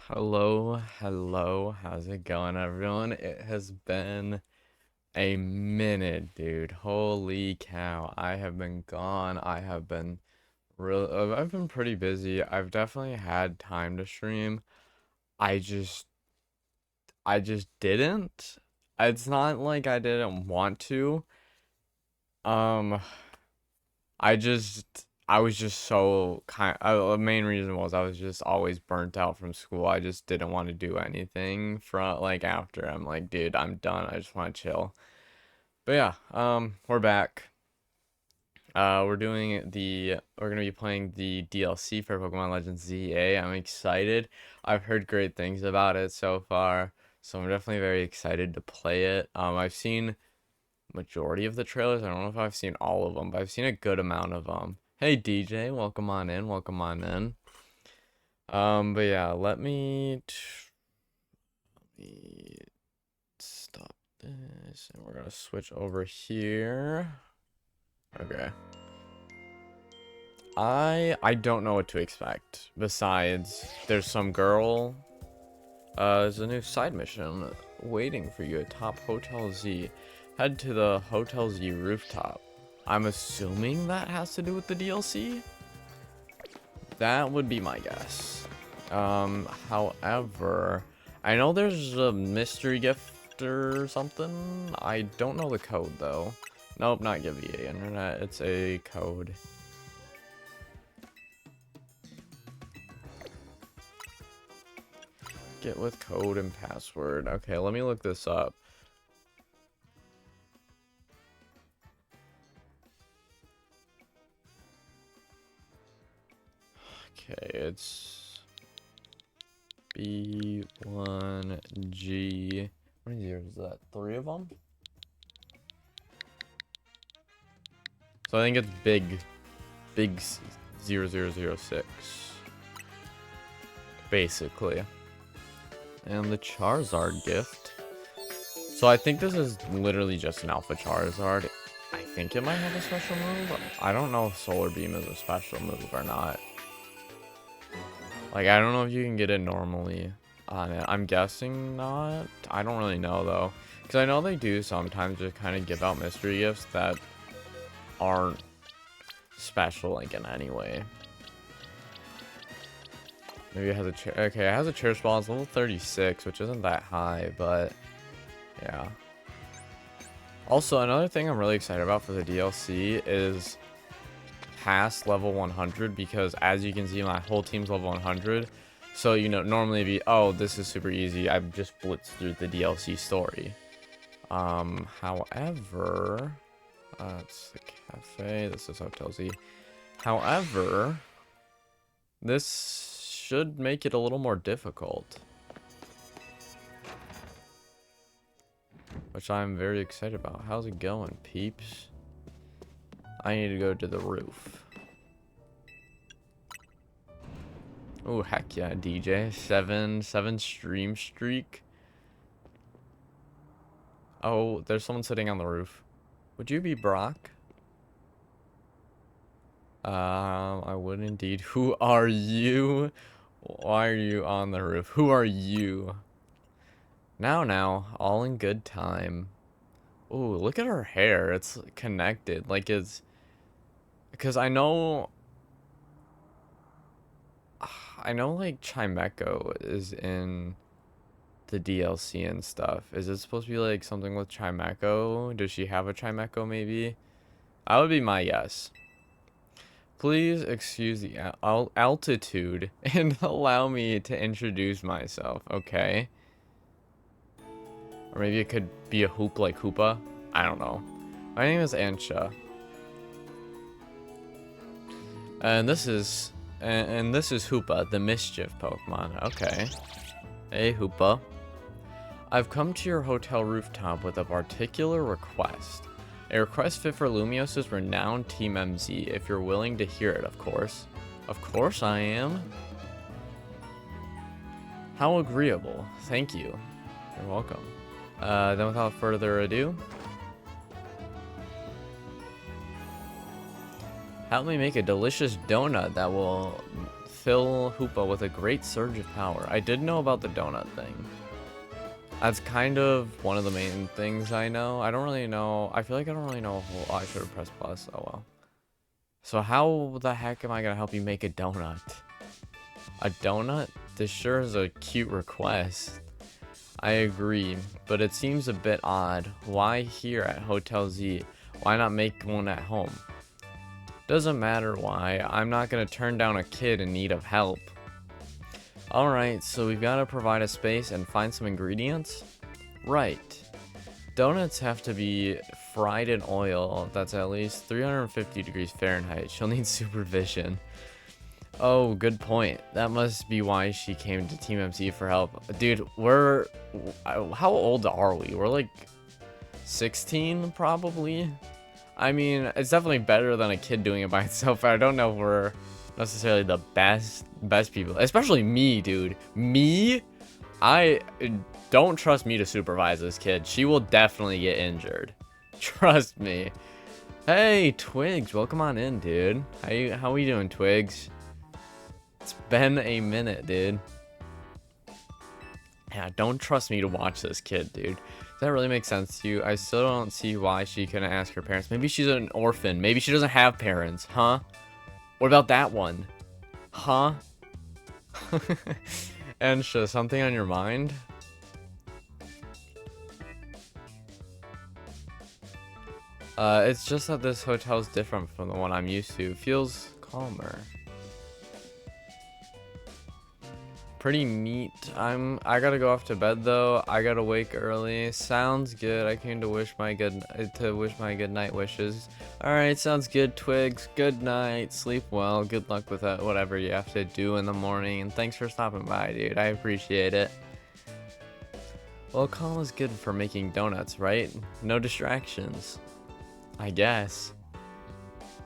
Hello, how's it going, everyone? It has been a minute, dude. Holy cow. I have been gone. I've been pretty busy. I've definitely had time to stream. I just, I just didn't. It's not like I didn't want to. Um, I was just so the main reason was I was just always burnt out from school. I just didn't want to do anything from like after. I'm like, dude, I'm done. I just want to chill. But yeah, we're back. We're gonna be playing the DLC for Pokemon Legends ZA. I'm excited. I've heard great things about it so far, so I'm definitely very excited to play it. I've seen majority of the trailers. I don't know if I've seen all of them, but I've seen a good amount of them. Hey DJ, welcome on in, welcome on in. But yeah, let me stop this, and we're gonna switch over here. Okay. I don't know what to expect. Besides, there's some girl. There's a new side mission waiting for you at Top Hotel Z. Head to the Hotel Z rooftop. I'm assuming that has to do with the DLC? That would be my guess. However, I know there's a mystery gift or something. I don't know the code though. Nope, not give VA internet. It's a code. Get with code and password. Okay, let me look this up. Okay, it's B1G. How many zeros is that? 3 of them? So I think it's big 0006. Basically. And the Charizard gift. So I think this is literally just an Alpha Charizard. I think it might have a special move. I don't know if Solar Beam is a special move or not. Like, I don't know if you can get it normally on it. I'm guessing not. I don't really know, though. Because I know they do sometimes just kind of give out mystery gifts that aren't special, like, in any way. Maybe it has a chair. Okay, it has a chair spell. It's level 36, which isn't that high, but yeah. Also, another thing I'm really excited about for the DLC is past level 100, because as you can see, my whole team's level 100. So, you know, normally it'd be, oh, this is super easy. I've just blitzed through the DLC story. However, it's the cafe. This is Hotel Z. However, this should make it a little more difficult, which I'm very excited about. How's it going, peeps? I need to go to the roof. Oh, heck yeah, DJ. 7 stream streak. Oh, there's someone sitting on the roof. Would you be Brock? I would indeed. Who are you? Why are you on the roof? Who are you? Now, all in good time. Ooh, look at her hair. It's connected. Like, it's... Because I know, like, Chimecho is in the DLC and stuff. Is it supposed to be, like, something with Chimecho? Does she have a Chimecho, maybe? That would be my guess. Please excuse the altitude and allow me to introduce myself, okay? Or maybe it could be a hoop like Hoopa. I don't know. My name is Ansha. And this is Hoopa, the mischief Pokemon. Okay. Hey, Hoopa. I've come to your hotel rooftop with a particular request. A request fit for Lumios's renowned Team MZ, if you're willing to hear it, of course. Of course I am. How agreeable. Thank you. You're welcome. Then without further ado, help me make a delicious donut that will fill Hoopa with a great surge of power. I did know about the donut thing. That's kind of one of the main things I know. I don't really know. I feel like I don't really know a whole... Oh, I should have pressed plus. Oh, well. So how the heck am I going to help you make a donut? A donut? This sure is a cute request. I agree, but it seems a bit odd. Why here at Hotel Z? Why not make one at home? Doesn't matter why. I'm not going to turn down a kid in need of help. Alright, so we've got to provide a space and find some ingredients? Right. Donuts have to be fried in oil that's at least 350 degrees Fahrenheit. She'll need supervision. Oh, good point. That must be why she came to Team MC for help. Dude, how old are we? We're like 16 probably? I mean, it's definitely better than a kid doing it by itself, but I don't know if we're necessarily the best people. Especially me, dude. Me? I don't trust me to supervise this kid. She will definitely get injured. Trust me. Hey, Twigs, welcome on in, dude. How we doing, Twigs? It's been a minute, dude. Yeah, don't trust me to watch this kid, dude. Does that really make sense to you? I still don't see why she couldn't ask her parents. Maybe she's an orphan. Maybe she doesn't have parents, huh? What about that one? Huh? And something on your mind? It's just that this hotel's different from the one I'm used to. It feels calmer. Pretty neat. I gotta go off to bed though. I gotta wake early. Sounds good. I came to wish my good night wishes. All right, sounds good, Twigs. Good night. Sleep well. Good luck with that, whatever you have to do in the morning. And thanks for stopping by, dude. I appreciate it. Well, calm is good for making donuts, right? No distractions, I guess.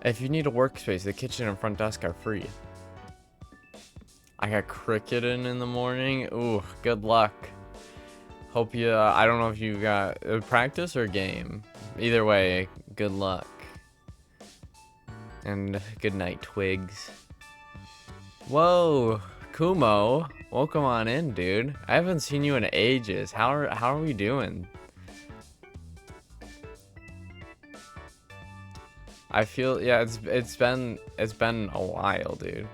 If you need a workspace, the kitchen and front desk are free. I got cricket in the morning. Ooh, good luck. Hope you, I don't know if you got practice or game. Either way, good luck. And good night, Twigs. Whoa, Kumo. Welcome on in, dude. I haven't seen you in ages. How are we doing? I feel, yeah, it's been a while, dude.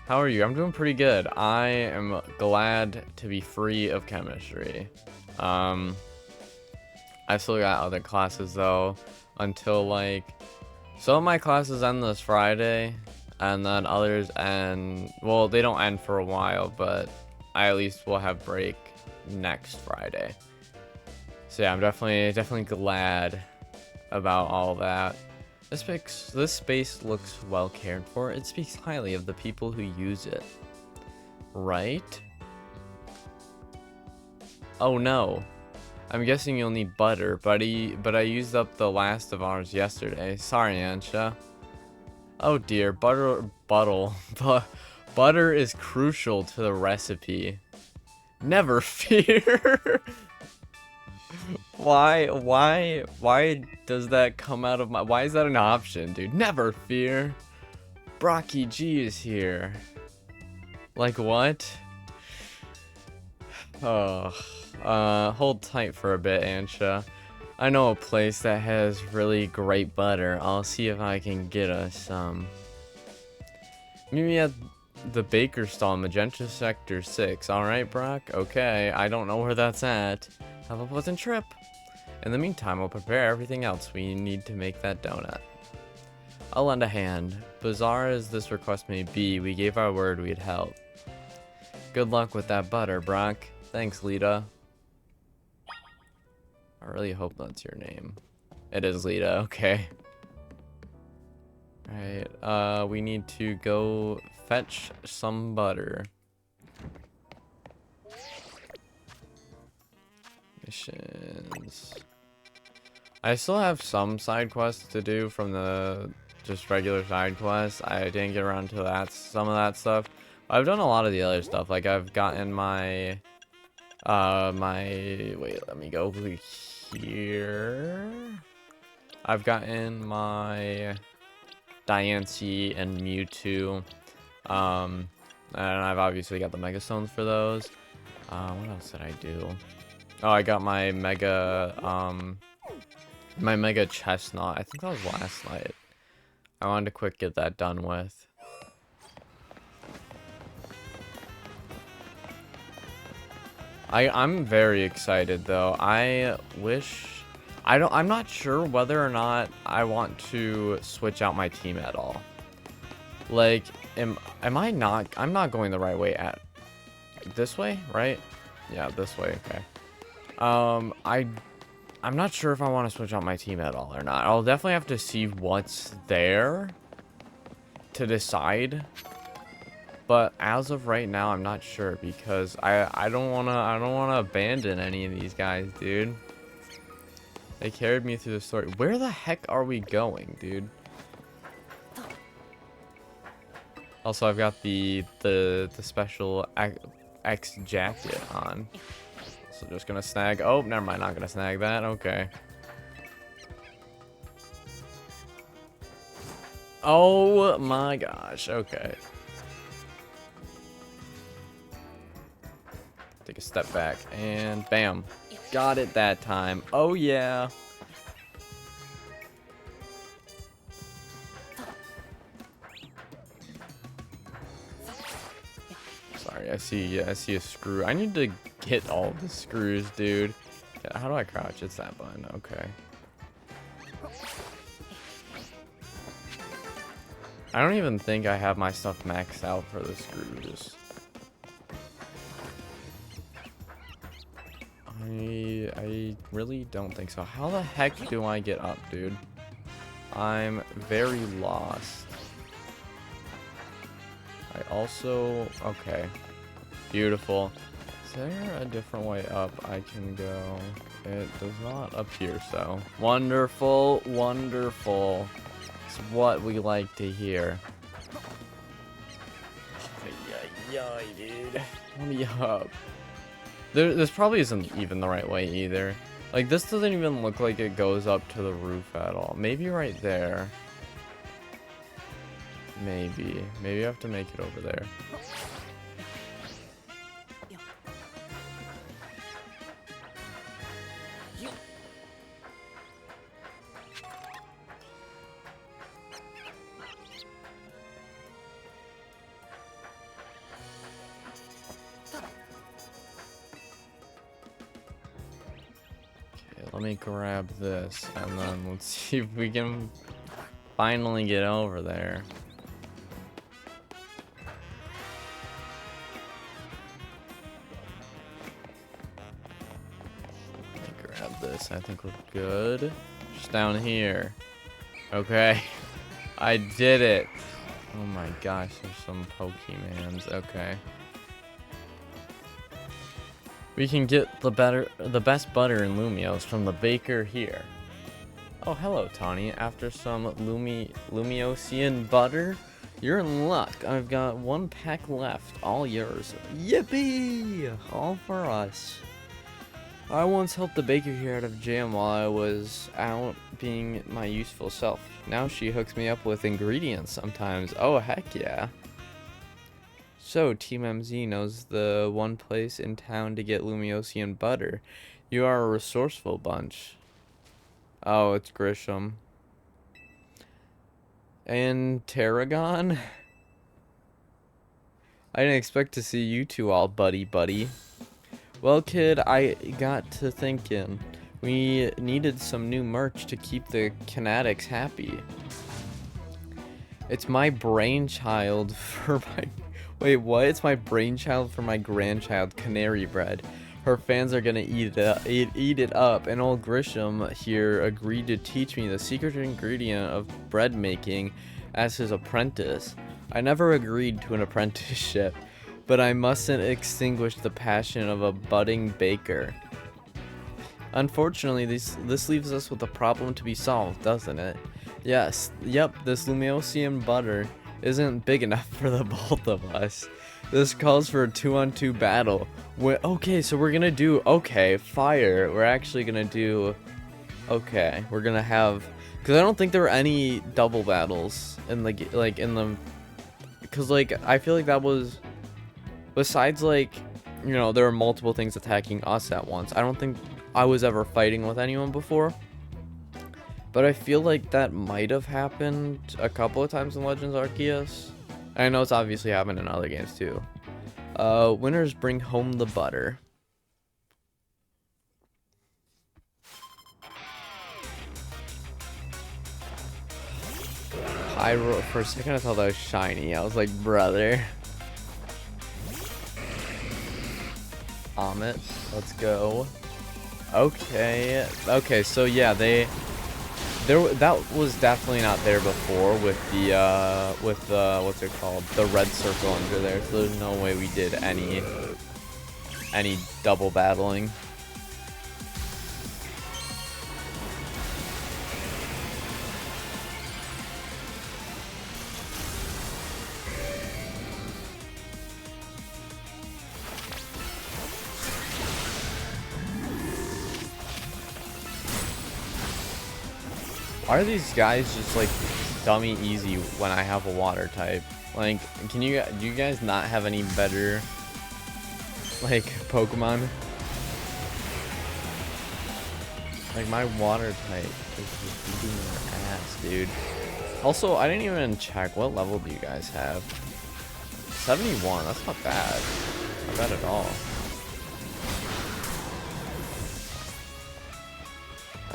How are you? I'm doing pretty good. I am glad to be free of chemistry. I still got other classes though until like some of my classes end this Friday and then others end, well, they don't end for a while, but I at least will have break next Friday. So yeah, I'm definitely glad about all that. This space looks well cared for. It speaks highly of the people who use it. Right? Oh no. I'm guessing you'll need butter, but I used up the last of ours yesterday. Sorry, Ansha. Oh dear, butter is crucial to the recipe. Never fear. Why does that come out of my... Why is that an option, dude? Never fear. Brocky G is here. Like what? Oh, hold tight for a bit, Ansha. I know a place that has really great butter. I'll see if I can get us some. Meet me at the baker stall, Magenta Sector 6. Alright, Brock? Okay, I don't know where that's at. Have a pleasant trip. In the meantime, I'll prepare everything else we need to make that donut. I'll lend a hand. Bizarre as this request may be, we gave our word we'd help. Good luck with that butter, Brock. Thanks, Lita. I really hope that's your name. It is Lita, okay. Alright, we need to go fetch some butter. Missions. I still have some side quests to do from the just regular side quests. I didn't get around to some of that stuff. I've done a lot of the other stuff. Like I've gotten my wait, let me go here. I've gotten my Diancie and Mewtwo. And I've obviously got the Mega Stones for those. What else did I do? Oh, I got my Mega Chestnut. I think that was last night. I wanted to quick get that done with. I'm very excited though. I'm not sure whether or not I want to switch out my team at all. Like, am I not? I'm not going the right way at this way, right? Yeah, this way. Okay. I'm not sure if I want to switch out my team at all or not. I'll definitely have to see what's there to decide. But as of right now, I'm not sure because I don't wanna abandon any of these guys, dude. They carried me through the story. Where the heck are we going, dude? Also, I've got the special X jacket on. So just gonna snag. Oh, never mind. Not gonna snag that. Okay. Oh my gosh. Okay. Take a step back and bam. Got it that time. Oh yeah. Sorry, I see a screw. I need to get all the screws, dude. How do I crouch? It's that button. Okay. I don't even think I have my stuff maxed out for the screws. I really don't think so. How the heck do I get up, dude? I'm very lost. I also... Okay. Beautiful. Is there a different way up I can go? It does not appear so. Wonderful, wonderful. It's what we like to hear. Yay, dude. Let me up. This probably isn't even the right way either. Like, this doesn't even look like it goes up to the roof at all. Maybe right there. Maybe I have to make it over there. Let me grab this, and then let's see if we can finally get over there. Let me grab this. I think we're good. Just down here. Okay. I did it. Oh my gosh, there's some Pokemons. Okay. We can get the best butter in Lumios from the baker here. Oh, hello, Tawny. After some Lumiosian butter, you're in luck. I've got one pack left. All yours. Yippee! All for us. I once helped the baker here out of jam while I was out being my useful self. Now she hooks me up with ingredients sometimes. Oh, heck yeah. So, Team MZ knows the one place in town to get Lumiosian butter. You are a resourceful bunch. Oh, it's Grisham. And Tarragon? I didn't expect to see you two all buddy-buddy. Well, kid, I got to thinking. We needed some new merch to keep the Kinetics happy. It's my brainchild for my... Wait, what? It's my brainchild for my grandchild, Canary Bread. Her fans are gonna eat it up, and old Grisham here agreed to teach me the secret ingredient of bread making as his apprentice. I never agreed to an apprenticeship, but I mustn't extinguish the passion of a budding baker. Unfortunately, this leaves us with a problem to be solved, doesn't it? Yes, yep, this Lumiosian butter isn't big enough for the both of us. This calls for a 2-on-2 battle. Okay, so we're gonna do, okay, fire. We're actually gonna do, okay, we're gonna have, because I don't think there were any double battles in the, because, like, I feel like that was, Besides, like, you know, there are multiple things attacking us at once. I don't think I was ever fighting with anyone before. But I feel like that might have happened a couple of times in Legends Arceus. I know it's obviously happened in other games too. Winners bring home the butter. Pyro, for a second I thought that was shiny. I was like, brother. Amit, let's go. Okay, so yeah, that was definitely not there before with the what's it called, the red circle under there, so there's no way we did any double battling. Why are these guys just like dummy easy when I have a water type? Like, do you guys not have any better like Pokemon? Like, my water type is just beating their ass, dude. Also, I didn't even check, what level do you guys have? 71, that's not bad. Not bad at all.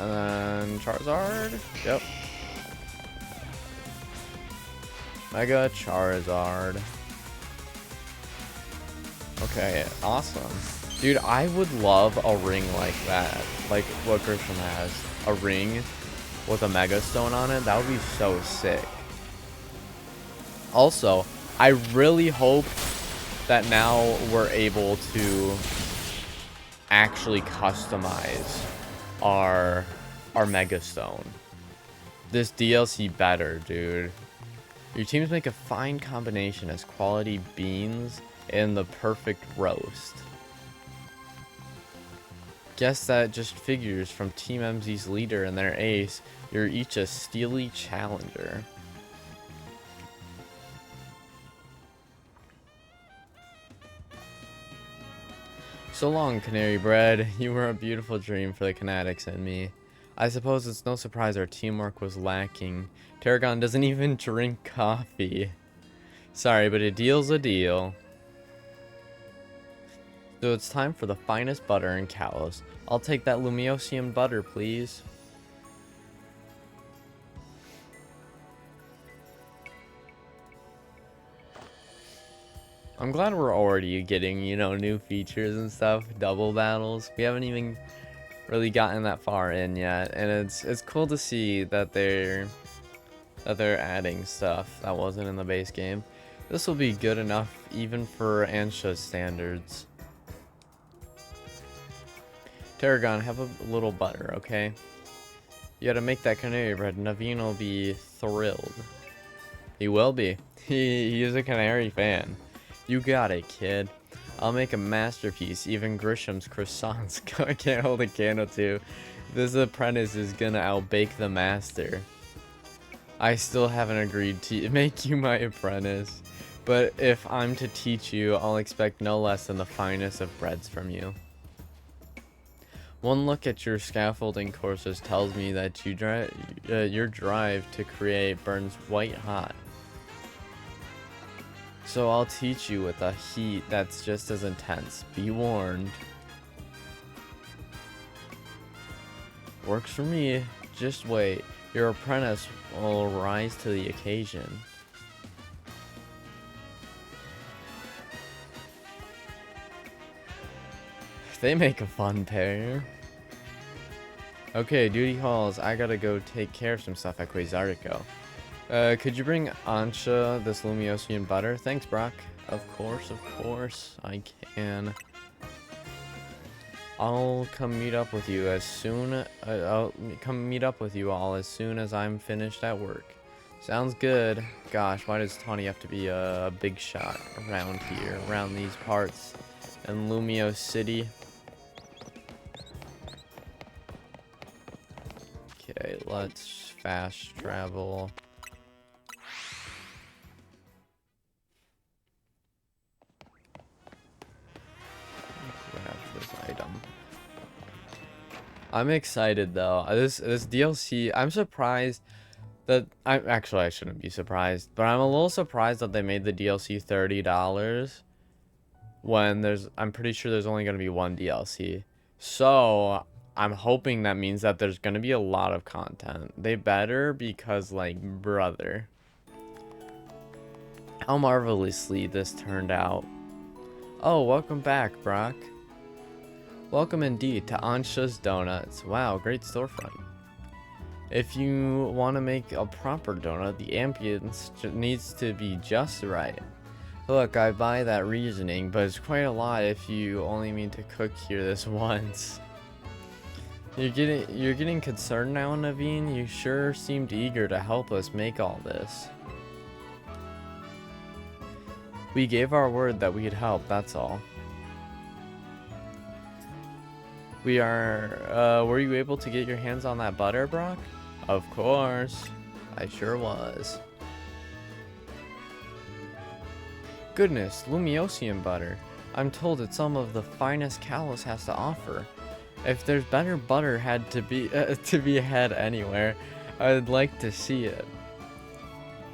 And then Charizard. Yep. Mega Charizard. Okay, awesome. Dude, I would love a ring like that. Like what Grisham has. A ring with a Mega Stone on it. That would be so sick. Also, I really hope that now we're able to actually customize our Mega Stone. This DLC better, dude. Your teams make a fine combination as quality beans and the perfect roast. Guess that just figures from Team MZ's leader and their ace. You're each a steely challenger. So long, Canary Bread. You were a beautiful dream for the Canatics and me. I suppose it's no surprise our teamwork was lacking. Tarragon doesn't even drink coffee. Sorry, but a deal's a deal. So it's time for the finest butter in Kalos. I'll take that Lumiosium butter, please. I'm glad we're already getting, you know, new features and stuff, double battles. We haven't even really gotten that far in yet, and it's cool to see that they're adding stuff that wasn't in the base game. This will be good enough even for Ansha's standards. Tarragon, have a little butter, okay? You gotta make that canary bread. Naveen will be thrilled. He will be. He is a canary fan. You got it, kid. I'll make a masterpiece. Even Grisham's croissants I can't hold a candle to. This apprentice is gonna outbake the master. I still haven't agreed to make you my apprentice, but if I'm to teach you, I'll expect no less than the finest of breads from you. One look at your scaffolding courses tells me that your drive to create burns white hot. So I'll teach you with a heat that's just as intense. Be warned. Works for me. Just wait. Your apprentice will rise to the occasion. They make a fun pair. Okay, duty calls. I gotta go take care of some stuff at Quasartico. Could you bring Ansha this Lumiosium butter? Thanks, Brock. Of course, I can. I'll come meet up with you as soon. I'll come meet up with you all as soon as I'm finished at work. Sounds good. Gosh, why does Tawny have to be a big shot around here, around these parts, in Lumio City? Okay, let's fast travel. I'm excited though. This DLC, I'm surprised that I shouldn't be surprised, but I'm a little surprised that they made the DLC $30 when I'm pretty sure there's only going to be one DLC. So, I'm hoping that means that there's going to be a lot of content. They better, because like, brother, how marvelously this turned out. Oh, welcome back, Brock. Welcome indeed to Ansha's Donuts. Wow, great storefront. If you want to make a proper donut, the ambience needs to be just right. Look, I buy that reasoning, but it's quite a lot if you only mean to cook here this once. You're getting concerned now, Naveen? You sure seemed eager to help us make all this. We gave our word that we'd help, that's all. Were you able to get your hands on that butter, Brock? Of course. I sure was. Goodness, Lumiosium butter. I'm told it's some of the finest Kalos has to offer. If there's better butter had to be had anywhere, I'd like to see it.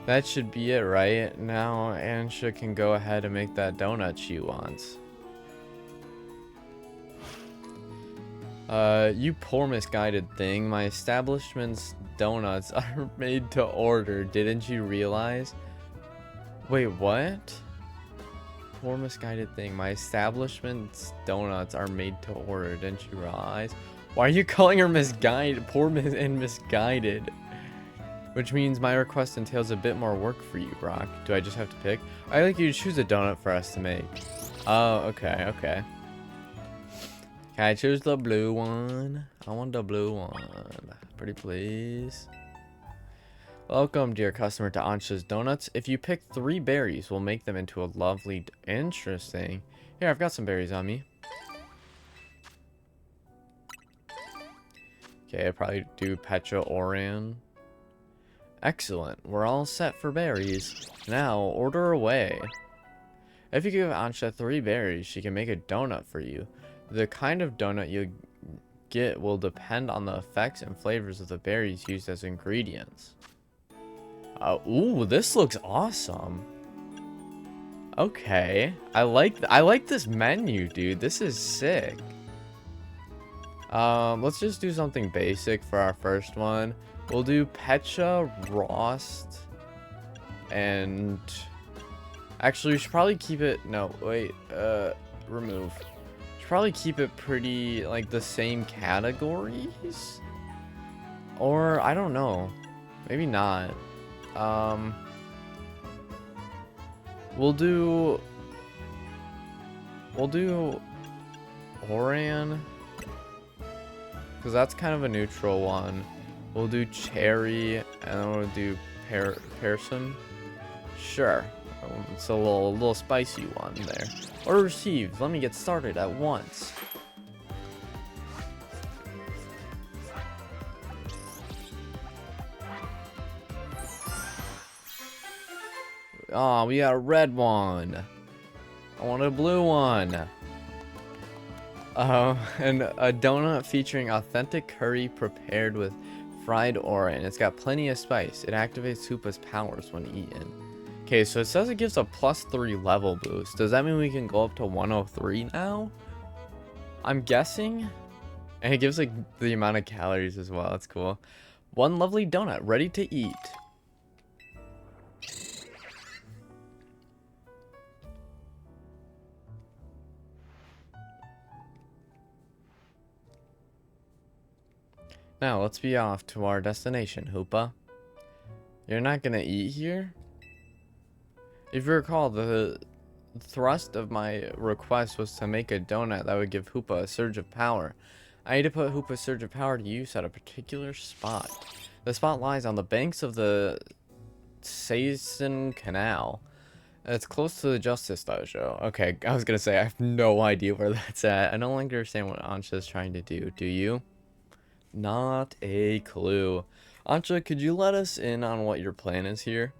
That should be it, right? Now Ansha can go ahead and make that donut she wants. You poor misguided thing. My establishment's donuts are made to order. Didn't you realize? Wait, what? Poor misguided thing. My establishment's donuts are made to order. Didn't you realize? Why are you calling her misguided? Poor and misguided. Which means my request entails a bit more work for you, Brock. Do I just have to pick? I'd like you to choose a donut for us to make. Oh, okay, okay. Can I choose the blue one? I want the blue one. Pretty please. Welcome, dear customer, to Ansha's Donuts. If you pick 3 berries, we'll make them into a lovely... Interesting. Here, I've got some berries on me. Okay, I'll probably do Petra Oran. Excellent. We're all set for berries. Now, order away. If you give Ansha 3 berries, she can make a donut for you. The kind of donut you get will depend on the effects and flavors of the berries used as ingredients. Ooh, this looks awesome. Okay, I like this menu, dude. This is sick. Let's just do something basic for our first one. We'll do Pecha, Rost, and actually we should probably keep it. No, wait. Remove. Should probably keep it pretty like the same categories, or I don't know. Maybe not. We'll do Oran, because that's kind of a neutral one. We'll do cherry, and then we'll do Pearson. Sure, it's a little spicy one there. Order received. Let me get started at once. Oh, we got a red one. I want a blue one. And a donut featuring authentic curry prepared with fried oran. It's got plenty of spice. It activates Hoopa's powers when eaten. Okay, so it says it gives a +3 level boost. Does that mean we can go up to 103 now? I'm guessing. And it gives like the amount of calories as well. That's cool. One lovely donut ready to eat. Now, let's be off to our destination, Hoopa. You're not gonna eat here? If you recall, the thrust of my request was to make a donut that would give Hoopa a surge of power. I need to put Hoopa's surge of power to use at a particular spot. The spot lies on the banks of the Saisen Canal. It's close to the Justice Dojo. Okay, I was gonna say, I have no idea where that's at. I don't understand what Ansha's trying to do you? Not a clue. Ansha, could you let us in on what your plan is here?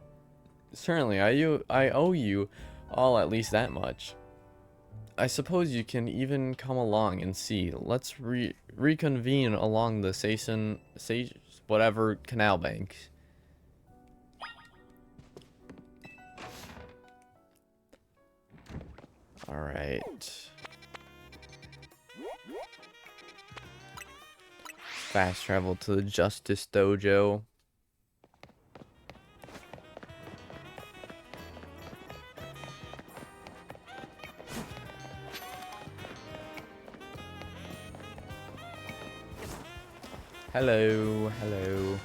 Certainly, I owe you all at least that much. I suppose you can even come along and see. Let's reconvene along the whatever canal bank. All right. Fast travel to the Justice Dojo. Hello, hello.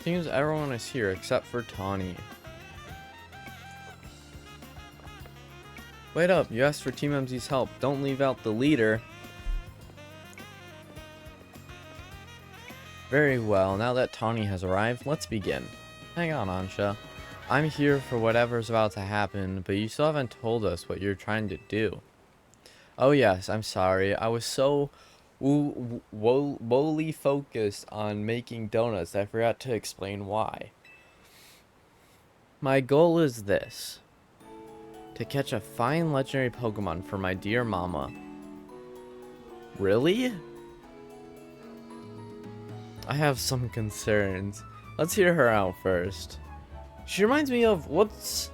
Seems everyone is here except for Tawny. Wait up, you asked for Team MZ's help. Don't leave out the leader. Very well, now that Tawny has arrived, let's begin. Hang on, Ansha. I'm here for whatever's about to happen, but you still haven't told us what you're trying to do. Oh yes, I'm sorry. I was so woefully focused on making donuts that I forgot to explain why. My goal is this. To catch a fine legendary Pokemon for my dear mama. Really? I have some concerns. Let's hear her out first. She reminds me of what's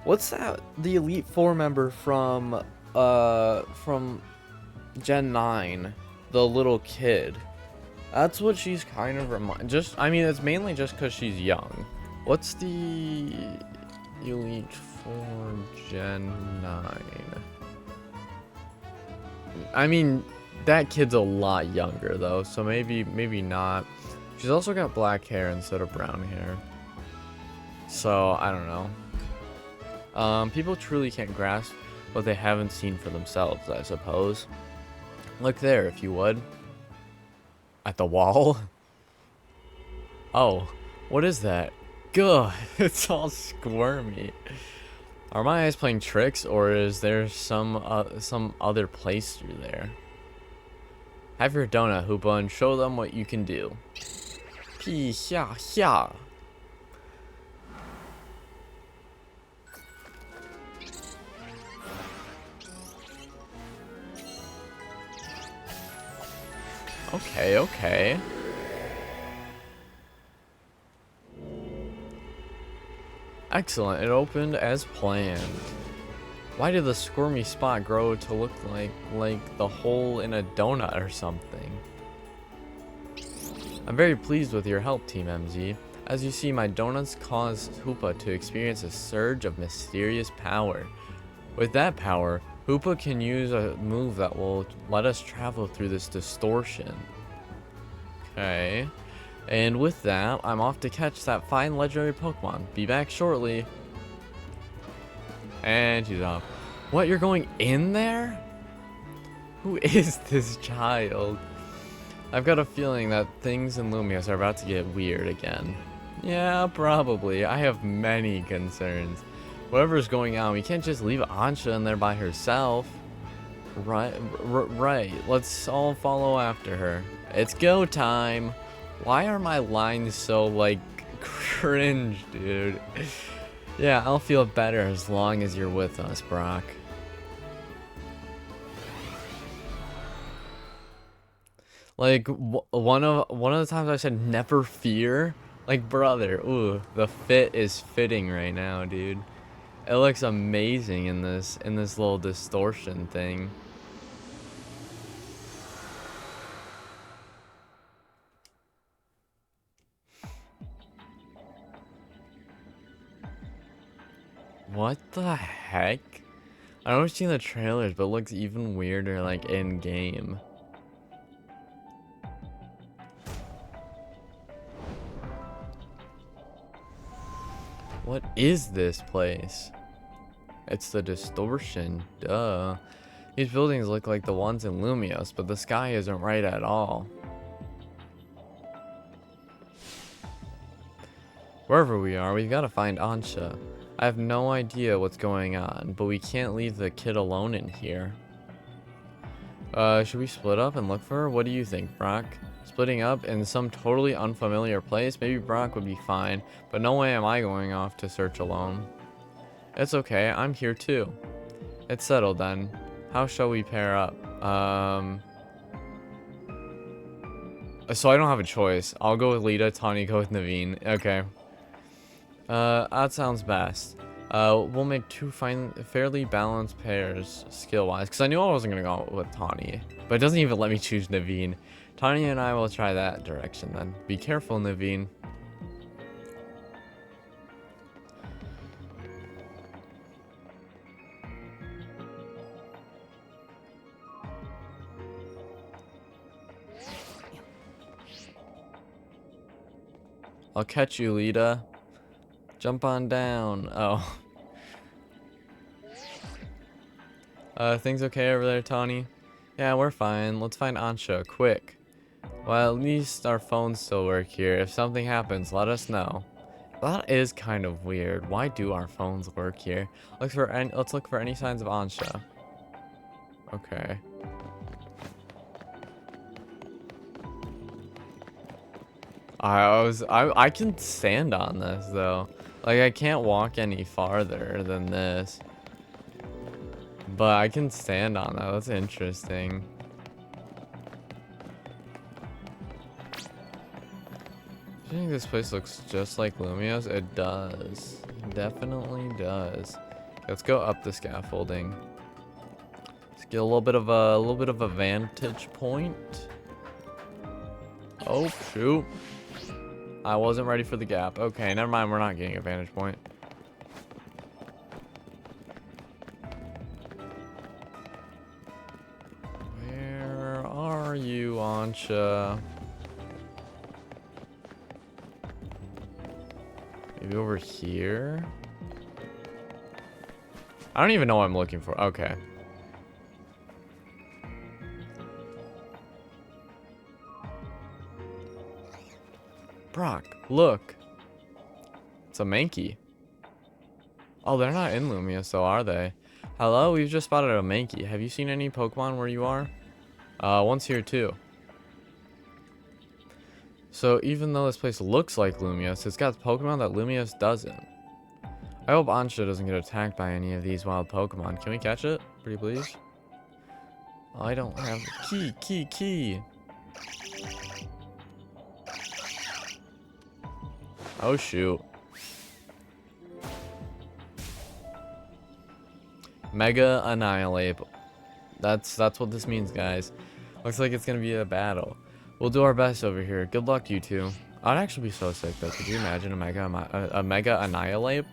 that, the Elite Four member from Gen 9, the little kid. That's what she's kind of I mean, it's mainly just because she's young. What's the Elite Four Gen 9? I mean, that kid's a lot younger though, so maybe not. She's also got black hair instead of brown hair. So, I don't know. People truly can't grasp what they haven't seen for themselves, I suppose. Look there, if you would. At the wall? Oh, what is that? Gah, it's all squirmy. Are my eyes playing tricks, or is there some other place through there? Have your donut, Hoopa, and show them what you can do. Pee hia hia. Okay, okay. Excellent, it opened as planned. Why did the squirmy spot grow to look like the hole in a donut or something? I'm very pleased with your help, Team MZ. As you see, my donuts caused Hoopa to experience a surge of mysterious power. With that power, Hoopa can use a move that will let us travel through this distortion. Okay. And with that, I'm off to catch that fine legendary Pokemon. Be back shortly. And she's off. What, you're going in there? Who is this child? I've got a feeling that things in Lumios are about to get weird again. Yeah, probably. I have many concerns. Whatever's going on, we can't just leave Ansha in there by herself. Right. Let's all follow after her. It's go time. Why are my lines so, like, cringe, dude? Yeah, I'll feel better as long as you're with us, Brock. Like, one of the times I said never fear, like, brother, ooh, the fit is fitting right now, dude. It looks amazing in this little distortion thing. What the heck? I don't seen the trailers, but it looks even weirder, like, in game. What is this place? It's the distortion, duh. These buildings look like the ones in Lumios, but the sky isn't right at all. Wherever we are, we've got to find Ansha. I have no idea what's going on, but we can't leave the kid alone in here. Should we split up and look for her? What do you think, Brock? Splitting up in some totally unfamiliar place? Maybe Brock would be fine, but no way am I going off to search alone. It's okay. I'm here too. It's settled then. How shall we pair up? So I don't have a choice. I'll go with Lita, Tawny go with Naveen. Okay. That sounds best. We'll make two fairly balanced pairs skill-wise. Because I knew I wasn't going to go with Tawny. But it doesn't even let me choose Naveen. Tawny and I will try that direction then. Be careful, Naveen. I'll catch you, Lita. Jump on down. Oh. Things okay over there, Tawny? Yeah, we're fine. Let's find Ansha, quick. Well, at least our phones still work here. If something happens, let us know. That is kind of weird. Why do our phones work here? Let's look for any signs of Ansha. Okay. I can stand on this though. Like I can't walk any farther than this. But I can stand on that. That's interesting. Do you think this place looks just like Lumia's? It does. It definitely does. Let's go up the scaffolding. Let's get a little bit of a vantage point. Oh shoot. I wasn't ready for the gap. Okay, never mind. We're not getting a vantage point. Where are you, Ansha? Maybe over here? I don't even know what I'm looking for. Okay. Brock, look. It's a Mankey. Oh, they're not in Lumia, so are they? Hello, we've just spotted a Mankey. Have you seen any Pokemon where you are? One's here too. So even though this place looks like Lumia's, it's got Pokemon that Lumia's doesn't. I hope Ansha doesn't get attacked by any of these wild Pokemon. Can we catch it? Pretty please? Oh, I don't have key. Oh shoot. Mega Annihilate. That's what this means, guys. Looks like it's gonna be a battle. We'll do our best over here. Good luck, you two. I'd actually be so sick though. Could you imagine a Mega Annihilate?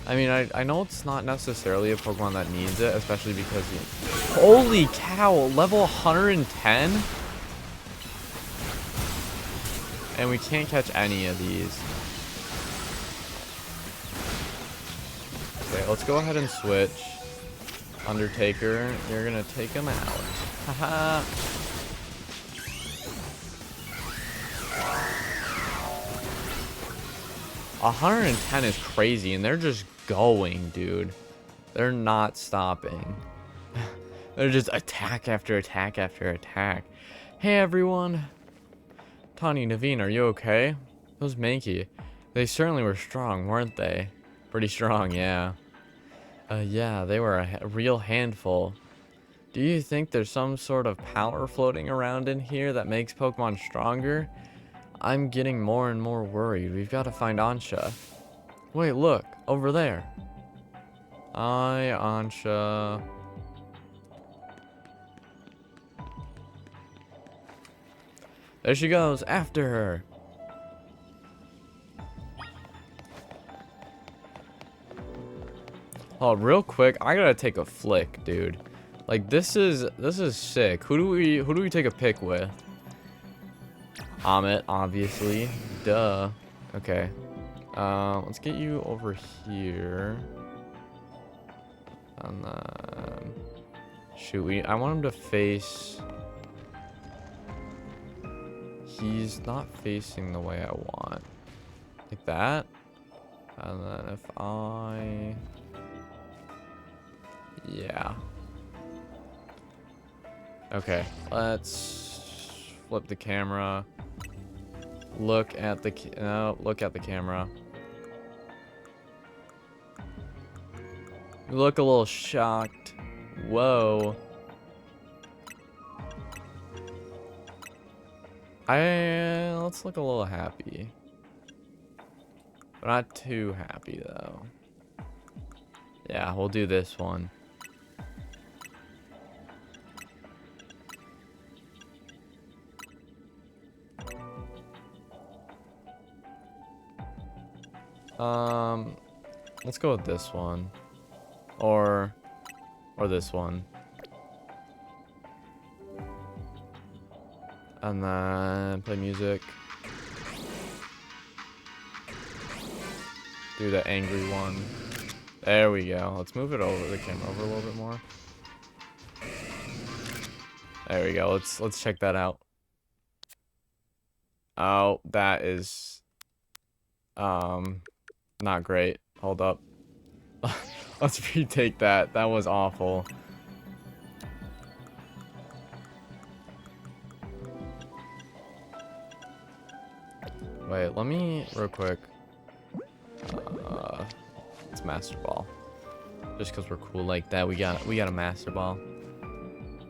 I mean, I know it's not necessarily a Pokemon that needs it, especially because holy cow, level 110? And we can't catch any of these. Okay, let's go ahead and switch. Undertaker, you're gonna take him out. Haha. 110 is crazy, and they're just going, dude. They're not stopping. They're just attack after attack after attack. Hey, everyone. Tawny, Naveen, are you okay? Those Mankey, they certainly were strong, weren't they? Pretty strong, yeah. Yeah, they were a real handful. Do you think there's some sort of power floating around in here that makes Pokemon stronger? I'm getting more and more worried. We've got to find Ansha. Wait, look, over there. Hi, Ansha. There she goes, after her. Oh, real quick, I gotta take a flick, dude. Like this is sick. Who do we take a pic with? Amit, obviously. Duh. Okay. Let's get you over here. And then shoot, I want him to face. He's not facing the way I want. Like that. And then if I... Yeah. Okay, let's flip the camera. Look at the look at the camera. You look a little shocked. Whoa. Let's look a little happy. But not too happy though. Yeah, we'll do this one. Let's go with this one. Or this one. And then play music. Do the angry one. There we go. Let's move it over the camera over a little bit more. There we go. Let's check that out. Oh, that is not great. Hold up. Let's retake that. That was awful. Wait, let me real quick. It's Master Ball. Just because we're cool like that, we got a Master Ball.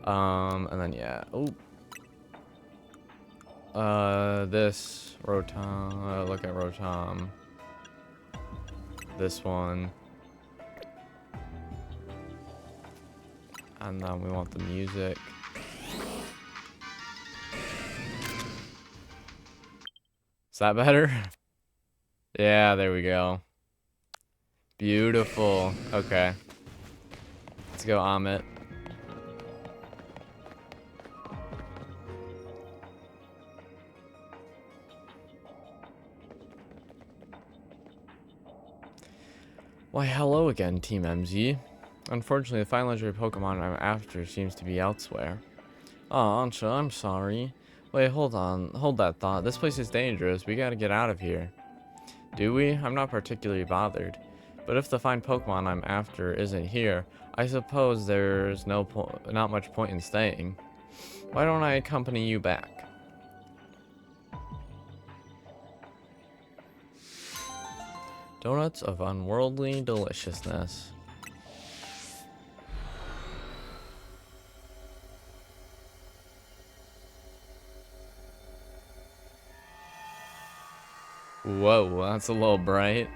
And then yeah. Oh. This Rotom. Look at Rotom. This one. And then we want the music. Is that better? Yeah, there we go. Beautiful. Okay. Let's go, Amit. Why, hello again, Team MZ. Unfortunately, the final legendary Pokemon I'm after seems to be elsewhere. Oh, Ansha, I'm sorry. Wait, hold on. Hold that thought. This place is dangerous. We gotta get out of here. Do we? I'm not particularly bothered. But if the fine Pokemon I'm after isn't here, I suppose there's not much point in staying. Why don't I accompany you back? Donuts of unworldly deliciousness. Whoa, that's a little bright.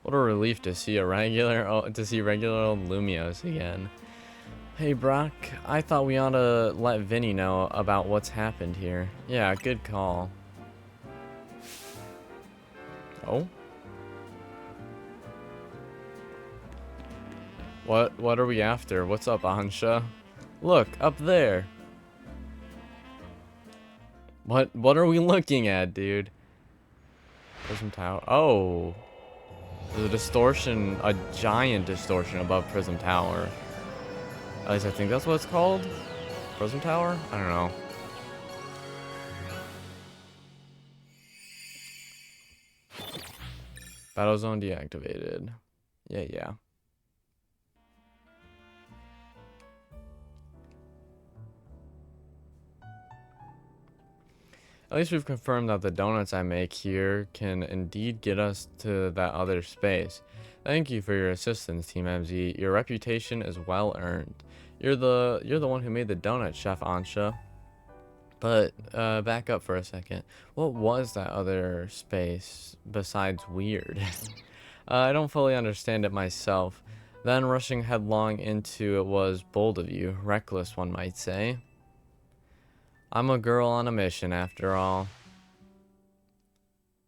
What a relief to see regular old Lumios again. Hey Brock, I thought we ought to let Vinny know about what's happened here. Yeah, good call. Oh? What are we after? What's up, Ansha? Look, up there. What are we looking at, dude? Prism Tower. Oh. There's a distortion, a giant distortion above Prism Tower. At least I think that's what it's called. Prism Tower? I don't know. Battle zone deactivated. Yeah. At least we've confirmed that the donuts I make here can indeed get us to that other space. Thank you for your assistance, Team MZ. Your reputation is well earned. You're the one who made the donut, Chef Ansha. But back up for a second. What was that other space besides weird? I don't fully understand it myself. Then rushing headlong into it was bold of you, reckless one might say. I'm a girl on a mission, after all.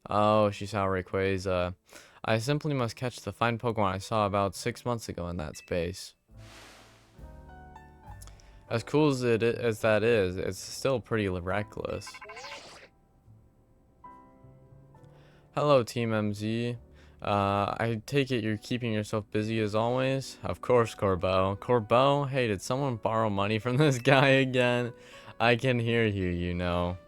Oh, she saw Rayquaza. I simply must catch the fine Pokemon I saw about 6 months ago in that space. As cool as that is, it's still pretty reckless. Hello, Team MZ. I take it you're keeping yourself busy as always? Of course, Corbeau. Corbeau? Hey, did someone borrow money from this guy again? I can hear you, you know.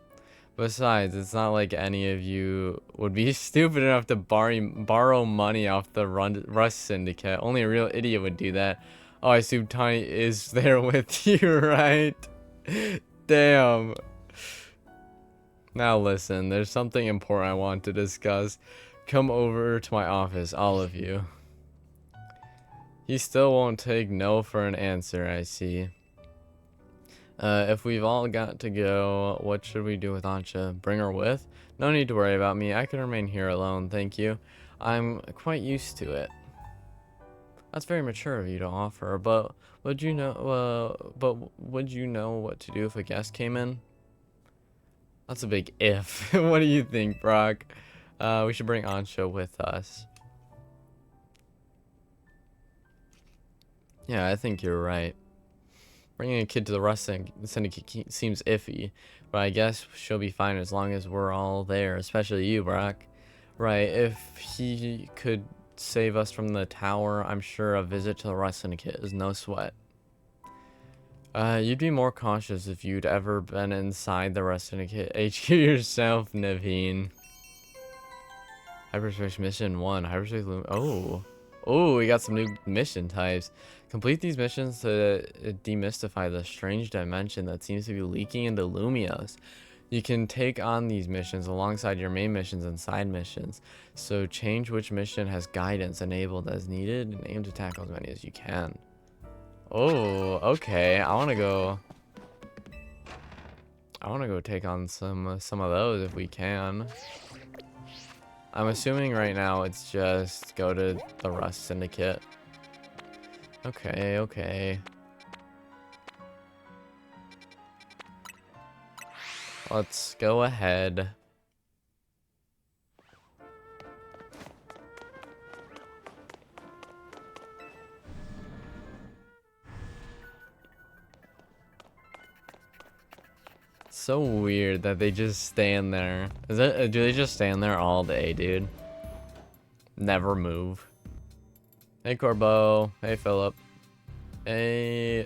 Besides, it's not like any of you would be stupid enough to borrow money off the Rust Syndicate. Only a real idiot would do that. Oh, I assume Tiny is there with you, right? Damn. Now listen, there's something important I want to discuss. Come over to my office, all of you. He still won't take no for an answer, I see. If we've all got to go, what should we do with Ansha? Bring her with? No need to worry about me. I can remain here alone, thank you. I'm quite used to it. That's very mature of you to offer, but would you know what to do if a guest came in? That's a big if. What do you think, Brock? We should bring Ansha with us. Yeah, I think you're right. Bringing a kid to the Rust Syndicate seems iffy, but I guess she'll be fine as long as we're all there, especially you, Brock. Right, if he could save us from the tower, I'm sure a visit to the Rust Syndicate is no sweat. You'd be more cautious if you'd ever been inside the Rust Syndicate HQ yourself, Naveen. Hyperspace Mission 1, Hyperspace Oh, we got some new mission types. Complete these missions to demystify the strange dimension that seems to be leaking into Lumios. You can take on these missions alongside your main missions and side missions. So change which mission has guidance enabled as needed and aim to tackle as many as you can. Oh, okay. I want to go take on some of those if we can. I'm assuming right now it's just go to the Rust Syndicate. Okay. Let's go ahead. So weird that they just stand there. Do they just stand there all day, dude? Never move. Hey, Corbo. Hey, Philip. Hey,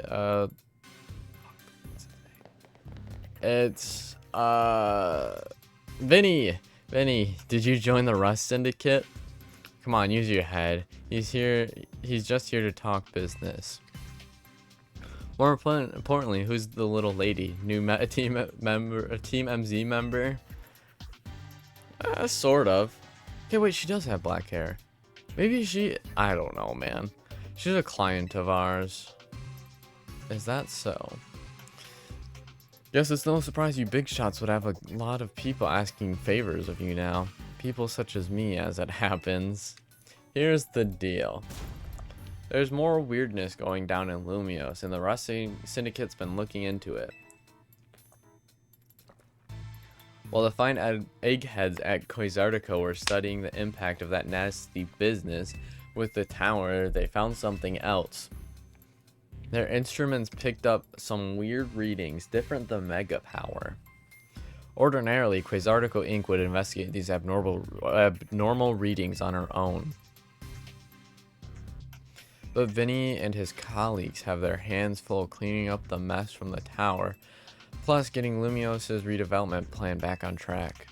it's, Vinny. Vinny, did you join the Rust Syndicate? Come on, use your head. He's just here to talk business. More importantly, who's the little lady? New team MZ member? Sort of. Okay, wait, she does have black hair. Maybe I don't know, man. She's a client of ours. Is that so? Guess it's no surprise you big shots would have a lot of people asking favors of you now. People such as me, as it happens. Here's the deal. There's more weirdness going down in Lumios, and the Rust Syndicate's been looking into it. While the fine eggheads at Quasartico were studying the impact of that nasty business with the tower, they found something else. Their instruments picked up some weird readings, different than mega power. Ordinarily, Quasartico Inc. would investigate these abnormal readings on her own. But Vinny and his colleagues have their hands full cleaning up the mess from the tower, plus getting Lumios' redevelopment plan back on track.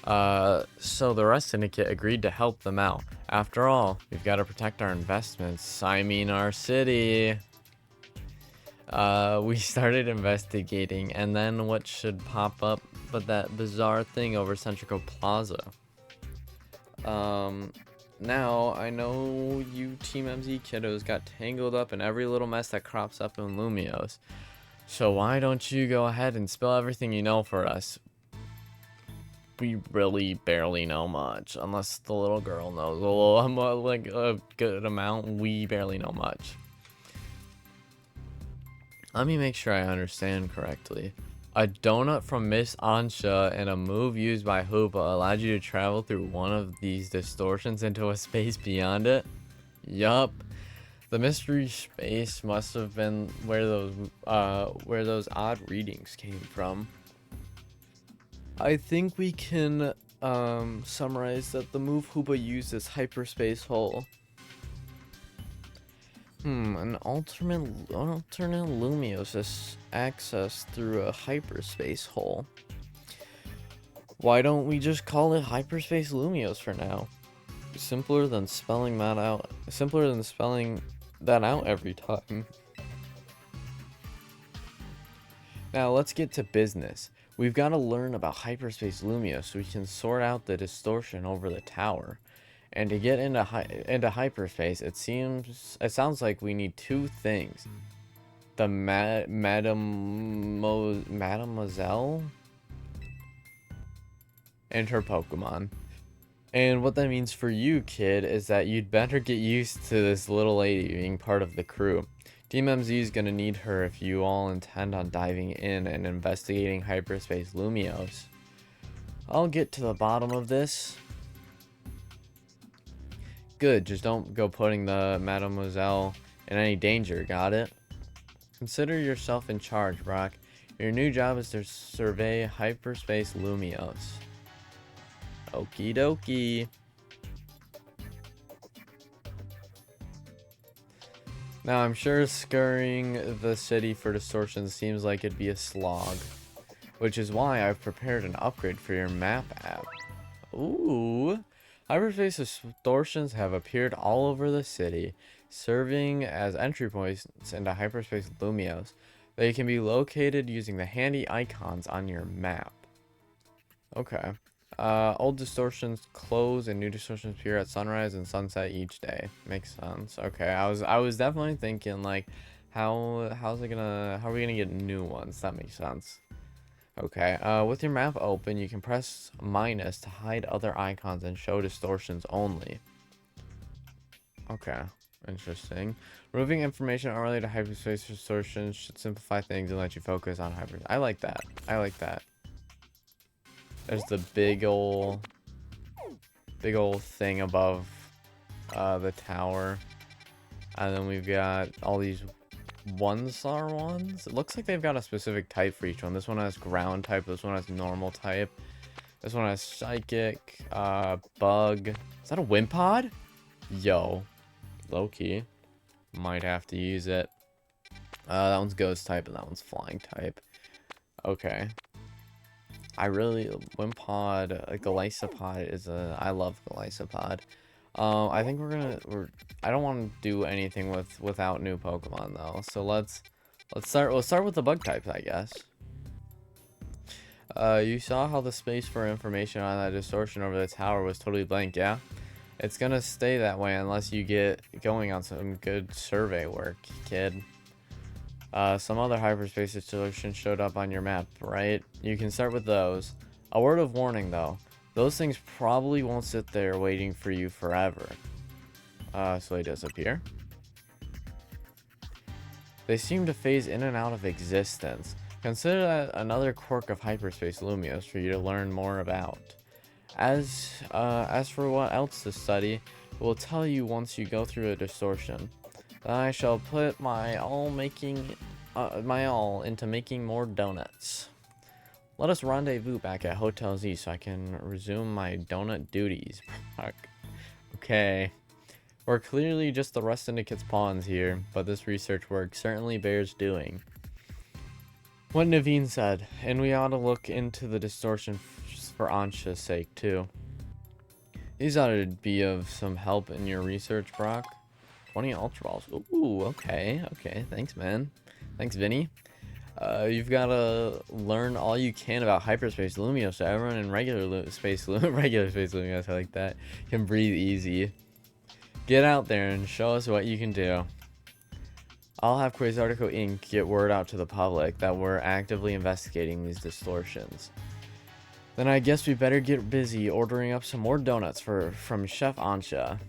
So the Rust Syndicate agreed to help them out. After all, we've got to protect our investments, I mean our city. We started investigating, and then what should pop up but that bizarre thing over Centrico Plaza. Now, I know you Team MZ kiddos got tangled up in every little mess that crops up in Lumios. So why don't you go ahead and spill everything you know for us? We really barely know much, unless the little girl knows like a good amount. We barely know much. Let me make sure I understand correctly. A donut from Miss Ansha and a move used by Hoopa allowed you to travel through one of these distortions into a space beyond it? Yup. The mystery space must have been where those odd readings came from. I think we can summarize that the move Hoopa used is hyperspace hole. An alternate Lumios access through a hyperspace hole. Why don't we just call it Hyperspace Lumios for now? Simpler than spelling that out. Simpler than spelling that out every time. Now let's get to business. We've got to learn about Hyperspace Lumios so we can sort out the distortion over the tower. And to get into hyperspace, it sounds like we need two things. The Mademoiselle and her Pokemon. And what that means for you, kid, is that you'd better get used to this little lady being part of the crew. Team MZ is gonna need her if you all intend on diving in and investigating Hyperspace Lumios. I'll get to the bottom of this. Good, just don't go putting the Mademoiselle in any danger, got it? Consider yourself in charge, Brock. Your new job is to survey Hyperspace Lumios. Okie dokie. Now, I'm sure scurrying the city for distortions seems like it'd be a slog, which is why I've prepared an upgrade for your map app. Ooh. Hyperspace distortions have appeared all over the city, serving as entry points into Hyperspace Lumios. They can be located using the handy icons on your map. Okay. Old distortions close and new distortions appear at sunrise and sunset each day. Makes sense. Okay, I was definitely thinking like, how are we gonna get new ones? That makes sense. Okay, with your map open, you can press minus to hide other icons and show distortions only. Okay, interesting. Removing information unrelated to hyperspace distortions should simplify things and let you focus on hyperspace. I like that. I like that. There's the big ol' thing above the tower. And then we've got all these 1-star ones. It looks like they've got a specific type for each one. This one has ground type, this one has normal type. This one has psychic, bug. Is that a Wimpod? Yo. Low-key. Might have to use it. That one's ghost type and that one's flying type. Okay. Wimpod, Golisopod is I love Golisopod. I think I don't want to do anything without new Pokemon though. So let's start with the bug types, I guess. You saw how the space for information on that distortion over the tower was totally blank, yeah? It's gonna stay that way unless you get going on some good survey work, kid. Some other hyperspace distortions showed up on your map, right? You can start with those. A word of warning though, those things probably won't sit there waiting for you forever. So they disappear. They seem to phase in and out of existence. Consider that another quirk of Hyperspace Lumios for you to learn more about. As for what else to study, we'll tell you once you go through a distortion. Then I shall put my all into making more donuts. Let us rendezvous back at Hotel Z so I can resume my donut duties. Okay. We're clearly just the rust into kids' pawns here, but this research work certainly bears doing. What Naveen said, and we ought to look into the distortion for Ansha's sake too. These ought to be of some help in your research, Brock. 20 Ultra Balls. Ooh, okay. Thanks, man. Thanks, Vinny. You've got to learn all you can about Hyperspace Lumios so everyone in regular space Lumios, I like that, can breathe easy. Get out there and show us what you can do. I'll have Quasartico Inc. get word out to the public that we're actively investigating these distortions. Then I guess we better get busy ordering up some more donuts from Chef Ansha.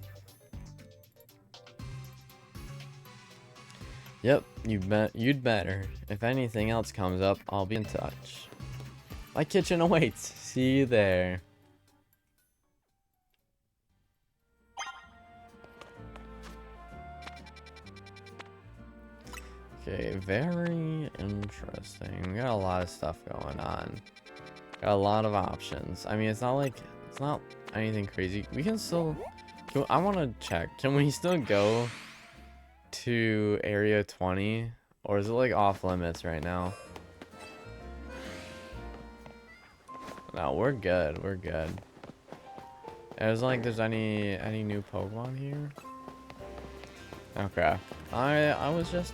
Yep, you'd better. If anything else comes up, I'll be in touch. My kitchen awaits. See you there. Okay, very interesting. We got a lot of stuff going on. Got a lot of options. I mean, it's not anything crazy. We can still... I want to check. Can we still go to Area 20? Or is it like off limits right now? No, we're good. We're good. It's like there's any new Pokemon here. Okay. I was just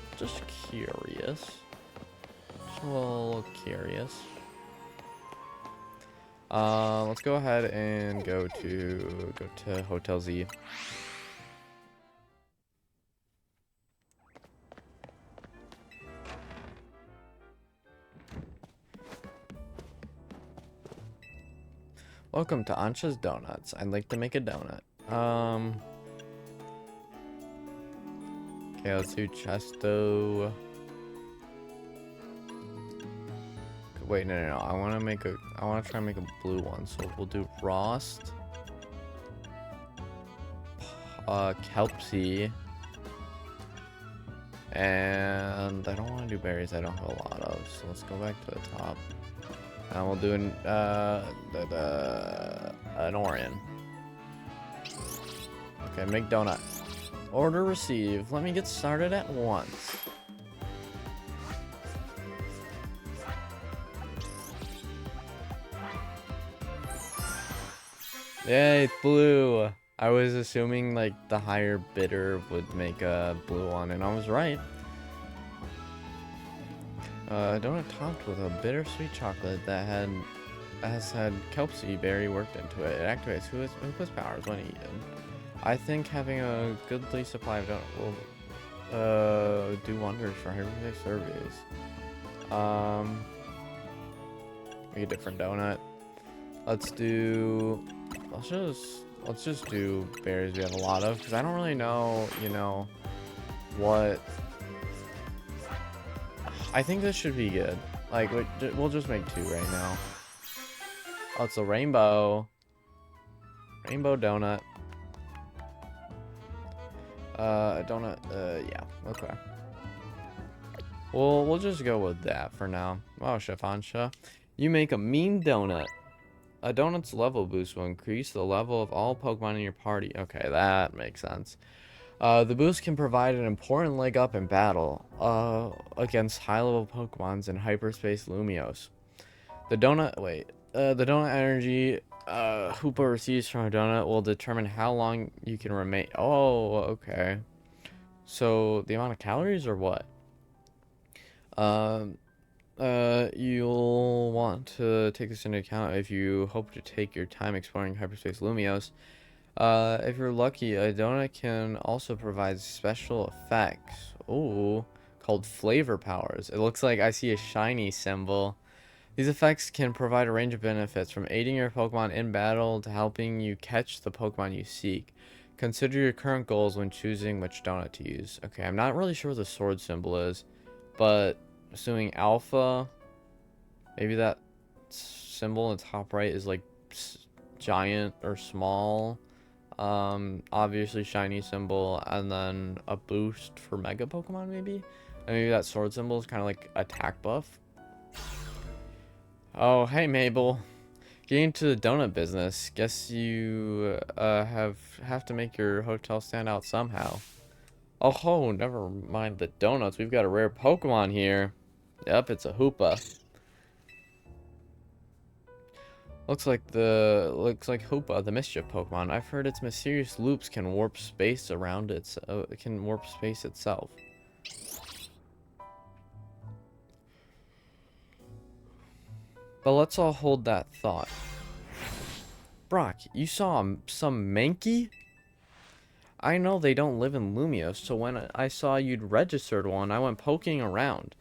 curious. Just a little curious. Let's go ahead and go to Hotel Z. Welcome to Ansha's Donuts. I'd like to make a donut. Okay, let's do Chesto. Wait, no. I want to try and make a blue one. So we'll do Frost. Kelpsy. And I don't want to do berries. I don't have a lot of. So let's go back to the top. And we'll do an Orion. Okay, make donut. Order received. Let me get started at once. Yay, it's blue. I was assuming like the higher bidder would make a blue one, and I was right. Donut topped with a bittersweet chocolate that has had Kelpsy berry worked into it. It activates Hoopa's powers when eaten. I think having a goodly supply of donut will do wonders for hyperspace surveys. Make a different donut. Let's just do berries we have a lot of, because I don't really know, you know, what. I think this should be good. Like, we'll just make 2 right now. Oh, it's a rainbow donut. Donut. Yeah. Okay. We'll just go with that for now. Wow, Chef Ansha, you make a mean donut. A donut's level boost will increase the level of all Pokemon in your party. Okay, that makes sense. The boost can provide an important leg up in battle against high-level Pokemons in Hyperspace Lumiose. The donut energy Hoopa receives from a donut will determine how long you can remain. Oh, okay. So the amount of calories or what? You'll want to take this into account if you hope to take your time exploring Hyperspace Lumiose. If you're lucky, a donut can also provide special effects. Ooh, called flavor powers. It looks like I see a shiny symbol. These effects can provide a range of benefits, from aiding your Pokemon in battle to helping you catch the Pokemon you seek. Consider your current goals when choosing which donut to use. Okay, I'm not really sure what the sword symbol is, but assuming alpha, maybe that symbol in the top right is like giant or small. Obviously shiny symbol, and then a boost for mega Pokemon maybe. And maybe that sword symbol is kind of like attack buff. Oh, hey Mabel, getting into the donut business. Guess you have to make your hotel stand out somehow. Oh, never mind the donuts. We've got a rare Pokemon here. Yep, it's a Hoopa. Looks like Hoopa, the mischief Pokemon. I've heard its mysterious loops can warp space around it can warp space itself. But let's all hold that thought. Brock, you saw some Mankey? I know they don't live in Lumiose, so when I saw you'd registered one, I went poking around.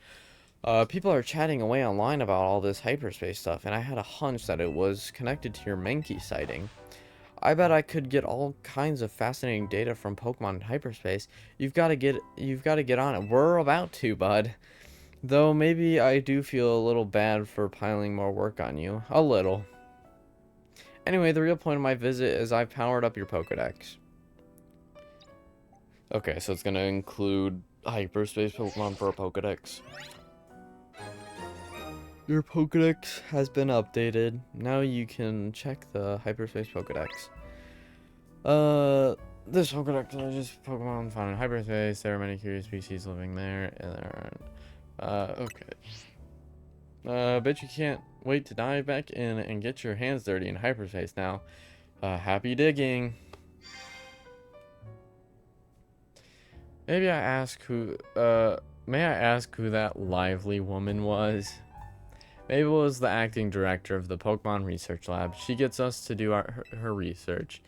People are chatting away online about all this hyperspace stuff, and I had a hunch that it was connected to your Mankey sighting. I bet I could get all kinds of fascinating data from Pokemon in hyperspace. You've got to get on it. We're about to, bud. Though maybe I do feel a little bad for piling more work on you. A little. Anyway, the real point of my visit is I've powered up your Pokedex. Okay, so it's gonna include hyperspace Pokemon for a Pokedex. Your Pokedex has been updated. Now you can check the hyperspace Pokedex. This Pokedex is just Pokemon found in hyperspace. There are many curious species living there, and there aren't. Okay. Bet you can't wait to dive back in and get your hands dirty in hyperspace now. Happy digging. Maybe I ask who, may I ask who that lively woman was? Mabel is the acting director of the Pokemon Research Lab. She gets us to do her research.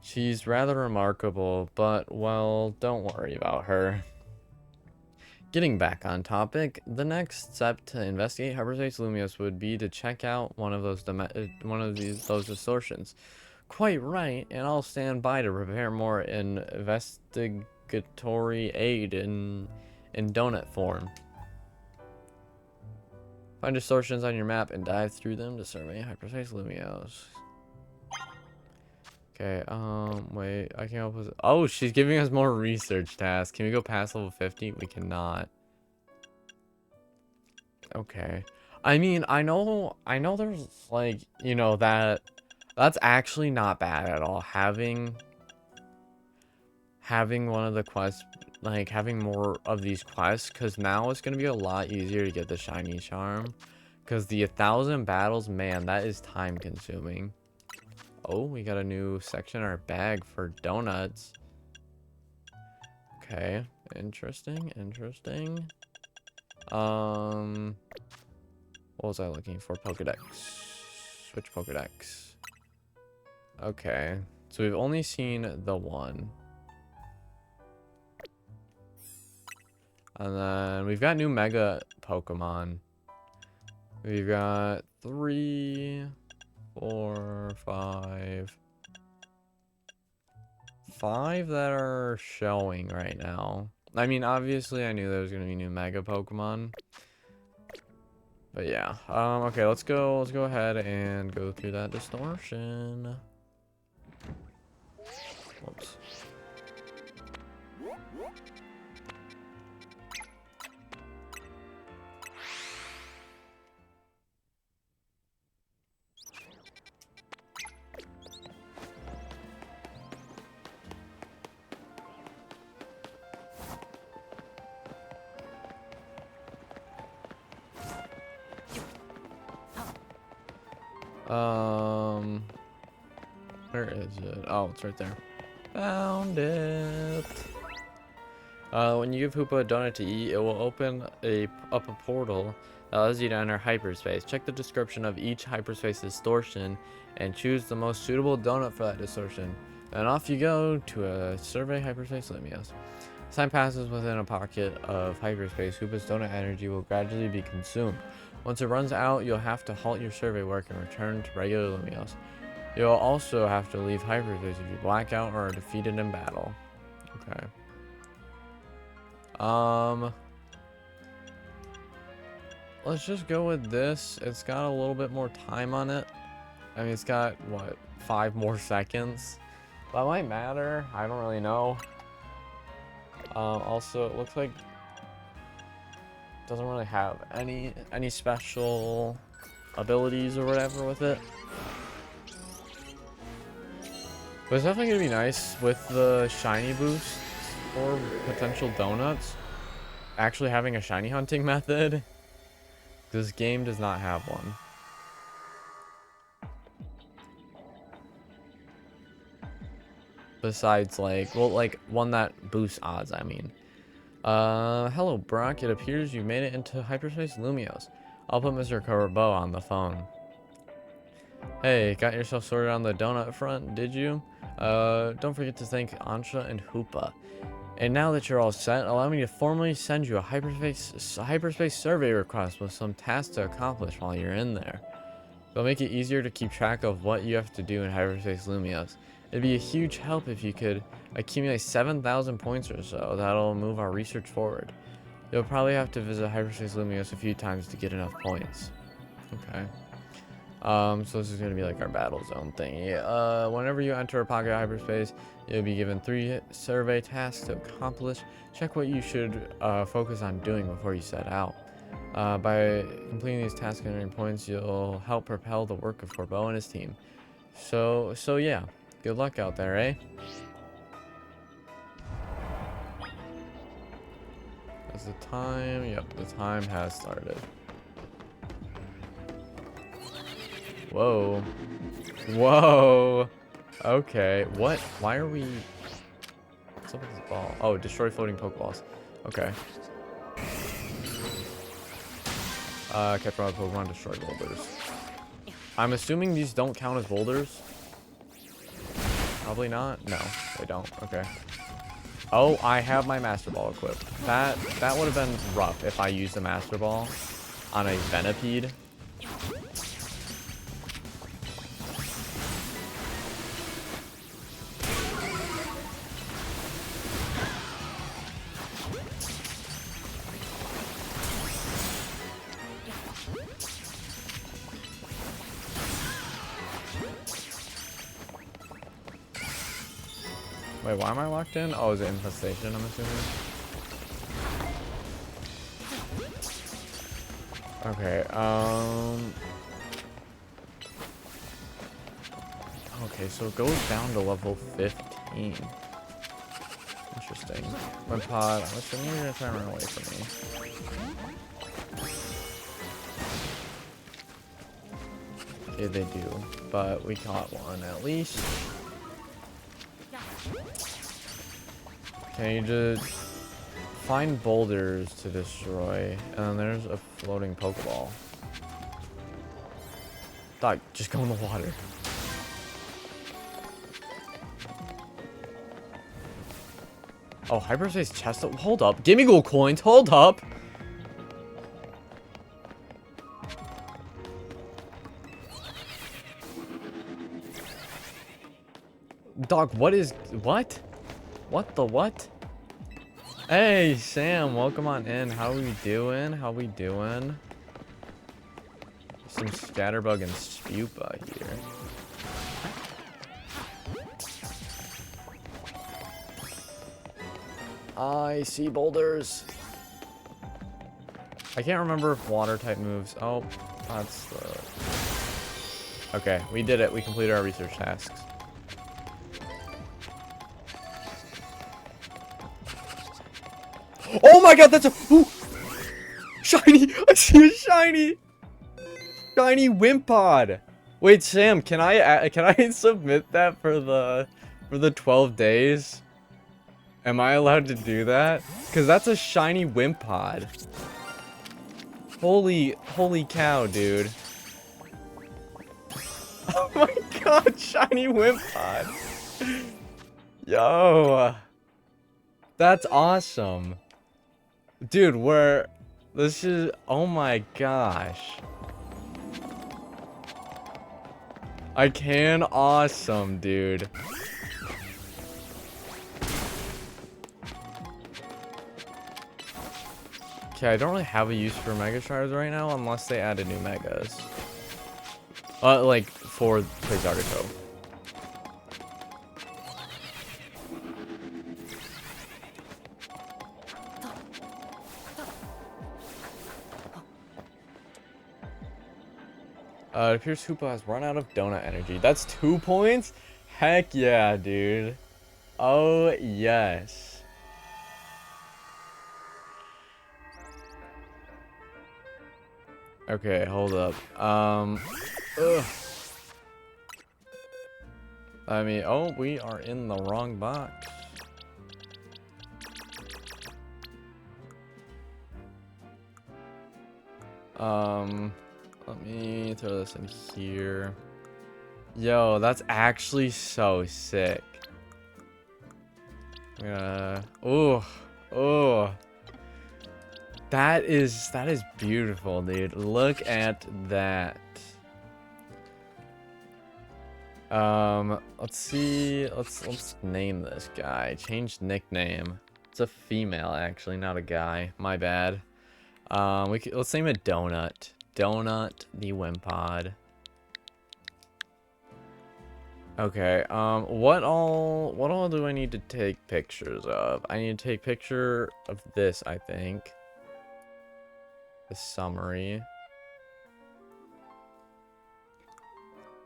She's rather remarkable, but, well, don't worry about her. Getting back on topic, the next step to investigate Hyperspace Lumios would be to check out one of those distortions. Quite right, and I'll stand by to prepare more investigatory aid in donut form. Find distortions on your map and dive through them to survey Hyperspace Lumios. Okay, wait, I can't help with. Oh, she's giving us more research tasks. Can we go past level 50? We cannot. Okay. I mean, I know there's like, you know, that's actually not bad at all. Having one of the quests, like having more of these quests, because now it's gonna be a lot easier to get the shiny charm. Because the 1,000 battles, man, that is time consuming. Oh, we got a new section in our bag for donuts. Okay, interesting. What was I looking for? Pokedex. Switch Pokedex. Okay, so we've only seen the one. And then we've got new Mega Pokemon. We've got 3, 4, 5 that are showing right now. I mean, obviously I knew there was gonna be new Mega Pokemon. But yeah. Okay, let's go ahead and go through that distortion. Whoops. Where is it? Oh, it's right there. Found it. When you give Hoopa a donut to eat, it will open up a portal that allows you to enter hyperspace. Check the description of each hyperspace distortion and choose the most suitable donut for that distortion. And off you go to survey hyperspace Lumios. As time passes within a pocket of hyperspace, Hoopa's donut energy will gradually be consumed. Once it runs out, you'll have to halt your survey work and return to regular Lumios. You'll also have to leave hyperspace if you black out or are defeated in battle. Okay. Let's just go with this. It's got a little bit more time on it. I mean, it's got, what, 5 more seconds? That might matter. I don't really know. Also, it looks like it doesn't really have any special abilities or whatever with it. But it's definitely gonna be nice with the shiny boost or potential donuts actually having a shiny hunting method. This game does not have one. Besides, like, well, like one that boosts odds, I mean. Hello, Brock. It appears you made it into Hyperspace Lumios. I'll put Mr. Corbeau on the phone. Hey, got yourself sorted on the donut front, did you? Don't forget to thank Ansha and Hoopa. And now that you're all set, allow me to formally send you a hyperspace survey request with some tasks to accomplish while you're in there. It'll make it easier to keep track of what you have to do in Hyperspace Lumios. It'd be a huge help if you could accumulate 7,000 points or so. That'll move our research forward. You'll probably have to visit Hyperspace Lumios a few times to get enough points. Okay. So this is gonna be like our battle zone thing. Whenever you enter a pocket of hyperspace, you'll be given 3 survey tasks to accomplish. Check what you should focus on doing before you set out. By completing these tasks and earning points, you'll help propel the work of Corbeau and his team. So yeah, good luck out there, eh? Is the time? Yep, the time has started. Whoa. Whoa. Okay. What? Why are we... What's up with this ball? Oh, destroy floating Pokeballs. Okay. Catch wild Pokemon, destroy boulders. I'm assuming these don't count as boulders. Probably not. No, they don't. Okay. Oh, I have my Master Ball equipped. That would have been rough if I used the Master Ball on a Venipede. Wait, why am I locked in? Oh, is it infestation, I'm assuming? Okay, okay, so it goes down to level 15. Interesting. My pod, I'm assuming you're gonna try and run away from me. Okay, they do. But we caught one at least. Okay, you just find boulders to destroy, and then there's a floating Pokeball. Dog, just go in the water. Oh, hyperspace chest. Hold up. Give me gold coins. Hold up. Dog, what is... What? What the what? Hey, Sam. Welcome on in. How we doing? How we doing? Some Scatterbug and Spupa here. I see boulders. I can't remember if water type moves. Oh, that's the... Okay, we did it. We completed our research tasks. Oh my god, that's a... Ooh! Shiny! I see a shiny! Shiny Wimpod! Wait, Sam, can I submit that for the 12 days? Am I allowed to do that? Because that's a shiny Wimpod. Holy cow, dude. Oh my god, shiny Wimpod. Yo. That's awesome. Dude, this is, oh my gosh. I can, awesome, dude. Okay, I don't really have a use for Mega Shards right now unless they added new Megas. Like, for Plazartico. It appears Hoopa has run out of donut energy. That's 2 points? Heck yeah, dude. Oh, yes. Okay, hold up. Ugh. I mean, oh, we are in the wrong box. Let me throw this in here. Yo, that's actually so sick. Oh. That is beautiful, dude. Look at that. Let's see. Let's name this guy. Change nickname. It's a female, actually, not a guy. My bad. Let's name it Donut. Donut the Wimpod. Okay, what all do I need to take pictures of? I need to take picture of this, I think. The summary.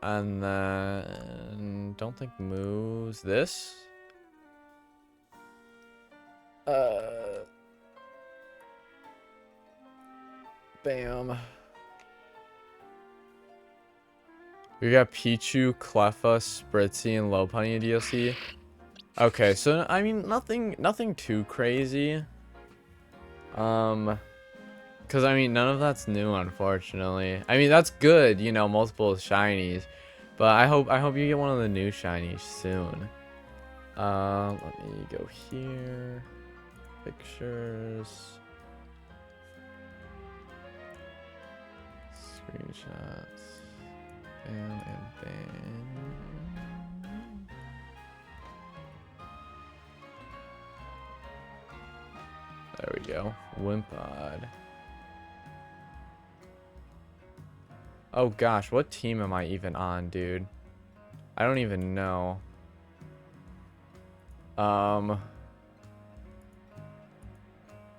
And then don't think moves. This? Bam. We got Pichu, Cleffa, Spritzy, and Lopunny in DLC. Okay, so I mean nothing too crazy. Cause I mean none of that's new, unfortunately. I mean that's good, you know, multiple shinies, but I hope you get one of the new shinies soon. Let me go here. Pictures. Screenshots. Bam and bam. There we go. Wimpod. Oh gosh, what team am I even on, dude? I don't even know. I'm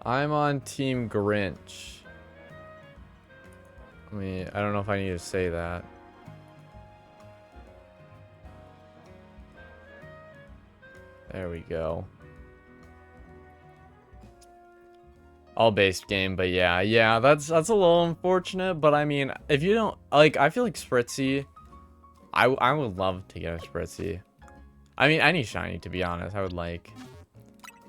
on Team Grinch. I mean, I don't know if I need to say that. There we go. All based game, but yeah, that's a little unfortunate. But I mean, if you don't like, I feel like Spritzy, I would love to get a Spritzy. I mean, any shiny, to be honest, I would like.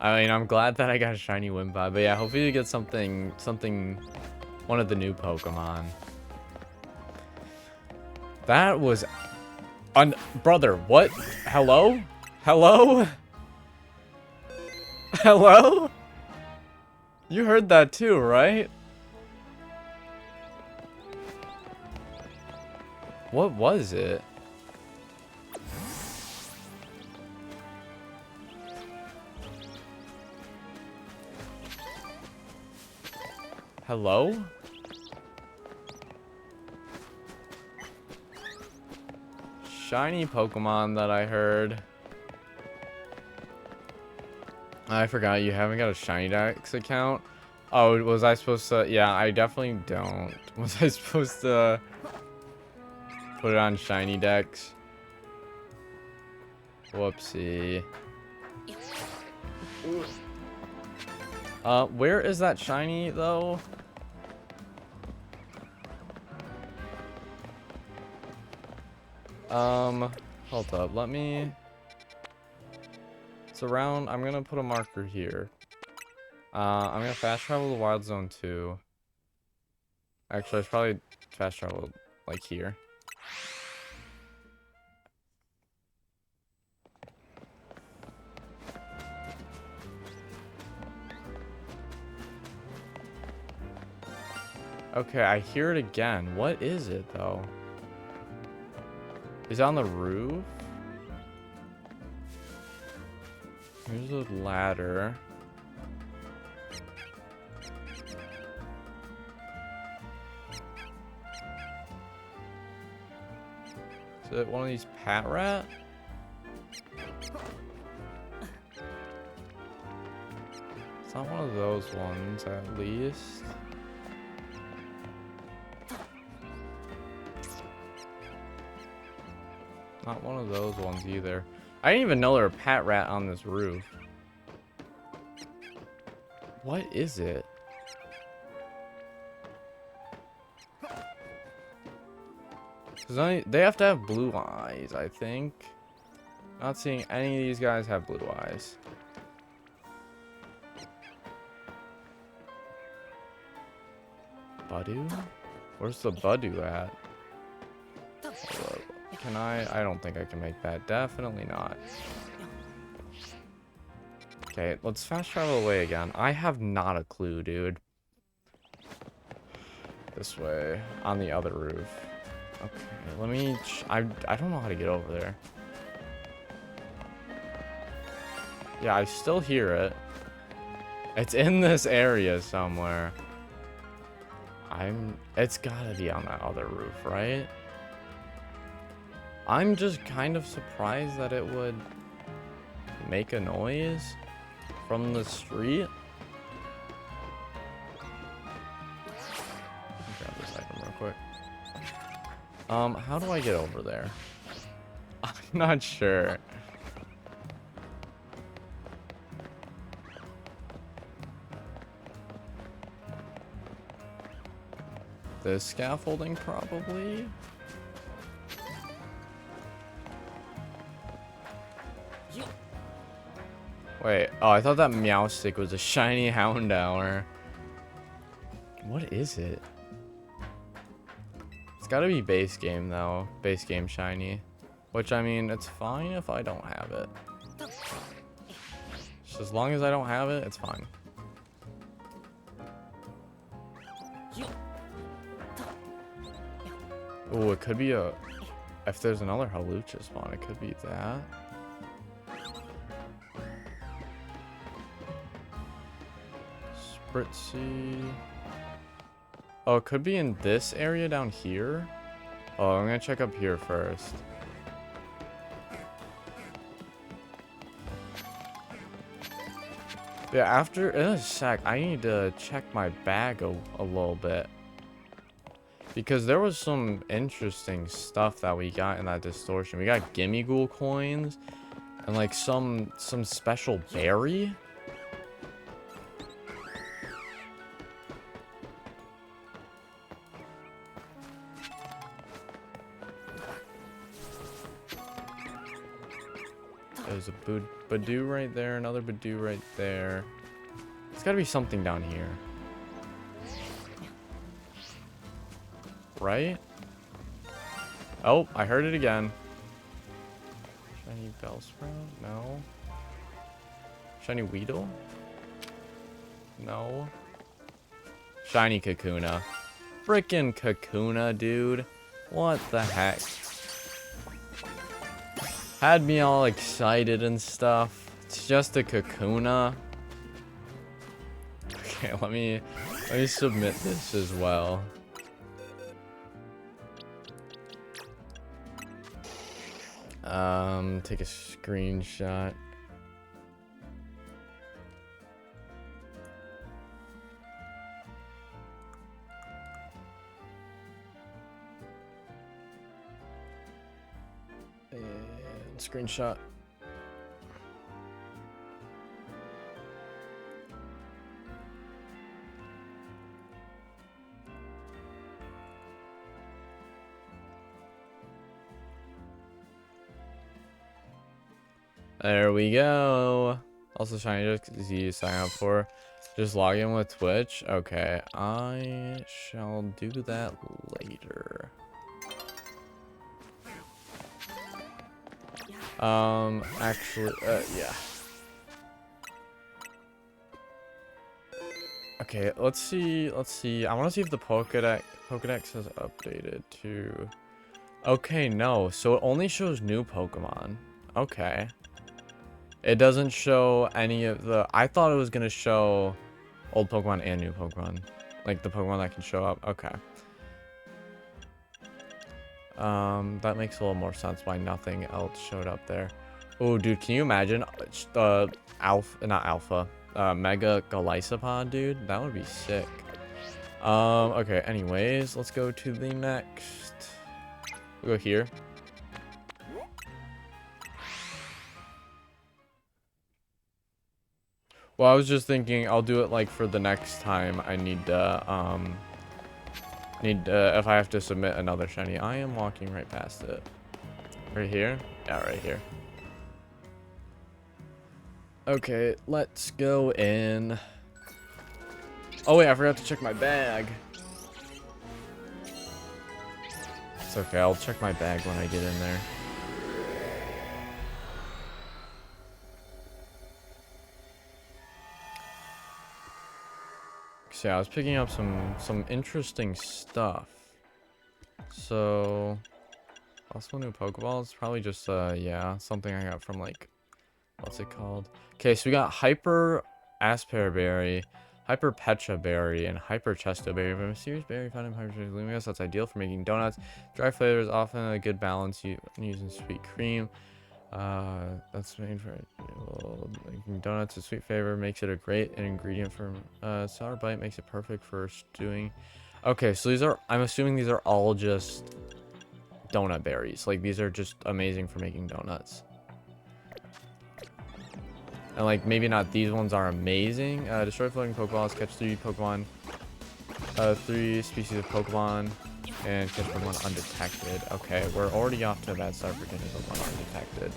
I mean, I'm glad that I got a shiny Wimpod, but yeah, hopefully you get something, one of the new Pokemon. That was, brother, what? Hello? Hello? Hello? You heard that too, right? What was it? Hello? Shiny Pokemon that I heard. I forgot you haven't got a Shiny Dex account. Oh, was I supposed to? Yeah, I definitely don't. Was I supposed to put it on Shiny Dex? Whoopsie. Where is that shiny though? Hold up, let me. It's around. I'm gonna put a marker here. I'm gonna fast travel to Wild Zone 2. Actually, I should probably fast travel like here. Okay, I hear it again. What is it though? Is it on the roof? Here's a ladder. Is it one of these Pat Rat? It's not one of those ones, at least. Not one of those ones either. I didn't even know there were Pat Rat on this roof. What is it? Because they have to have blue eyes, I think. Not seeing any of these guys have blue eyes. Budu? Where's the Budu at? Can I don't think I can make that. Definitely not. Okay, let's fast travel away again. I have not a clue, dude. This way, on the other roof. Okay, let me... I don't know how to get over there. Yeah, I still hear it. It's in this area somewhere. It's gotta be on that other roof, right? I'm just kind of surprised that it would make a noise from the street. Grab this item real quick. How do I get over there? I'm not sure. This scaffolding, probably? Wait, oh, I thought that Meowstic was a shiny Houndour. What is it? It's gotta be base game, though. Base game shiny. Which, I mean, it's fine if I don't have it. Just as long as I don't have it, it's fine. Oh, it could be a... If there's another Halucha spawn, it could be that. Spritzy. Oh, it could be in this area down here. Oh, I'm gonna check up here first. Yeah, after in a sec, I need to check my bag a little bit. Because there was some interesting stuff that we got in that distortion. We got Gimme Ghoul coins and like some special berry. There's a Badoo right there, another Badoo right there. There's gotta be something down here. Right? Oh, I heard it again. Shiny Bellsprout? No. Shiny Weedle? No. Shiny Kakuna. Frickin' Kakuna, dude. What the heck? Had me all excited and stuff. It's just a Kakuna. Okay, let me submit this as well. Take a screenshot. And screenshot. There we go. Also, shiny just easy to sign up for. Just log in with Twitch. Okay, I shall do that later. Actually, yeah. Okay, let's see. I want to see if the Pokédex has updated to. Okay, no. So it only shows new Pokemon. Okay. It doesn't show any of the... I thought it was going to show old Pokemon and new Pokemon. Like the Pokemon that can show up. Okay. That makes a little more sense why nothing else showed up there. Oh, dude, can you imagine Mega Golisopod, dude? That would be sick. Okay, anyways, let's go to the next. We'll go here. Well, I was just thinking I'll do it like for the next time I need to, if I have to submit another shiny. I am walking right past it. Right here? Yeah, right here. Okay, let's go in. Oh wait, I forgot to check my bag. It's okay, I'll check my bag when I get in there. So yeah, I was picking up some interesting stuff. So also new Pokeballs, probably just yeah, something I got from like, what's it called? Okay, so we got Hyper Aspear Berry, Hyper Pecha Berry, and Hyper Chesto Berry. A mysterious berry found in Hyper Lumios that's ideal for making donuts. Dry flavor is often a good balance using sweet cream. That's made for making donuts. A sweet flavor makes it a great ingredient for sour bite. Makes it perfect for stewing. Okay, so these are, I'm assuming these are all just donut berries. Like these are just amazing for making donuts. And like maybe not these ones are amazing. Destroy floating Pokeballs, catch 3 Pokemon, 3 species of Pokemon, and catch Pokemon undetected. Okay, we're already off to a bad start for catching Pokemon undetected.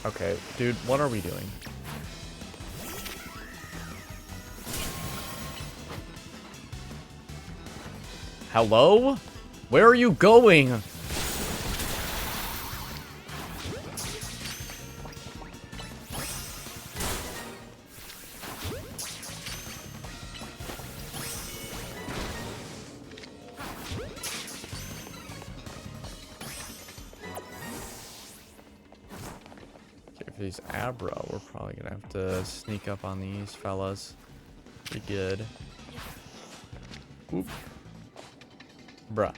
Okay, dude, what are we doing? Hello? Where are you going? These Abra, we're probably gonna have to sneak up on these fellas. Pretty good. Oop. Bruh.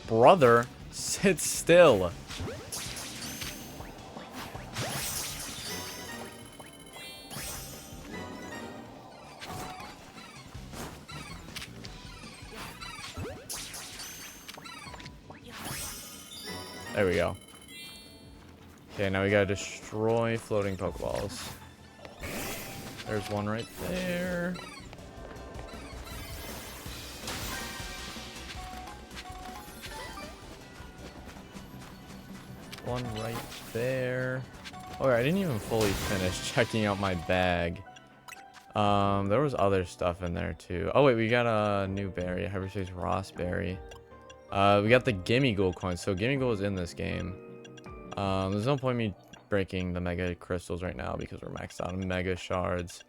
Brother, sit still. There we go. Okay, now we gotta destroy floating Pokeballs. There's one right there. One right there. Oh, I didn't even fully finish checking out my bag. There was other stuff in there too. Oh wait, we got a new berry, Hyperspace Ross berry. We got the Gimme Gold coin. So Gimme Gold is in this game. There's no point me breaking the Mega Crystals right now because we're maxed out on Mega Shards.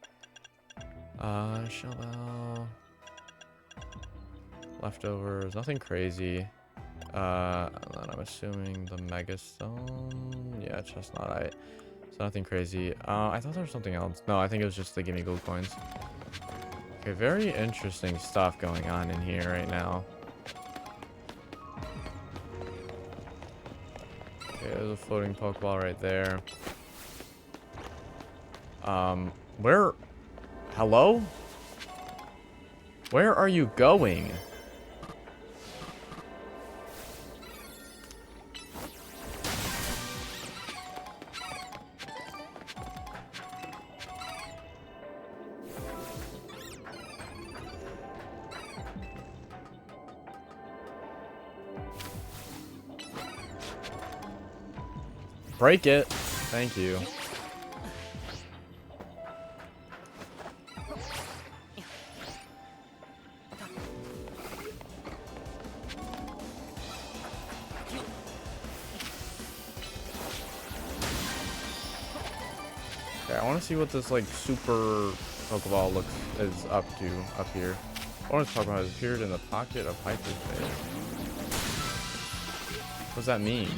Shell leftovers, nothing crazy. And then I'm assuming the Mega Stone. Yeah, Chestnut. It's nothing crazy. I thought there was something else. No, I think it was just the Gimme Gold coins. Okay, very interesting stuff going on in here right now. Okay, there's a floating Pokeball right there. Where? Hello? Where are you going? Break it. Thank you. Okay, I want to see what this like super Pokeball is up to up here. Orange Pokemon has appeared in the pocket of hyperspace. What does that mean?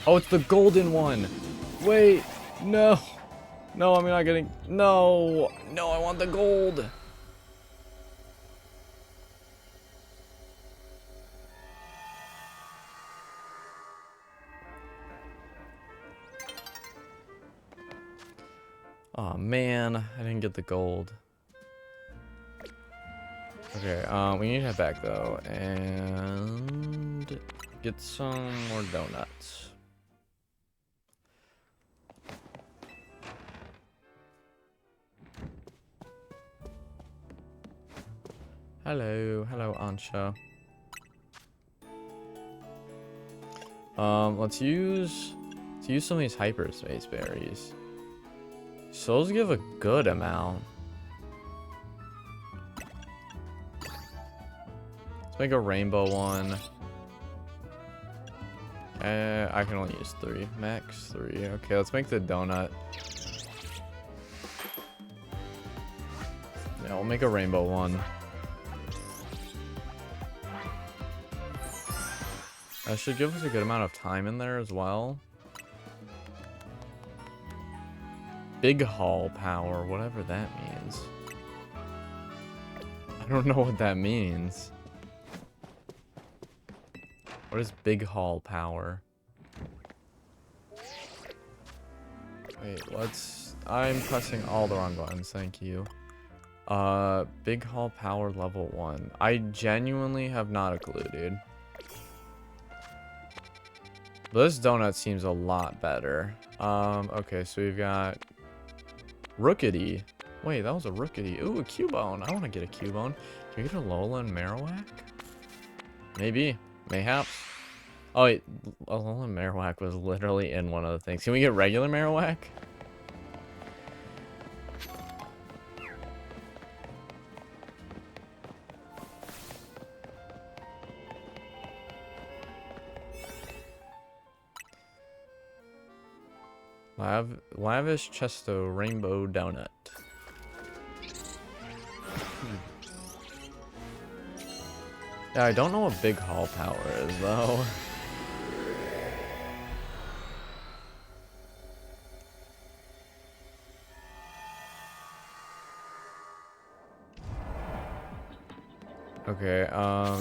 Oh, it's the golden one. Wait, no. No, I'm not getting... No. No, I want the gold. Oh, man. I didn't get the gold. Okay, we need to head back, though. And... get some more donuts. Hello, Ansha. Let's use some of these hyperspace berries. Souls give a good amount. Let's make a rainbow one. I can only use 3. Max 3. Okay, let's make the donut. Yeah, we'll make a rainbow one. That should give us a good amount of time in there as well. Big haul power, whatever that means. I don't know what that means. What is big haul power? Wait, I'm pressing all the wrong buttons, thank you. Big haul power level 1. I genuinely have not a clue, dude. This donut seems a lot better. Okay, so we've got Rookity. Wait, that was a Rookity. Ooh, a Cubone. I want to get a Cubone. Can we get a Alolan Marowak? Maybe. Mayhaps. Oh, wait. Alolan Marowak was literally in one of the things. Can we get regular Marowak? Lavish Chesto Rainbow Donut. Yeah, I don't know what Big Haul Power is, though. Okay,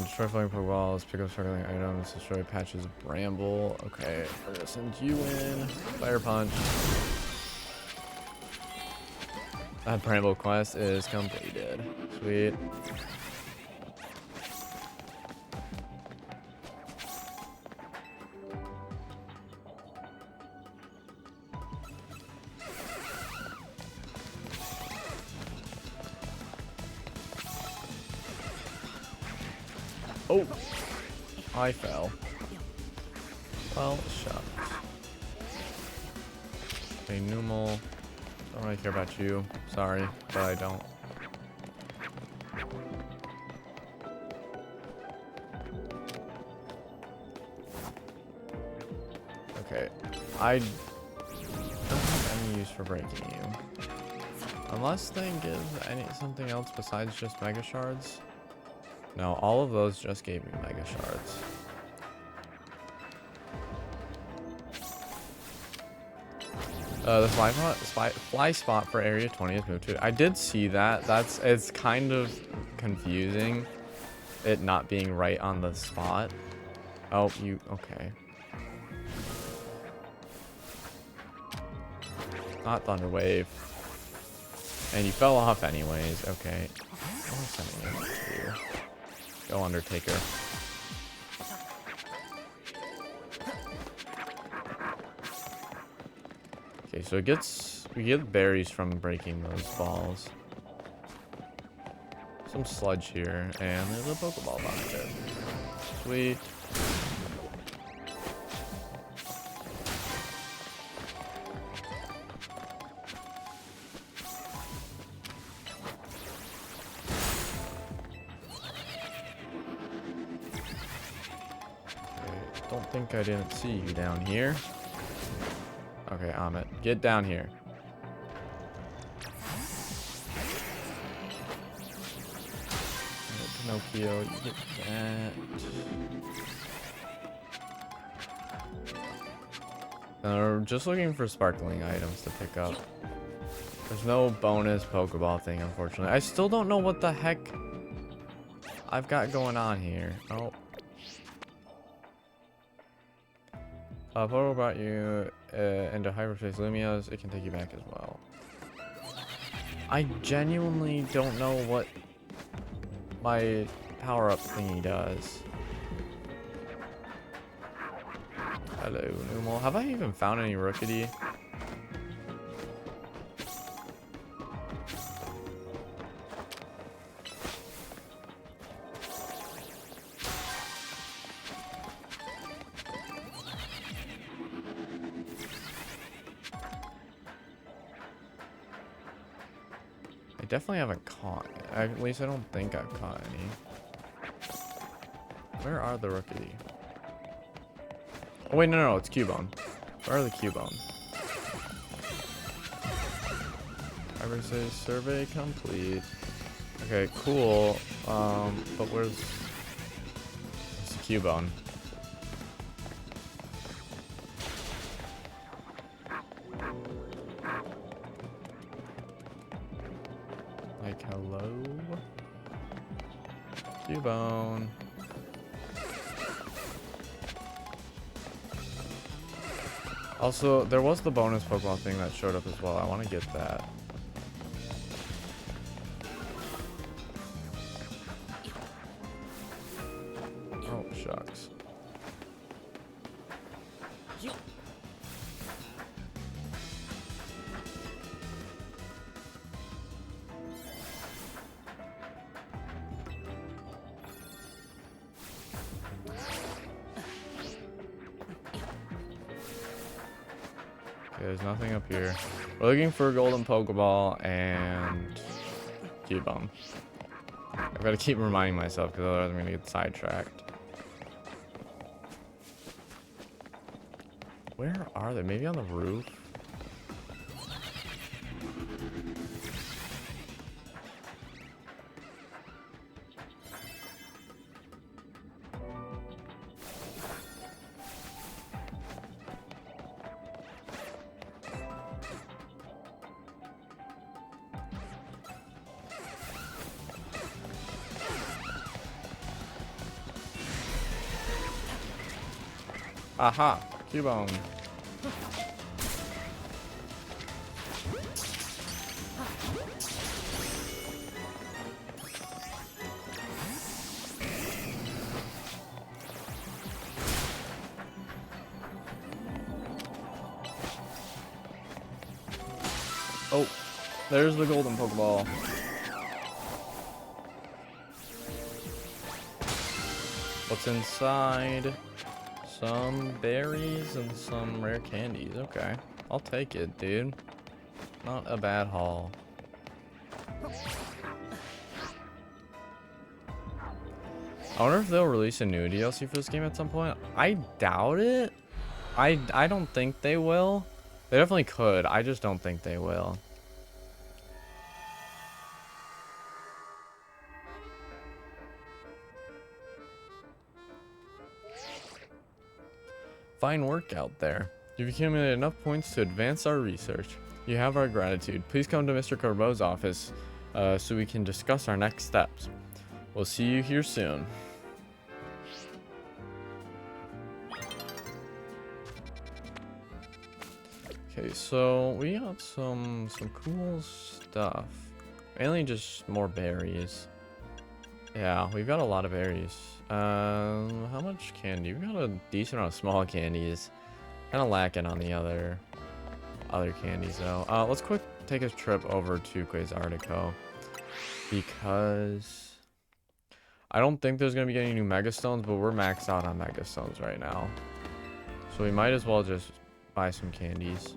destroy flying Pokeballs, pick up struggling items, destroy patches of Bramble. Okay, we're gonna send you in. Fire Punch. That Bramble quest is completed. Sweet. Oh, I fell. Well, shucks. Okay, Numel. Don't really care about you. Sorry, but I don't. Okay, I don't have any use for breaking you. Unless they give something else besides just Mega Shards. No, all of those just gave me Mega Shards. The fly spot for Area 20 is moved to. I did see that. It's kind of confusing, it not being right on the spot. Oh, okay. Not Thunder Wave. And you fell off anyways. Okay. What am I sending it to? Go Undertaker. Okay, so we get berries from breaking those balls. Some sludge here, and there's a Pokeball behind it. Sweet. Don't think I didn't see you down here. Okay, Amit, get down here. Pinocchio, you get that. We're just looking for sparkling items to pick up. There's no bonus Pokeball thing, unfortunately. I still don't know what the heck I've got going on here. Oh. Pokeball brought you into hyperspace Lumios. It can take you back as well. I genuinely don't know what my power-up thingy does. Hello, Numel. Have I even found any Rookity? I definitely haven't caught it. At least I don't think I've caught any. Where are the Rookity? Oh wait, no, it's Cubone. Where are the Cubone? Hyperspace survey complete. Okay, cool. But where's the Cubone? Like, hello? Cubone. Also, there was the bonus Pokemon thing that showed up as well. I want to get that. Oh, shucks. there's nothing up here. We're looking for a golden Pokeball and Cubone. I've got to keep reminding myself because otherwise I'm going to get sidetracked. Where are they? Maybe on the roof? Aha! Cubone. Oh, there's the golden Pokeball. What's inside? Some berries and some rare candies. Okay, I'll take it, dude. Not a bad haul. I wonder if they'll release a new DLC for this game at some point. I doubt it. I don't think they will. They definitely could. I just don't think they will. Fine work out there. You've accumulated enough points to advance our research. You have our gratitude. Please come to Mr. Corbeau's office so we can discuss our next steps. We'll see you here soon. Okay, so we got some cool stuff. Mainly just more berries. Yeah, we've got a lot of berries. How much candy? We've got a decent amount of small candies. Kind of lacking on the other candies though. Let's take a trip over to Quasartico because I don't think there's gonna be any new Mega Stones, but we're maxed out on Mega Stones right now, so we might as well just buy some candies.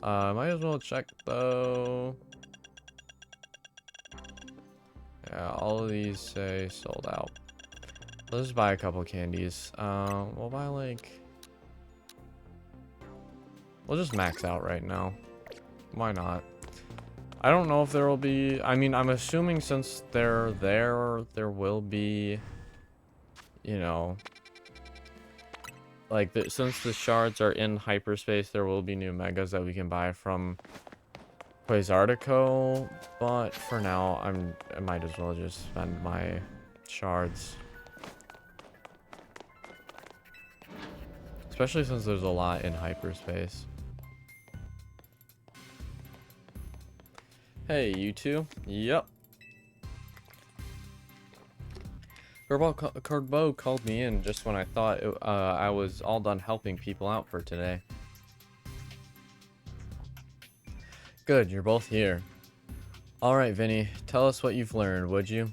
Might as well check though. Yeah, all of these say sold out. Let's just buy a couple candies. We'll buy like... We'll just max out right now. Why not? I don't know if there will be... I mean, I'm assuming since they're there will be... You know... Like, since the shards are in hyperspace, there will be new megas that we can buy from Quasartico, but for now, I might as well just spend my shards. Especially since there's a lot in hyperspace. Hey, you two? Yep. Corbeau called me in just when I thought I was all done helping people out for today. Good, you're both here. Alright, Vinny, tell us what you've learned, would you?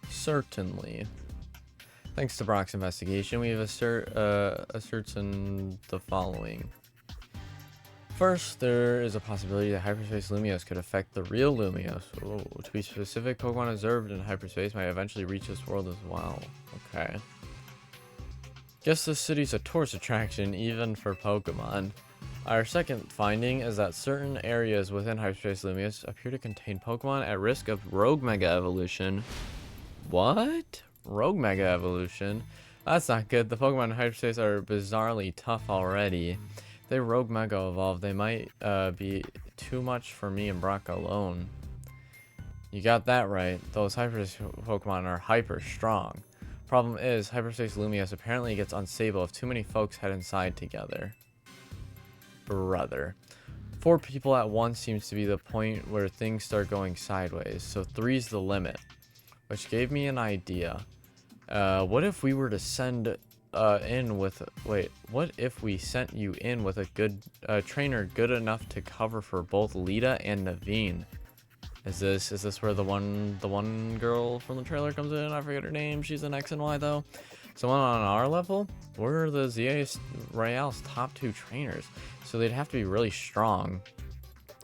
Certainly. Thanks to Brock's investigation, we have ascertained the following. First, there is a possibility that hyperspace Lumios could affect the real Lumios. Oh, to be specific, Pokemon observed in hyperspace might eventually reach this world as well. Okay. Guess this city's a tourist attraction, even for Pokemon. Our second finding is that certain areas within hyperspace Lumios appear to contain Pokemon at risk of rogue mega evolution. What? Rogue mega evolution? That's not good. The Pokemon in hyperspace are bizarrely tough already. If they rogue mega evolve, they might be too much for me and Brock alone. You got that right. Those hyperspace Pokemon are hyper strong. Problem is, hyperspace Lumios apparently gets unstable if too many folks head inside together. Brother. 4 people at once seems to be the point where things start going sideways, so 3's the limit. Which gave me an idea. What if we were to send what if we sent you in with a good trainer good enough to cover for both Lita and Naveen? Is this where the one girl from the trailer comes in? I forget her name. She's an X and Y though. Someone on our level, we're the ZA Royale's top 2 trainers, so they'd have to be really strong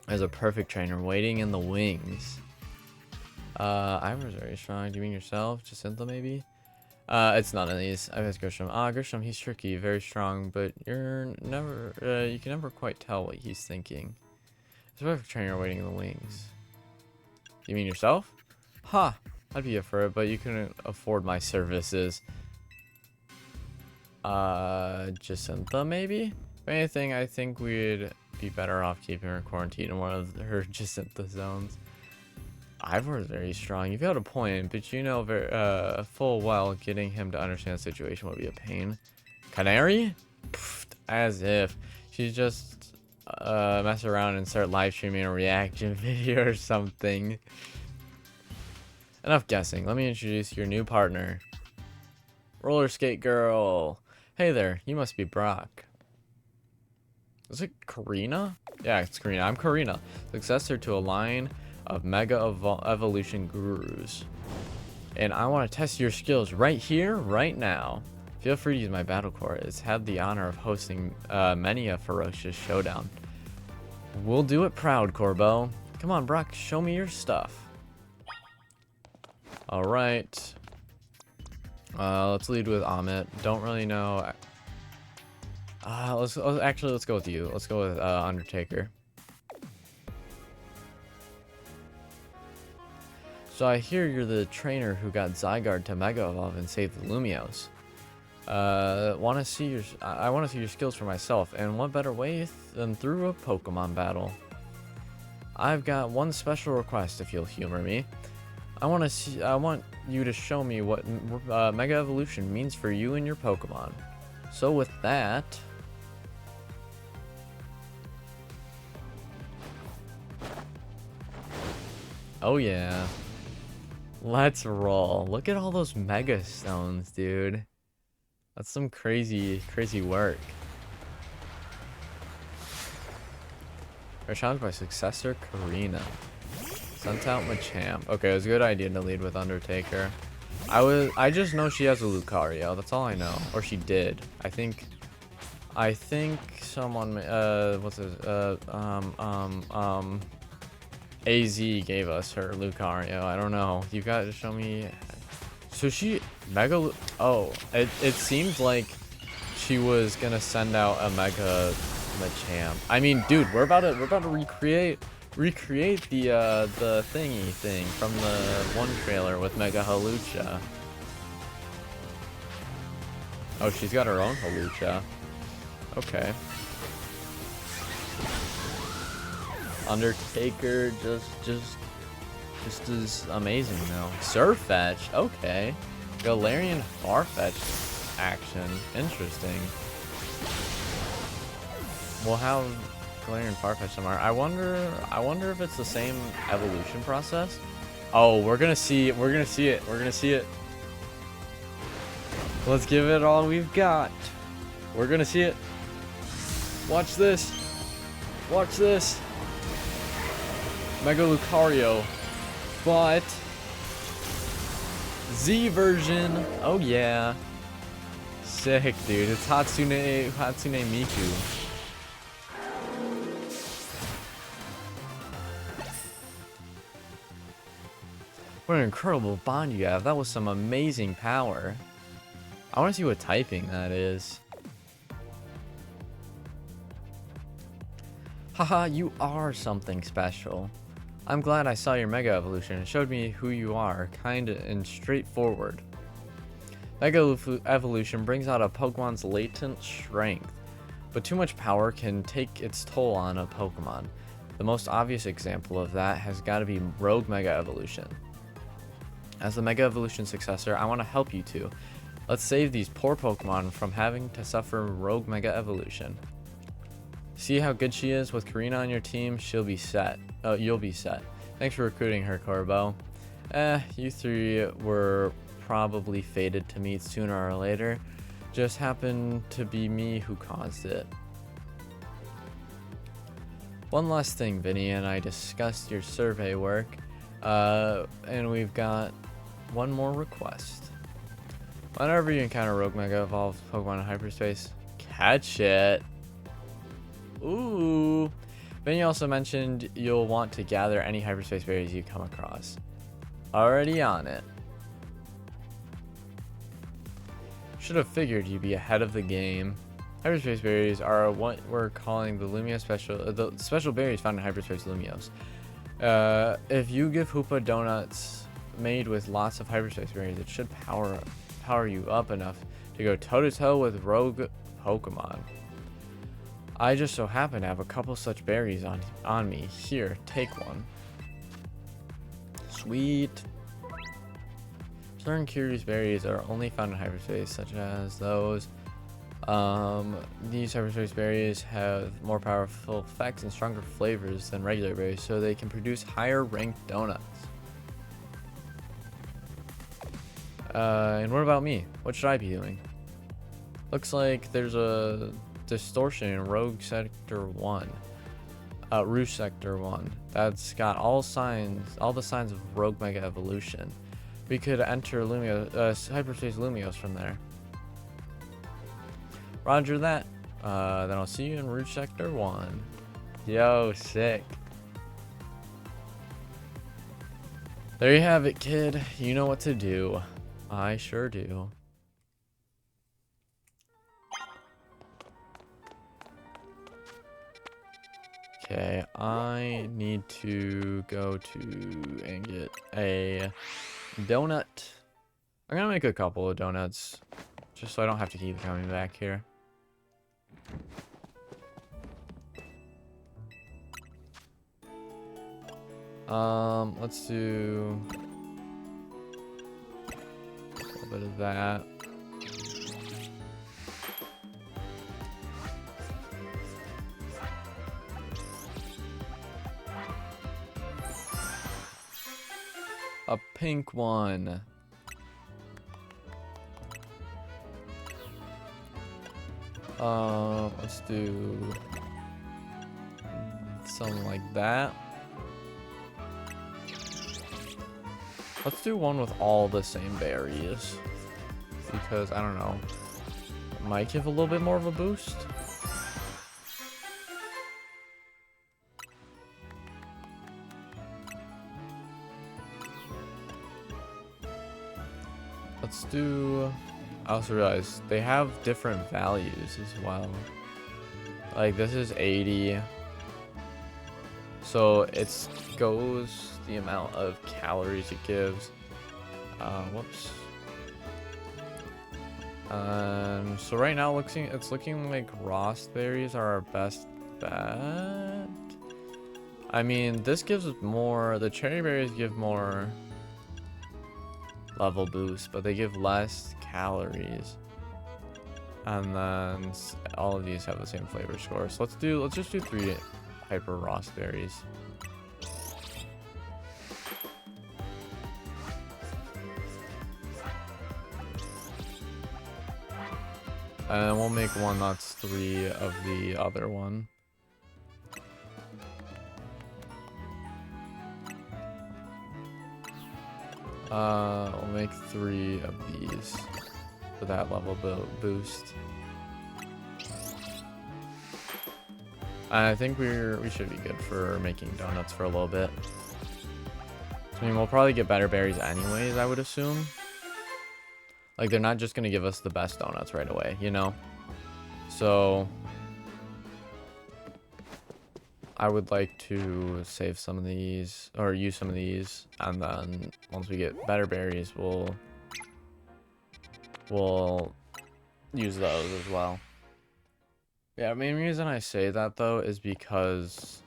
as a perfect trainer waiting in the wings. I was very strong. Do you mean yourself? Jacinta, maybe? It's none of these. I guess Grisham. Grisham, he's tricky, very strong, but you can never quite tell what he's thinking. It's a perfect trainer waiting in the wings. You mean yourself? Ha! I'd be up for it, but you couldn't afford my services. Jacinta, maybe? If anything, I think we'd be better off keeping her quarantined in one of her Jacinta zones. Ivor's very strong. You've got a point, but you know full well getting him to understand the situation would be a pain. Canary? Pfft, as if. She's just mess around and start live streaming a reaction video or something. Enough guessing. Let me introduce your new partner. Roller skate girl. Hey there, you must be Brock. Is it Karina? Yeah, it's Karina. I'm Karina, successor to a line of Mega Evolution gurus. And I want to test your skills right here, right now. Feel free to use my battle core. It's had the honor of hosting many a ferocious showdown. We'll do it proud, Corbo. Come on, Brock, show me your stuff. Alright. Let's lead with Amit. Don't really know. Let's go with you. Let's go with Undertaker. So I hear you're the trainer who got Zygarde to Mega Evolve and save the Lumios. I want to see your skills for myself, and what better way than through a Pokemon battle? I've got one special request, if you'll humor me. I want you to show me what Mega Evolution means for you and your Pokemon. So with that, oh yeah. Let's roll. Look at all those Mega Stones, dude. That's some crazy work. We're challenged by successor Karina. Sent out Machamp. Okay, it was a good idea to lead with Undertaker. I just know she has a Lucario. That's all I know. Or she did. I think someone what's his AZ gave us her Lucario. I don't know. You got to show me. So she Mega. Oh, it seems like she was gonna send out a Mega Machamp. I mean, dude, we're about to recreate the thingy thing from the one trailer with Mega Halucha. Oh, she's got her own Halucha. Okay. Undertaker just is amazing though. Surfetch, okay. Galarian Farfetch action, interesting. We'll have Galarian Farfetch somewhere. I wonder if it's the same evolution process. Oh, we're gonna see it. We're gonna see it. Let's give it all we've got. We're gonna see it. Watch this. Watch this. Mega Lucario, but Z version. Oh yeah, sick, dude. It's Hatsune Miku. What an incredible bond you have. That was some amazing power. I want to see what typing that is. Haha, you are something special. I'm glad I saw your Mega Evolution. It showed me who you are, kind and straightforward. Mega Evolution brings out a Pokemon's latent strength, but too much power can take its toll on a Pokemon. The most obvious example of that has got to be Rogue Mega Evolution. As the Mega Evolution successor, I want to help you two. Let's save these poor Pokemon from having to suffer Rogue Mega Evolution. See how good she is? With Karina on your team, she'll be set. Oh, you'll be set. Thanks for recruiting her, Corbo. You three were probably fated to meet sooner or later. Just happened to be me who caused it. One last thing, Vinny and I discussed your survey work, and we've got one more request. Whenever you encounter Rogue Mega Evolved Pokemon in hyperspace, catch it. Ooh. Vinny also mentioned you'll want to gather any hyperspace berries you come across. Already on it. Should have figured you'd be ahead of the game. Hyperspace berries are what we're calling the Lumia special, the special berries found in hyperspace Lumios. If you give Hoopa donuts made with lots of hyperspace berries, it should power you up enough to go toe-to-toe with rogue Pokemon. I just so happen to have a couple such berries on me. Here, take one. Sweet. Certain curious berries are only found in hyperspace, such as those. These hyperspace berries have more powerful effects and stronger flavors than regular berries, so they can produce higher ranked donuts. And what about me? What should I be doing? Looks like there's a distortion in Rogue Sector 1. Rouge Sector 1. That's got all the signs of Rogue Mega Evolution. We could enter hyperspace Lumios from there. Roger that. Then I'll see you in Rouge Sector 1. Yo, sick. There you have it, kid. You know what to do. I sure do. Okay, I need to go to and get a donut. I'm gonna make a couple of donuts just so I don't have to keep coming back here. Let's do a little bit of that. A pink one. Let's do something like that. Let's do one with all the same berries, because I don't know, it might give a little bit more of a boost. Let's do, I also realized they have different values as well. Like this is 80. So it goes the amount of calories it gives. Whoops. So right now it's looking like raspberries are our best bet. I mean, this gives more, the cherry berries give more level boost, but they give less calories. And then all of these have the same flavor score. So let's just do 3 hyper raspberries. And we'll make one that's 3 of the other one. We'll make 3 of these for that level boost. I think we should be good for making donuts for a little bit. I mean, we'll probably get better berries anyways, I would assume. Like, they're not just gonna give us the best donuts right away, you know? So I would like to save some of these, or use some of these, and then once we get better berries, we'll use those as well. Yeah, the main reason I say that though is because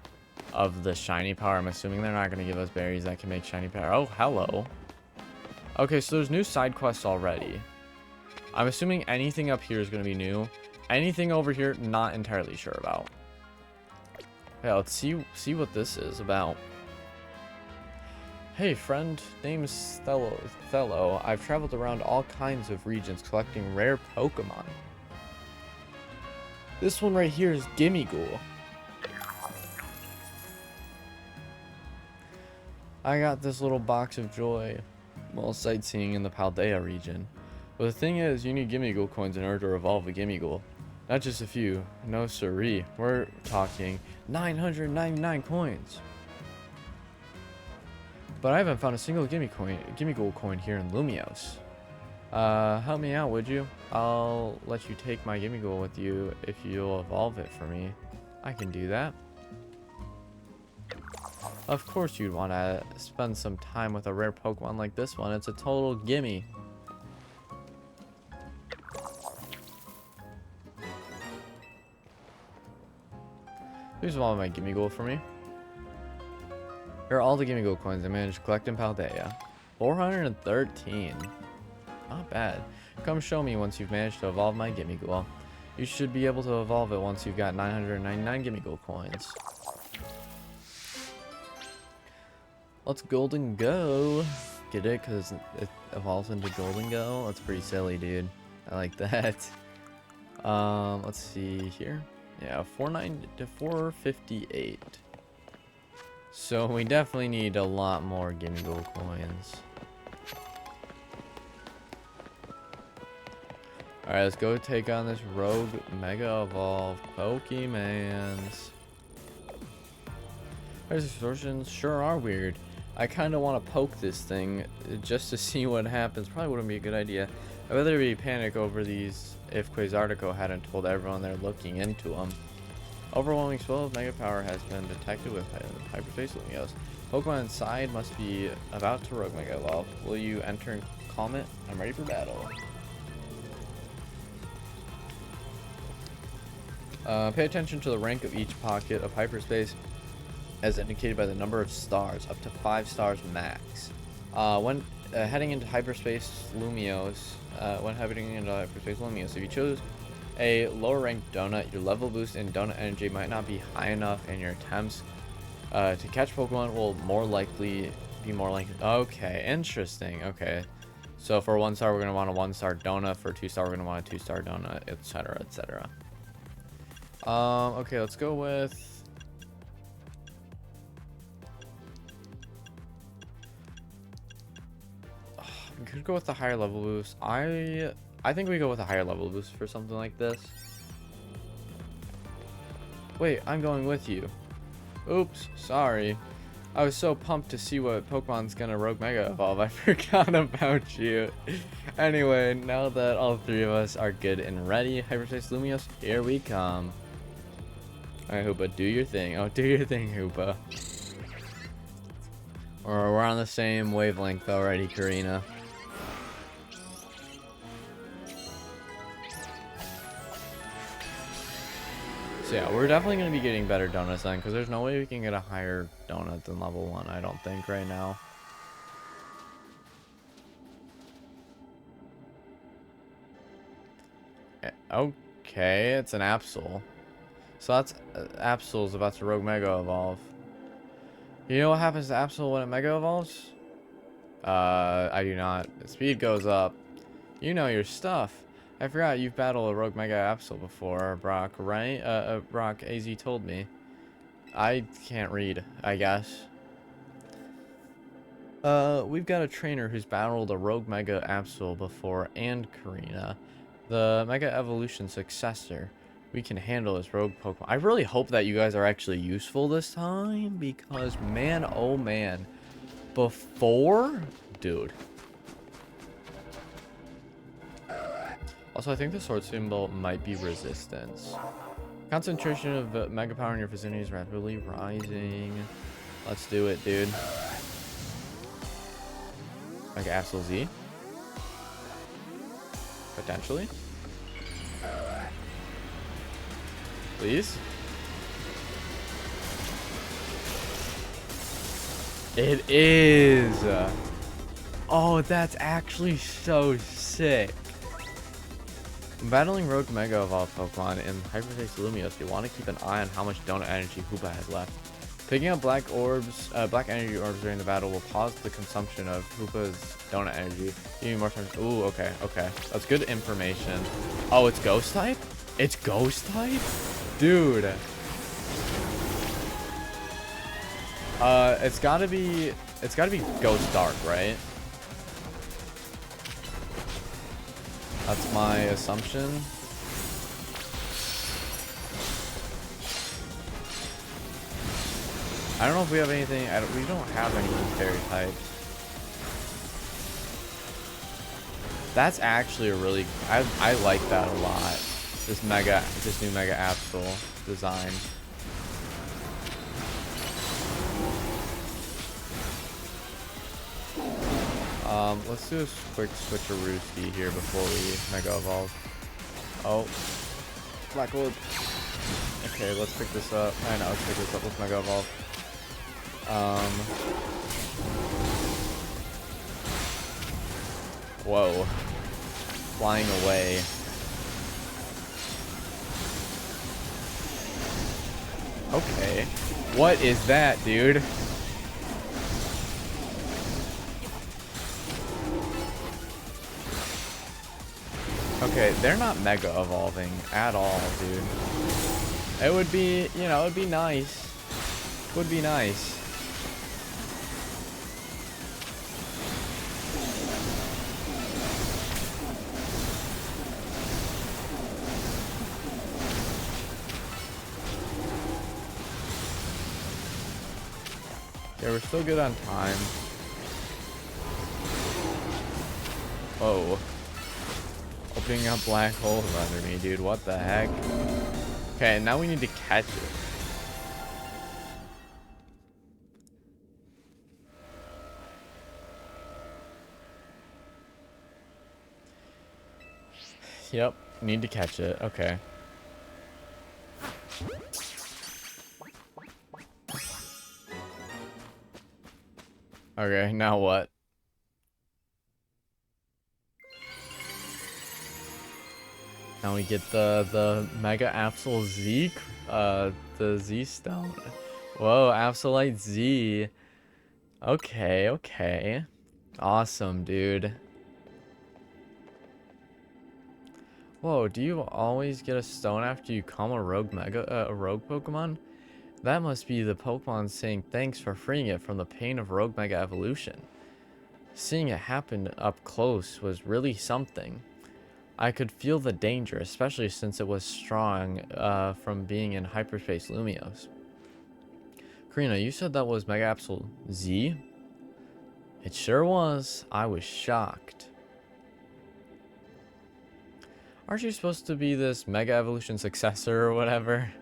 of the shiny power. I'm assuming they're not going to give us berries that can make shiny power. Oh, hello. Okay, so there's new side quests already. I'm assuming anything up here is going to be new. Anything over here, not entirely sure about. Yeah, let's see what this is about. Hey, friend, name's Thello. I've traveled around all kinds of regions collecting rare Pokemon. This one right here is Gimmighoul. I got this little box of joy while sightseeing in the Paldea region. But the thing is, you need Gimmighoul coins in order to evolve a Gimmighoul. Not just a few. No siree. We're talking 999 coins. But I haven't found a single Gimmighoul coin here in Lumios. Help me out, would you? I'll let you take my Gimmighoul with you if you'll evolve it for me. I can do that. Of course you'd want to spend some time with a rare Pokemon like this one. It's a total gimme. Please evolve my Gimmighoul for me. Here are all the Gimmighoul coins I managed to collect in Paldea. 413. Not bad. Come show me once you've managed to evolve my Gimmighoul. You should be able to evolve it once you've got 999 Gimmighoul coins. Let's Golden Go. Get it? Because it evolves into Golden Go? That's pretty silly, dude. I like that. Let's see here. Yeah, 490 to 458. So we definitely need a lot more Gimmighoul coins. Alright, let's go take on this rogue Mega Evolved Pokemans. These distortions sure are weird. I kind of want to poke this thing just to see what happens. Probably wouldn't be a good idea. I'd rather be panic over these if Quasartico hadn't told everyone they're looking into them. Overwhelming swell of Mega Power has been detected with Hyperspace Lumios. Pokemon inside must be about to Rogue Mega Evolve. Will you enter and calm it? I'm ready for battle. Pay attention to the rank of each pocket of hyperspace as indicated by the number of stars, up to 5 stars max. When heading into hyperspace Lumios, if you chose a lower ranked donut, your level boost in donut energy might not be high enough, and your attempts to catch Pokemon will be more likely. Okay, interesting. Okay, so for 1 star, we're gonna want a 1-star donut. For 2 star, we're gonna want a 2-star donut, etc., etc. Okay, let's go with. We could go with the higher level boost. I think we go with a higher level boost for something like this. Wait, I'm going with you. Oops, sorry. I was so pumped to see what Pokemon's gonna Rogue Mega Evolve, I forgot about you. Anyway, now that all 3 of us are good and ready, Hyperspace Lumios, here we come. Alright, Hoopa, do your thing. Oh, do your thing, Hoopa. Or we're on the same wavelength already, Karina. So yeah, we're definitely going to be getting better donuts then, because there's no way we can get a higher donut than level 1, I don't think, right now. Okay, it's an Absol. So that's Absol's about to Rogue Mega Evolve. You know what happens to Absol when it Mega Evolves? I do not. The speed goes up. You know your stuff. I forgot you've battled a Rogue Mega Absol before, Brock, right? Brock, AZ told me. I can't read, I guess. We've got a trainer who's battled a Rogue Mega Absol before, and Karina, the Mega Evolution successor. We can handle this rogue Pokemon. I really hope that you guys are actually useful this time, because man, oh man. Before? Dude. Also, I think the sword symbol might be resistance. Concentration of Mega Power in your vicinity is rapidly rising. Let's do it, dude. Like Absol Z? Potentially? Please? It is! Oh, that's actually so sick. When battling Rogue Mega Evolved Pokemon in Hyperspace Lumios, you want to keep an eye on how much donut energy Hoopa has left. Picking up black energy orbs during the battle will pause the consumption of Hoopa's donut energy. Giving more time. Ooh, okay, okay. That's good information. Oh, it's Ghost type? It's Ghost type? Dude. It's gotta be Ghost Dark, right? That's my assumption. I don't know if we have anything. We don't have any fairy types. That's actually a really. I like that a lot. This new Mega Absol design. Let's do a quick switcherooski here before we Mega Evolve. Oh, Blackwood. Okay, let's pick this up. I know, let's pick this up with Mega Evolve. Whoa. Flying away. Okay. What is that, dude? Okay, they're not Mega Evolving at all, dude. It would be, you know, it'd be nice. Would be nice. Okay, we're still good on time. Whoa. Opening up black holes under me, dude. What the heck? Okay, now we need to catch it. Yep, need to catch it. Okay. Okay, now what? Now we get the Mega Absol Z, the Z Stone. Whoa, Absolite Z. Okay, okay. Awesome, dude. Whoa, do you always get a stone after you calm a rogue Pokemon? That must be the Pokemon saying thanks for freeing it from the pain of rogue Mega Evolution. Seeing it happen up close was really something. I could feel the danger, especially since it was strong from being in Hyperspace Lumios. Karina, you said that was Mega Absol Z? It sure was. I was shocked. Aren't you supposed to be this Mega Evolution successor or whatever?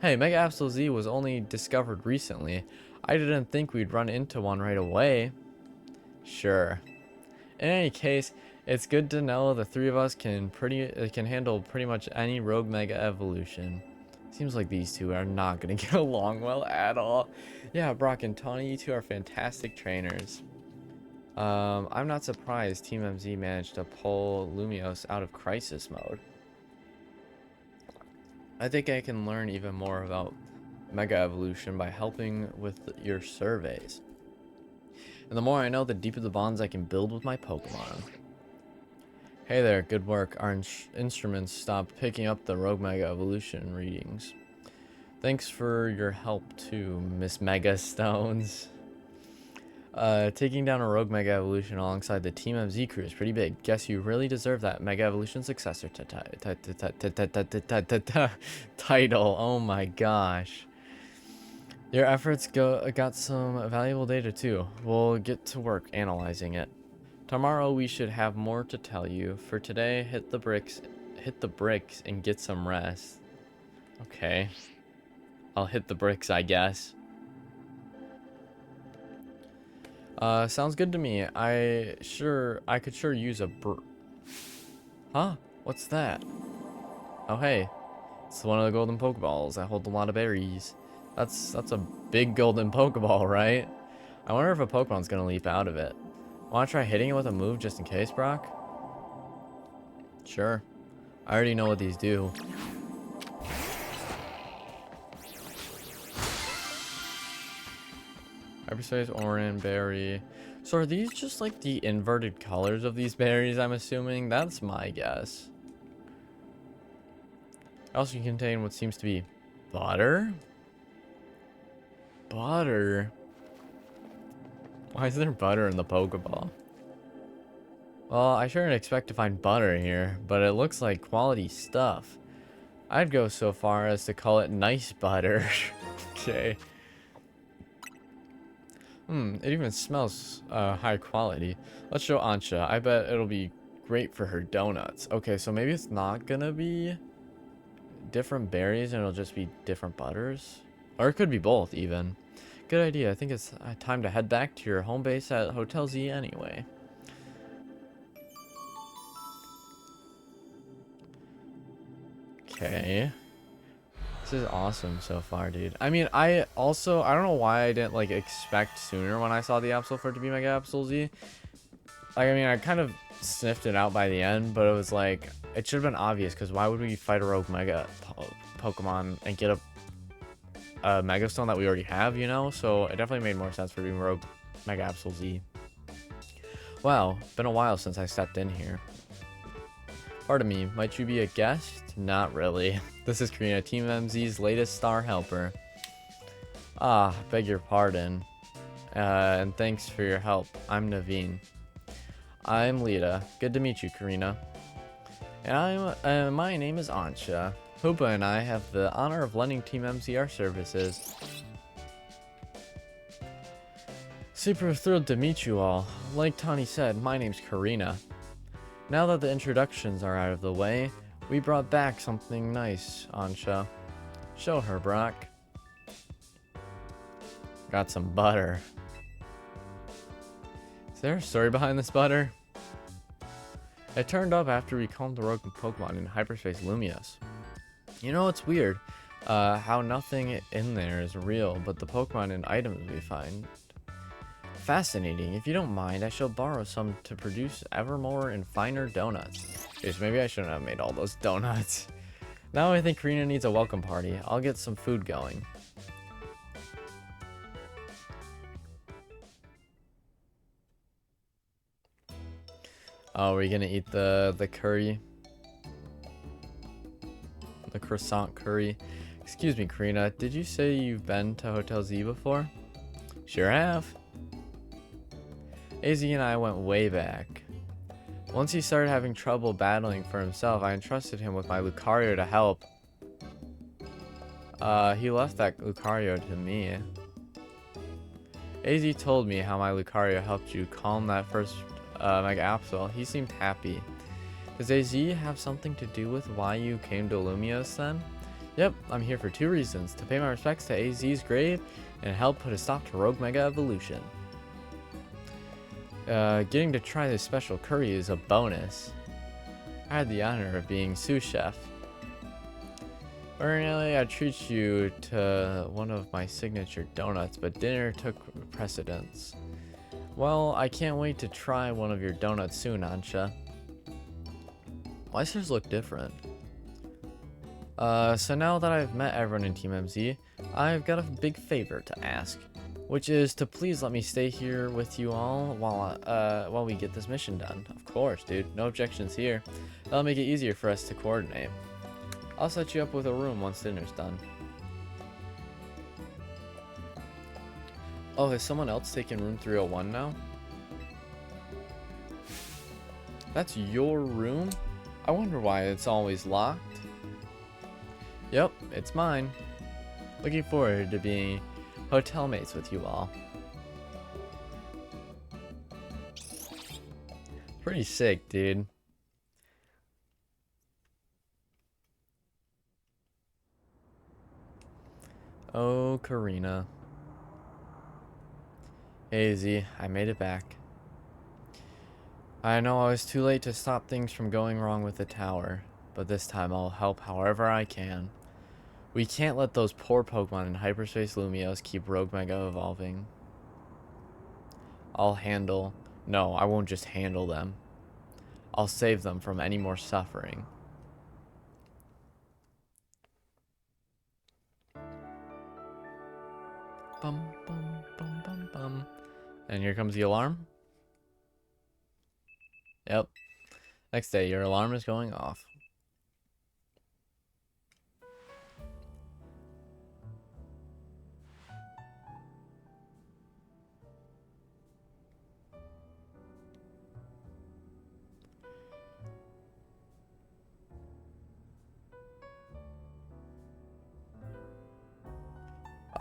Hey, Mega Absol Z was only discovered recently. I didn't think we'd run into one right away. Sure. In any case, it's good to know the three of us can handle pretty much any rogue Mega Evolution. Seems like these two are not gonna get along well at all. Yeah, Brock and Tawny, you two are fantastic trainers. I'm not surprised Team MZ managed to pull Lumios out of crisis mode. I think I can learn even more about Mega Evolution by helping with your surveys. And the more I know, the deeper the bonds I can build with my Pokemon. Hey there, good work. Our instruments stopped picking up the Rogue Mega Evolution readings. Thanks for your help too, Miss Mega Stones. Taking down a Rogue Mega Evolution alongside the Team MZ crew is pretty big. Guess you really deserve that Mega Evolution successor title. Oh my gosh. Your efforts got some valuable data too. We'll get to work analyzing it. Tomorrow we should have more to tell you. For today, hit the bricks and get some rest. Okay. I'll hit the bricks, I guess. Sounds good to me. I could sure use a Huh? What's that? Oh hey. It's one of the golden Pokeballs that hold a lot of berries. That's a big golden Pokeball, right? I wonder if a Pokemon's gonna leap out of it. Wanna try hitting it with a move just in case, Brock? Sure. I already know what these do. Hyperspace, Oran, Berry. So are these just like the inverted colors of these berries, I'm assuming? That's my guess. Also can contain what seems to be butter? Butter? Why is there butter in the Pokeball? Well, I sure didn't expect to find butter here, but it looks like quality stuff. I'd go so far as to call it nice butter. Okay. It even smells high quality. Let's show Ansha. I bet it'll be great for her donuts. Okay, so maybe it's not gonna be different berries and it'll just be different butters. Or it could be both even. Good idea. I think it's time to head back to your home base at Hotel Z anyway. Okay. This is awesome so far, dude. I mean, I don't know why I didn't, like, expect sooner when I saw the Absol for it to be Mega Absol Z. Like, I mean, I kind of sniffed it out by the end, but it was like, it should have been obvious, because why would we fight a Rogue Mega Pokemon and get a Mega Stone that we already have, you know? So it definitely made more sense for being Rogue Mega Absol Z. Wow, been a while since I stepped in here. Pardon me, might you be a guest? Not really. This is Karina, Team MZ's latest star helper. Ah, beg your pardon. And thanks for your help. I'm Naveen. I'm Lita. Good to meet you, Karina. And my name is Ansha. Hoopa and I have the honor of lending Team MZ our services. Super thrilled to meet you all. Like Tani said, my name's Karina. Now that the introductions are out of the way, we brought back something nice, Ansha. Show her, Brock. Got some butter. Is there a story behind this butter? It turned up after we calmed the rogue Pokemon in Hyperspace Lumios. You know, it's weird how nothing in there is real, but the Pokemon and items we find. Fascinating. If you don't mind, I shall borrow some to produce ever more and finer donuts. Jeez, maybe I shouldn't have made all those donuts. Now I think Karina needs a welcome party. I'll get some food going. Oh, are we gonna eat the curry? The croissant curry. Excuse me, Karina. Did you say you've been to Hotel Z before? Sure have. AZ and I went way back. Once he started having trouble battling for himself, I entrusted him with my Lucario to help. He left that Lucario to me. AZ told me how my Lucario helped you calm that first Mega Absol. He seemed happy. Does AZ have something to do with why you came to Lumios then? Yep, I'm here for two reasons. To pay my respects to AZ's grave and help put a stop to Rogue Mega Evolution. Getting to try this special curry is a bonus. I had the honor of being sous chef. Ordinarily, I'd treat you to one of my signature donuts, but dinner took precedence. Well, I can't wait to try one of your donuts soon, Ansha. Why does yours look different? So now that I've met everyone in Team MZ, I've got a big favor to ask, which is to please let me stay here with you all while we get this mission done. Of course, dude. No objections here. That'll make it easier for us to coordinate. I'll set you up with a room once dinner's done. Oh, has someone else taken room 301 now? That's your room? I wonder why it's always locked. Yep, it's mine. Looking forward to being hotel mates with you all. Pretty sick, dude. Oh, Karina. Hey, Z, I made it back. I know I was too late to stop things from going wrong with the tower, but this time I'll help however I can. We can't let those poor Pokemon in Hyperspace Lumios keep Rogue Mega evolving. No, I won't just handle them. I'll save them from any more suffering. Bum, bum, bum, bum, bum. And here comes the alarm. Yep. Next day, your alarm is going off.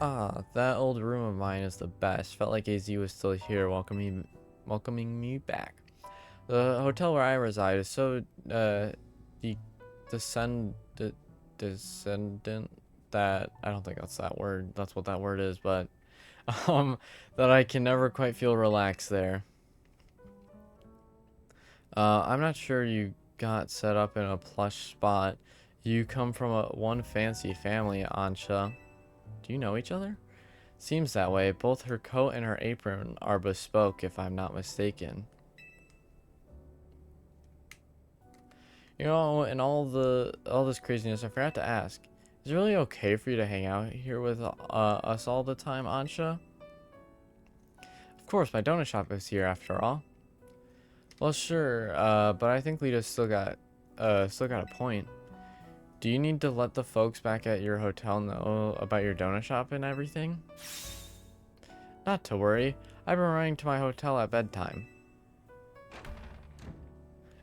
Ah, that old room of mine is the best. Felt like AZ was still here, welcoming me back. The hotel where I reside is so de descend de descendant that I don't think that's that word. That's what that word is, but that I can never quite feel relaxed there. I'm not sure you got set up in a plush spot. You come from one fancy family, Ansha. Do you know each other? Seems that way. Both her coat and her apron are bespoke, if I'm not mistaken. You know, in all this craziness, I forgot to ask. Is it really okay for you to hang out here with us all the time, Ansha? Of course, my donut shop is here after all. Well, sure, but I think Lita's still got a point. Do you need to let the folks back at your hotel know about your donut shop and everything? Not to worry. I've been running to my hotel at bedtime.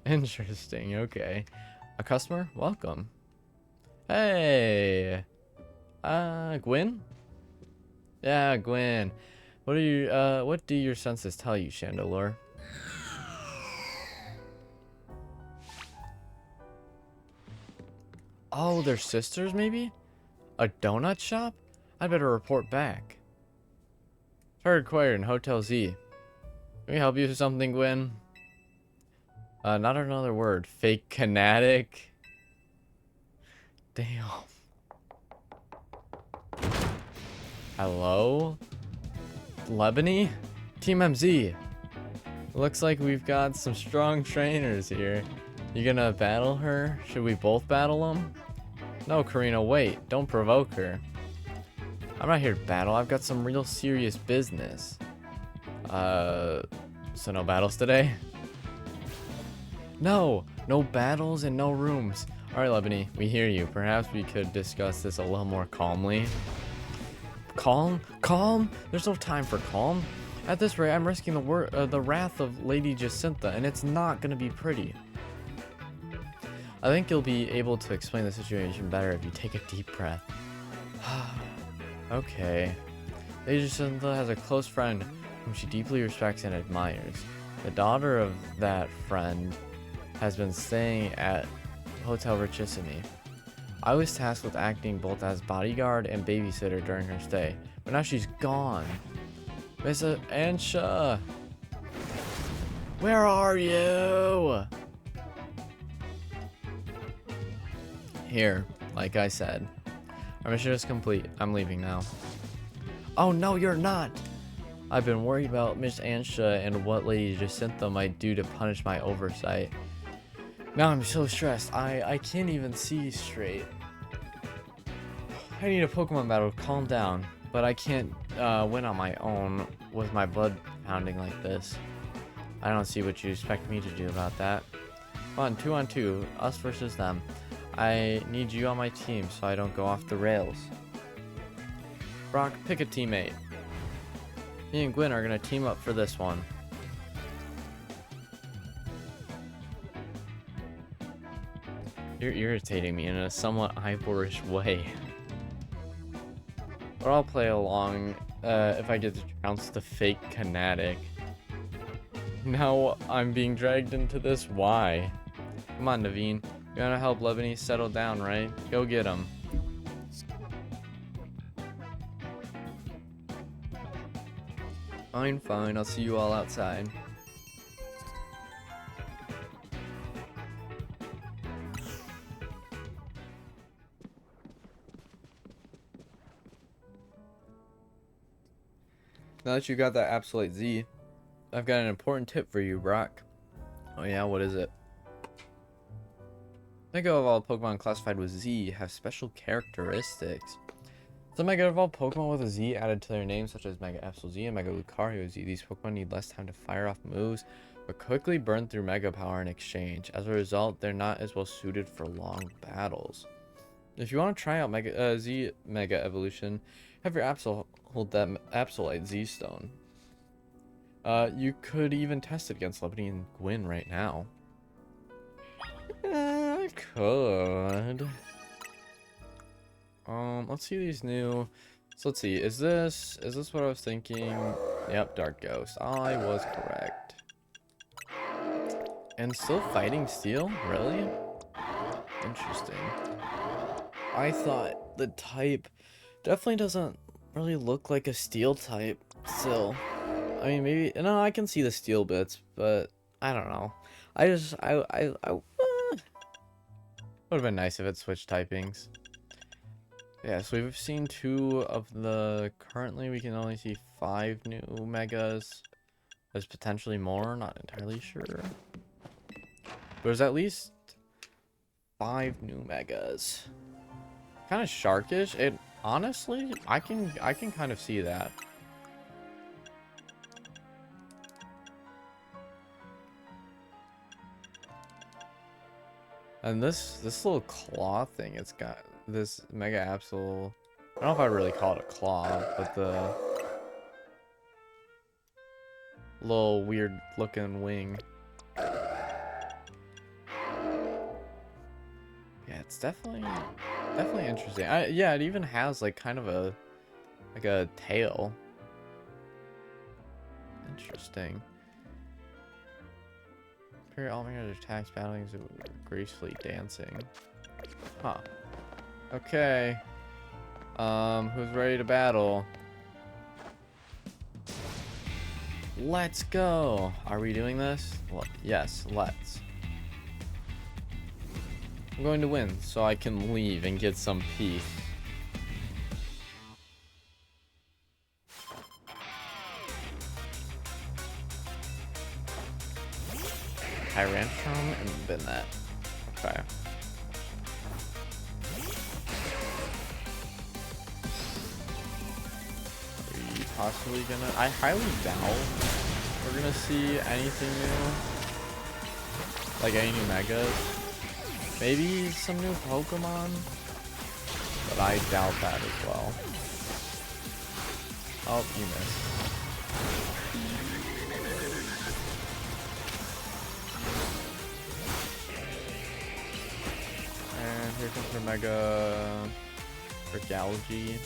Interesting, okay. A customer? Welcome. Hey! Gwen? Yeah, Gwen. What do your senses tell you, Chandelure? Oh, they're sisters, maybe? A donut shop? I'd better report back. Charter required in Hotel Z. Can we help you with something, Gwen? Not another word. Fake Canatic. Damn. Hello? Lebany? Team MZ. Looks like we've got some strong trainers here. You gonna battle her? Should we both battle them? No, Karina, wait. Don't provoke her. I'm not here to battle. I've got some real serious business. So no battles today? No battles and no rooms. Alright, Lebany, we hear you. Perhaps we could discuss this a little more calmly. Calm? Calm? There's no time for calm. At this rate, I'm risking the wrath of Lady Jacinta, and it's not gonna be pretty. I think you'll be able to explain the situation better if you take a deep breath. Okay. Lady Jacinta has a close friend whom she deeply respects and admires. The daughter of that friend has been staying at Hotel Richissimi. I was tasked with acting both as bodyguard and babysitter during her stay, but now she's gone. Miss Ansha! Where are you? Here, like I said. Our mission is complete. I'm leaving now. Oh no, you're not! I've been worried about Miss Ansha and what Lady Jacinta might do to punish my oversight. Now I'm so stressed, I can't even see straight. I need a Pokemon battle to calm down, but I can't win on my own with my blood pounding like this. I don't see what you expect me to do about that. Come on, 2-on-2, us versus them. I need you on my team so I don't go off the rails. Brock, pick a teammate. Me and Gwen are gonna team up for this one. You're irritating me in a somewhat Ivorish way. But I'll play along if I get to trounce the fake Canatic. Now I'm being dragged into this. Why? Come on, Naveen. You wanna help Lebany settle down, right? Go get him. Fine. I'll see you all outside. Now that you got that Absolute Z, I've got an important tip for you, Brock. Oh yeah, what is it? Mega Evolved Pokemon classified with Z have special characteristics. The Mega Evolved Pokemon with a Z added to their name, such as Mega Absol Z and Mega Lucario Z. These Pokemon need less time to fire off moves, but quickly burn through Mega Power in exchange. As a result, they're not as well suited for long battles. If you want to try out Z Mega Evolution, have your Absol hold that Absolite Z Stone. You could even test it against Lebany and Gwyn right now. I could. Let's see these new So let's see. Is this what I was thinking? Yep, Dark Ghost. I was correct. And still fighting steel? Really? Interesting. I thought the type definitely doesn't really look like a steel type still. I mean, maybe, no, I can see the steel bits, but I don't know. Would have been nice if it switched typings. Yeah, so we've seen 2 of the, currently we can only see 5 new megas. There's potentially more, not entirely sure. But there's at least 5 new megas. Kind of sharkish. It honestly, I can kind of see that. And this little claw thing, it's got this Mega Absol. I don't know if I really call it a claw, but the little weird looking wing. Yeah, it's definitely interesting. Yeah, it even has like kind of a tail. Interesting. Period all measures attacks battling gracefully dancing. Huh. Okay. Who's ready to battle? Let's go. Are we doing this? Yes, let's. I'm going to win so I can leave and get some peace. Tyrantrum and Binet. Okay. Are we possibly gonna... I highly doubt we're gonna see anything new. Like any new megas. Maybe some new Pokemon. But I doubt that as well. Oh, you missed. And here comes our Mega Regalgy.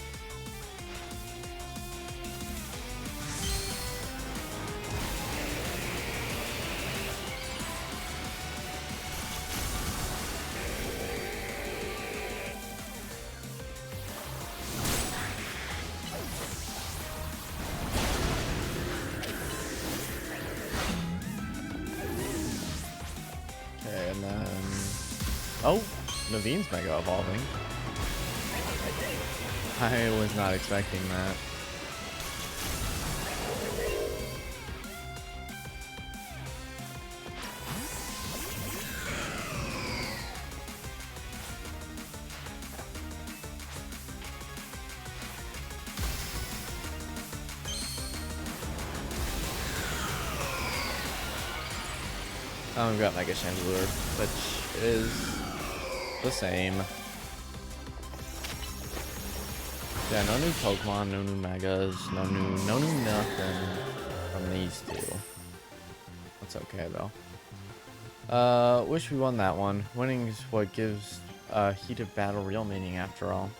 Okay, and then... Oh! Naveen's Mega Evolving. I was not expecting that. We've got Mega Chandelure, which is the same. Yeah, no new Pokemon, no new Megas, no new nothing from these 2. That's okay though. Wish we won that one. Winning is what gives heated battle real meaning after all.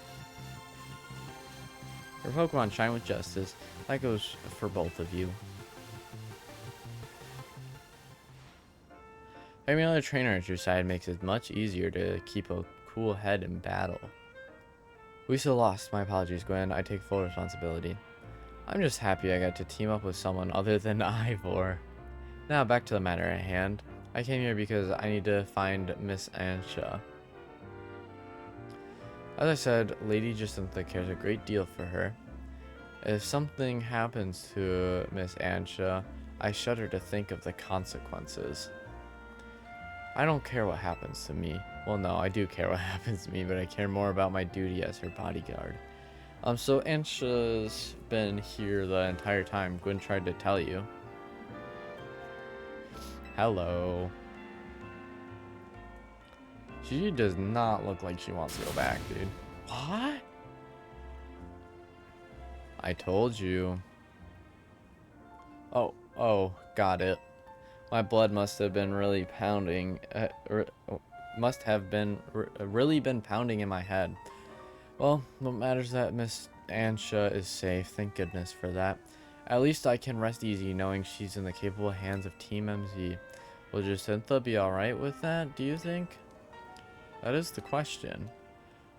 Your Pokemon shine with justice. That goes for both of you. Having another trainer at your side makes it much easier to keep a cool head in battle. We still lost. My apologies, Gwen. I take full responsibility. I'm just happy I got to team up with someone other than Ivor. Now back to the matter at hand. I came here because I need to find Miss Ansha. As I said, Lady Jacinta cares a great deal for her. If something happens to Miss Ansha, I shudder to think of the consequences. I don't care what happens to me. Well, no, I do care what happens to me, but I care more about my duty as her bodyguard. So Ansha's been here the entire time. Gwen tried to tell you. Hello. She does not look like she wants to go back, dude. What? I told you. Oh, got it. My blood must have been really pounding. Really been pounding in my head. Well, what matters that Miss Ansha is safe. Thank goodness for that. At least I can rest easy knowing she's in the capable hands of Team MZ. Will Jacinta be alright with that, do you think? That is the question.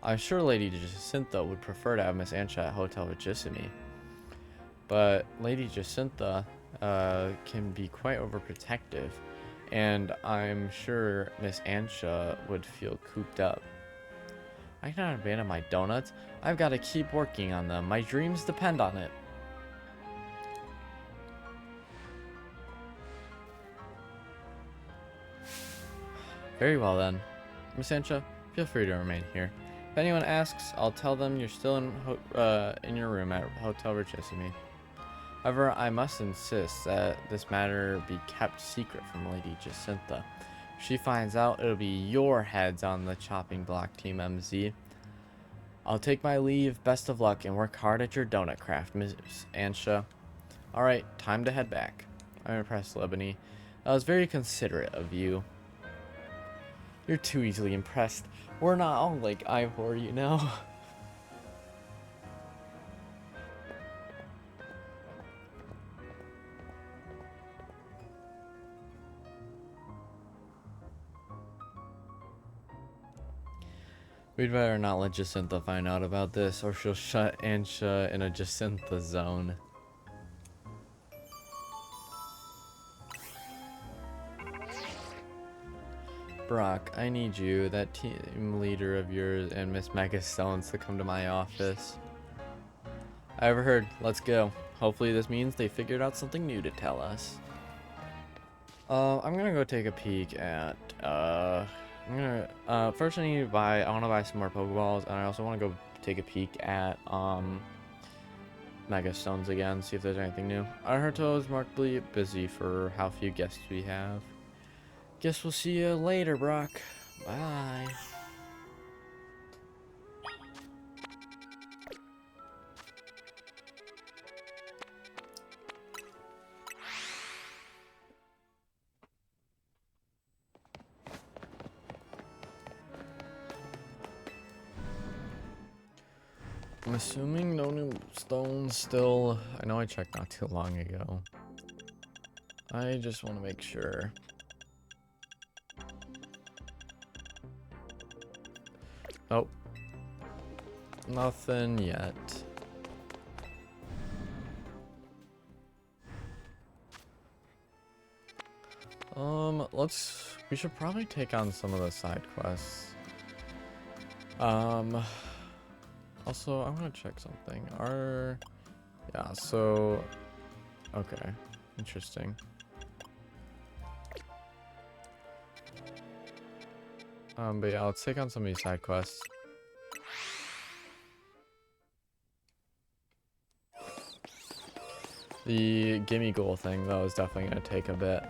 I'm sure Lady Jacinta would prefer to have Miss Ansha at Hotel Regissimi. But Lady Jacinta can be quite overprotective. And I'm sure Miss Ansha would feel cooped up. I cannot abandon my donuts. I've got to keep working on them. My dreams depend on it. Very well then. Miss Ansha, feel free to remain here. If anyone asks, I'll tell them you're still in your room at Hotel Regissimi. However, I must insist that this matter be kept secret from Lady Jacinta. If she finds out, it'll be your heads on the chopping block, Team MZ. I'll take my leave, best of luck, and work hard at your donut craft, Miss Ansha. Alright, time to head back. I'm impressed, Lebony. That was very considerate of you. You're too easily impressed. We're not all like Ivor, you know? We'd better not let Jacinta find out about this, or she'll shut Ansha in a Jacinta zone. Brock, I need you, that team leader of yours, and Miss Megastones to come to my office. I overheard. Let's go. Hopefully this means they figured out something new to tell us. I'm gonna go take a peek at, first I wanna buy some more Pokeballs, and I also wanna go take a peek at, Megastones again, see if there's anything new. Arhurto is remarkably busy for how few guests we have. Guess we'll see you later, Brock. Bye. I'm assuming no new stones still. I know I checked not too long ago. I just want to make sure. Oh. Nothing yet. We should probably take on some of the side quests. Also, I want to check something. Yeah, so, okay, interesting. But yeah, let's take on some of these side quests. The gimme goal thing, though, is definitely going to take a bit.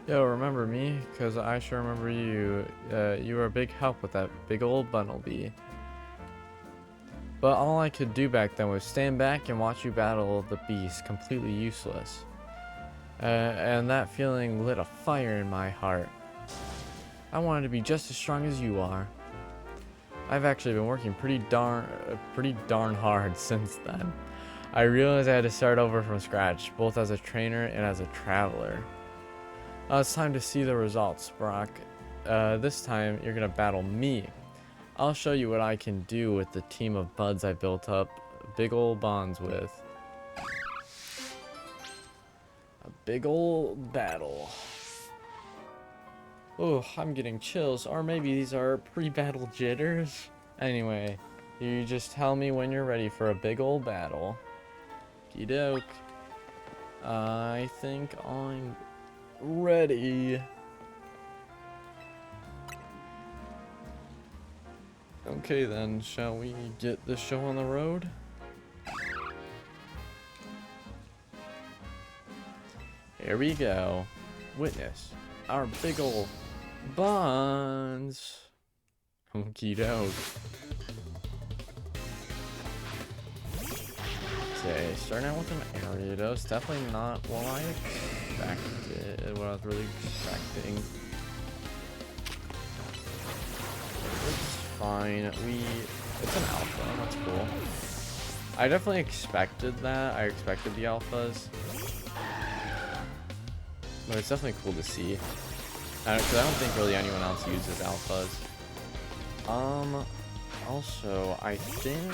Yo, remember me? Because I sure remember you. You were a big help with that big old Bunnelby. But all I could do back then was stand back and watch you battle the beast, completely useless. And that feeling lit a fire in my heart. I wanted to be just as strong as you are. I've actually been working pretty darn hard since then. I realized I had to start over from scratch, both as a trainer and as a traveler. It's time to see the results, Brock. This time, you're gonna battle me. I'll show you what I can do with the team of buds I built up big old bonds with. A big old battle. Oh, I'm getting chills, or maybe these are pre-battle jitters. Anyway, you just tell me when you're ready for a big old battle. Okie doke. I think I'm ready. Okay then, shall we get this show on the road? Here we go. Witness our big ol' bonds. Okie doke. say, starting out with an Ariados, definitely not what I expected, what I was really expecting. It's fine. It's an alpha. That's cool. I definitely expected that. I expected the alphas. But it's definitely cool to see. Because I don't think really anyone else uses alphas. Also, I think...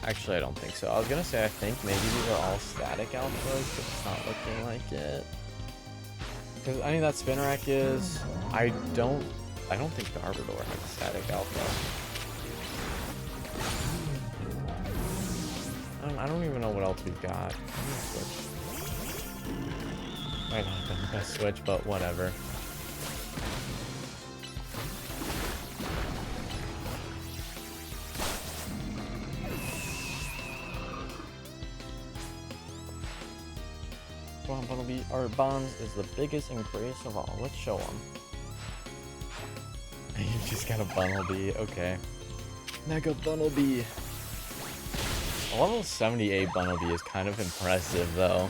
Actually, I don't think so. I was gonna say I think maybe these are all static alphas, but it's not looking like it. Because I think that Spinarak is... I don't think Garbodor has a static alpha. I don't even know what else we've got. Might not have been the best switch, but whatever. Come on, Bunnelby. Our bonds is the biggest increase of all. Let's show them. You just got a Bunnelby. Okay. Mega Bunnelby. A level 78 Bunnelby is kind of impressive, though.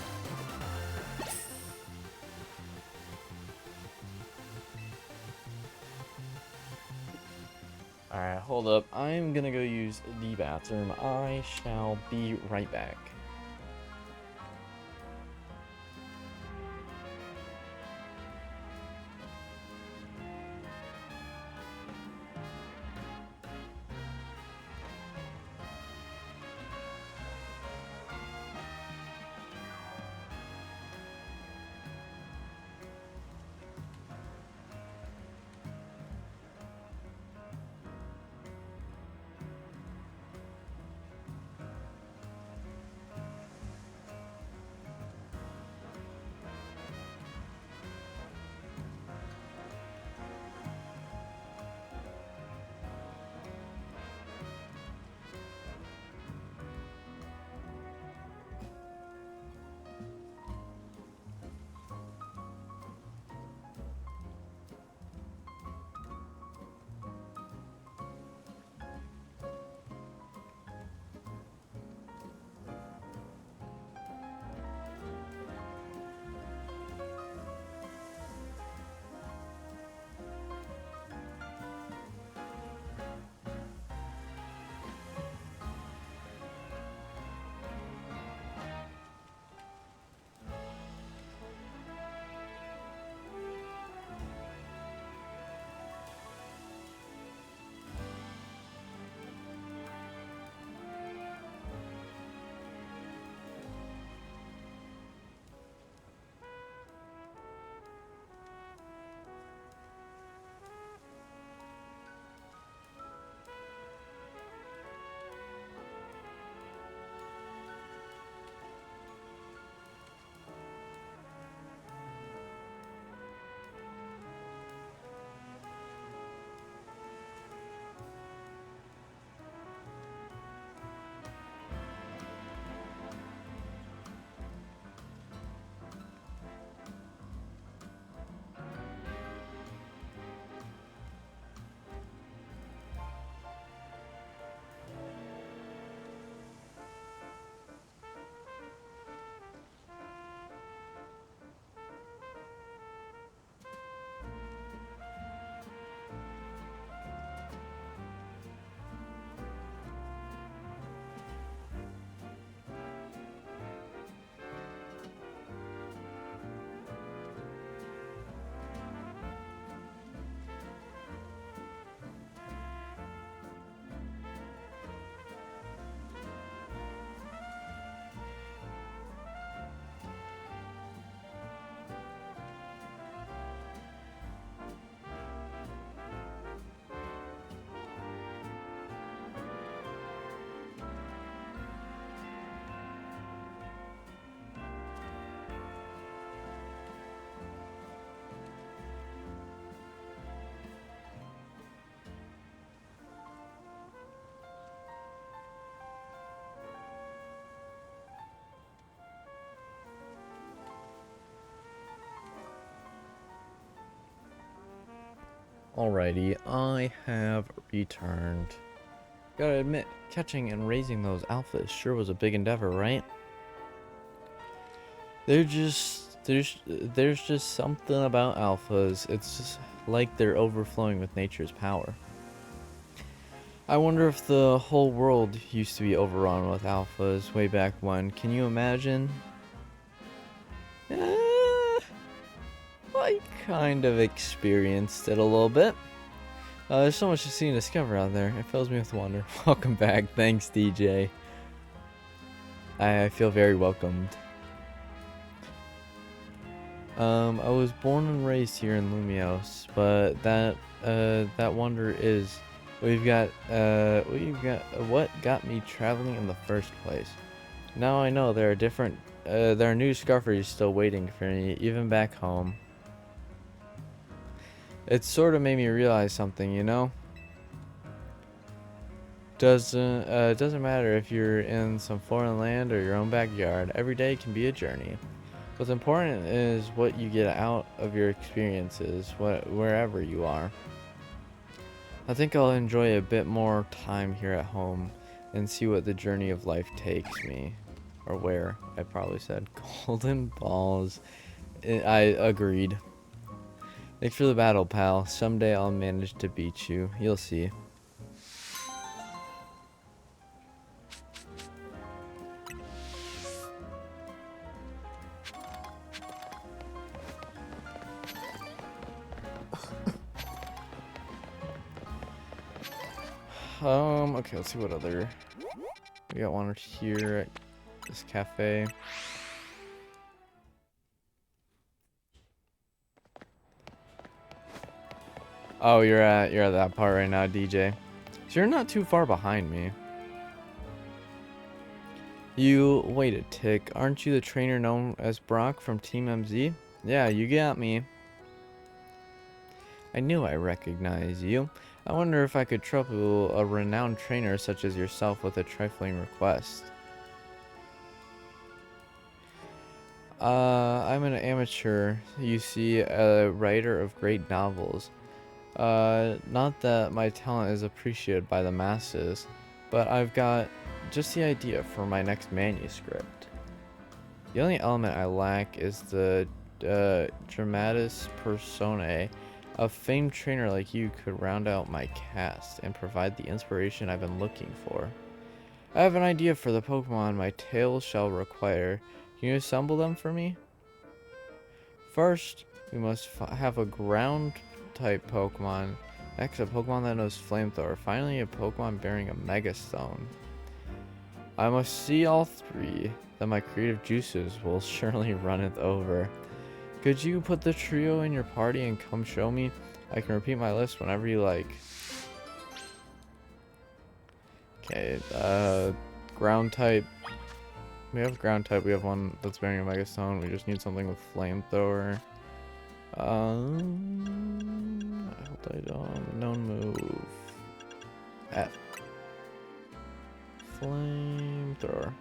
Alright, hold up. I'm gonna go use the bathroom. I shall be right back. Alrighty, I have returned. Gotta admit, catching and raising those alphas sure was a big endeavor, right? There's just something about alphas. It's just like they're overflowing with nature's power. I wonder if the whole world used to be overrun with alphas way back when. Can you imagine? I kind of experienced it a little bit. There's so much to see and discover out there. It fills me with wonder. Welcome back. Thanks, DJ. I feel very welcomed. I was born and raised here in Lumios, but that wonder is what got me traveling in the first place. Now I know there are new discoveries still waiting for me, even back home. It sort of made me realize something, you know? Doesn't matter if you're in some foreign land or your own backyard. Every day can be a journey. What's important is what you get out of your experiences, wherever you are. I think I'll enjoy a bit more time here at home and see what the journey of life takes me. Or where, I probably said. Golden balls. I agreed. Thanks for the battle, pal. Someday I'll manage to beat you. You'll see. Okay, let's see what other... We got one here at this cafe. Oh, you're at that part right now, DJ. So you're not too far behind me. Wait a tick. Aren't you the trainer known as Brock from Team MZ? Yeah, you got me. I knew I recognized you. I wonder if I could trouble a renowned trainer such as yourself with a trifling request. I'm an amateur, you see, a writer of great novels. Not that my talent is appreciated by the masses, but I've got just the idea for my next manuscript. The only element I lack is the dramatis personae. A famed trainer like you could round out my cast and provide the inspiration I've been looking for. I have an idea for the Pokemon my tale shall require. Can you assemble them for me? First, we must have a ground type Pokemon. Next, a Pokemon that knows Flamethrower. Finally, a Pokemon bearing a Mega Stone. I must see all three, then my creative juices will surely run it over. Could you put the trio in your party and come show me? I can repeat my list whenever you like. Okay, ground type. We have ground type. We have one that's bearing a Mega Stone. We just need something with Flamethrower. I hope I don't. Known move. F. Flamethrower.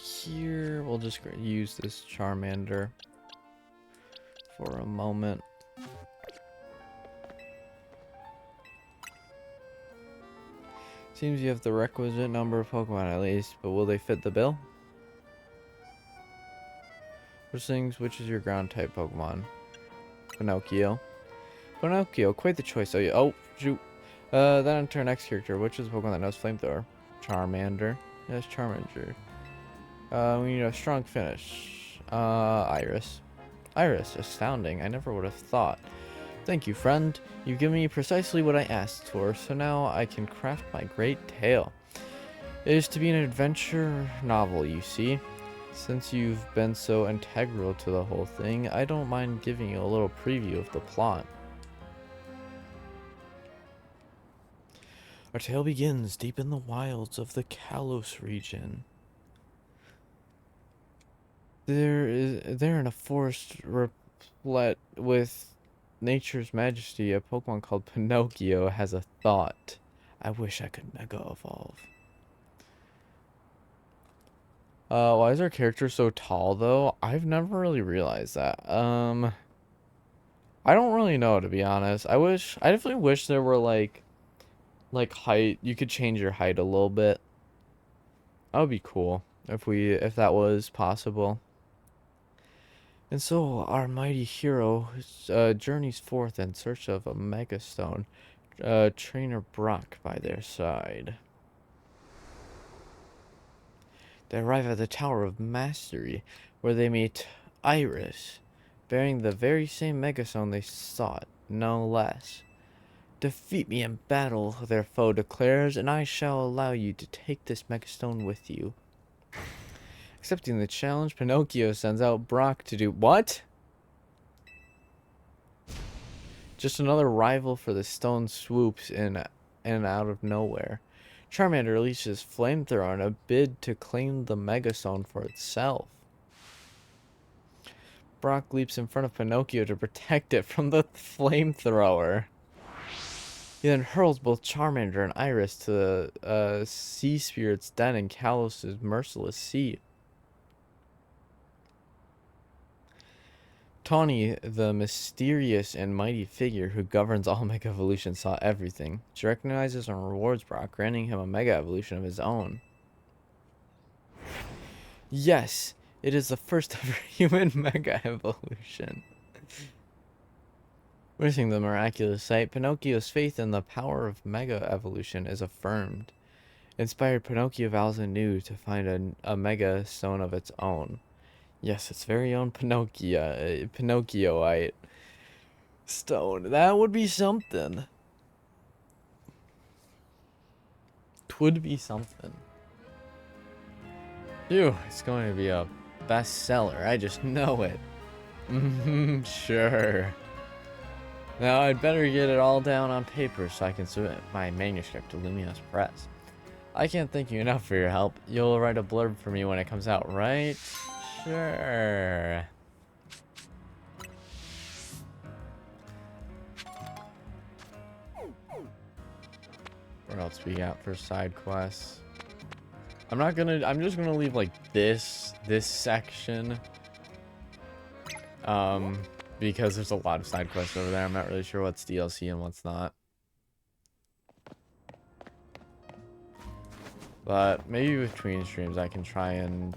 Here we'll just use this Charmander for a moment. Seems you have the requisite number of Pokemon at least, but will they fit the bill? Which is your ground type Pokemon? Pinocchio. Pinocchio, quite the choice. Oh, shoot. Then on to our next character. Which is the Pokemon that knows Flamethrower? Charmander. Yes, Charmander. We need a strong finish. Iris. Iris, astounding. I never would have thought. Thank you, friend. You've given me precisely what I asked for, so now I can craft my great tale. It is to be an adventure novel, you see. Since you've been so integral to the whole thing, I don't mind giving you a little preview of the plot. Our tale begins deep in the wilds of the Kalos region. There in a forest replete with nature's majesty, a Pokemon called Pinocchio has a thought. I wish I could Mega Evolve. Why is our character so tall though? I've never really realized that. I don't really know, to be honest. I definitely wish there were like height. You could change your height a little bit. That would be cool if that was possible. And so our mighty hero journeys forth in search of a megastone. Trainer Brock by their side. They arrive at the Tower of Mastery, where they meet Iris, bearing the very same megastone they sought, no less. Defeat me in battle, their foe declares, and I shall allow you to take this megastone with you. Accepting the challenge, Pinocchio sends out Brock to do what? Just another rival for the stone swoops in and out of nowhere. Charmander releases Flamethrower in a bid to claim the Megastone for itself. Brock leaps in front of Pinocchio to protect it from the Flamethrower. He then hurls both Charmander and Iris to the Sea Spirit's den in Kalos' merciless sea. Tawny, the mysterious and mighty figure who governs all Mega Evolutions, saw everything. She recognizes and rewards Brock, granting him a Mega Evolution of his own. Yes, it is the first ever human Mega Evolution. Witnessing the miraculous sight, Pinocchio's faith in the power of Mega Evolution is affirmed. Inspired, Pinocchio vows anew to find a Mega Stone of its own. Yes, its very own Pinocchioite stone. That would be something. Twould be something. Ew, it's going to be a bestseller. I just know it. Sure. Now I'd better get it all down on paper so I can submit my manuscript to Lumios Press. I can't thank you enough for your help. You'll write a blurb for me when it comes out, right? Sure. What else we got for side quests? I'm just gonna leave like this section. Because there's a lot of side quests over there. I'm not really sure what's DLC and what's not. But maybe between streams I can try and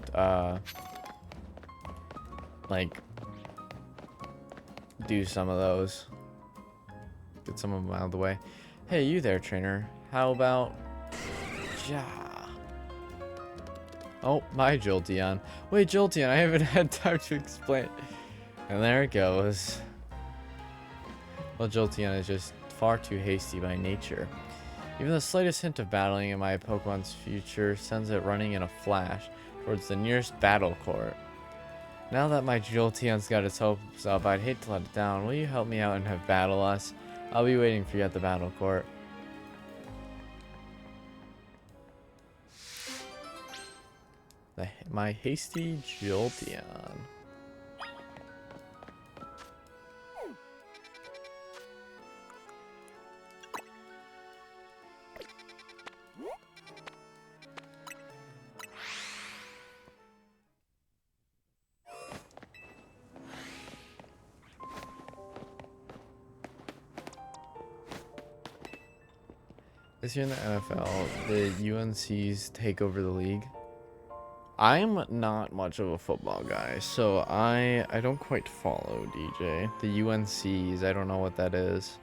like do some of those. Get some of them out of the way. Hey, you there, trainer. How about ja? Oh, my Jolteon. Wait, Jolteon, I haven't had time to explain. And there it goes. Well, Jolteon is just far too hasty by nature. Even the slightest hint of battling in my Pokemon's future sends it running in a flash towards the nearest battle court. Now that my Jolteon's got its hopes up, I'd hate to let it down. Will you help me out and have battle us? I'll be waiting for you at the battle court. My hasty Jolteon. This year in the NFL, the UNCs take over the league. I'm not much of a football guy, so I don't quite follow DJ. The UNCs, I don't know what that is.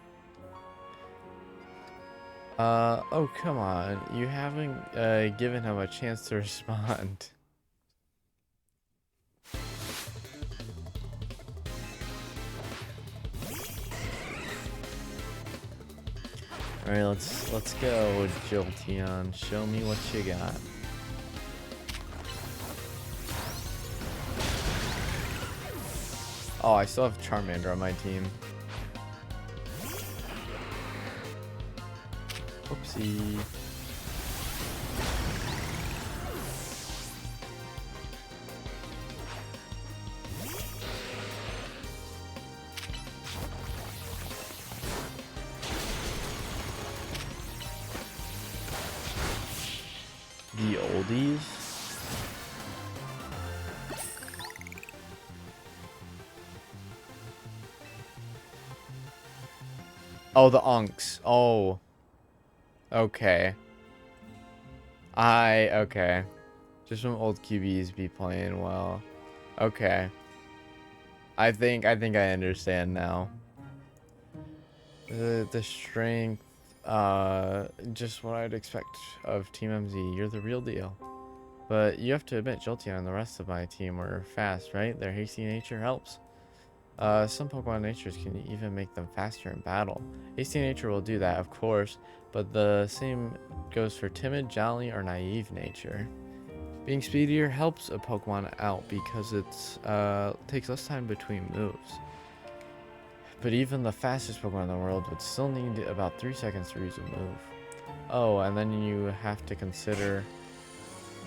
Oh, come on. You haven't given him a chance to respond. Alright, let's go, Jolteon. Show me what you got. Oh, I still have Charmander on my team. Oopsie. The oldies. Oh, the Unks. Oh. Okay. Okay. Just some old QBs be playing well. Okay. I think I understand now. The strength, just what I'd expect of Team MZ. You're the real deal. But you have to admit, Jolteon and the rest of my team were fast, right? Their hasty nature helps. Some Pokemon natures can even make them faster in battle. Hasty nature will do that, of course, but the same goes for timid, jolly, or naive nature. Being speedier helps a Pokemon out because it takes less time between moves. But even the fastest Pokemon in the world would still need about 3 seconds to use a move. Oh, and then you have to consider...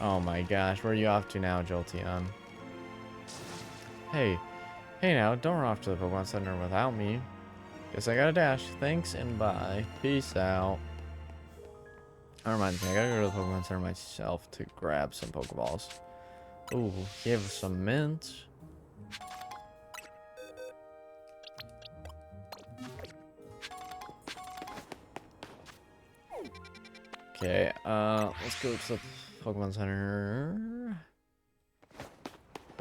Oh my gosh, where are you off to now, Jolteon? Hey now, don't run off to the Pokemon Center without me. Guess I gotta dash. Thanks and bye. Peace out. That reminds me, I gotta go to the Pokemon Center myself to grab some Pokeballs. Ooh, give some mint. Okay, let's go to the Pokemon Center.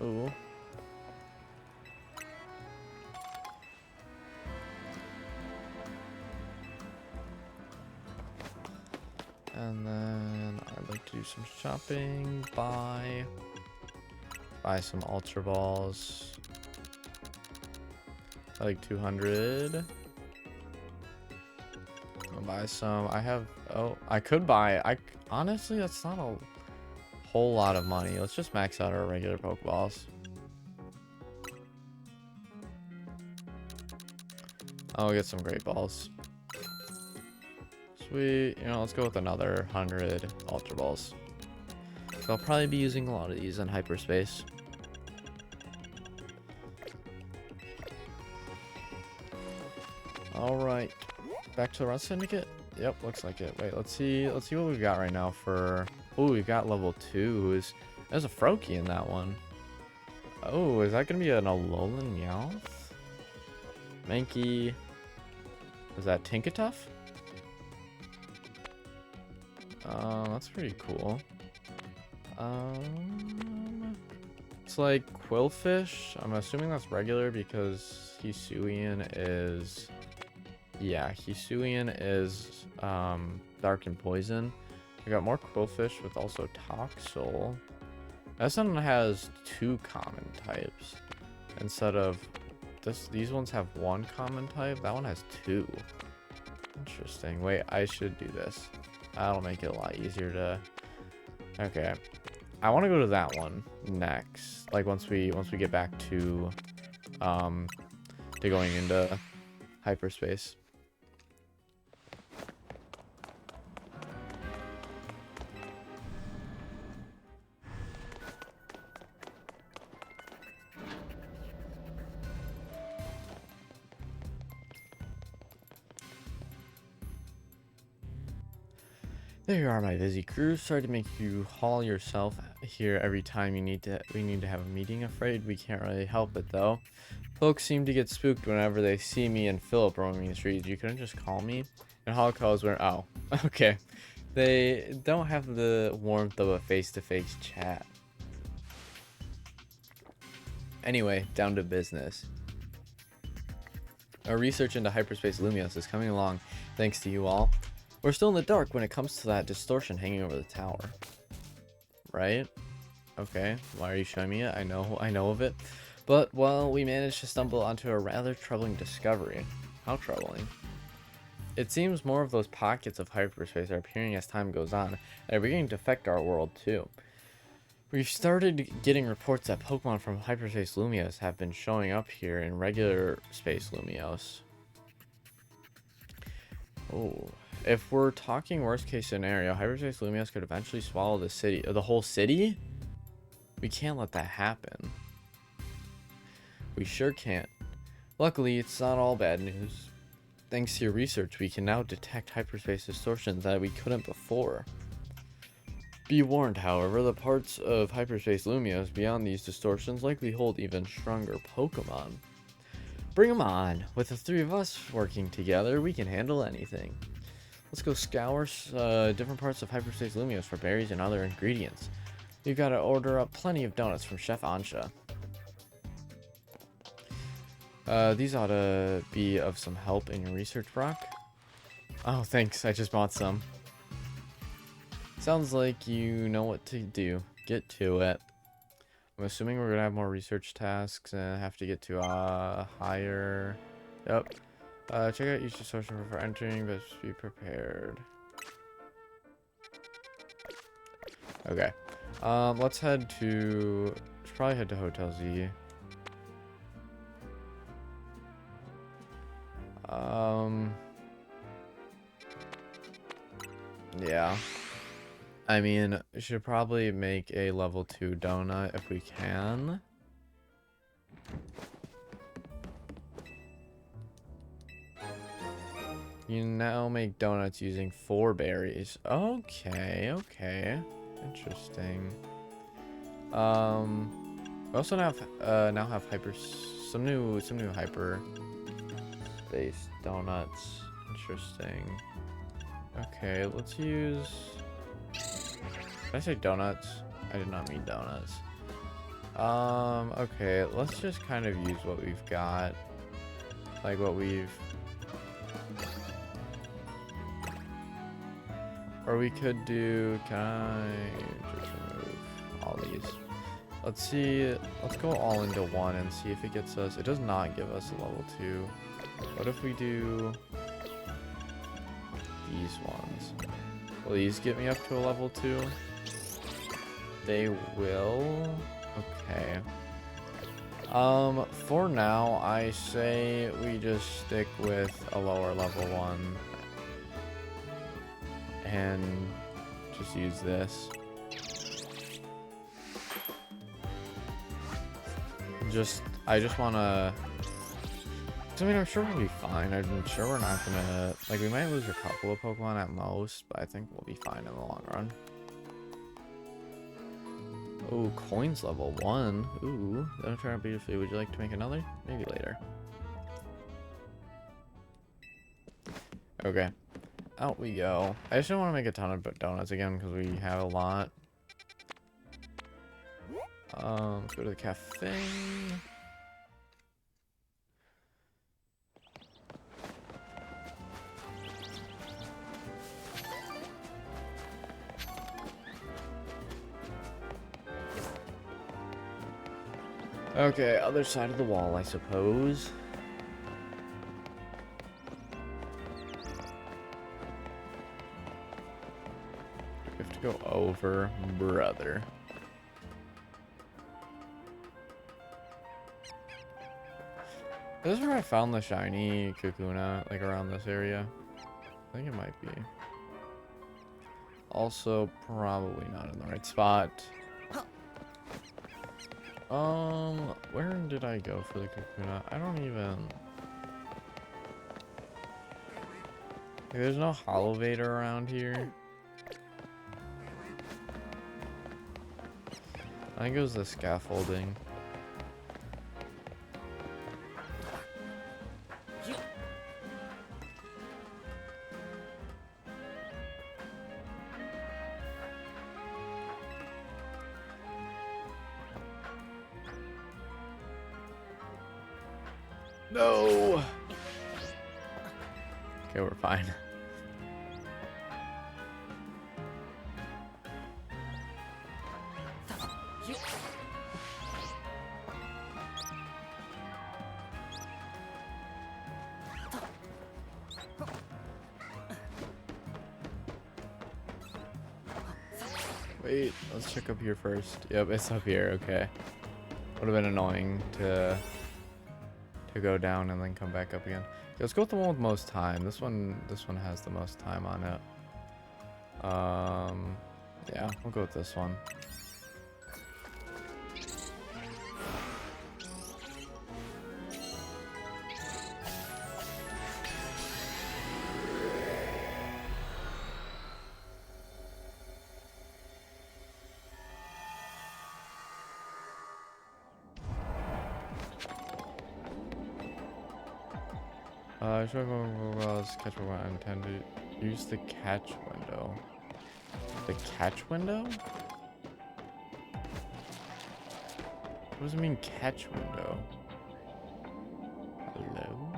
Ooh. And then I'd like to do some shopping. Buy some Ultra Balls. I like 200. I'll buy some. I have. Oh, I could buy. Honestly, that's not a whole lot of money. Let's just max out our regular Pokeballs. I'll get some Great Balls. Sweet. You know, let's go with another 100 Ultra Balls. So I'll probably be using a lot of these in hyperspace. Alright. Back to the Run Syndicate? Yep, looks like it. Wait, let's see what we've got right now for... Oh, we've got level 2. There's a Froakie in that one. Oh, is that going to be an Alolan Meowth? Mankey. Is that Tinkatuff? That's pretty cool. It's like Quillfish. I'm assuming that's regular because Hisuian is... Yeah, Hisuian is Dark and Poison. We got more Quillfish with also Toxel. This one has 2 common types instead of these ones have 1 common type. That one has 2. Interesting. Wait, I should do this. That'll make it a lot easier to... Okay. I want to go to that one next. Like once we get back to going into hyperspace. There you are, my busy crew. Sorry to make you haul yourself here every time we need to have a meeting. Afraid we can't really help it though. Folks seem to get spooked whenever they see me and Philip roaming the streets. You couldn't just call me? And hall calls were oh, okay. They don't have the warmth of a face-to-face chat. Anyway, down to business. Our research into hyperspace Lumios is coming along thanks to you all. We're still in the dark when it comes to that distortion hanging over the tower. Right? Okay, why are you showing me it? I know of it. But, well, we managed to stumble onto a rather troubling discovery. How troubling? It seems more of those pockets of hyperspace are appearing as time goes on, and are beginning to affect our world too. We've started getting reports that Pokemon from hyperspace Lumios have been showing up here in regular space Lumios. Oh. If we're talking worst case scenario, hyperspace Lumios could eventually swallow the city, or the whole city? We can't let that happen. We sure can't. Luckily, it's not all bad news. Thanks to your research, we can now detect hyperspace distortions that we couldn't before. Be warned, however, the parts of hyperspace Lumios beyond these distortions likely hold even stronger Pokemon. Bring them on. With the three of us working together, we can handle anything. Let's go scour different parts of Hyperspace Lumios for berries and other ingredients. We've got to order up plenty of donuts from Chef Ansha. These ought to be of some help in your research, Brock. Oh, thanks. I just bought some. Sounds like you know what to do. Get to it. I'm assuming we're gonna have more research tasks and have to get to higher. Yep. Check out each social for entering, but just be prepared. Okay. Let's head to. Should probably head to Hotel Z. Yeah. I mean, we should probably make a level 2 donut if we can. You now make donuts using 4 berries. Okay, okay. Interesting. We also now have some new hyper based donuts. Interesting. Okay, let's use. Did I say donuts? I did not mean donuts. Okay, let's just kind of use what we've got. Like what we've. Or we could do. Can I just remove all these? Let's see. Let's go all into one and see if it gets us. It does not give us a level 2. What if we do these ones? Will these get me up to a level 2? They will. Okay. For now, I say we just stick with a lower level 1 and just use this. I just wanna. I mean, I'm sure we'll be fine. I'm sure we're not gonna. Like, we might lose a couple of Pokemon at most, but I think we'll be fine in the long run. Oh, coins level 1. Ooh, that'll turn out beautifully. Would you like to make another? Maybe later. Okay. Out we go. I just don't want to make a ton of donuts again because we have a lot. Let's go to the cafe. Okay, other side of the wall, I suppose. We have to go over, brother. This is where I found the shiny Kakuna, like around this area. I think it might be. Also, probably not in the right spot. Where did I go for the Kakuna? I don't even. Like, there's no Holovator around here. I think it was the scaffolding. No. Okay, we're fine. Wait, let's check up here first. Yep, it's up here. Okay. Would have been annoying to go down and then come back up again. Okay, let's go with the one with most time. This one has the most time on it. Yeah, we'll go with this one. Should catch what I intended. Use the catch window. The catch window? What does it mean, catch window? Hello?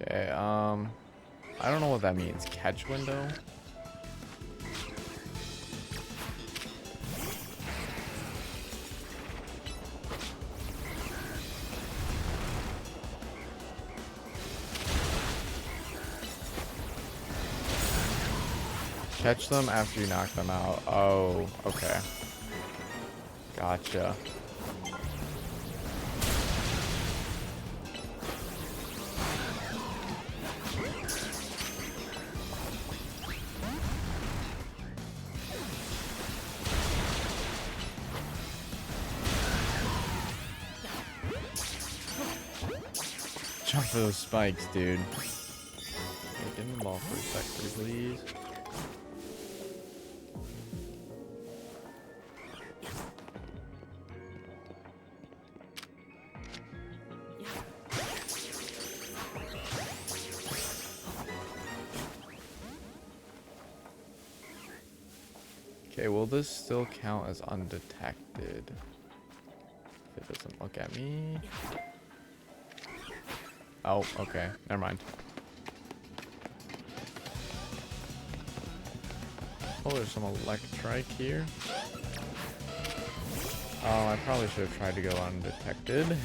Okay, I don't know what that means. Catch window? Catch them after you knock them out. Oh, okay. Gotcha. Jump for those spikes, dude. Okay, give me the ball for a sec, please. Okay, will this still count as undetected? If it doesn't look at me. Oh, okay. Never mind. Oh, there's some electrike here. Oh, I probably should have tried to go undetected.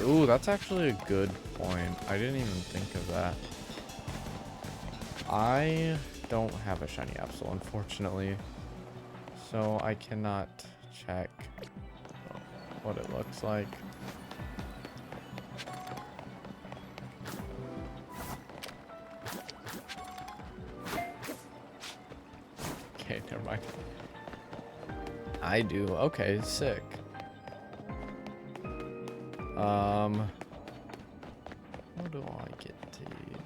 Ooh, that's actually a good point. I didn't even think of that. I don't have a shiny Absol, unfortunately. So I cannot check what it looks like. Okay, never mind. I do. Okay, sick. How do I get to you?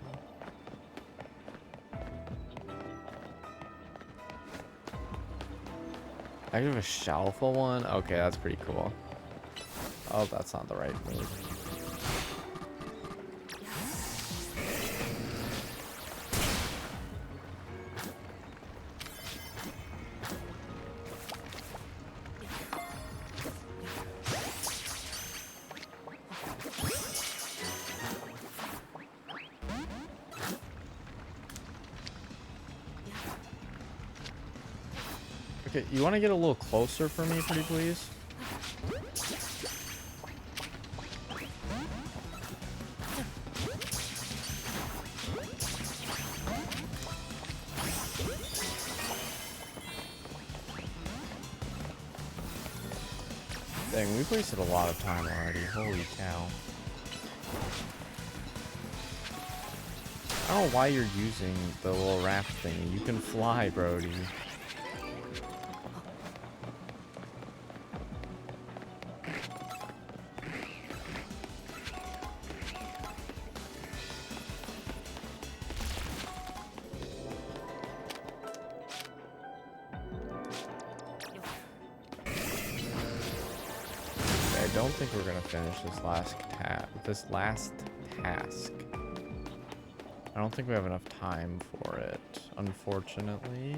I have a Shalfa one? Okay, that's pretty cool. Oh, that's not the right move. Okay, you want to get a little closer for me, pretty please? Dang, we've wasted a lot of time already. Holy cow. I don't know why you're using the little raft thing. You can fly, Brody. I don't think we're gonna finish this last task. I don't think we have enough time for it, unfortunately.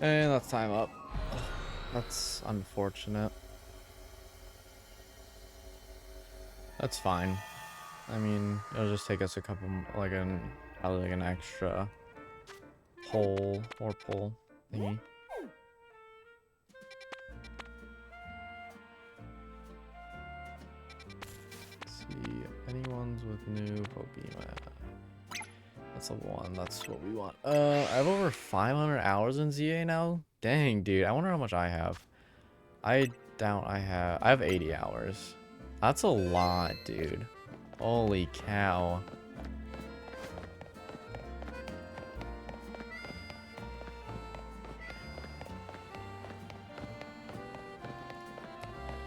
And that's time up. That's unfortunate. That's fine. I mean, it'll just take us a couple, probably like an extra pull thingy. Let's see, anyone's with new Pokemon. That's a 1. That's what we want. I have over 500 hours in ZA now. Dang, dude. I wonder how much I have. I doubt I have 80 hours. That's a lot, dude. Holy cow.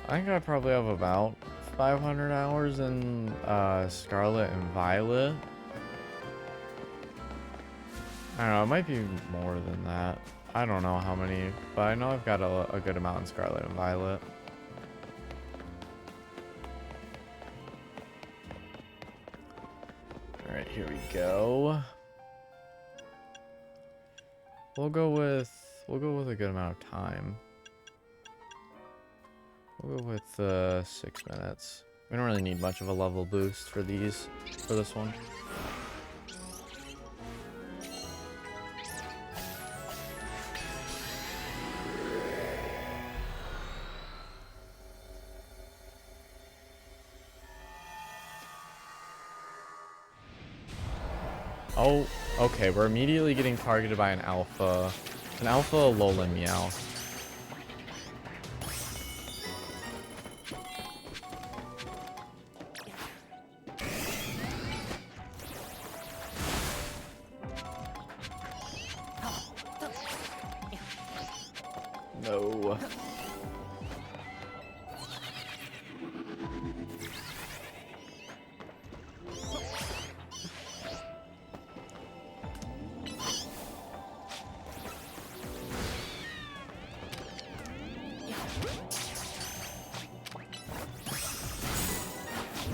I think I probably have about 500 hours in Scarlet and Violet. I don't know, it might be more than that. I don't know how many, but I know I've got a good amount in Scarlet and Violet. Alright, here we go. We'll go with a good amount of time. We'll go with 6 minutes. We don't really need much of a level boost for this one. Oh, okay, we're immediately getting targeted by an alpha Alolan Meow. No.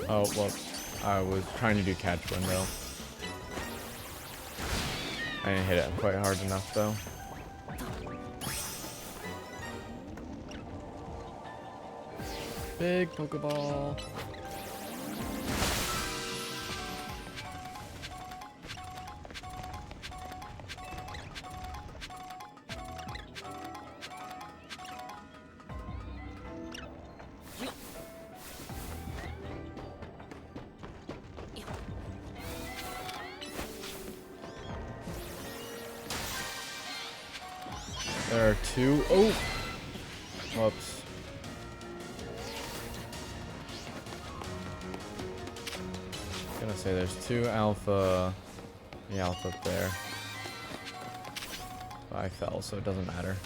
Oh, well, I was trying to do catch window. I didn't hit it quite hard enough, though. Big Pokeball. There are two. Oh! Whoops. Gonna say there's two alpha. The alpha up there. But I fell, so it doesn't matter.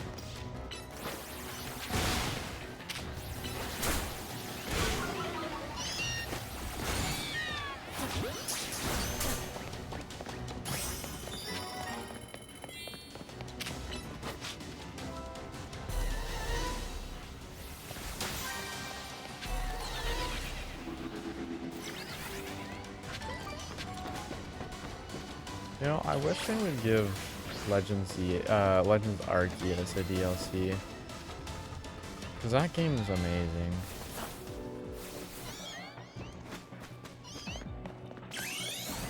You know, I wish they would give Legends Arceus a DLC. Because that game is amazing.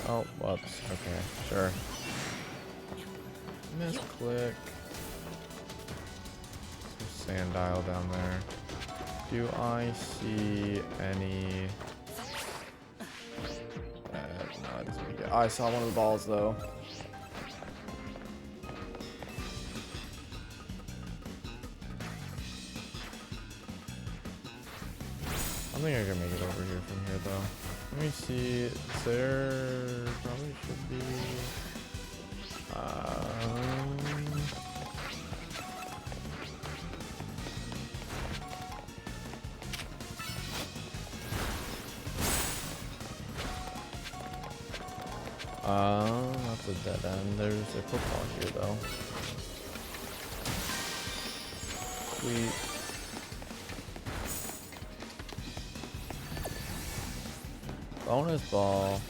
Oh, whoops. Okay, sure. Misclick. Some Sandile down there. Do I see any... no, it doesn't make it. Oh, I saw one of the balls, though. I think I can make it over here from here, though. Let me see. There probably should be... that's a dead end. There's a football here, though. Sweet. Bonus ball.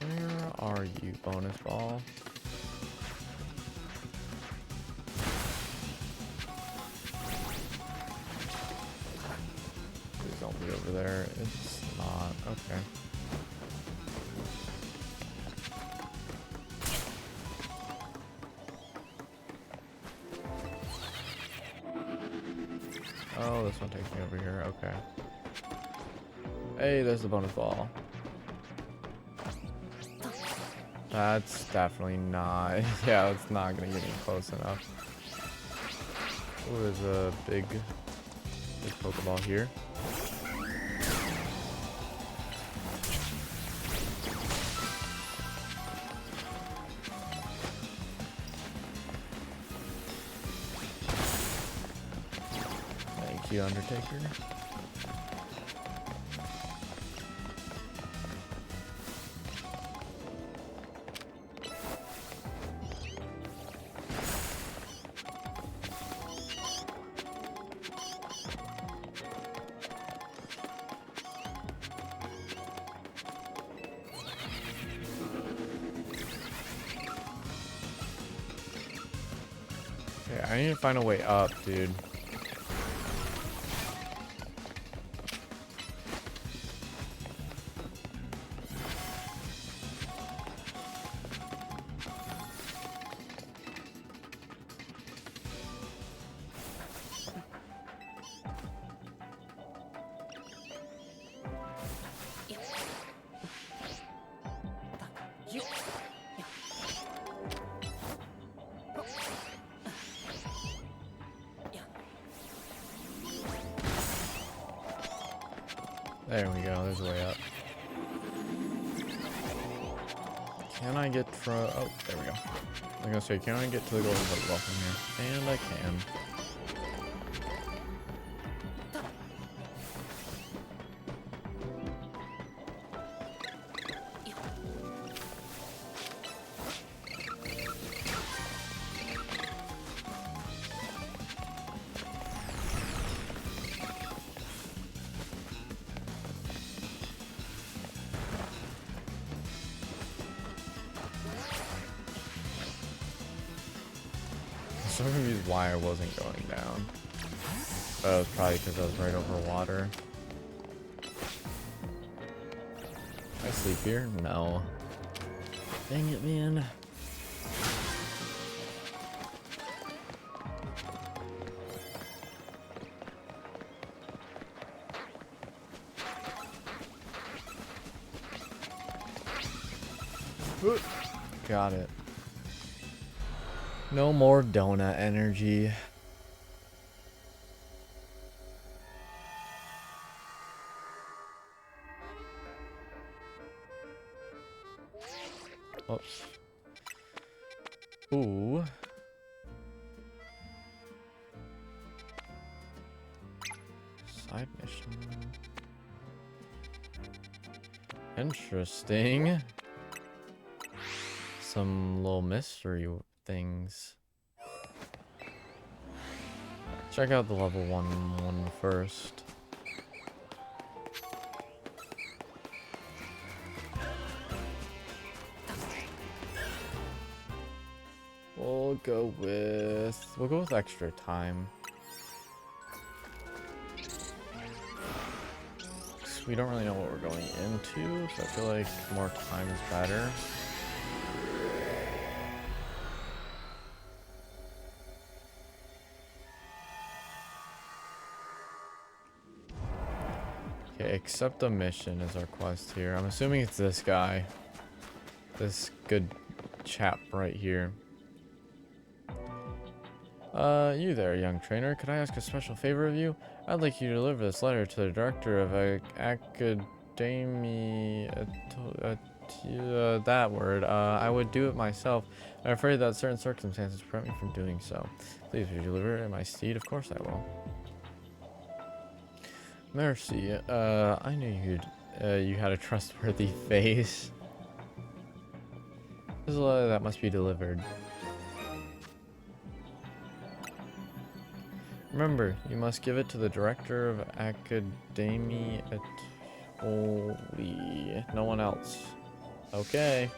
Where are you, bonus ball? Please don't be over there. It's not. Okay. Oh, this one takes me over here. Okay. Hey, there's the bonus ball. That's definitely not... yeah, it's not gonna get me close enough. Oh, there's a big Pokeball here. Thank you, Undertaker. Okay, I need to find a way up, dude. There we go, there's a way up. Can I get from... Oh, there we go. I was gonna say, can I get to the golden Pokeball from here? And I can. I'm so confused why I wasn't going down. But it was probably because I was right over water. Can I sleep here? No. Dang it, man. Got it. No more donut energy. Oops. Ooh. Side mission. Interesting. Some little mystery things. Check out the level 1 one first. We'll go with extra time. We don't really know what we're going into, so I feel like more time is better. Okay, accept the mission is our quest here. I'm assuming it's this guy. This good chap right here. You there, young trainer. Could I ask a special favor of you? I'd like you to deliver this letter to the director of Academy... that word. I would do it myself. I'm afraid that certain circumstances prevent me from doing so. Please, would you deliver it in my steed? Of course I will. Mercy. I knew you had a trustworthy face. This is a letter that must be delivered. Remember, you must give it to the director of Academy at Holy. No one else. Okay.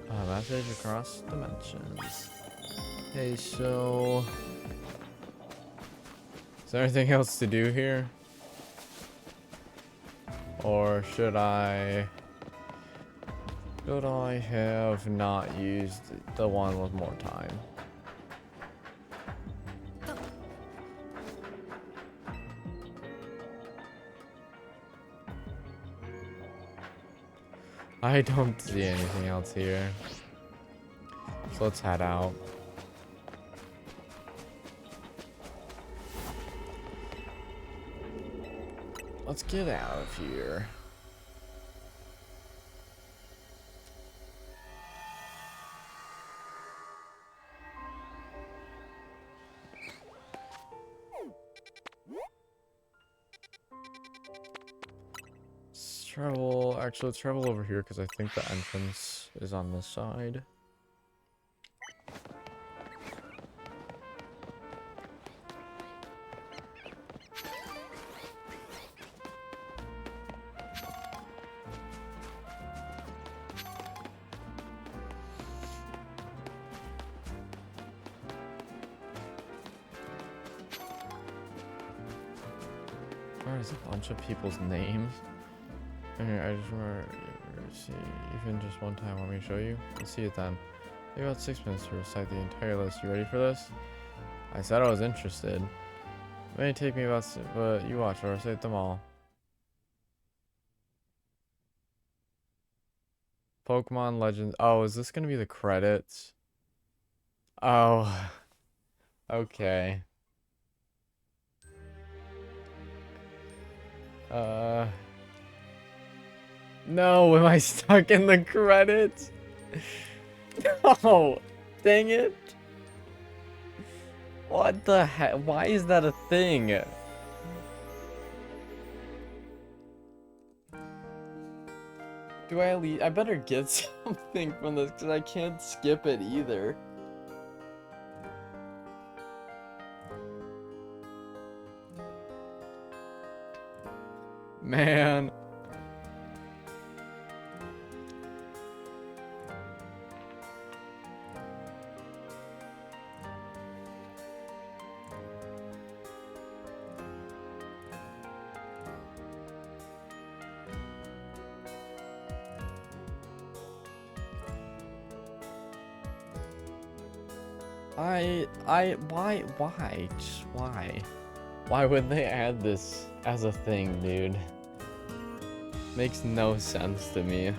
A message across dimensions. Hey, so... is there anything else to do here? Or should I have not used the one with more time? I don't see anything else here. So let's head out. Let's get out of here. Let's travel. Actually, let's travel over here because I think the entrance is on this side. There's a bunch of people's names. Anyway, I just want to see, even just one time. Want me to show you? Let's see it then. Take about 6 minutes to recite the entire list. You ready for this? I said I was interested. It may take me about, but you watch. I'll recite them all. Pokemon Legends. Oh, is this gonna be the credits? Oh, okay. No, am I stuck in the credits? No, dang it. What the heck? Why is that a thing? Do I at least, I better get something from this because I can't skip it either. Man. Why? Just why? Why would they add this as a thing, dude? Makes no sense to me.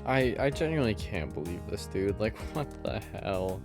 I genuinely can't believe this, dude. Like, what the hell?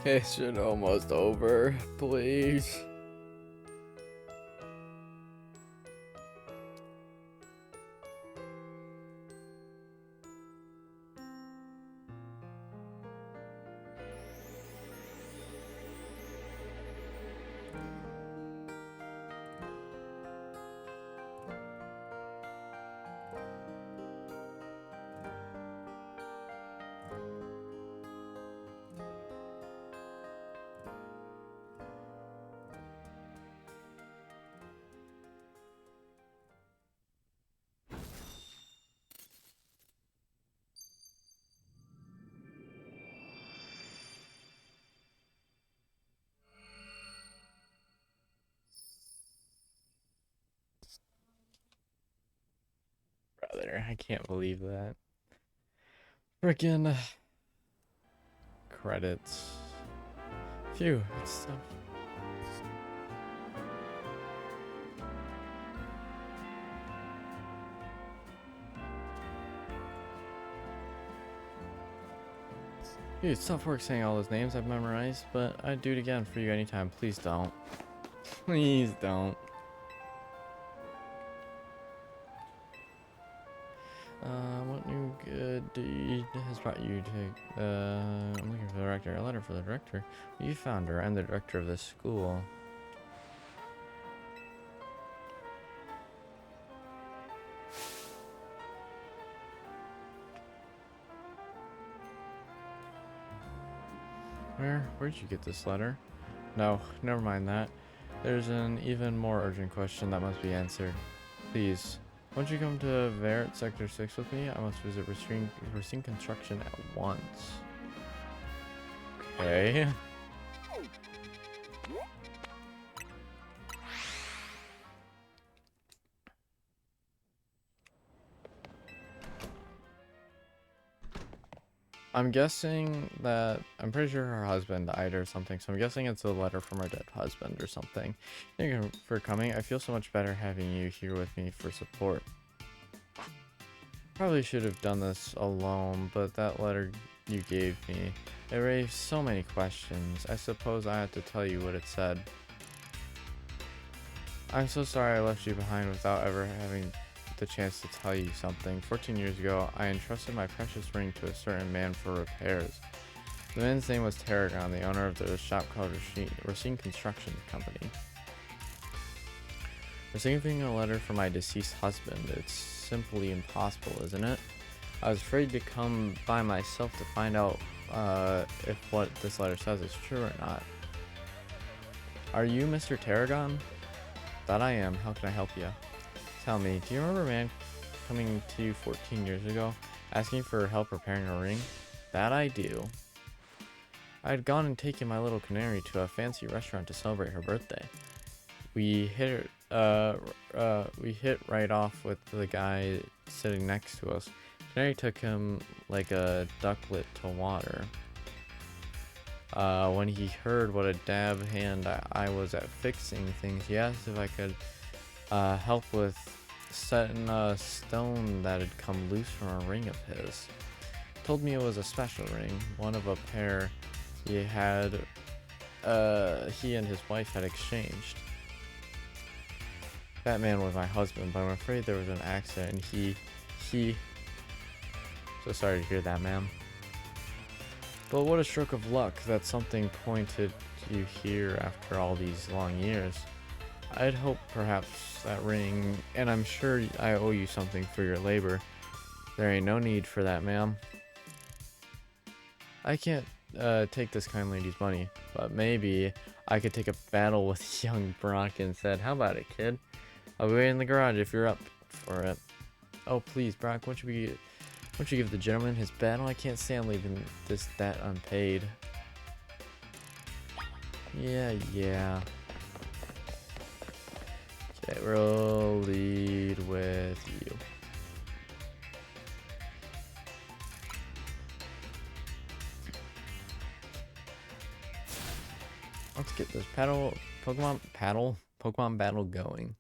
Is it almost over? Please. Brother, I can't believe that. Freaking credits. Phew, it's stuff. Dude, it's tough work saying all those names I've memorized, but I'd do it again for you anytime. Please don't. Please don't. What new good deed has brought you to, I'm looking for the director. A letter for the director? You found her. I'm the director of this school. Where'd you get this letter? No, never mind that. There's an even more urgent question that must be answered. Please, won't you come to Verret Sector 6 with me? I must visit Racine Construction at once. Okay. I'm guessing that, I'm pretty sure her husband died or something, so I'm guessing it's a letter from her dead husband or something. Thank you for coming. I feel so much better having you here with me for support. Probably should have done this alone, but that letter you gave me, it raised so many questions. I suppose I have to tell you what it said. I'm so sorry I left you behind without ever having the chance to tell you something. 14 years ago, I entrusted my precious ring to a certain man for repairs. The man's name was Tarragon, the owner of the shop called Racine Construction Company. Receiving a letter from my deceased husband, it's simply impossible, isn't it? I was afraid to come by myself to find out if what this letter says is true or not. Are you Mr. Tarragon? That I am. How can I help you? Tell me, do you remember a man coming to you 14 years ago, asking for help repairing a ring? That I do. I had gone and taken my little canary to a fancy restaurant to celebrate her birthday. We hit right off with the guy sitting next to us. Canary took him like a ducklet to water. When he heard what a dab hand I was at fixing things, he asked if I could help with setting a stone that had come loose from a ring of his. Told me it was a special ring, one of a pair he and his wife had exchanged. That man was my husband, but I'm afraid there was an accident and he so sorry to hear that, ma'am. But what a stroke of luck that something pointed you here after all these long years. I'd hoped perhaps that ring, and I'm sure I owe you something for your labor. There ain't no need for that, ma'am. I can't take this kind lady's money, but maybe I could take a battle with young Brock instead. How about it, kid? I'll be waiting in the garage if you're up for it. Oh, please, Brock, won't you give the gentleman his battle? I can't stand leaving that unpaid. Yeah. Okay, we'll lead with you. Let's get this Pokemon battle going.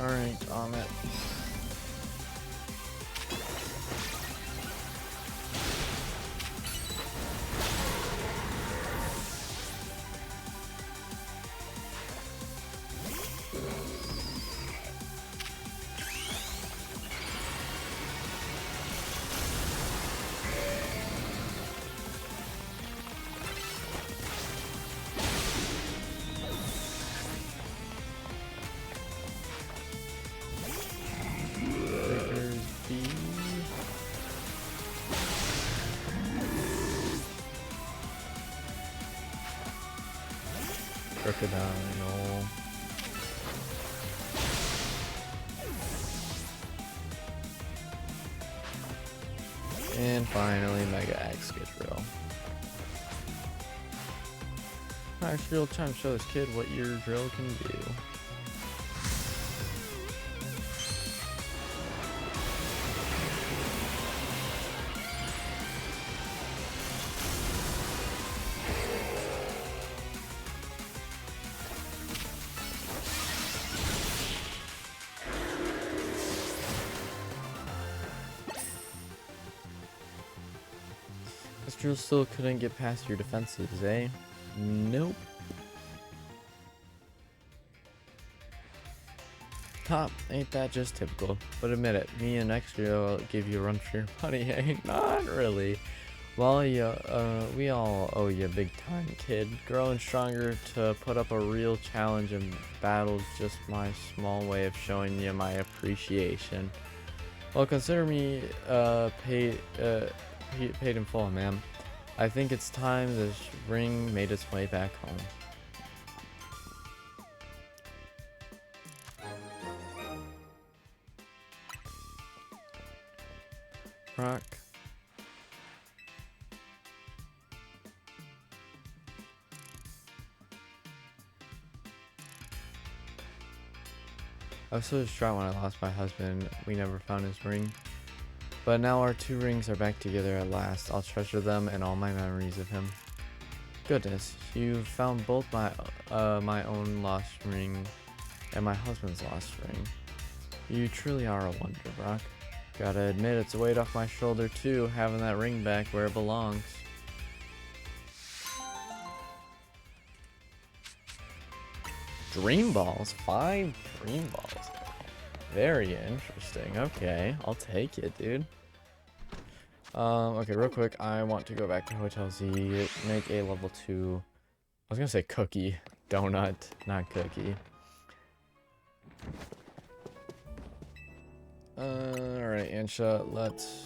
Alright, on it. Crocodile. And finally, Mega X gets real. Alright, it's real time to show this kid what your drill can do. This drill still couldn't get past your defenses, eh? Nope. Top, ain't that just typical? But admit it, me and Extra will give you a run for your money, eh? Not really. Well, we all owe you big time, kid. Growing stronger to put up a real challenge and battle's just my small way of showing you my appreciation. Well, consider me paid in full, ma'am. I think it's time this ring made its way back home. Rock. I was so distraught when I lost my husband. We never found his ring. But now our two rings are back together at last. I'll treasure them and all my memories of him. Goodness, you found both my own lost ring and my husband's lost ring. You truly are a wonder, Brock. Gotta admit, it's a weight off my shoulder too, having that ring back where it belongs. Dream balls? 5 dream balls. Very interesting. Okay, I'll take it, dude. Okay, real quick, I want to go back to Hotel Z, make a level 2. I was gonna say cookie. Donut, not cookie. Alright, Ansha, let's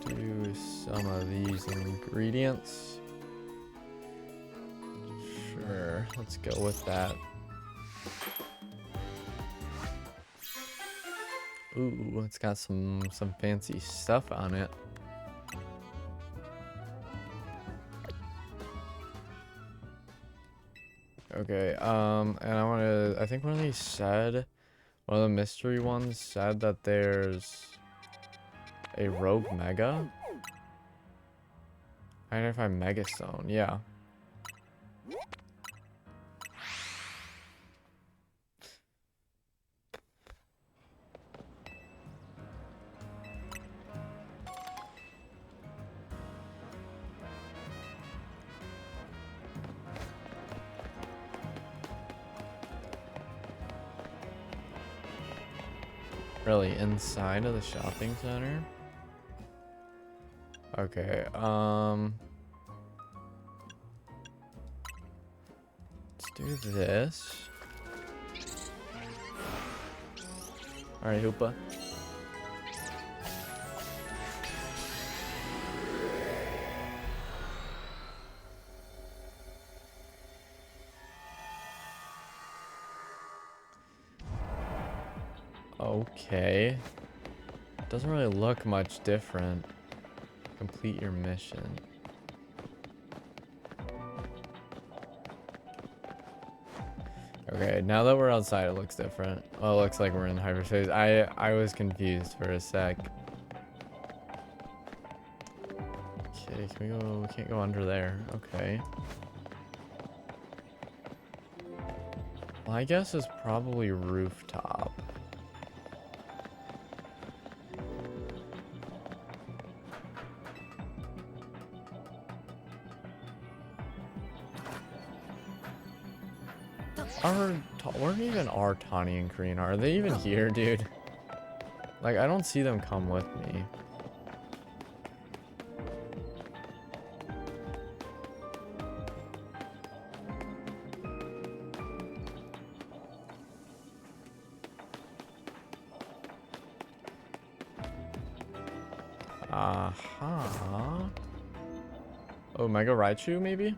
do some of these ingredients. Sure, let's go with that. Ooh, it's got some fancy stuff on it. Okay, and I think one of these said, one of the mystery ones said that there's a rogue mega. Identify Mega Stone, yeah. Really, inside of the shopping center? Okay, let's do this. Alright, Hoopa. Okay. Doesn't really look much different. Complete your mission. Okay, now that we're outside, it looks different. Well, it looks like we're in hyperspace. I was confused for a sec. Okay, can we go? We can't go under there. Okay. My guess is probably rooftop. Where even are Tawny and Karina? Are they even here, dude? Like, I don't see them come with me. Oh, Mega Raichu, maybe?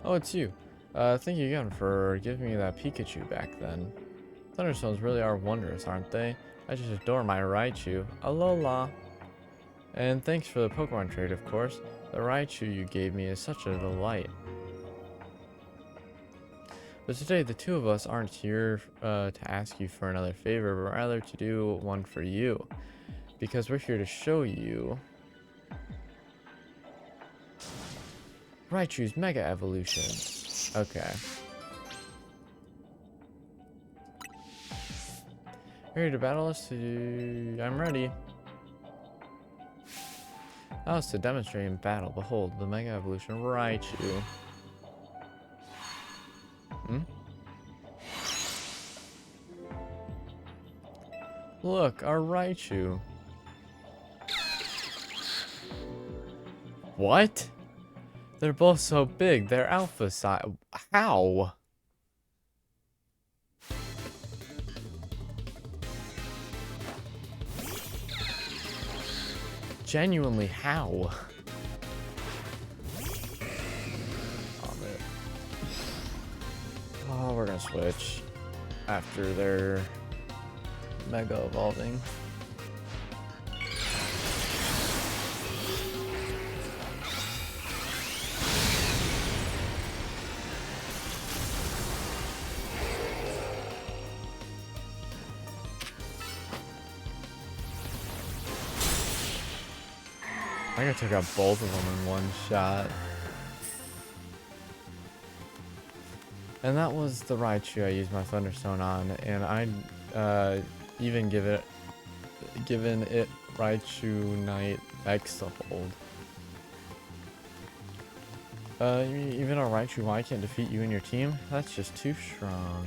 Oh, it's you. Thank you again for giving me that Pikachu back then. Thunderstones really are wondrous, aren't they? I just adore my Raichu. Alola! And thanks for the Pokemon trade, of course. The Raichu you gave me is such a delight. But today, the two of us aren't here to ask you for another favor, but rather to do one for you. Because we're here to show you Raichu's Mega Evolution. Okay. Ready to battle us? I'm ready. That was to demonstrate in battle. Behold, the Mega Evolution Raichu. Look, our Raichu. What? They're both so big. They're alpha size. How? Genuinely, how? Oh, man. Oh, we're gonna switch after they're mega evolving. I think I took out both of them in one shot. And that was the Raichu I used my Thunderstone on, and I even given it Raichu Knight X to hold. Even a Raichu Y can't defeat you and your team? That's just too strong.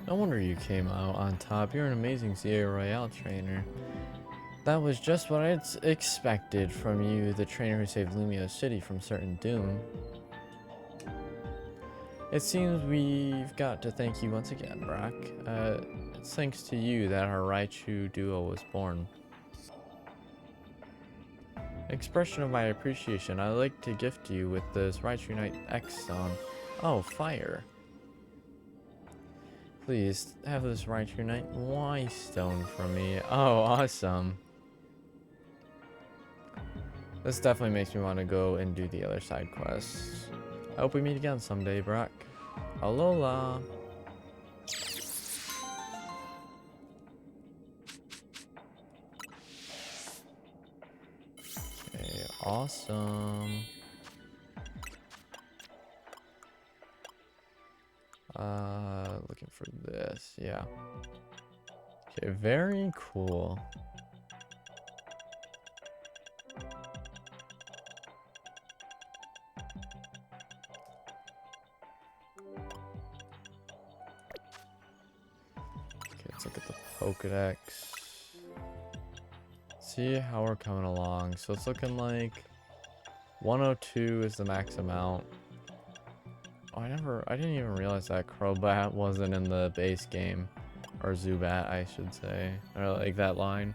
No wonder you came out on top. You're an amazing CA Royale trainer. That was just what I expected from you, the trainer who saved Lumio City from certain doom. It seems we've got to thank you once again, Brock. It's thanks to you that our Raichu duo was born. Expression of my appreciation, I'd like to gift you with this Raichu Knight X Stone. Oh, fire. Please, have this Raichu Knight Y Stone from me. Oh, awesome. This definitely makes me want to go and do the other side quests. I hope we meet again someday, Brock. Alola! Okay, awesome. Looking for this, yeah. Okay, very cool. Okay, let's look at the Pokedex. See how we're coming along. So it's looking like 102 is the max amount. Oh, I didn't even realize that Crobat wasn't in the base game. Or Zubat, I should say. Or like that line.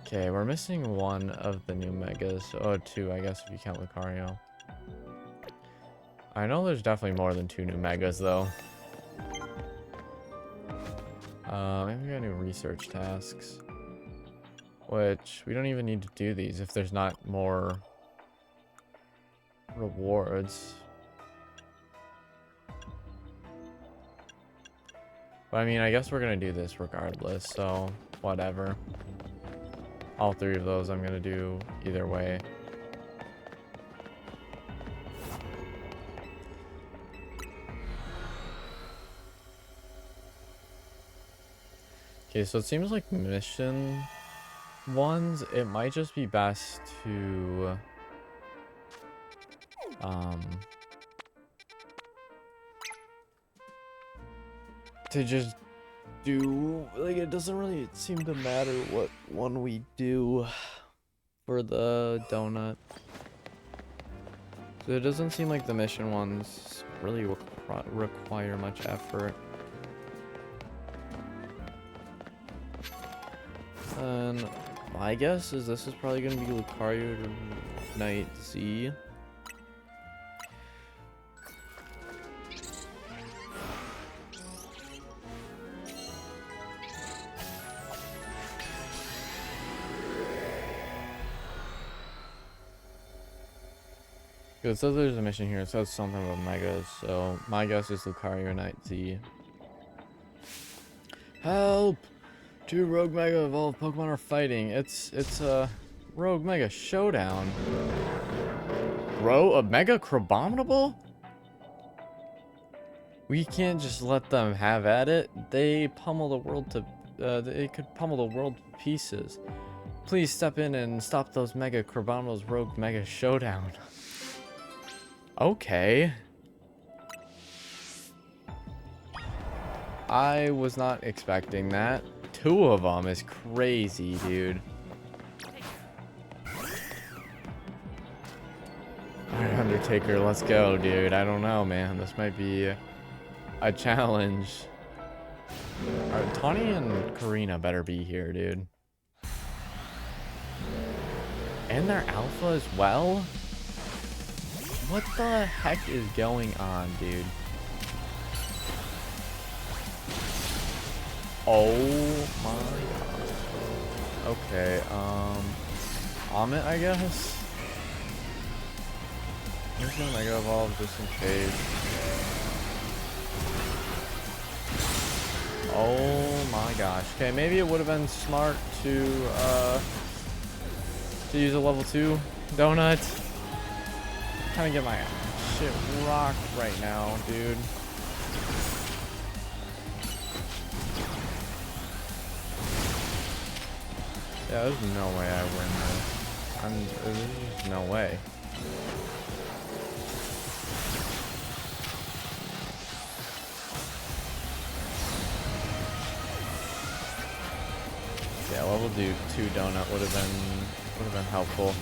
Okay, we're missing one of the new Megas. Oh, two, I guess, if you count Lucario. I know there's definitely more than 2 new Megas, though. Maybe we got new research tasks. Which, we don't even need to do these if there's not more rewards. But I mean, I guess we're gonna do this regardless, so whatever. All 3 of those I'm gonna do either way. Okay, so it seems like mission ones, it might just be best to just do, like, it doesn't really seem to matter what one we do for the donut. So it doesn't seem like the mission ones really require much effort. And my guess is this is probably going to be Lucario Knight Z. It says there's a mission here. It says something about Megas, so my guess is Lucario Knight Z. Help! Two Rogue Mega evolved Pokemon are fighting. It's a Rogue Mega Showdown. Bro, a Mega Crabominable? We can't just let them have at it. They pummel the world to they could pummel the world to pieces. Please step in and stop those Mega Crabominals Rogue Mega Showdown. Okay. I was not expecting that. Two of them is crazy, dude. Alright, Undertaker, let's go, dude. I don't know, man. This might be a challenge. Alright, Tawny and Karina better be here, dude. And they're alpha as well? What the heck is going on, dude? Oh my god. Okay, Amit, I guess? I'm just gonna Mega Evolve just in case. Oh my gosh. Okay, maybe it would have been smart to use a level 2 donut. Trying to get my shit rocked right now, dude. Yeah, there's no way I win this. There's just no way. Yeah, level 2 donut would have been helpful.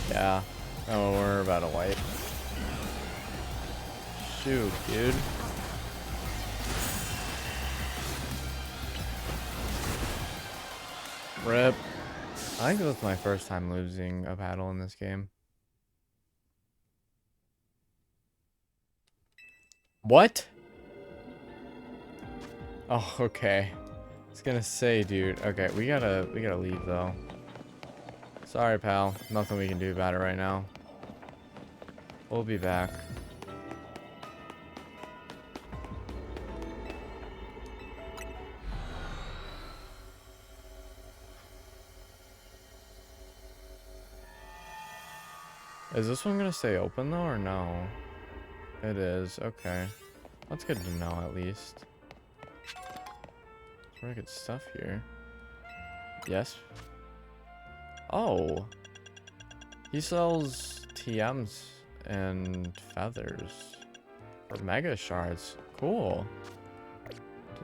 Yeah. Oh, we're about to wipe. Shoot, dude. Rip. I think this is my first time losing a battle in this game. What? Oh, okay. I was gonna say, dude. Okay, we gotta leave though. Sorry, pal. Nothing we can do about it right now. We'll be back. Is this one gonna stay open though, or no? It is. Okay. That's good to know at least. There's really good stuff here. Yes. Oh. He sells TMs and feathers for mega shards. Cool.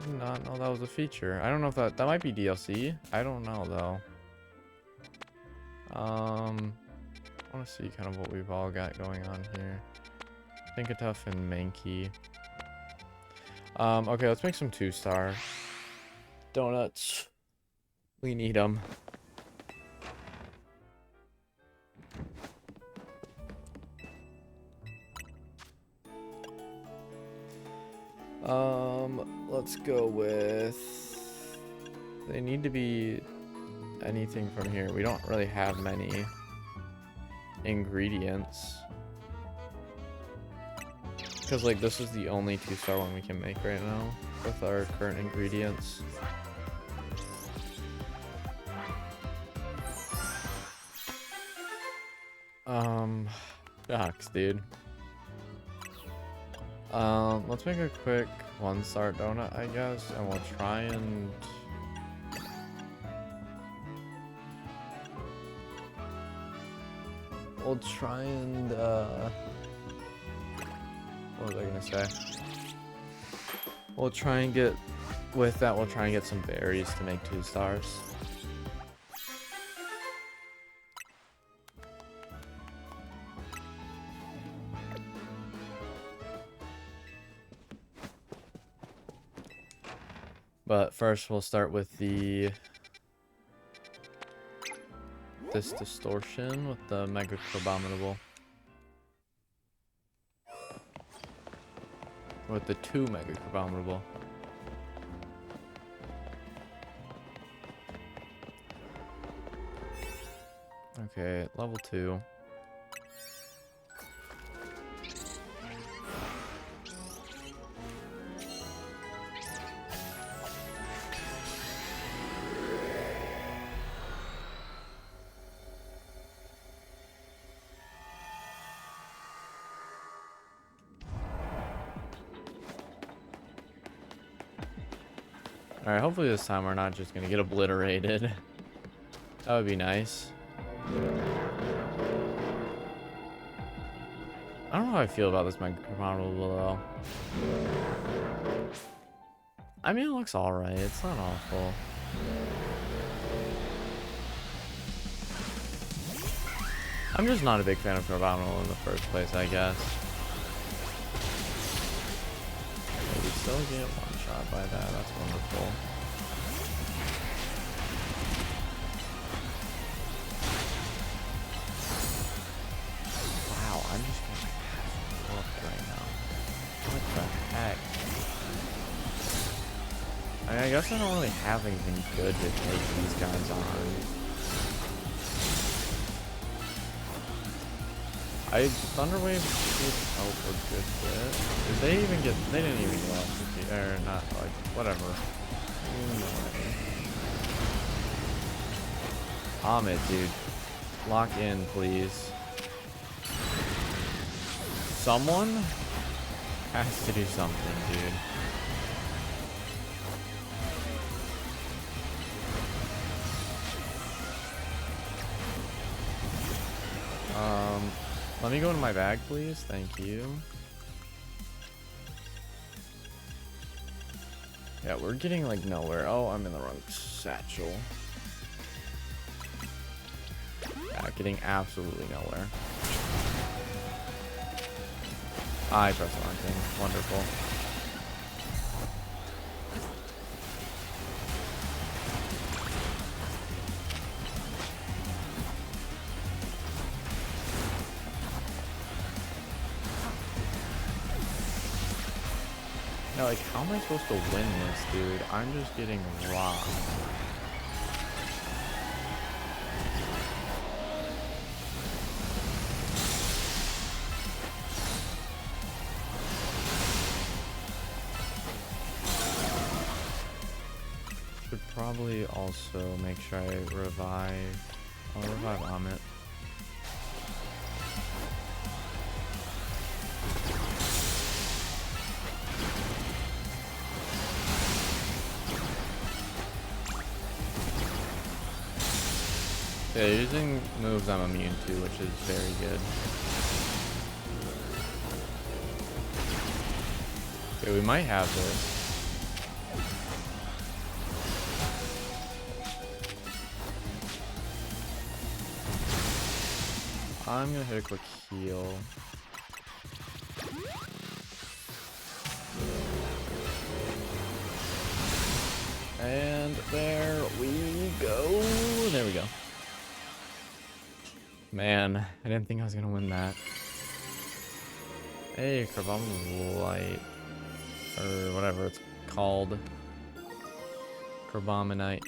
Did not know that was a feature. I don't know if that might be DLC. I don't know though. I want to see kind of what we've all got going on here. Thinkatuff and Mankey. Okay, let's make some 2-star donuts. We need them. Let's go with... They need to be anything from here. We don't really have many ingredients. Because, like, this is the only 2-star one we can make right now with our current ingredients. Shucks, dude. Let's make a quick 1-star donut, I guess, and we'll try and... what was I gonna say? We'll try and get... With that, we'll try and get some berries to make 2 stars. But first, we'll start with this distortion with the Mega Abominable. With the 2 Mega Abominable. Okay, level 2. Alright, hopefully this time we're not just gonna get obliterated. That would be nice. I don't know how I feel about this Mega Abominable though. I mean, it looks alright. It's not awful. I'm just not a big fan of Abominable in the first place, I guess. But we still get one shot by that. That's wonderful. Wow, I'm just getting looked right now. What the heck? I mean, I guess I don't really have anything good to take these guys on. Thunderwave help a good bit. Did they even get? They didn't even go off, or not? Like whatever. Amit, dude, lock in, please. Someone has to do something, dude. Let me go into my bag, please. Thank you. Yeah, we're getting like nowhere. Oh, I'm in the wrong satchel. Yeah, getting absolutely nowhere. I pressed the wrong thing. Wonderful. Now, like, how am I supposed to win this, dude? I'm just getting rocked. Should probably also make sure I revive. I'll revive Amit. Yeah, using moves I'm immune to, which is very good. Okay, we might have this. I'm gonna hit a quick heal. And there we go. There we go. Man, I didn't think I was gonna win that. Hey, Carbon Light. Or whatever it's called. Carbominite.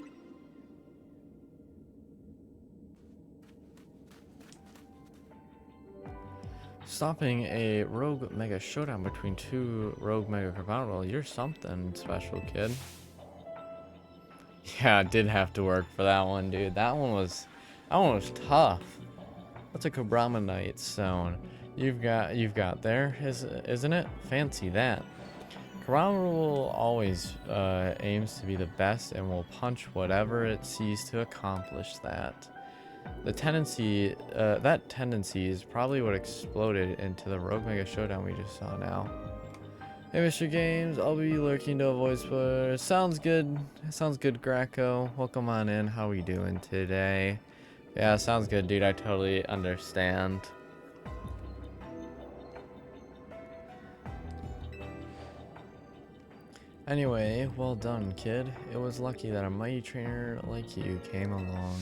Stopping a rogue mega showdown between 2 rogue mega Carbonable. You're something special, kid. Yeah, it did have to work for that one, dude. That one was tough. That's a Carbominite zone. You've got there, isn't it? Fancy that. Kurama will always aims to be the best and will punch whatever it sees to accomplish that. That tendency is probably what exploded into the Rogue Mega Showdown we just saw now. Hey, Mr. Games, I'll be lurking to avoid spoilers. Sounds good. Sounds good, Greco. Welcome on in. How we doing today? Yeah, sounds good, dude. I totally understand. Anyway, well done, kid. It was lucky that a mighty trainer like you came along.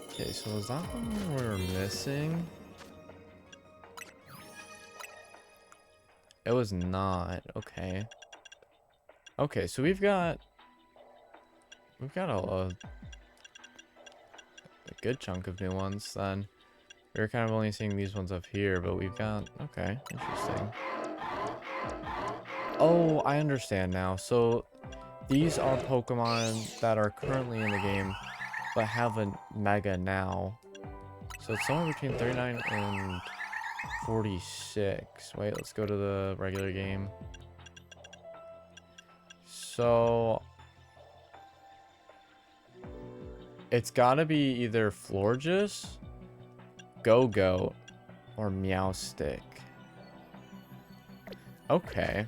Okay, so is that one we're missing? It was not. Okay. Okay, so we've got a good chunk of new ones then. We were kind of only seeing these ones up here, but we've got, okay, interesting. Oh, I understand now. So these are Pokemon that are currently in the game, but have a Mega now. So it's somewhere between 39 and 46. Wait, let's go to the regular game. So it's gotta be either Florges, Go-Go, or Meowstic. Okay.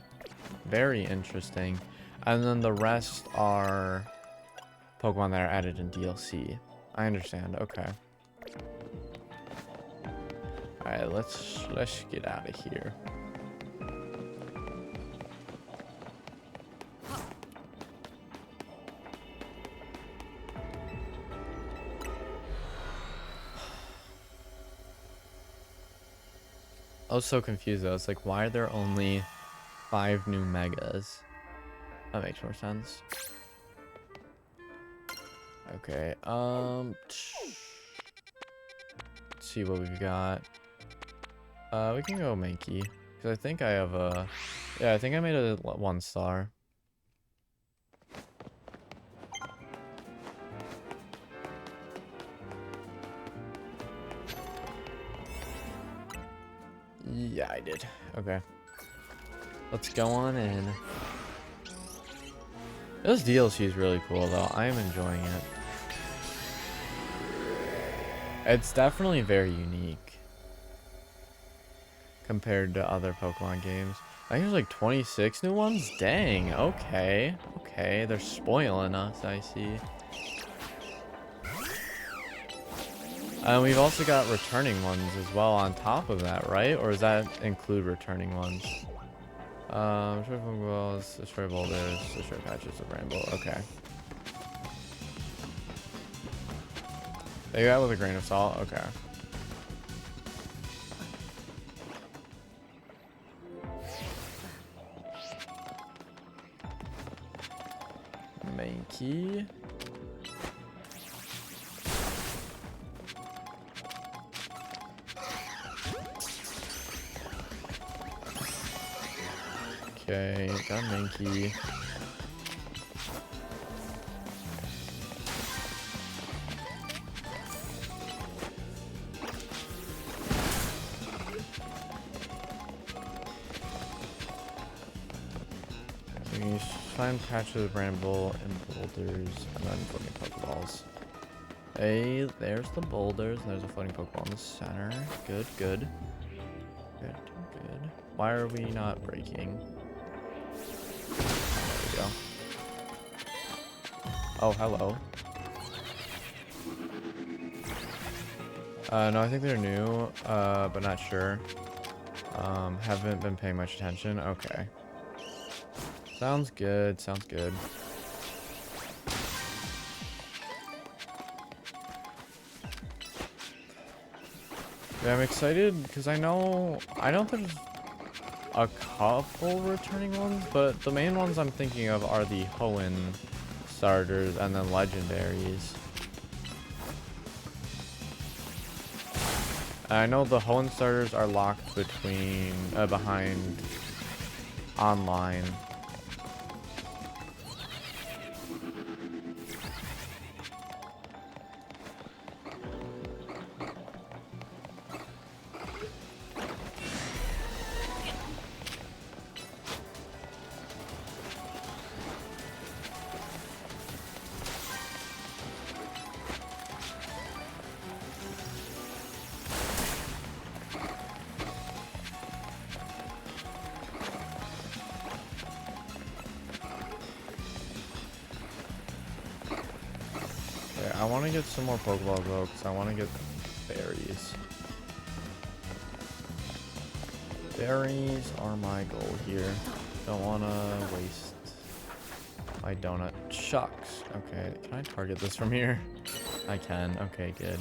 Very interesting. And then the rest are Pokemon that are added in DLC. I understand. Okay. Alright, let's get out of here. I was so confused though. It's like, why are there only 5 new Megas? That makes more sense. Okay, let's see what we've got. We can go Mankey, because I think I have a... Yeah, I think I made a 1-star. Yeah, I did. Okay. Let's go on in. This DLC is really cool, though. I am enjoying it. It's definitely very unique compared to other Pokemon games. I think there's like 26 new ones? Dang, okay. Okay, they're spoiling us, I see. And we've also got returning ones as well on top of that, right? Or does that include returning ones? Destroy Pokeballs, destroy boulders, destroy patches of Ramble. Okay. Take that with a grain of salt. Okay. Mankey. Okay, got Mankey. Okay, find patches of Bramble and boulders, and then floating Pokeballs. Hey, there's the boulders, and there's a floating Pokeball in the center. Good, good. Good, good. Why are we not breaking? There we go. Oh, hello. No, I think they're new, but not sure. Haven't been paying much attention. Okay. Sounds good, sounds good. Yeah, I'm excited because I know there's a couple returning ones, but the main ones I'm thinking of are the Hoenn starters and then legendaries. I know the Hoenn starters are locked between behind online. I want to get some more Pokeballs though, because I want to get berries. Berries are my goal here. Don't want to waste my donut. Shucks. Okay, can I target this from here? I can. Okay, good.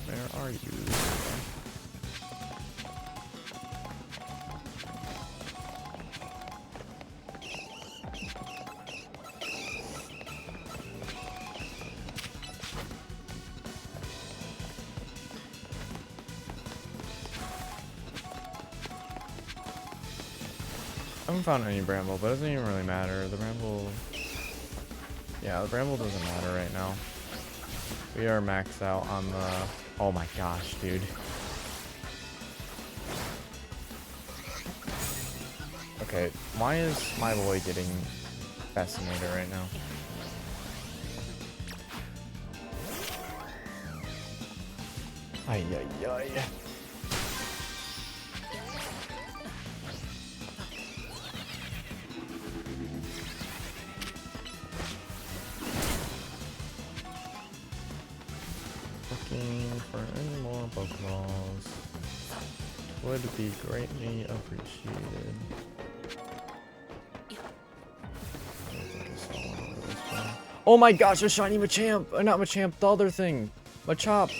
Where are you? I haven't found any Bramble, but it doesn't even really matter. The Bramble... Yeah, the Bramble doesn't matter right now. We are maxed out on the... Oh my gosh, dude. Okay, why is my boy getting fascinated right now? Ay, ay, ay. Looking for any more Pokeballs would be greatly appreciated. Oh my gosh, a shiny Machamp! Not Machamp, the other thing! Machop!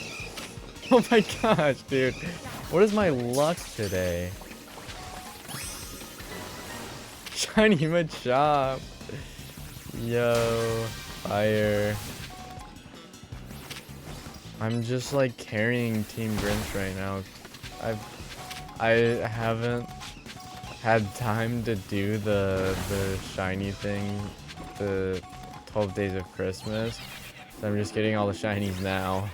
Oh my gosh, dude. What is my luck today? Shiny Machop! Yo, fire. I'm just like carrying Team Grinch right now. I haven't had time to do the shiny thing, the 12 days of Christmas. So I'm just getting all the shinies now.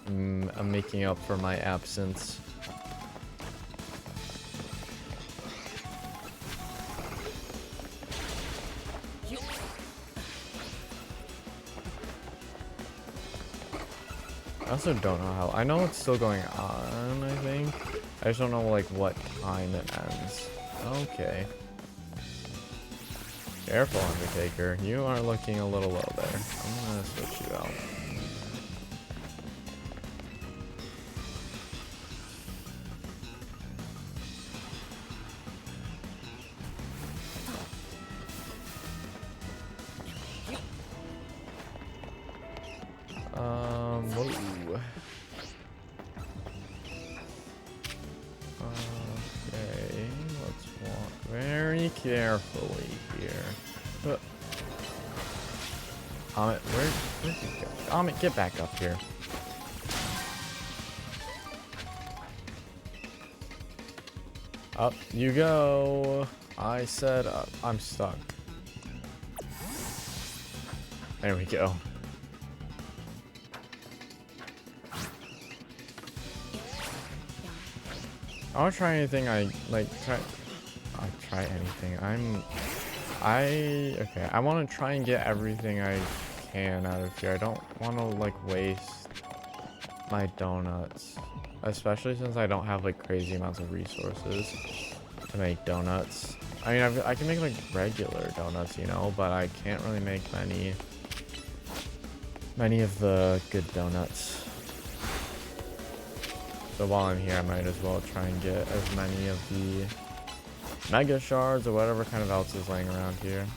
I'm making up for my absence. I also don't know how. I know it's still going on, I think. I just don't know like what time it ends. Okay. Careful, Undertaker. You are looking a little low there. I'm gonna switch you out. Whoa. Okay, let's walk very carefully here. Amit, where'd you go? Amit, get back up here. Up you go. I said up. I'm stuck. There we go. I'll try anything I try anything. Okay, I want to try and get everything I can out of here. I don't want to like waste my donuts, especially since I don't have like crazy amounts of resources to make donuts. I mean, I can make like regular donuts, you know, but I can't really make many of the good donuts. So while I'm here, I might as well try and get as many of the Mega Shards or whatever kind of else is laying around here.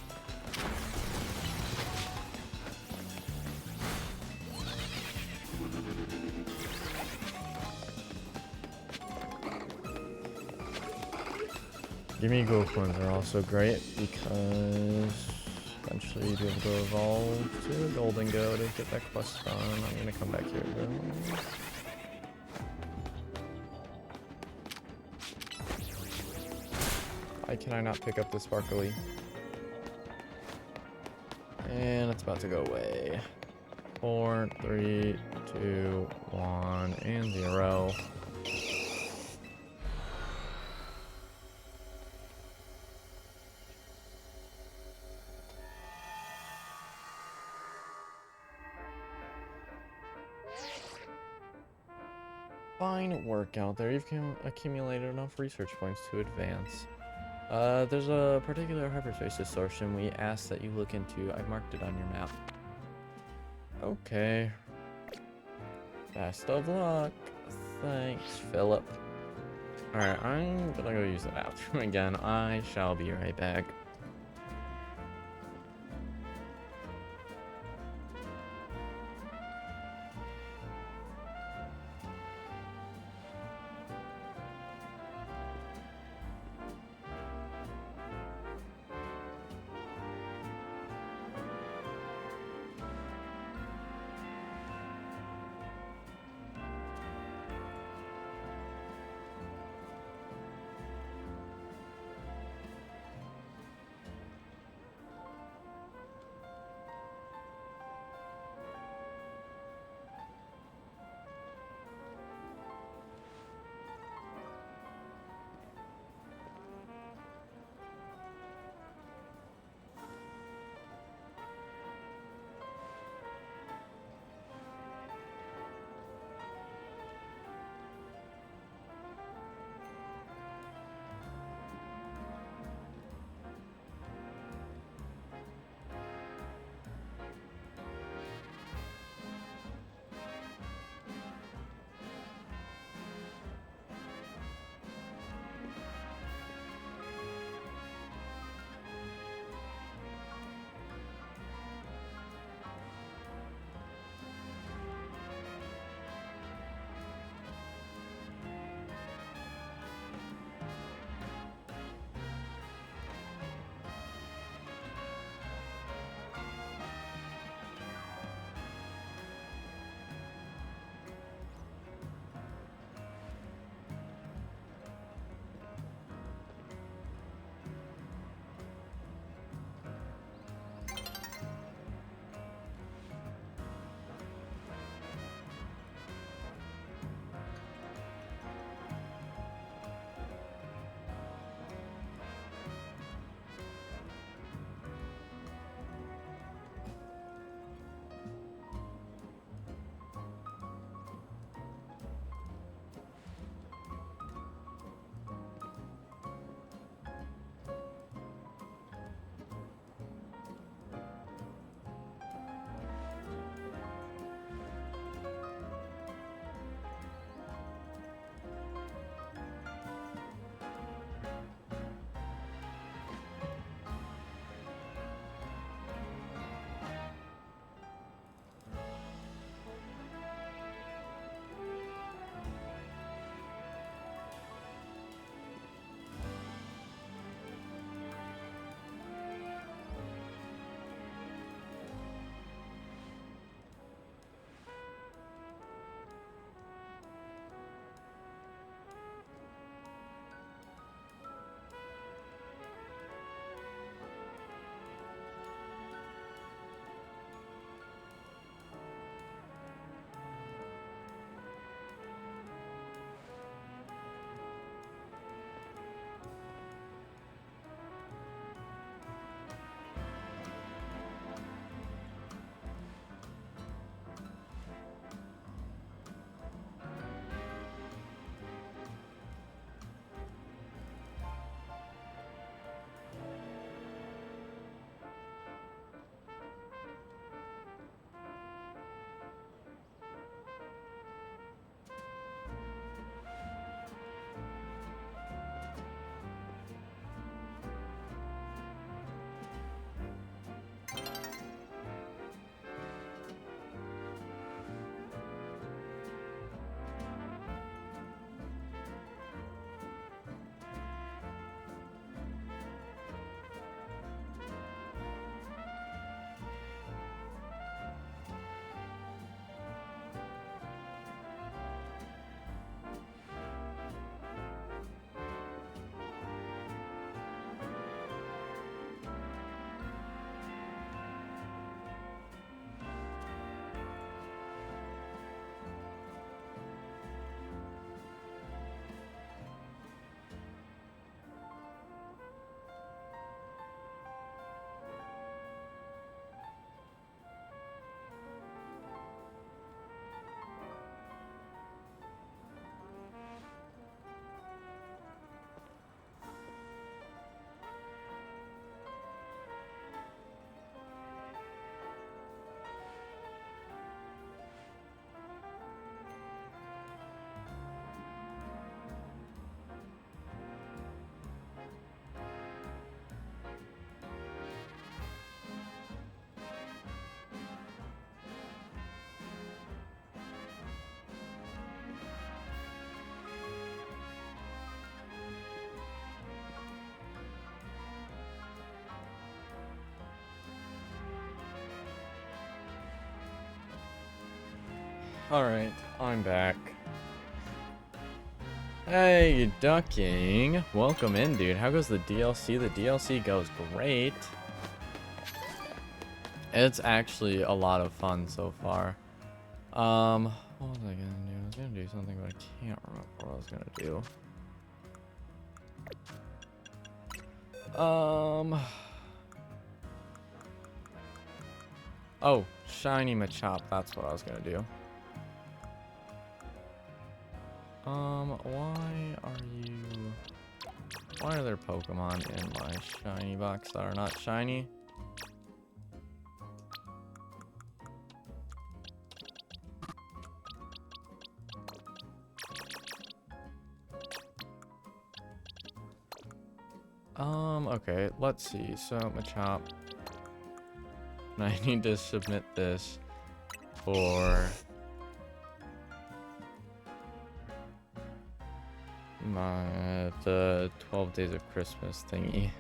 Gimme Go Coins are also great because eventually you'll be able to evolve to a Golden Go to get that quest done. I'm gonna come back here though. Why can I not pick up the sparkly? And it's about to go away. 4, 3, 2, 1, and 0. Fine work out there. You've accumulated enough research points to advance. There's a particular hyperspace distortion we asked that you look into. I marked it on your map. Okay. Best of luck. Thanks, Philip. Alright, I'm gonna go use the bathroom again. I shall be right back. Alright, I'm back. Hey, ducking. Welcome in, dude. How goes the DLC? The DLC goes great. It's actually a lot of fun so far. What was I gonna do? I was gonna do something, but I can't remember what I was gonna do. Oh, shiny Machop. That's what I was gonna do. Why are there Pokemon in my shiny box that are not shiny? Okay, let's see. So, Machop. I need to submit this for the 12 days of Christmas thingy.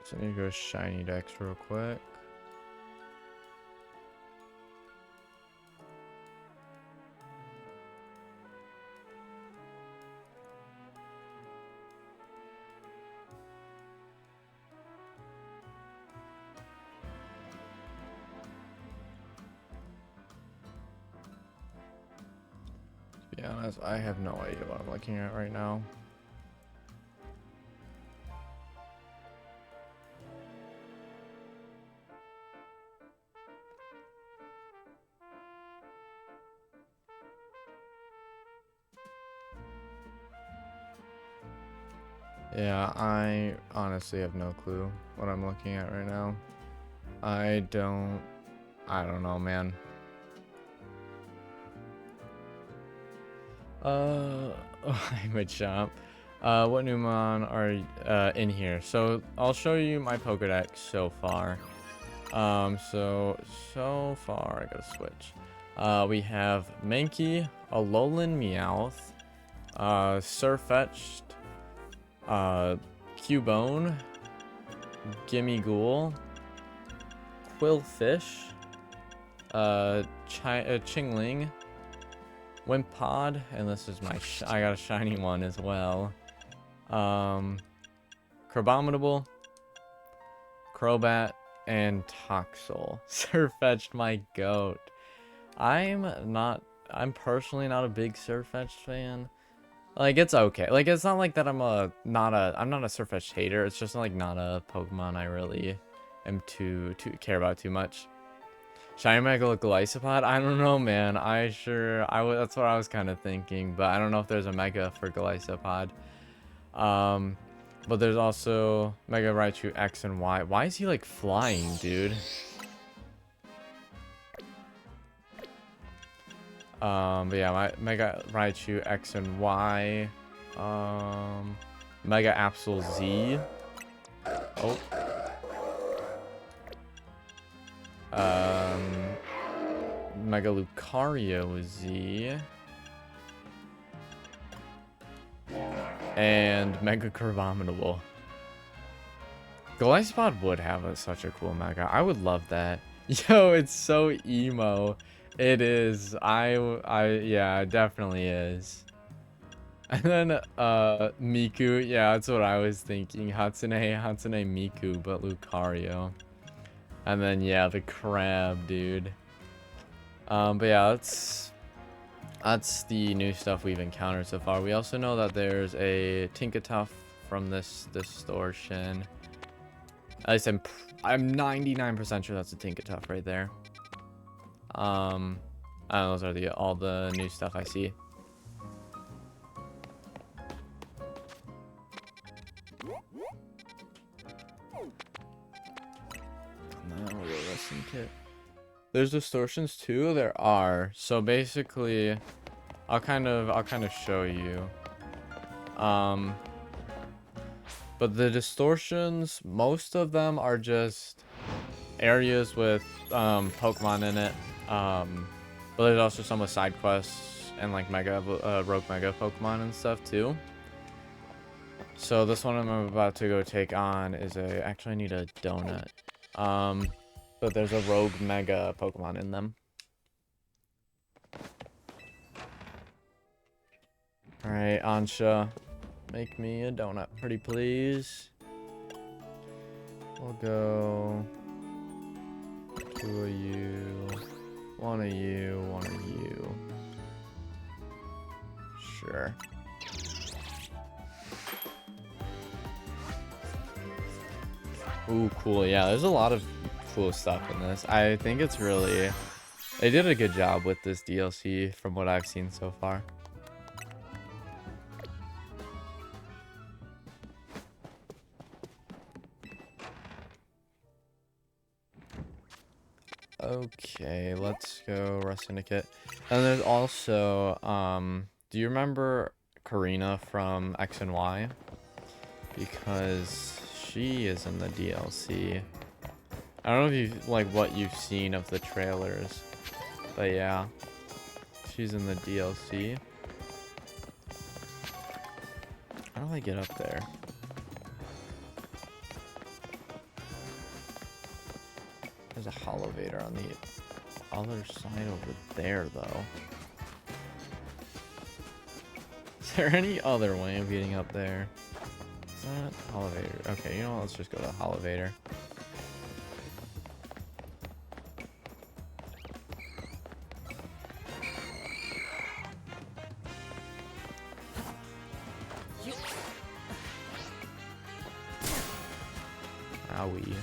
So I need to go shiny Dex real quick. To be honest, I have no idea what I'm looking at right now. Yeah, I honestly have no clue what I'm looking at right now. I don't know, man. I'm a chump. What Numon are in here? So I'll show you my Pokedex so far. So far I gotta switch. We have Mankey, Alolan Meowth, Surfetched, Cubone, Gimmighoul, Quillfish, Chingling, Wimpod, and this is my I got a shiny one as well. Crabominable, Crobat, and Toxel. Surfetched, my goat. I'm personally not a big Surfetched fan. Like, it's okay. Like, it's not like that I'm not a Surfetch'd hater. It's just like not a Pokemon I really am to care about too much. Shiny Mega Gliscopod? I don't know, man. That's what I was kind of thinking, but I don't know if there's a Mega for Gliscopod. But there's also Mega Raichu X and Y. Why is he like flying, dude? But yeah, my Mega Raichu X and Y. Mega Absol Z. Oh. Mega Lucario Z. And Mega Crabominable. Gliscopod would have such a cool Mega. I would love that. Yo, it's so emo. It is. Yeah, it definitely is. And then, Miku. Yeah, that's what I was thinking. Hatsune Miku, but Lucario. And then, yeah, the crab, dude. But yeah, that's the new stuff we've encountered so far. We also know that there's a Tinkatuff from this distortion. At least I'm 99% sure that's a Tinkatuff right there. Those are all the new stuff I see. There's distortions too. There are. So basically, I'll kind of show you. But the distortions, most of them are just areas with Pokemon in it. But there's also some with side quests and like rogue mega Pokemon and stuff too. So this one I'm about to go take on is actually I need a donut. But there's a rogue mega Pokemon in them. Alright, Ansha. Make me a donut, pretty please. We'll go 2 of you, 1 of you, 1 of you. Sure. Ooh, cool. Yeah, there's a lot of cool stuff in this. I think it's really... They did a good job with this DLC from what I've seen so far. Okay, let's go Rust Syndicate. And there's also, do you remember Karina from X and Y? Because she is in the DLC. I don't know if you like what you've seen of the trailers, but yeah, she's in the DLC. How do I get up there? There's a Holovator on the other side over there, though. Is there any other way of getting up there? Is that Holovator? Okay, you know what? Let's just go to Holovator. Owie.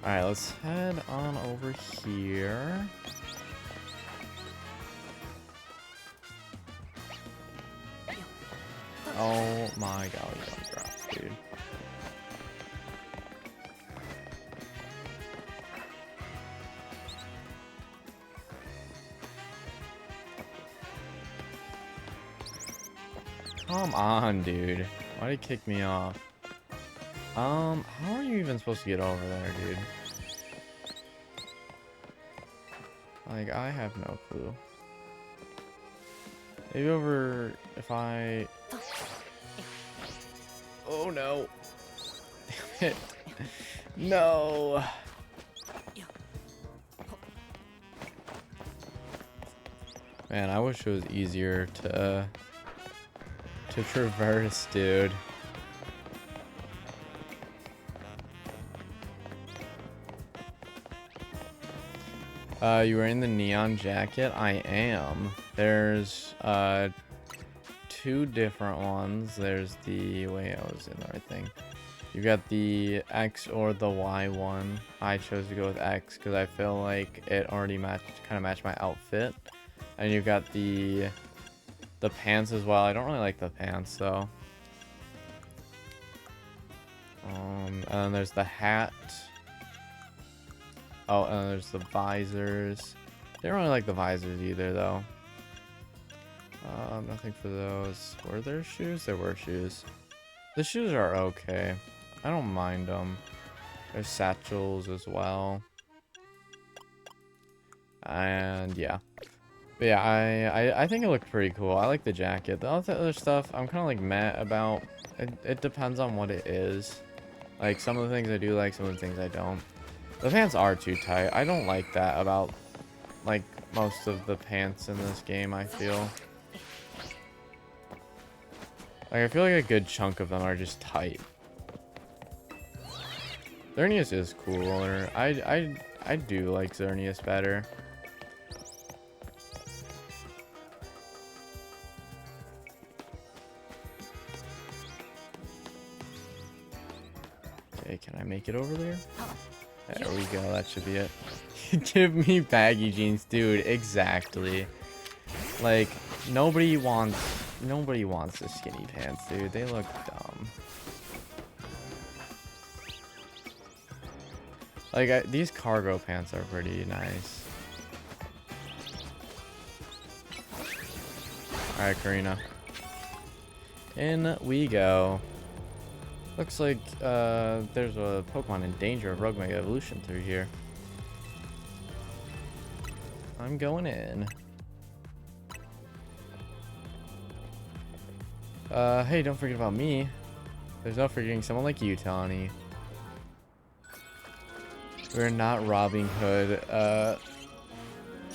Alright, let's head on over here. Oh my god, we got drops, dude. Come on, dude. Why'd he kick me off? How are you even supposed to get over there, dude? Like, I have no clue. Maybe over if I... Oh no. Damn it. No. Man, I wish it was easier to traverse, dude. You wearing the neon jacket? I am. There's 2 different ones. There's the... Wait, I was in the right thing. You got the X or the Y one. I chose to go with X because I feel like it already kind of matched my outfit. And you got the pants as well. I don't really like the pants though. And then there's the hat. Oh, and there's the visors. Didn't really like the visors either, though. Nothing for those. Were there shoes? There were shoes. The shoes are okay. I don't mind them. There's satchels as well. And yeah. But yeah, I think it looked pretty cool. I like the jacket. The other stuff, I'm kind of like meh about. It depends on what it is. Like, some of the things I do like, some of the things I don't. The pants are too tight. I don't like that about, like, most of the pants in this game, I feel. Like, I feel like a good chunk of them are just tight. Xerneas is cooler. I do like Xerneas better. Okay, can I make it over there? There we go, that should be it. Give me baggy jeans, dude, exactly. Like, nobody wants the skinny pants, dude. They look dumb. Like, these cargo pants are pretty nice. Alright, Karina. In we go. Looks like there's a Pokemon in danger of Rogue Mega Evolution through here. I'm going in. Hey, don't forget about me. There's no forgetting someone like you, Tawny. We're not Robin Hood.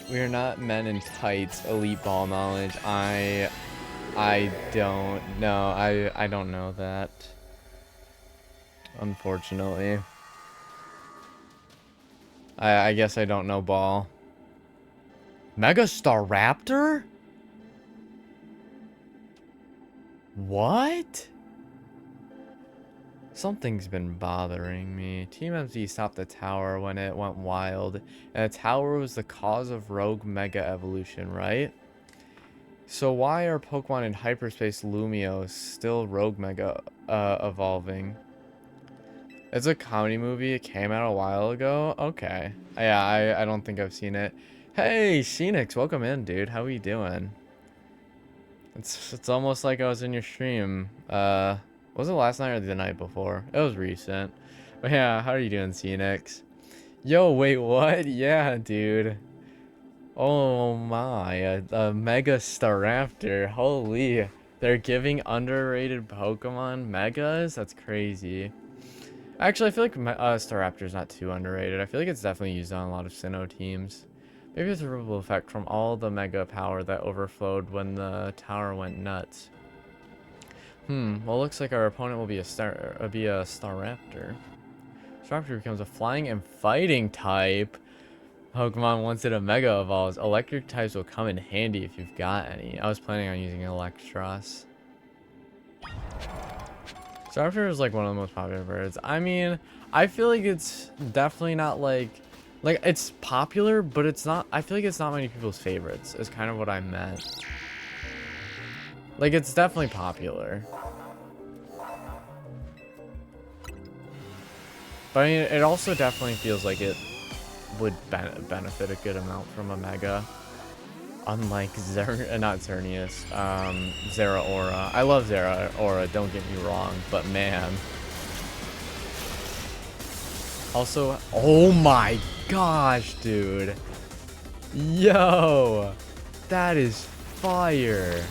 We're not men in tights. Elite ball knowledge. I don't know. I don't know that. Unfortunately. I guess I don't know ball. Mega Staraptor? What? Something's been bothering me. Team MZ stopped the tower when it went wild, and the tower was the cause of Rogue Mega Evolution, right? So why are Pokemon in Hyperspace Lumiose still Rogue Mega evolving? It's a comedy movie. It came out a while ago. Okay. Yeah, I don't think I've seen it. Hey, Phoenix, welcome in, dude. How are you doing? It's almost like I was in your stream. Was it last night or the night before? It was recent. But yeah, how are you doing, Phoenix? Yo, wait, what? Yeah, dude. Oh my, a Mega Staraptor. Holy. They're giving underrated Pokemon Megas? That's crazy. Actually, I feel like Staraptor's not too underrated. I feel like it's definitely used on a lot of Sinnoh teams. Maybe it's a ripple effect from all the Mega power that overflowed when the tower went nuts. Well, looks like our opponent will be a Staraptor. Staraptor becomes a flying and fighting type Pokemon once it a Mega evolves. Electric types will come in handy if you've got any. I was planning on using Electros. Staraptor is like one of the most popular birds. I mean, I feel like it's definitely not like it's popular, but it's not. I feel like it's not many people's favorites. Is kind of what I meant. Like, it's definitely popular. But I mean, it also definitely feels like it would benefit a good amount from a Mega. Unlike not Xerneas, Zeraora. I love Zeraora, don't get me wrong, but man. Also, oh my gosh, dude. Yo, that is fire.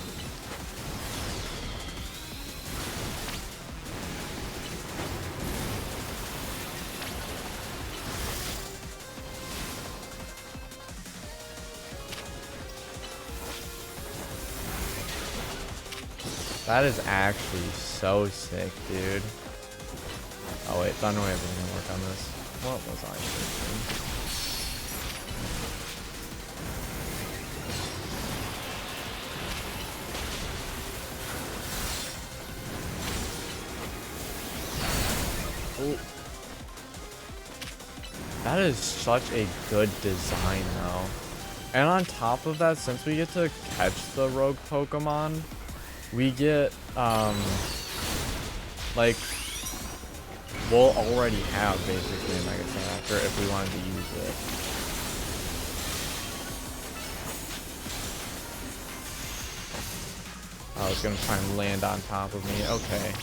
That is actually so sick, dude. Oh wait, Thunderwave isn't gonna work on this. What was I thinking? Ooh. That is such a good design though. And on top of that, since we get to catch the rogue Pokemon, we get, like, we'll already have basically a Mega Staraptor if we wanted to use it. Oh, it's gonna try and land on top of me. Okay.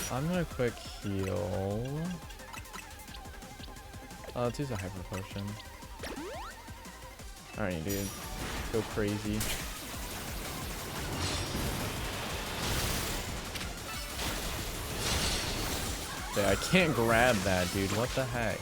I'm gonna quick heal. Let's use a Hyper Potion. Alright, dude. Go crazy. Okay, I can't grab that, dude. What the heck?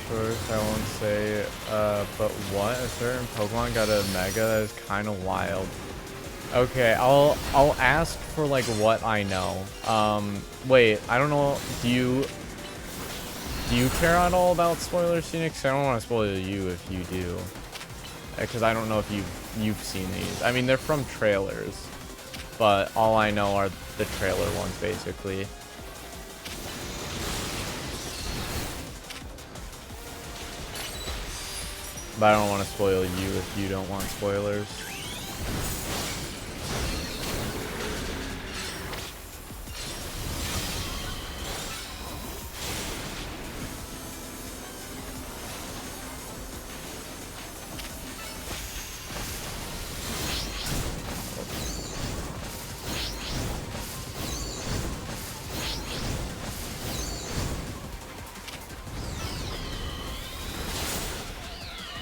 first, I won't say, but what? A certain Pokemon got a Mega that is kind of wild. Okay, I'll ask for like what I know. Wait, I don't know. Do you care at all about spoilers, Phoenix? I don't want to spoil you if you do, because I don't know if you've seen these. I mean, they're from trailers, but all I know are the trailer ones, basically. But I don't want to spoil you if you don't want spoilers.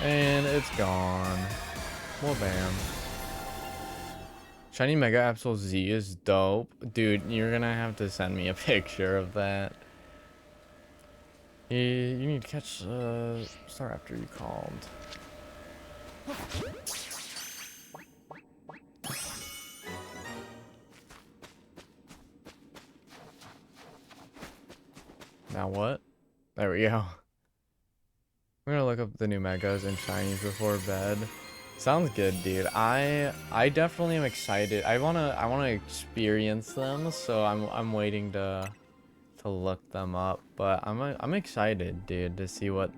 And it's gone. Well, bam. Shiny Mega Absol Z is dope. Dude, you're gonna have to send me a picture of that. You need to catch Star after you called. Now what? There we go. I'm gonna look up the new Megas and Shinies before bed. Sounds good, dude. I definitely am excited. I wanna experience them, so I'm waiting to look them up. But I'm excited, dude, to see what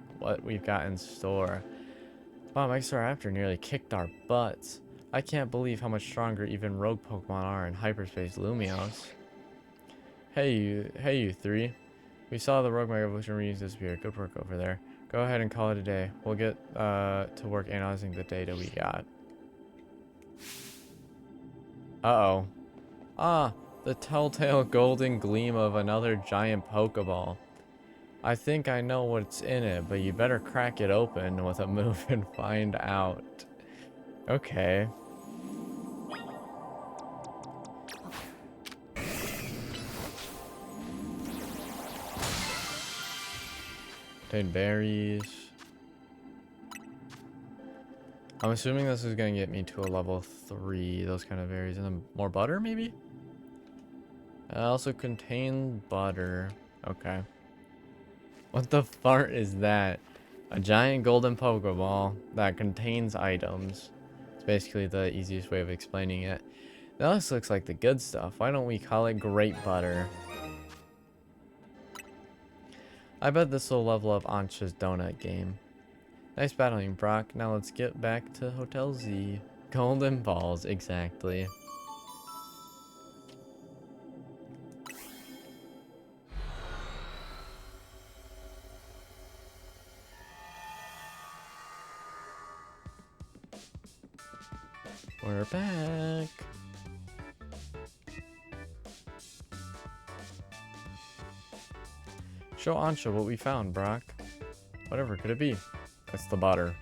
we've got in store. Wow, Megastar After nearly kicked our butts. I can't believe how much stronger even rogue Pokemon are in Hyperspace Lumiose. Hey you three. We saw the rogue Mega Evolution reuse disappear. Good work over there. Go ahead and call it a day. We'll get to work analyzing the data we got. Uh-oh. Ah, the telltale golden gleam of another giant Pokeball. I think I know what's in it, but you better crack it open with a move and find out. Okay. Obtain berries. I'm assuming this is gonna get me to a level 3, those kind of berries. And then more butter, maybe? It also contain butter. Okay. What the fart is that? A giant golden Pokeball that contains items. It's basically the easiest way of explaining it. Now this looks like the good stuff. Why don't we call it Great Butter? I bet this will level up Ansha's donut game. Nice battling, Brock. Now let's get back to Hotel Z. Golden balls, exactly. We're back. Show Ansha what we found, Brock. Whatever could it be? It's the butter.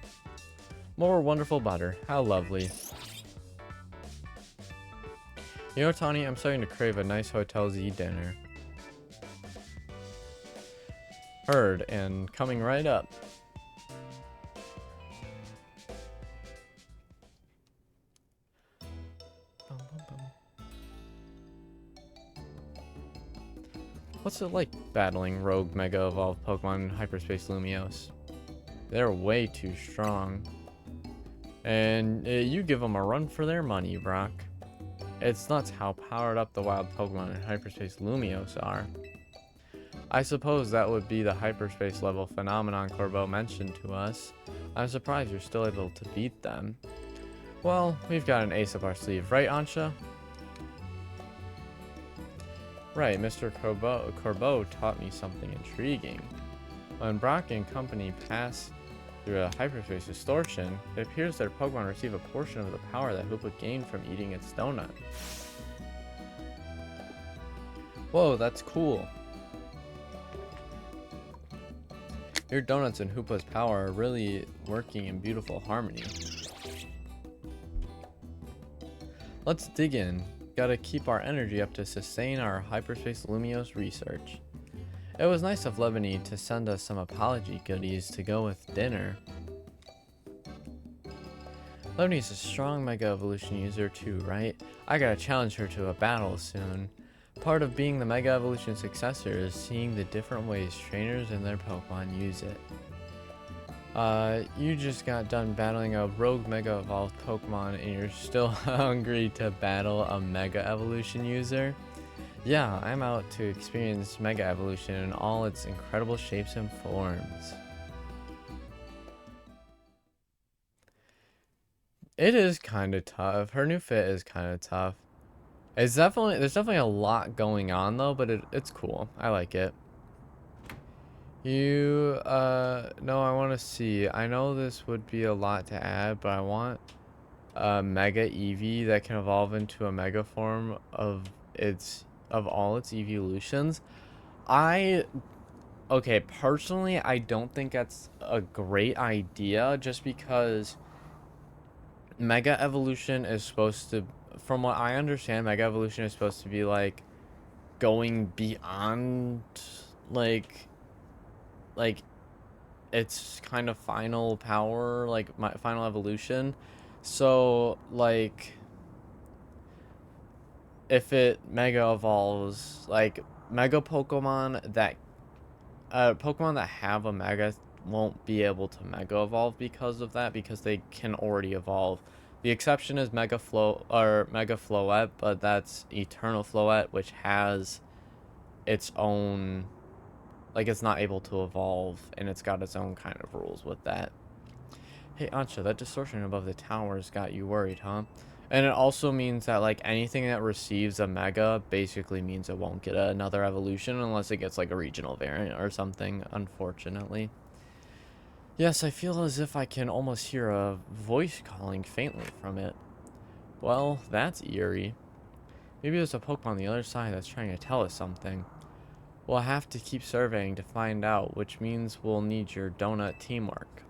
More wonderful butter. How lovely. You know, Tawny, I'm starting to crave a nice Hotel Z dinner. Heard, and coming right up. What's it like battling rogue Mega Evolved Pokemon in Hyperspace Lumiose? They're way too strong. And you give them a run for their money, Brock. It's nuts how powered up the wild Pokemon in Hyperspace Lumiose are. I suppose that would be the hyperspace level phenomenon Corbeau mentioned to us. I'm surprised you're still able to beat them. Well, we've got an ace up our sleeve, right, Ansha? Right, Mr. Corbeau taught me something intriguing. When Brock and company pass through a hyperspace distortion, it appears their Pokemon receive a portion of the power that Hoopa gained from eating its donut. Whoa, that's cool. Your donuts and Hoopa's power are really working in beautiful harmony. Let's dig in. Gotta keep our energy up to sustain our Hyperspace Lumiose research. It was nice of Lebany to send us some apology goodies to go with dinner. Lebany's a strong Mega Evolution user too, right? I gotta challenge her to a battle soon. Part of being the Mega Evolution successor is seeing the different ways trainers and their Pokemon use it. You just got done battling a rogue Mega Evolved Pokemon and you're still hungry to battle a Mega Evolution user? Yeah, I'm out to experience Mega Evolution in all its incredible shapes and forms. It is kind of tough. Her new fit is kind of tough. There's definitely a lot going on though, but it's cool. I like it. No, I want to see. I know this would be a lot to add, but I want a Mega Eevee that can evolve into a Mega form of all its evolutions. Okay, personally, I don't think that's a great idea just because Mega Evolution is supposed to, from what I understand, Mega Evolution is supposed to be like going beyond like like its kind of final power, like my final evolution. So like if it Mega evolves, like Mega Pokemon that Pokemon that have a Mega won't be able to Mega evolve because of that, because they can already evolve. The exception is Mega Floette, but that's Eternal Floette, which has its own, like, it's not able to evolve, and it's got its own kind of rules with that. Hey, Ansha, that distortion above the towers got you worried, huh? And it also means that, like, anything that receives a Mega basically means it won't get another evolution unless it gets, like, a regional variant or something, unfortunately. Yes, I feel as if I can almost hear a voice calling faintly from it. Well, that's eerie. Maybe there's a Pokemon on the other side that's trying to tell us something. We'll have to keep surveying to find out, which means we'll need your donut teamwork.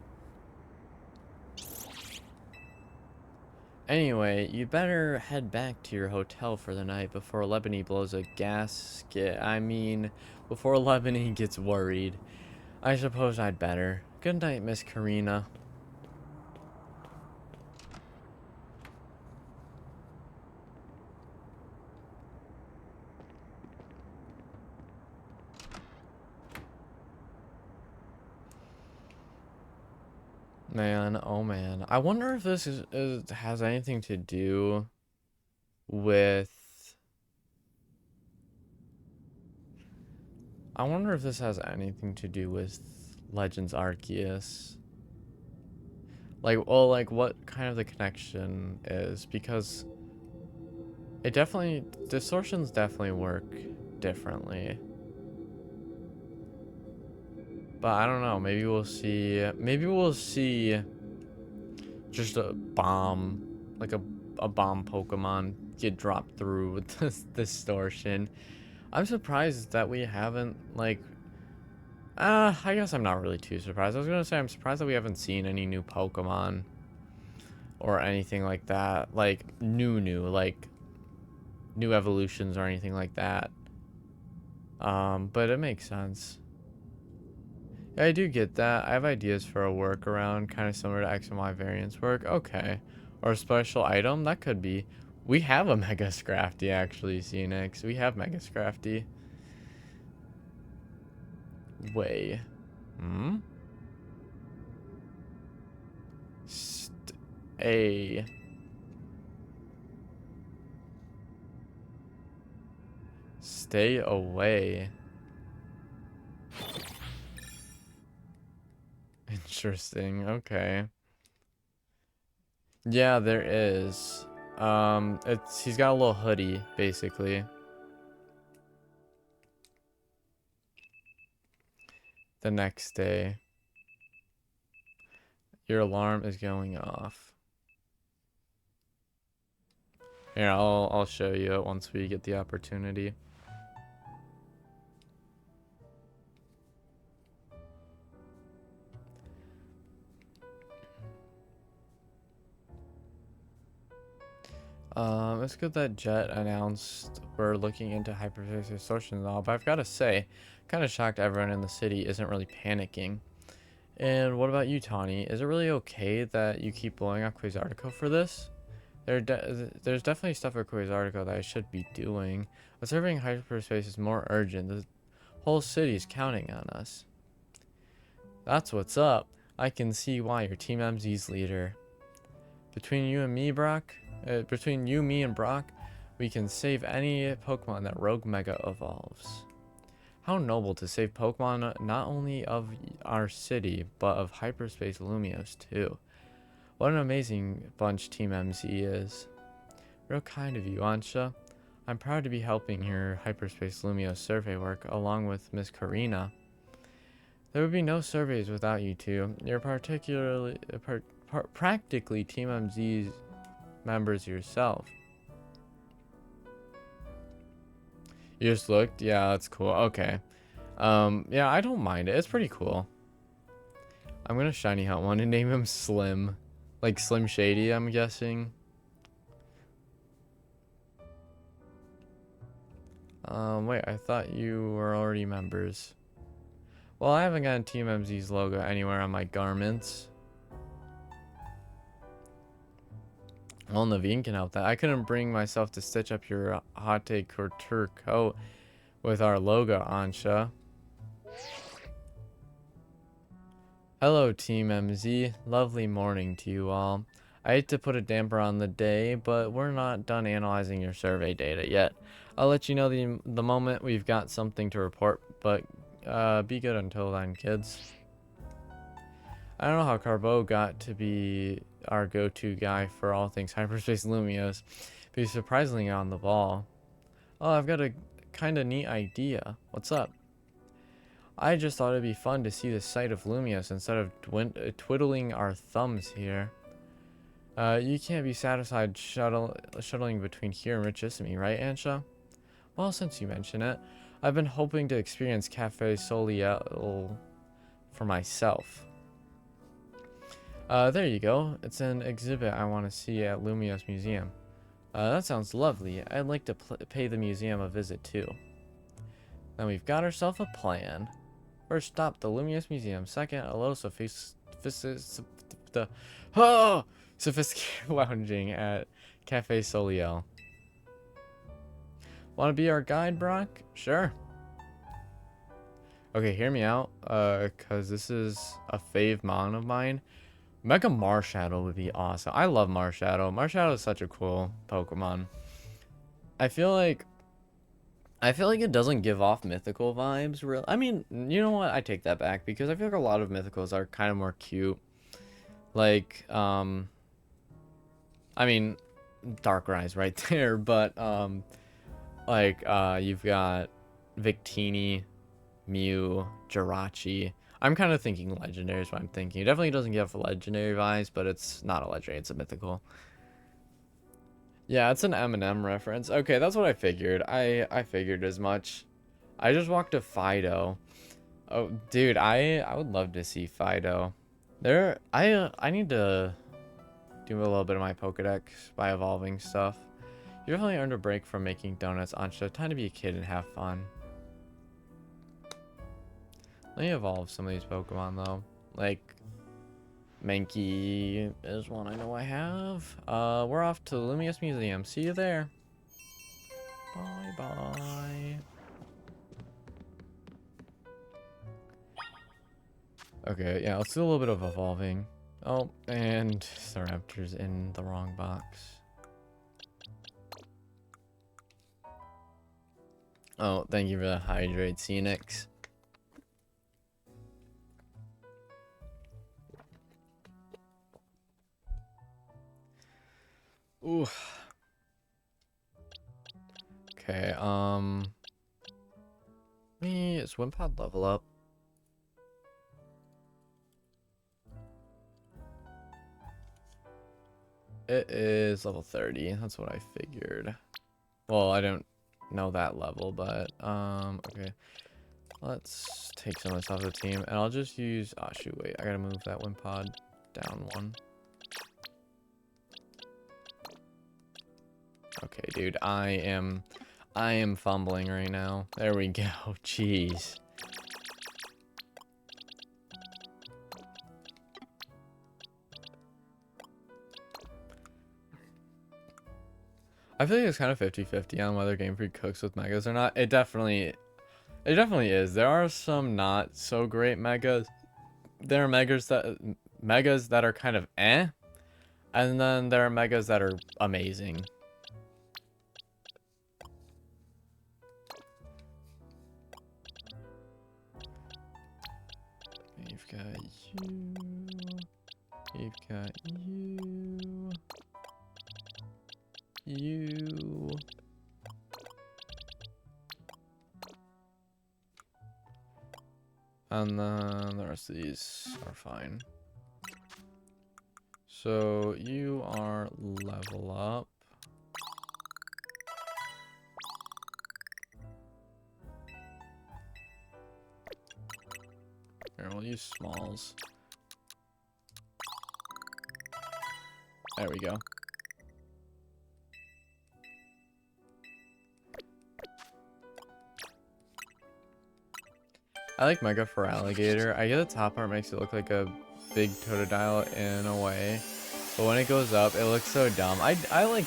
Anyway, you better head back to your hotel for the night before Lebany blows a gasket. I mean, before Lebany gets worried. I suppose I'd better. Good night, Miss Karina. Man, oh man. I wonder if this has anything to do with... I wonder if this has anything to do with Legends Arceus. Like, well, like, what kind of the connection is, because it definitely... Distortions definitely work differently. But I don't know, maybe we'll see just a bomb, like a bomb Pokemon get dropped through with this distortion. I'm surprised that we haven't, like, I guess I'm not really too surprised. I was gonna say I'm surprised that we haven't seen any new Pokemon or anything like that, like like new evolutions or anything like that. But it makes sense. Yeah, I do get that. I have ideas for a workaround, kind of similar to X and Y variants work. Okay. Or a special item? That could be. We have a Mega Scrafty, actually, Phoenix. We have Mega Scrafty. Way. Hmm? A. Stay away. Interesting. Okay. Yeah, there is. He's got a little hoodie, basically. The next day. Your alarm is going off. Here, I'll show you it once we get the opportunity. It's good that Jet announced we're looking into hyperspace distortion and all, but I've got to say, kind of shocked everyone in the city isn't really panicking. And what about you, Tawny? Is it really okay that you keep blowing up Quasartico for this? There's definitely stuff for Quasartico that I should be doing. But serving hyperspace is more urgent. The whole city's counting on us. That's what's up. I can see why you're Team MZ's leader. Between you and me, between you, me, and Brock, we can save any Pokemon that Rogue Mega evolves. How noble to save Pokemon not only of our city, but of hyperspace Lumios too. What an amazing bunch Team MZ is. Real kind of you, Ansha. I'm proud to be helping your hyperspace Lumios survey work along with Miss Karina. There would be no surveys without you two. You're practically Team MZ's members yourself. You just looked? Yeah, that's cool. Okay. Yeah, I don't mind it. It's pretty cool. I'm gonna shiny hunt one and name him Slim. Like Slim Shady, I'm guessing. Wait, I thought you were already members. Well, I haven't gotten Team MZ's logo anywhere on my garments. Well, Naveen can help that. I couldn't bring myself to stitch up your Hate Couture coat with our logo, Ansha. Hello, Team MZ. Lovely morning to you all. I hate to put a damper on the day, but we're not done analyzing your survey data yet. I'll let you know the moment we've got something to report, but be good until then, kids. I don't know how Carbo got to be our go-to guy for all things hyperspace Lumios, but he's surprisingly on the ball. Oh, I've got a kind of neat idea. What's up? I just thought it'd be fun to see the sight of Lumios instead of twiddling our thumbs here. You can't be satisfied shuttling between here and Richissimi, right, Ansha? Well, since you mention it, I've been hoping to experience Cafe Soliel for myself. There you go. It's an exhibit I want to see at Lumios Museum. That sounds lovely. I'd like to pay the museum a visit too. Then we've got ourselves a plan. First stop, the Lumios Museum. Second, a little sophisticated lounging at Cafe Soliel. Want to be our guide, Brock? Sure. Okay, hear me out, cause this is a fave mon of mine. Mega Marshadow would be awesome. I love Marshadow. Marshadow is such a cool Pokemon. I feel like it doesn't give off mythical vibes, real. I mean, you know what? I take that back because I feel like a lot of mythicals are kind of more cute. Like, I mean, Darkrai's right there, but like, you've got Victini, Mew, Jirachi. I'm kind of thinking legendary is what I'm thinking. It definitely doesn't give legendary vibes, but it's not a legendary, it's a mythical. Yeah, it's an Eminem reference. Okay, that's what I figured. I figured as much. I just walked to Fido. Oh, dude, I would love to see Fido. I need to do a little bit of my Pokedex by evolving stuff. You definitely earned a break from making donuts, Ansha. Time to be a kid and have fun. Let me evolve some of these Pokemon though. Like Mankey is one I know I have. We're off to the Lumios Museum. See you there. Bye bye. Okay, yeah, let's do a little bit of evolving. Oh, and Staraptor's in the wrong box. Oh, thank you for the hydrate, Phoenix. Ooh. Okay, is Wimpod level up? It is level 30. That's what I figured. Well, I don't know that level, but okay. Let's take some of this off the team, and I'll just use. Oh shoot! Wait, I gotta move that Wimpod down one. Okay, dude, I am fumbling right now. There we go. Jeez. I feel like it's kind of 50-50 on whether Game Freak cooks with megas or not. It definitely is. There are some not so great megas. There are megas that are kind of eh, and then there are megas that are amazing. You've got you. You've got you. You. And then the rest of these are fine. So you are level up. Here, we'll use smalls. There we go. I like Mega for Alligator. I get the top part makes it look like a big Totodile in a way, but when it goes up, it looks so dumb. I like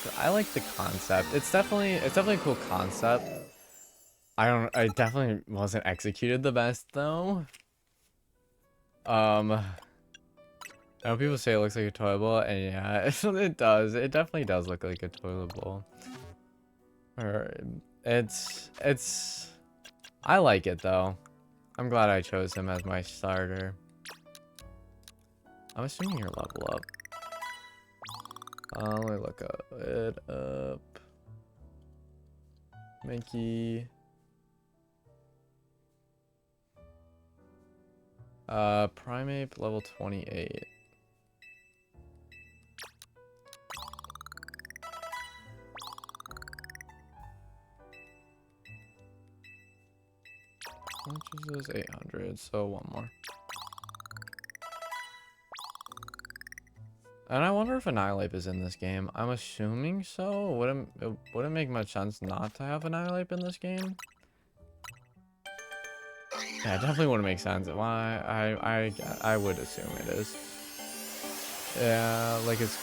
the concept. It's definitely a cool concept. I definitely wasn't executed the best though. I know people say it looks like a toilet bowl, and yeah, it does. It definitely does look like a toilet bowl. Or it's. I like it though. I'm glad I chose him as my starter. I'm assuming you're level up. Let me look it up. Mankey. Primeape level 28. How much is this? 800, so one more. And I wonder if Annihilate is in this game. I'm assuming so. It wouldn't make much sense not to have Annihilate in this game. Yeah, it definitely wouldn't make sense. Why? I would assume it is. Yeah, like it's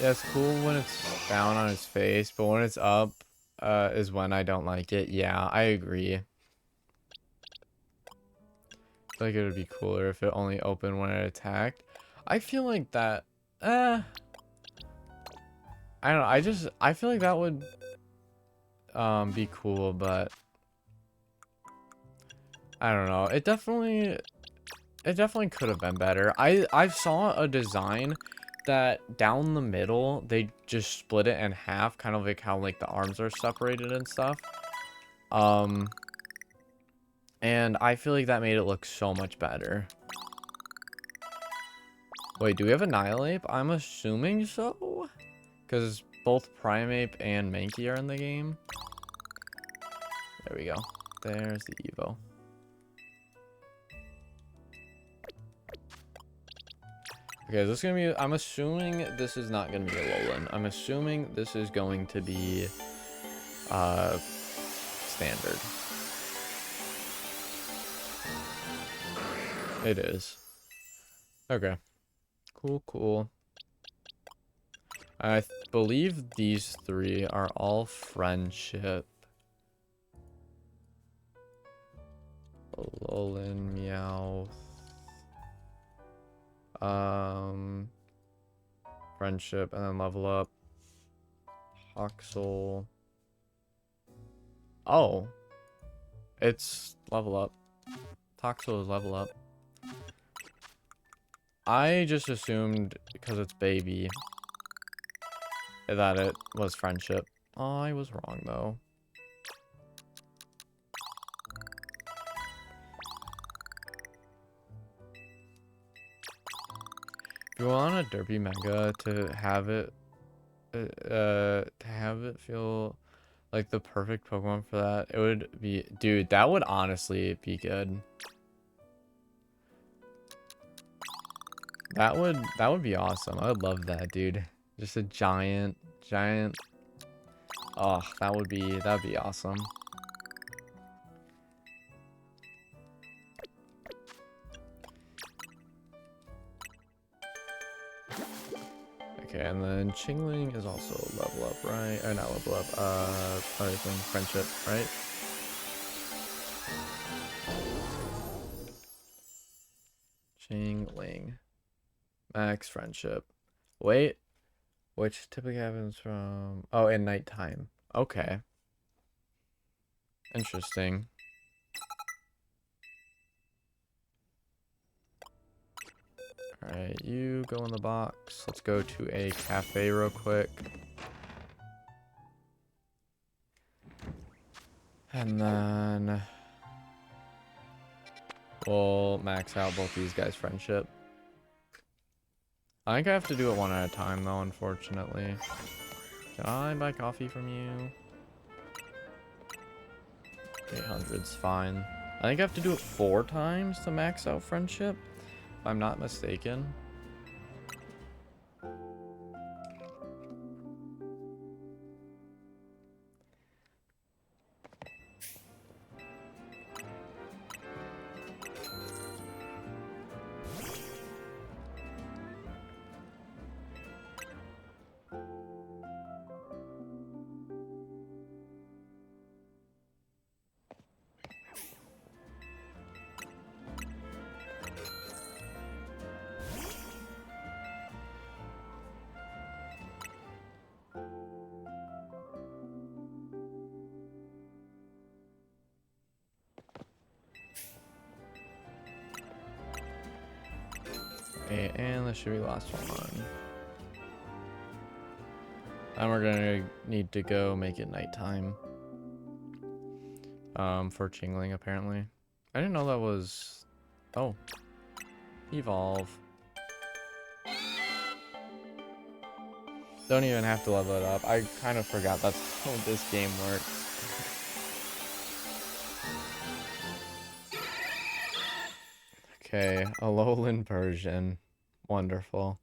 yeah, it's cool when it's down on his face, but when it's up, is when I don't like it. Yeah, I agree. I feel like it would be cooler if it only opened when it attacked. I feel like that. I don't know. I feel like that would be cool, but I don't know. It definitely could have been better. I saw a design that down the middle they just split it in half, kind of like how like the arms are separated and stuff. And I feel like that made it look so much better. Wait, do we have Annihilate? I'm assuming so, because both Primeape and Mankey are in the game. There we go. There's the Evo. Okay, is this gonna be? I'm assuming this is not gonna be a Alolan. I'm assuming this is going to be standard. It is. Okay. Cool. I believe these three are all friendship. Alolan, Meowth. Friendship, and then level up. Hoxel. Oh. It's level up. Toxel is level up. I just assumed, because it's baby, that it was friendship. Oh, I was wrong, though. If you want a Derpy Mega to have it feel like the perfect Pokemon for that, it would be, dude, that would honestly be good. That would be awesome. I would love that, dude. Just a giant Giant. Oh, that'd be awesome. Okay, and then Chingling is also level up, right? Or not level up, other thing, friendship, right? Chingling. Max friendship. Wait, which typically happens from... Oh, in nighttime. Okay. Interesting. Alright, you go in the box. Let's go to a cafe real quick. And then... we'll max out both these guys' friendship. I think I have to do it one at a time, though, unfortunately. Can I buy coffee from you? 800's fine. I think I have to do it 4 times to max out friendship, if I'm not mistaken. Okay, and this should be the last one. And we're gonna need to go make it nighttime. For Chingling, apparently. I didn't know that was... Oh. Evolve. Don't even have to level it up. I kind of forgot that's how this game works. Okay, a lowland version. Wonderful.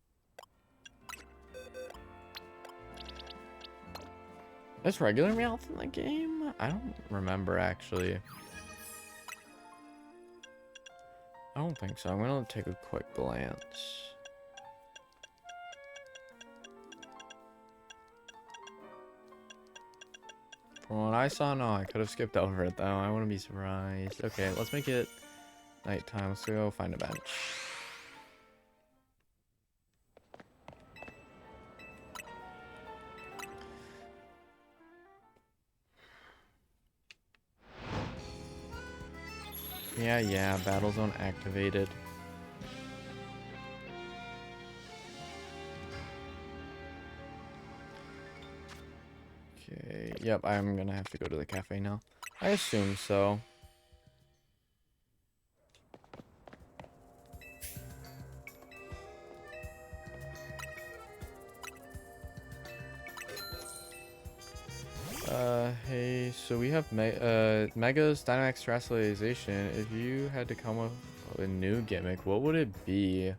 Is regular Meowth in the game? I don't remember, actually. I don't think so. I'm gonna take a quick glance. From what I saw, no, I could have skipped over it, though. I wouldn't be surprised. Okay, let's make it nighttime. Let's go find a bench. Yeah, battle zone activated. Okay, yep, I'm gonna have to go to the cafe now. I assume so. Hey, so we have Mega's Dynamax Terrestrialization. If you had to come up with a new gimmick, what would it be?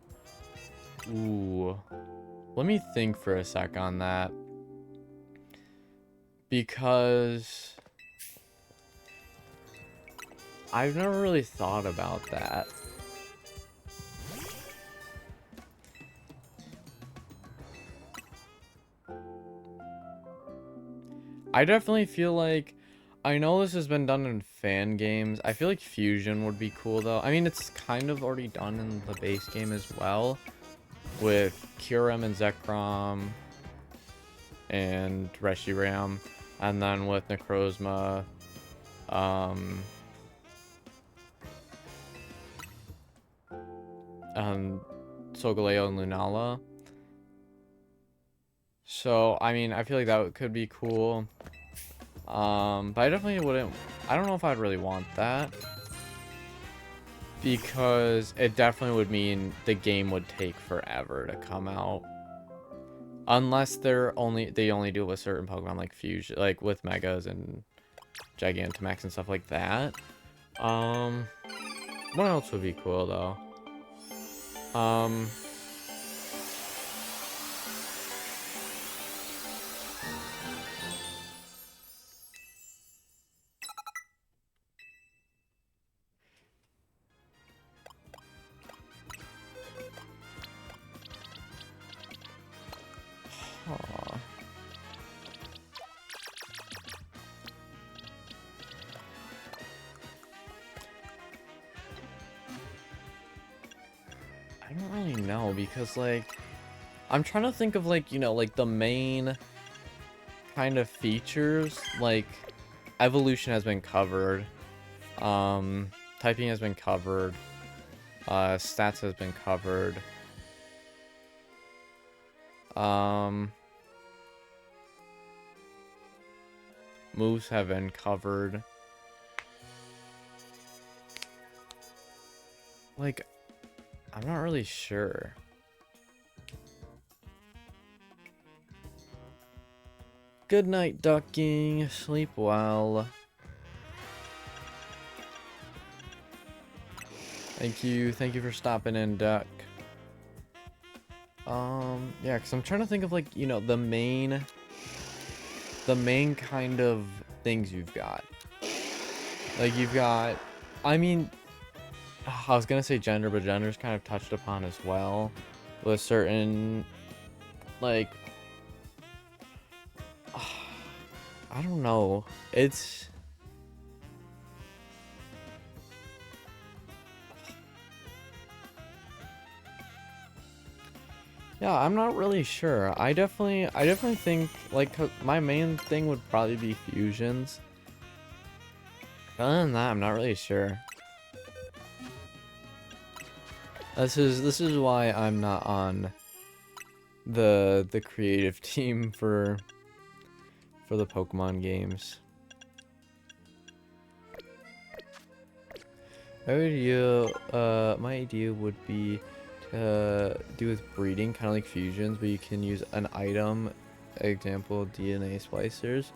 Ooh. Let me think for a sec on that. Because... I've never really thought about that. I definitely feel like, I know this has been done in fan games. I feel like Fusion would be cool, though. I mean, it's kind of already done in the base game as well, with Kyurem and Zekrom and Reshiram, and then with Necrozma, Solgaleo and Lunala. So, I mean, I feel like that could be cool. But I definitely wouldn't... I don't know if I'd really want that. Because it definitely would mean the game would take forever to come out. Unless they only do it with certain Pokemon like Fusion, like with Megas and Gigantamax and stuff like that. What else would be cool though? Huh. I don't really know because, like, I'm trying to think of, like, you know, like the main kind of features. Like, evolution has been covered. Typing has been covered. Stats has been covered. Moves have been covered. Like, I'm not really sure. Good night, ducking. Sleep well. Thank you for stopping in, duck. Yeah, because I'm trying to think of, like, you know, the main kind of things you've got. Like, you've got, I mean, I was gonna say gender, but gender's kind of touched upon as well with certain, like, I don't know. It's, yeah, I'm not really sure. I definitely think, like, my main thing would probably be fusions. Other than that, I'm not really sure. This is why I'm not on the creative team for the Pokemon games. My idea would be to do with breeding, kind of like fusions, but you can use an item, example DNA splicers,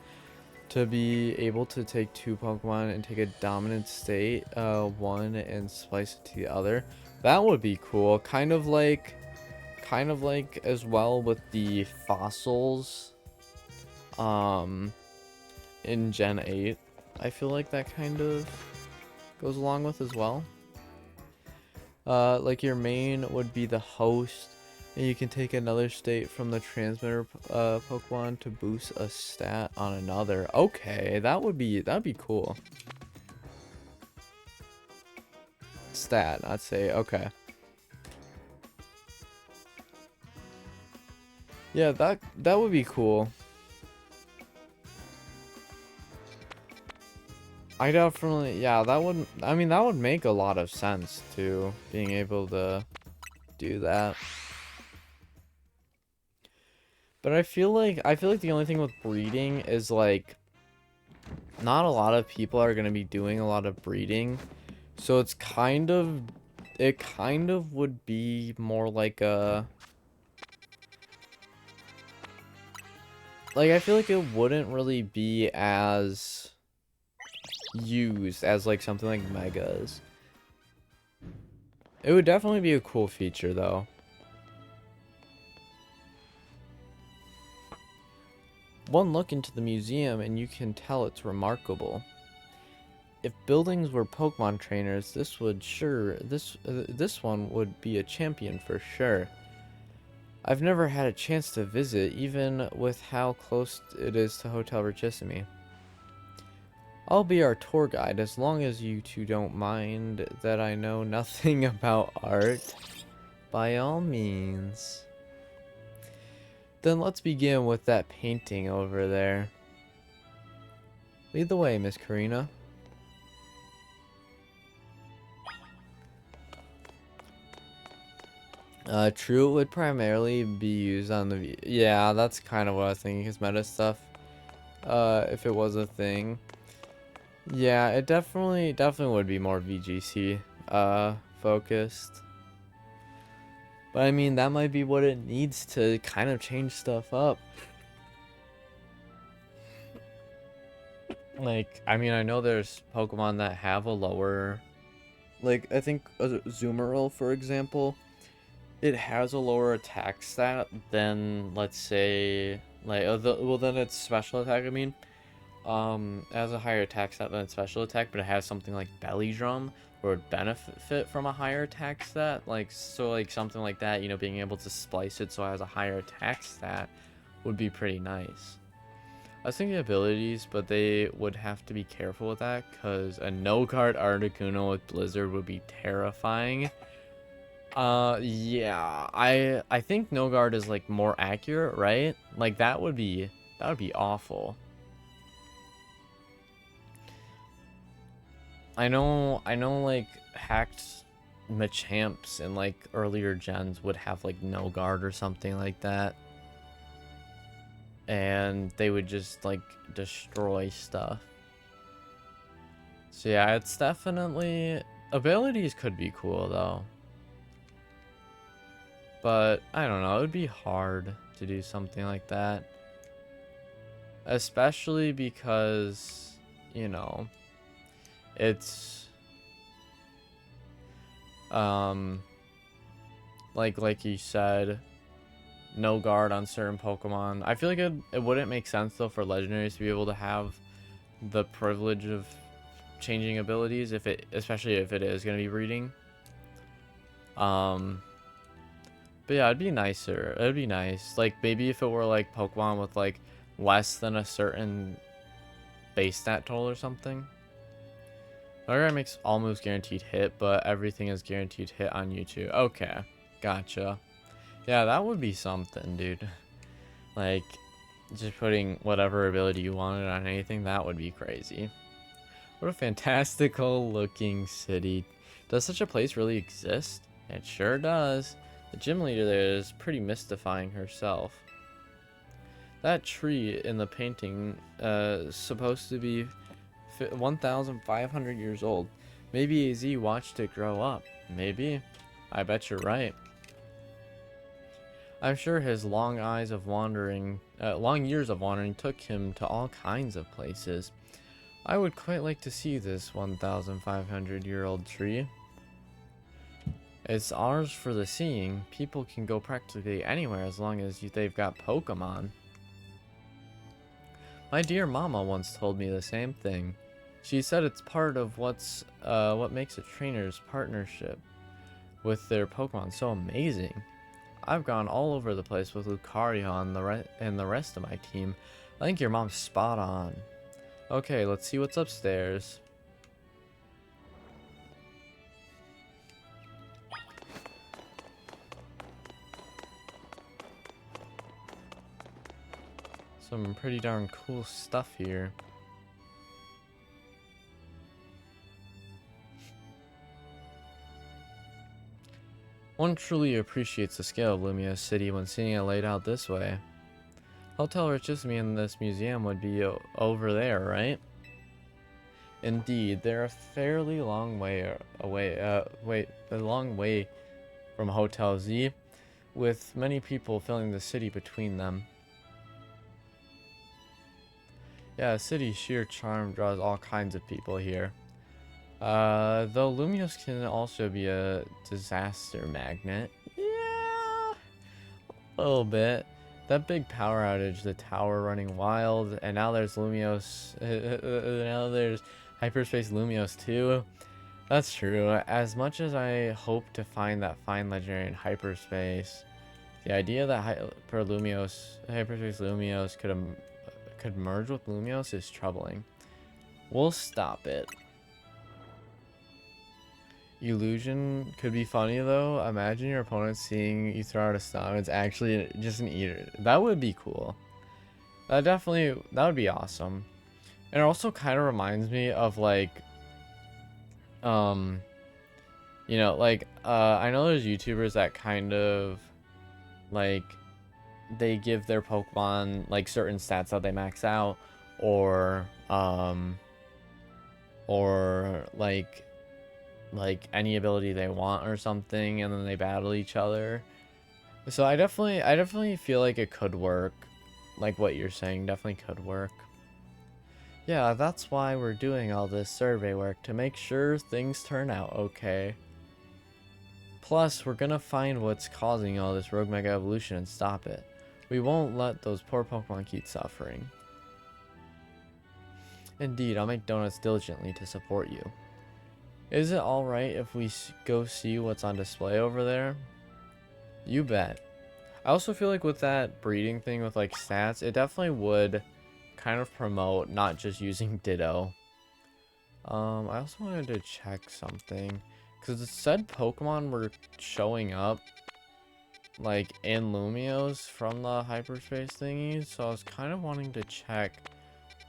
to be able to take two Pokemon and take a dominant state, one, and splice it to the other. That would be cool. Kind of like as well with the fossils, in Gen 8. I feel like that kind of goes along with as well. Like your main would be the host, and you can take another state from the transmitter Pokemon to boost a stat on another. Okay, that'd be cool. Stat, I'd say. Okay. Yeah, that would be cool. I definitely, yeah, that would, I mean, that would make a lot of sense too, being able to do that. But I feel like the only thing with breeding is, like, not a lot of people are going to be doing a lot of breeding. So it kind of would be more like a, like, I feel like it wouldn't really be as used as, like, something like Megas. It would definitely be a cool feature though. One look into the museum and you can tell it's remarkable. If buildings were Pokemon trainers, this one would be a champion for sure. I've never had a chance to visit, even with how close it is to Hotel Richissimi. I'll be our tour guide as long as you two don't mind that I know nothing about art. By all means. Then let's begin with that painting over there. Lead the way, Miss Karina. True, it would primarily be used on the... Yeah, that's kind of what I was thinking, his meta stuff. If it was a thing. Yeah, it definitely would be more VGC, focused. But I mean, that might be what it needs to kind of change stuff up. Like, I mean, I know there's Pokemon that have a lower... Like, I think Azumarill, for example, it has a lower attack stat than, let's say, like, well, then its special attack, I mean. It has a higher attack stat than its special attack, but it has something like Belly Drum, where it would benefit from a higher attack stat. Like, so, like, something like that, you know, being able to splice it so it has a higher attack stat would be pretty nice. I was thinking abilities, but they would have to be careful with that because a no-card Articuno with Blizzard would be terrifying. Yeah, I think no guard is like more accurate, right? Like that would be awful. I know like hacked Machamps in like earlier gens would have like no guard or something like that. And they would just like destroy stuff. So yeah, it's definitely, abilities could be cool though. But I don't know, it would be hard to do something like that. Especially because, you know, it's like you said, no guard on certain Pokemon. I feel like it wouldn't make sense though for legendaries to be able to have the privilege of changing abilities especially if it is going to be breeding. But yeah, it'd be nicer. It'd be nice. Like maybe if it were like Pokemon with like less than a certain base stat total or something. Another guy makes all moves guaranteed hit, but everything is guaranteed hit on YouTube. Okay, gotcha. Yeah, that would be something, dude. Like, just putting whatever ability you wanted on anything, that would be crazy. What a fantastical looking city. Does such a place really exist? It sure does. The gym leader there is pretty mystifying herself. That tree in the painting is supposed to be 1,500 years old. Maybe AZ watched it grow up. Maybe. I bet you're right. I'm sure his long years of wandering took him to all kinds of places. I would quite like to see this 1,500-year-old tree. It's ours for the seeing. People can go practically anywhere as long as they've got Pokemon. My dear mama once told me the same thing. She said it's part of what makes a trainer's partnership with their Pokemon so amazing. I've gone all over the place with Lucario and the rest of my team. I think your mom's spot on. Okay, let's see what's upstairs. Some pretty darn cool stuff here. One truly appreciates the scale of Lumia City when seeing it laid out this way. Hotel Richisme in this museum would be over there, right? Indeed, they're a fairly long way from Hotel Z, with many people filling the city between them. Yeah, city's sheer charm draws all kinds of people here. Though Lumios can also be a disaster magnet. Yeah, a little bit. That big power outage, the tower running wild, and now there's Lumios, now there's Hyperspace Lumios too. That's true. As much as I hope to find that fine legendary in Hyperspace, the idea that Hyperspace Lumios could merge with Lumios is troubling. We'll stop it. Illusion could be funny though. Imagine your opponent seeing you throw out a stun. It's actually just an eater. That would be cool. That would be awesome. And it also kind of reminds me of like, you know, like, I know there's YouTubers that kind of like, they give their Pokemon like certain stats that they max out, or like any ability they want or something, and then they battle each other. So I definitely feel like it could work. Like what you're saying definitely could work. Yeah, that's why we're doing all this survey work, to make sure things turn out okay. Plus, we're gonna find what's causing all this rogue mega evolution and stop it. We won't let those poor Pokemon keep suffering. Indeed, I'll make donuts diligently to support you. Is it alright if we go see what's on display over there? You bet. I also feel like with that breeding thing with like stats, it definitely would kind of promote not just using Ditto. I also wanted to check something because it said Pokemon were showing up like in Lumios from the hyperspace thingies, so I was kind of wanting to check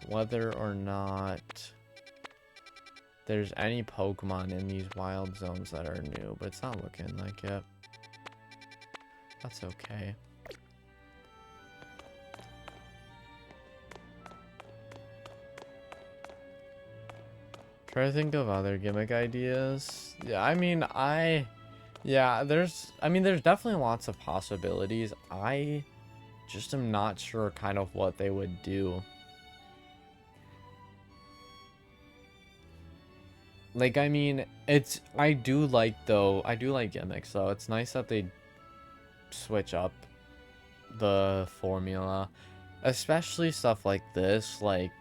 whether or not there's any Pokemon in these wild zones that are new, but it's not looking like it. That's okay. Try to think of other gimmick ideas. Yeah, I mean, there's definitely lots of possibilities. I just am not sure kind of what they would do. Like, I mean, I do like gimmicks, though. It's nice that they switch up the formula, especially stuff like this, like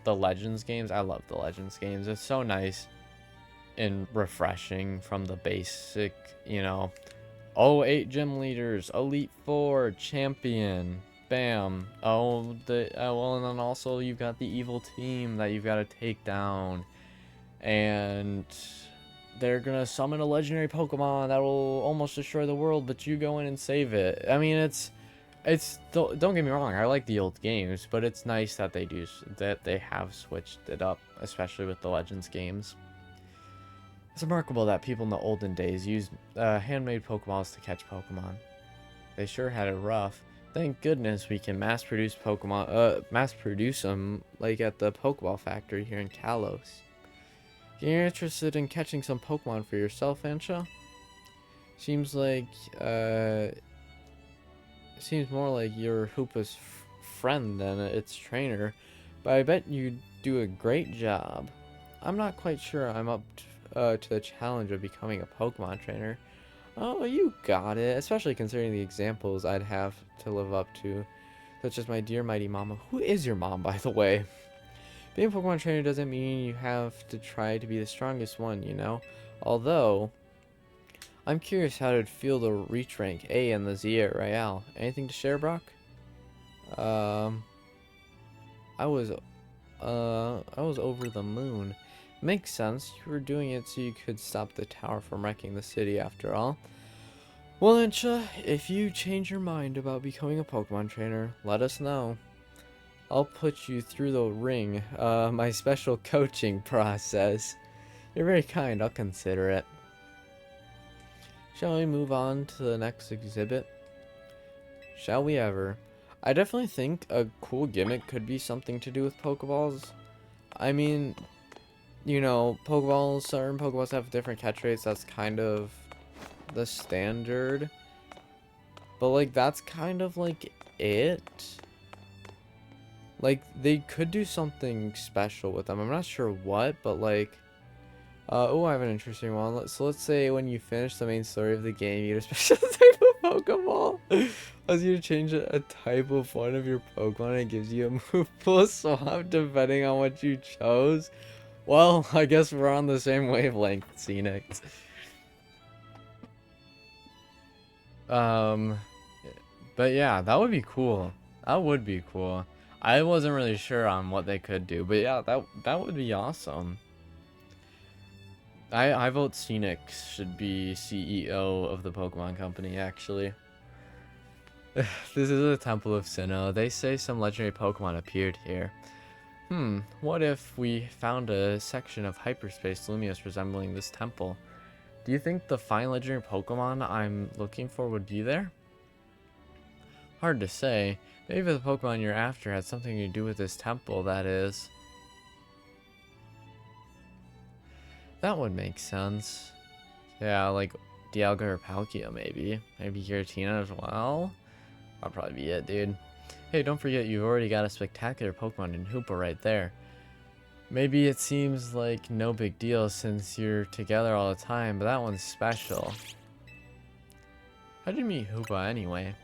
the Legends games. I love the Legends games. It's so nice and refreshing from the basic, you know, oh, 8 gym leaders, Elite Four, champion, bam. Oh, well, and then also you've got the evil team that you've got to take down, and they're gonna summon a legendary Pokemon that will almost destroy the world, but you go in and save it. I mean, don't get me wrong, I like the old games, but it's nice that they have switched it up, especially with the Legends games. It's remarkable that people in the olden days used handmade Pokeballs to catch Pokemon. They sure had it rough. Thank goodness we can mass produce them like at the Pokeball factory here in Kalos. You're interested in catching some Pokemon for yourself, Ansha? Seems more like you're Hoopa's friend than its trainer, but I bet you do a great job. I'm not quite sure I'm up to the challenge of becoming a Pokemon trainer. Oh, you got it, especially considering the examples I'd have to live up to, such as my dear mighty mama. Who is your mom, by the way? Being a Pokemon trainer doesn't mean you have to try to be the strongest one, you know? Although, I'm curious how it'd feel to reach rank A in the Zia Royale. Anything to share, Brock? I was over the moon. Makes sense. You were doing it so you could stop the tower from wrecking the city after all. Well, Ansha, if you change your mind about becoming a Pokemon trainer, let us know. I'll put you through the ring, my special coaching process. You're very kind, I'll consider it. Shall we move on to the next exhibit? Shall we ever? I definitely think a cool gimmick could be something to do with Pokeballs. I mean, you know, certain Pokeballs have different catch rates, that's kind of the standard. But, like, that's kind of, like, it. Like, they could do something special with them. I'm not sure what, but, like... oh, I have an interesting one. So let's say when you finish the main story of the game, you get a special type of Pokeball. Allows you to change a type of one of your Pokemon, and it gives you a move pool swap depending on what you chose. Well, I guess we're on the same wavelength, Scenic. But yeah, that would be cool. That would be cool. I wasn't really sure on what they could do, but yeah, that would be awesome. I vote Scenic should be CEO of the Pokemon Company, actually. This is a Temple of Sinnoh. They say some legendary Pokemon appeared here. What if we found a section of hyperspace Lumios resembling this temple? Do you think the fine legendary Pokemon I'm looking for would be there? Hard to say. Maybe the Pokemon you're after had something to do with this temple, that is. That would make sense. Yeah, like Dialga or Palkia, maybe. Maybe Giratina as well? That'll probably be it, dude. Hey, don't forget you've already got a spectacular Pokemon in Hoopa right there. Maybe it seems like no big deal since you're together all the time, but that one's special. How'd you meet Hoopa anyway?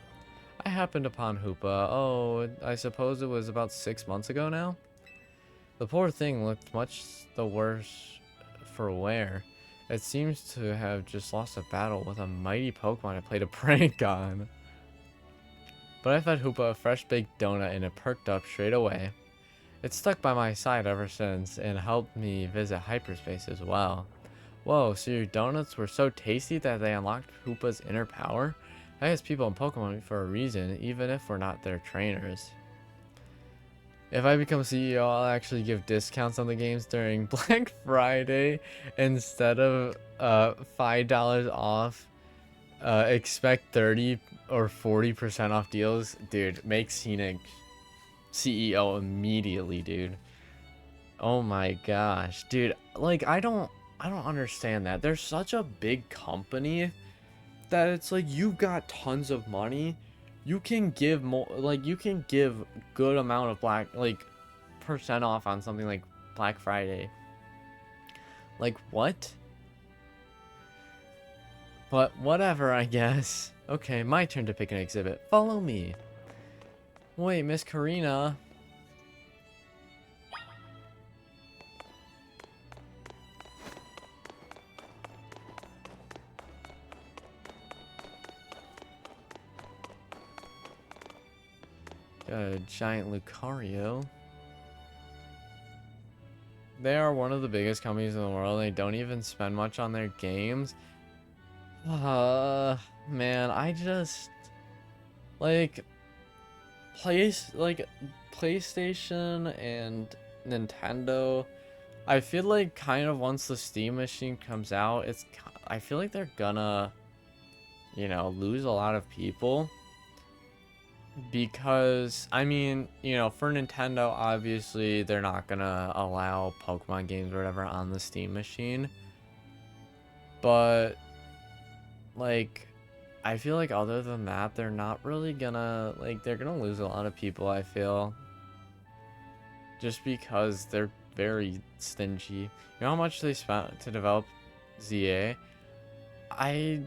I happened upon Hoopa, oh, I suppose it was about 6 months ago now? The poor thing looked much the worse for wear. It seems to have just lost a battle with a mighty Pokemon it played a prank on. but I fed Hoopa a fresh baked donut and it perked up straight away. It's stuck by my side ever since and helped me visit hyperspace as well. Whoa, so your donuts were so tasty that they unlocked Hoopa's inner power? I guess people in Pokemon for a reason, even if we're not their trainers. If I become CEO, I'll actually give discounts on the games during Black Friday instead of $5 off. Expect 30 or 40% off deals. Dude, make Scenic CEO immediately, dude. Oh my gosh, dude. Like, I don't understand that. They're such a big company that it's like you've got tons of money. You can give more, like you can give good amount of percent off on something like Black Friday. Like what? But whatever, I guess. Okay, my turn to pick an exhibit. Follow me. Wait, Miss Karina. Got a giant Lucario. They are one of the biggest companies in the world. They don't even spend much on their games. Man, I just like PlayStation and Nintendo. I feel like kind of once the Steam machine comes out, I feel like they're gonna, lose a lot of people. Because, I mean, for Nintendo, obviously, they're not gonna allow Pokemon games or whatever on the Steam machine. But, like, I feel like other than that, they're not really gonna, they're gonna lose a lot of people, I feel. Just because they're very stingy. You know how much they spent to develop ZA? I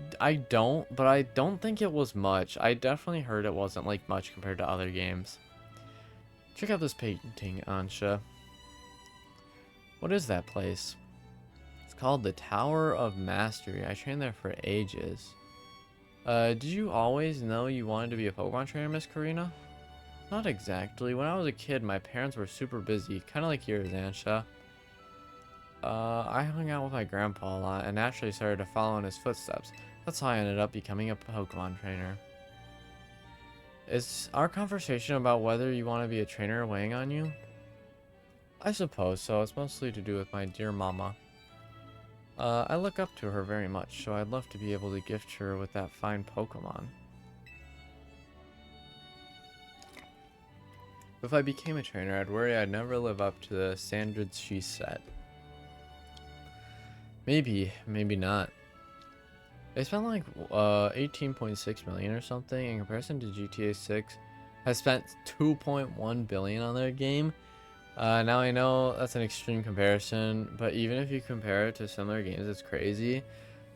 don't, but I don't think it was much. I definitely heard it wasn't like much compared to other games. Check out this painting, Ansha. What is that place? It's called the Tower of Mastery. I trained there for ages. Did you always know you wanted to be a Pokemon trainer, Miss Karina? Not exactly. When I was a kid, my parents were super busy, kind of like yours, Ansha. I hung out with my grandpa a lot and naturally started to follow in his footsteps. That's how I ended up becoming a Pokemon trainer. Is our conversation about whether you want to be a trainer weighing on you? I suppose so. It's mostly to do with my dear mama. I look up to her very much, so I'd love to be able to gift her with that fine Pokemon. If I became a trainer, I'd worry I'd never live up to the standards she set. Maybe, maybe not. They spent like 18.6 million or something in comparison to GTA 6 has spent 2.1 billion on their game. Now I know that's an extreme comparison, but even if you compare it to similar games, it's crazy.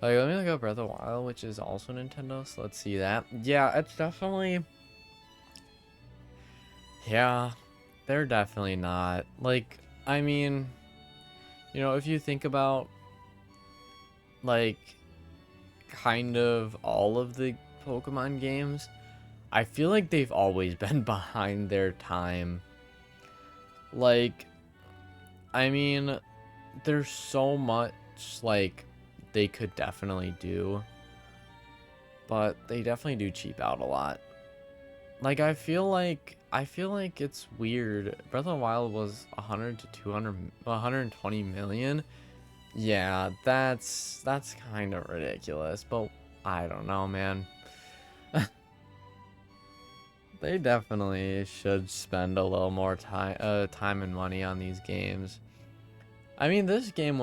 Like, let me look up Breath of the Wild, which is also Nintendo, so let's see that. Yeah, it's definitely... Yeah, they're definitely not. Like, I mean, if you think about like kind of all of the Pokemon games, I feel like they've always been behind their time. Like, I mean, there's so much like they could definitely do, but they definitely do cheap out a lot. Like, I feel like it's weird. Breath of the Wild was 100 to 200 120 million. Yeah, that's kind of ridiculous, but I don't know, man. They definitely should spend a little more time and money on these games. I mean, this game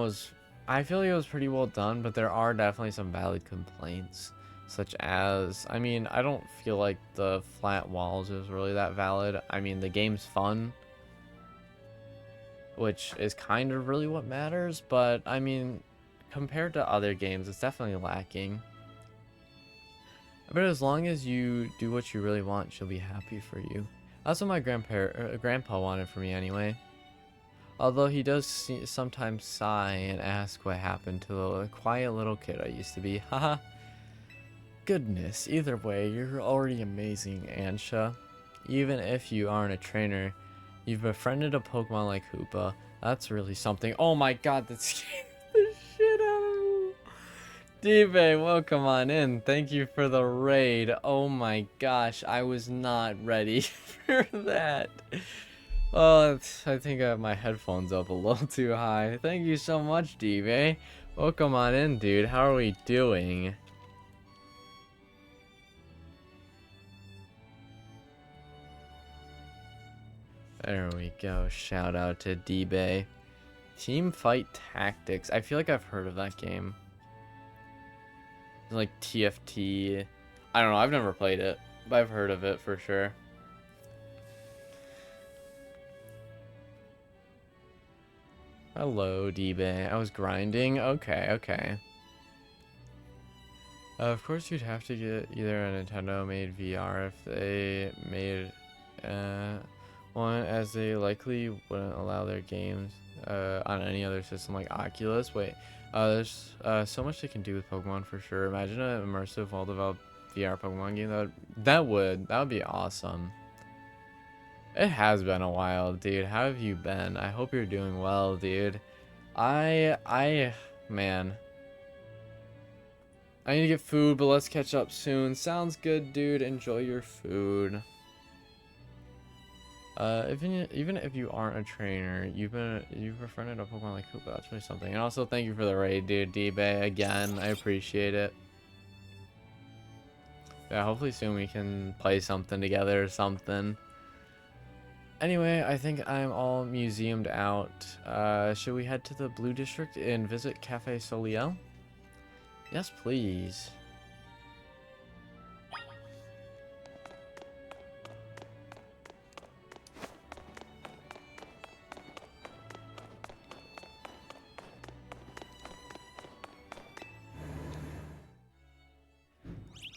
I feel like it was pretty well done, but there are definitely some valid complaints, such as, I mean, I don't feel like the flat walls is really that valid. I mean, the game's fun, which is kind of really what matters, but I mean, compared to other games, it's definitely lacking. But as long as you do what you really want, she'll be happy for you. That's what my grandpa wanted for me anyway. Although he does sometimes sigh and ask what happened to the quiet little kid I used to be. Haha. Goodness, either way, you're already amazing, Ansha. Even if you aren't a trainer, you've befriended a Pokemon like Hoopa. That's really something. Oh my god, that scared the shit out of me. D-Bay, welcome on in. Thank you for the raid. Oh my gosh, I was not ready for that. Oh, I think I have my headphones up a little too high. Thank you so much, D-Bay. Welcome on in, dude. How are we doing? There we go. Shout out to D-Bay. Team Fight Tactics. I feel like I've heard of that game. Like TFT. I don't know. I've never played it, but I've heard of it for sure. Hello, D-Bay. I was grinding. Okay, okay. Of course, you'd have to get either a Nintendo-made VR if they made one, as they likely wouldn't allow their games on any other system like Oculus. Wait, there's so much they can do with Pokemon for sure. Imagine an immersive, well-developed VR Pokemon game. That would be awesome. It has been a while, dude. How have you been? I hope you're doing well, dude. Man. I need to get food, but let's catch up soon. Sounds good, dude. Enjoy your food. Even if you aren't a trainer, you've befriended a Pokemon like Koopa. That's really something. And also, thank you for the raid, dude. D-Bay, again. I appreciate it. Yeah, hopefully soon we can play something together or something. Anyway, I think I'm all museumed out. Should we head to the Blue District and visit Cafe Soliel? Yes, please.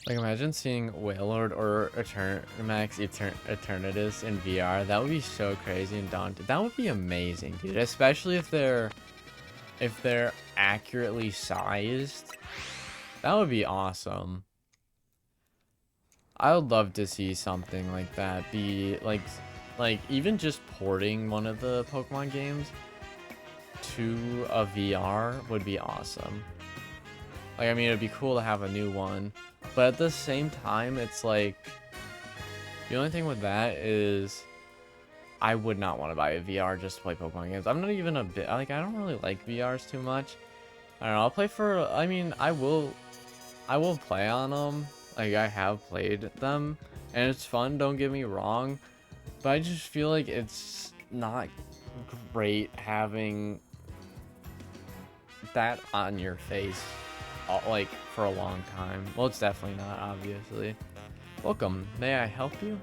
Like, imagine seeing Wailord or Max Eternatus in VR. That would be so crazy and daunting. That would be amazing, dude. Especially if they're accurately sized. That would be awesome. I would love to see something like that be like even just porting one of the Pokemon games to a VR would be awesome. Like, I mean, it'd be cool to have a new one. But at the same time, it's like, the only thing with that is I would not want to buy a VR just to play Pokemon games. I'm not even a bit, like, I don't really like VRs too much. I don't know, I'll play for, I mean, I will play on them. Like, I have played them, and it's fun, don't get me wrong. But I just feel like it's not great having that on your face. Like, for a long time. Well, it's definitely not, obviously. Welcome. May I help you?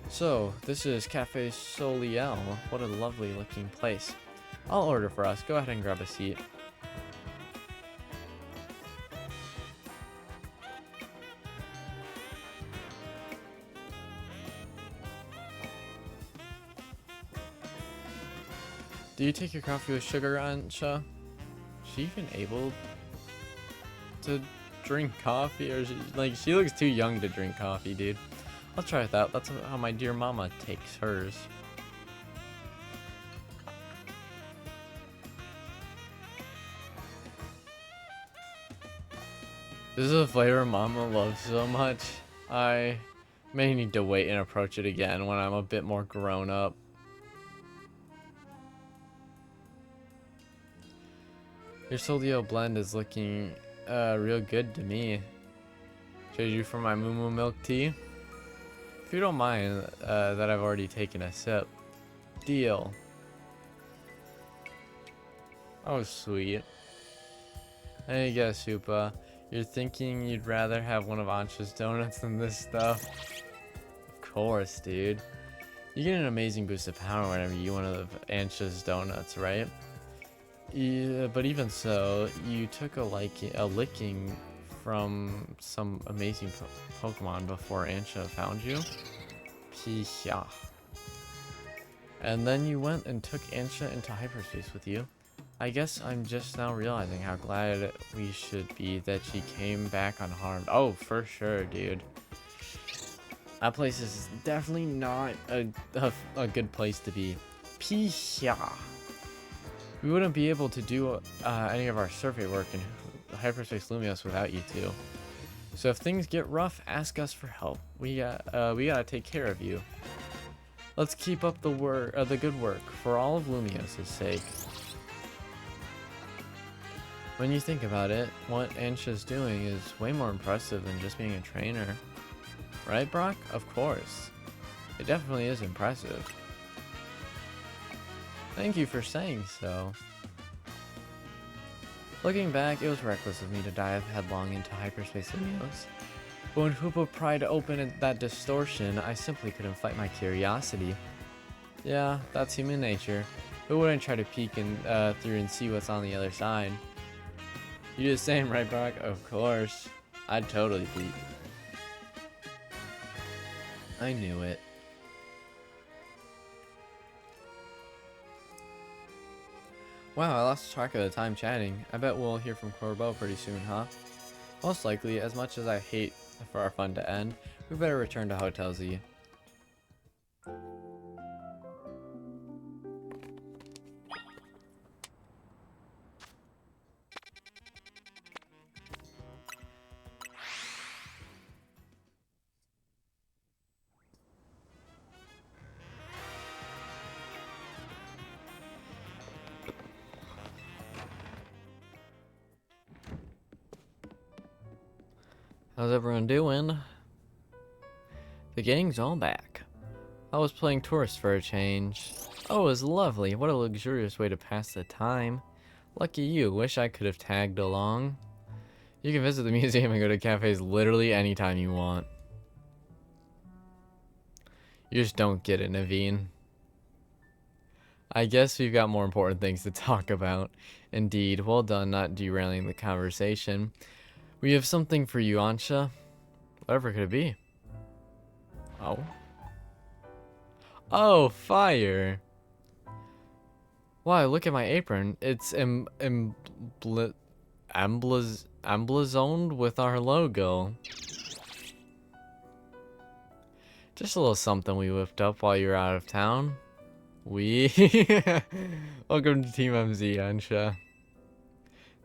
So, this is Cafe Soliel. What a lovely looking place. I'll order for us. Go ahead and grab a seat. Do you take your coffee with sugar, Ansha? She even able to drink coffee, or she looks too young to drink coffee, dude. I'll try that. That's how my dear mama takes hers. This is a flavor mama loves so much. I may need to wait and approach it again when I'm a bit more grown up. Your Soldio blend is looking real good to me. Trade you for my Moo Moo milk tea? If you don't mind that I've already taken a sip. Deal. Oh, sweet. I guess, Hoopa, you're thinking you'd rather have one of Ansha's donuts than this stuff? Of course, dude. You get an amazing boost of power whenever you eat one of Ansha's donuts, right? Yeah, but even so, you took a licking from some amazing Pokemon before Ansha found you. Pisha. And then you went and took Ansha into hyperspace with you. I guess I'm just now realizing how glad we should be that she came back unharmed. Oh, for sure, dude. That place is definitely not a good place to be. Pisha. We wouldn't be able to do any of our survey work in Hyperspace Lumios without you two. So if things get rough, ask us for help. We gotta take care of you. Let's keep up the good work for all of Lumios' sake. When you think about it, what Ansha's doing is way more impressive than just being a trainer. Right, Brock? Of course. It definitely is impressive. Thank you for saying so. Looking back, it was reckless of me to dive headlong into Hyperspace Lumios. But when Hoopa pried open that distortion, I simply couldn't fight my curiosity. Yeah, that's human nature. Who wouldn't try to peek through and see what's on the other side? You do the same, right, Brock? Of course. I'd totally peek. I knew it. Wow, I lost track of the time chatting. I bet we'll hear from Corbeau pretty soon, huh? Most likely, as much as I hate for our fun to end, we better return to Hotel Z. How's everyone doing? The gang's all back. I was playing tourist for a change. Oh, it was lovely. What a luxurious way to pass the time. Lucky you. Wish I could have tagged along. You can visit the museum and go to cafes literally anytime you want. You just don't get it, Naveen. I guess we've got more important things to talk about. Indeed, well done not derailing the conversation. We have something for you, Ansha. Whatever could it be? Oh. Oh, fire. Wow, look at my apron. It's emblazoned with our logo. Just a little something we whipped up while you were out of town. Welcome to Team MZ, Ansha.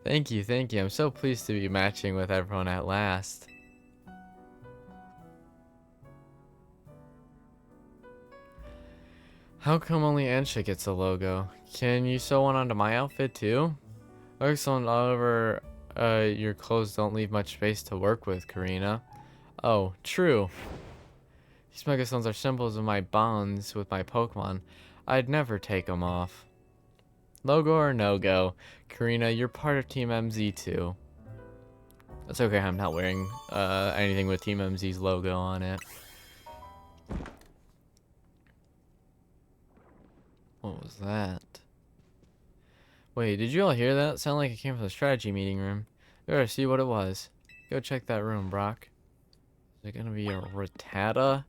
Thank you, thank you. I'm so pleased to be matching with everyone at last. How come only Ansha gets a logo? Can you sew one onto my outfit too? Excellent. However, your clothes don't leave much space to work with, Karina. Oh, true. These megastones are symbols of my bonds with my Pokemon. I'd never take them off. Logo or no-go, Karina, you're part of Team MZ too. It's okay, I'm not wearing anything with Team MZ's logo on it. What was that? Wait, did you all hear that? Sounded like it came from the strategy meeting room. Better see what it was. Go check that room, Brock. Is it gonna be a Rattata?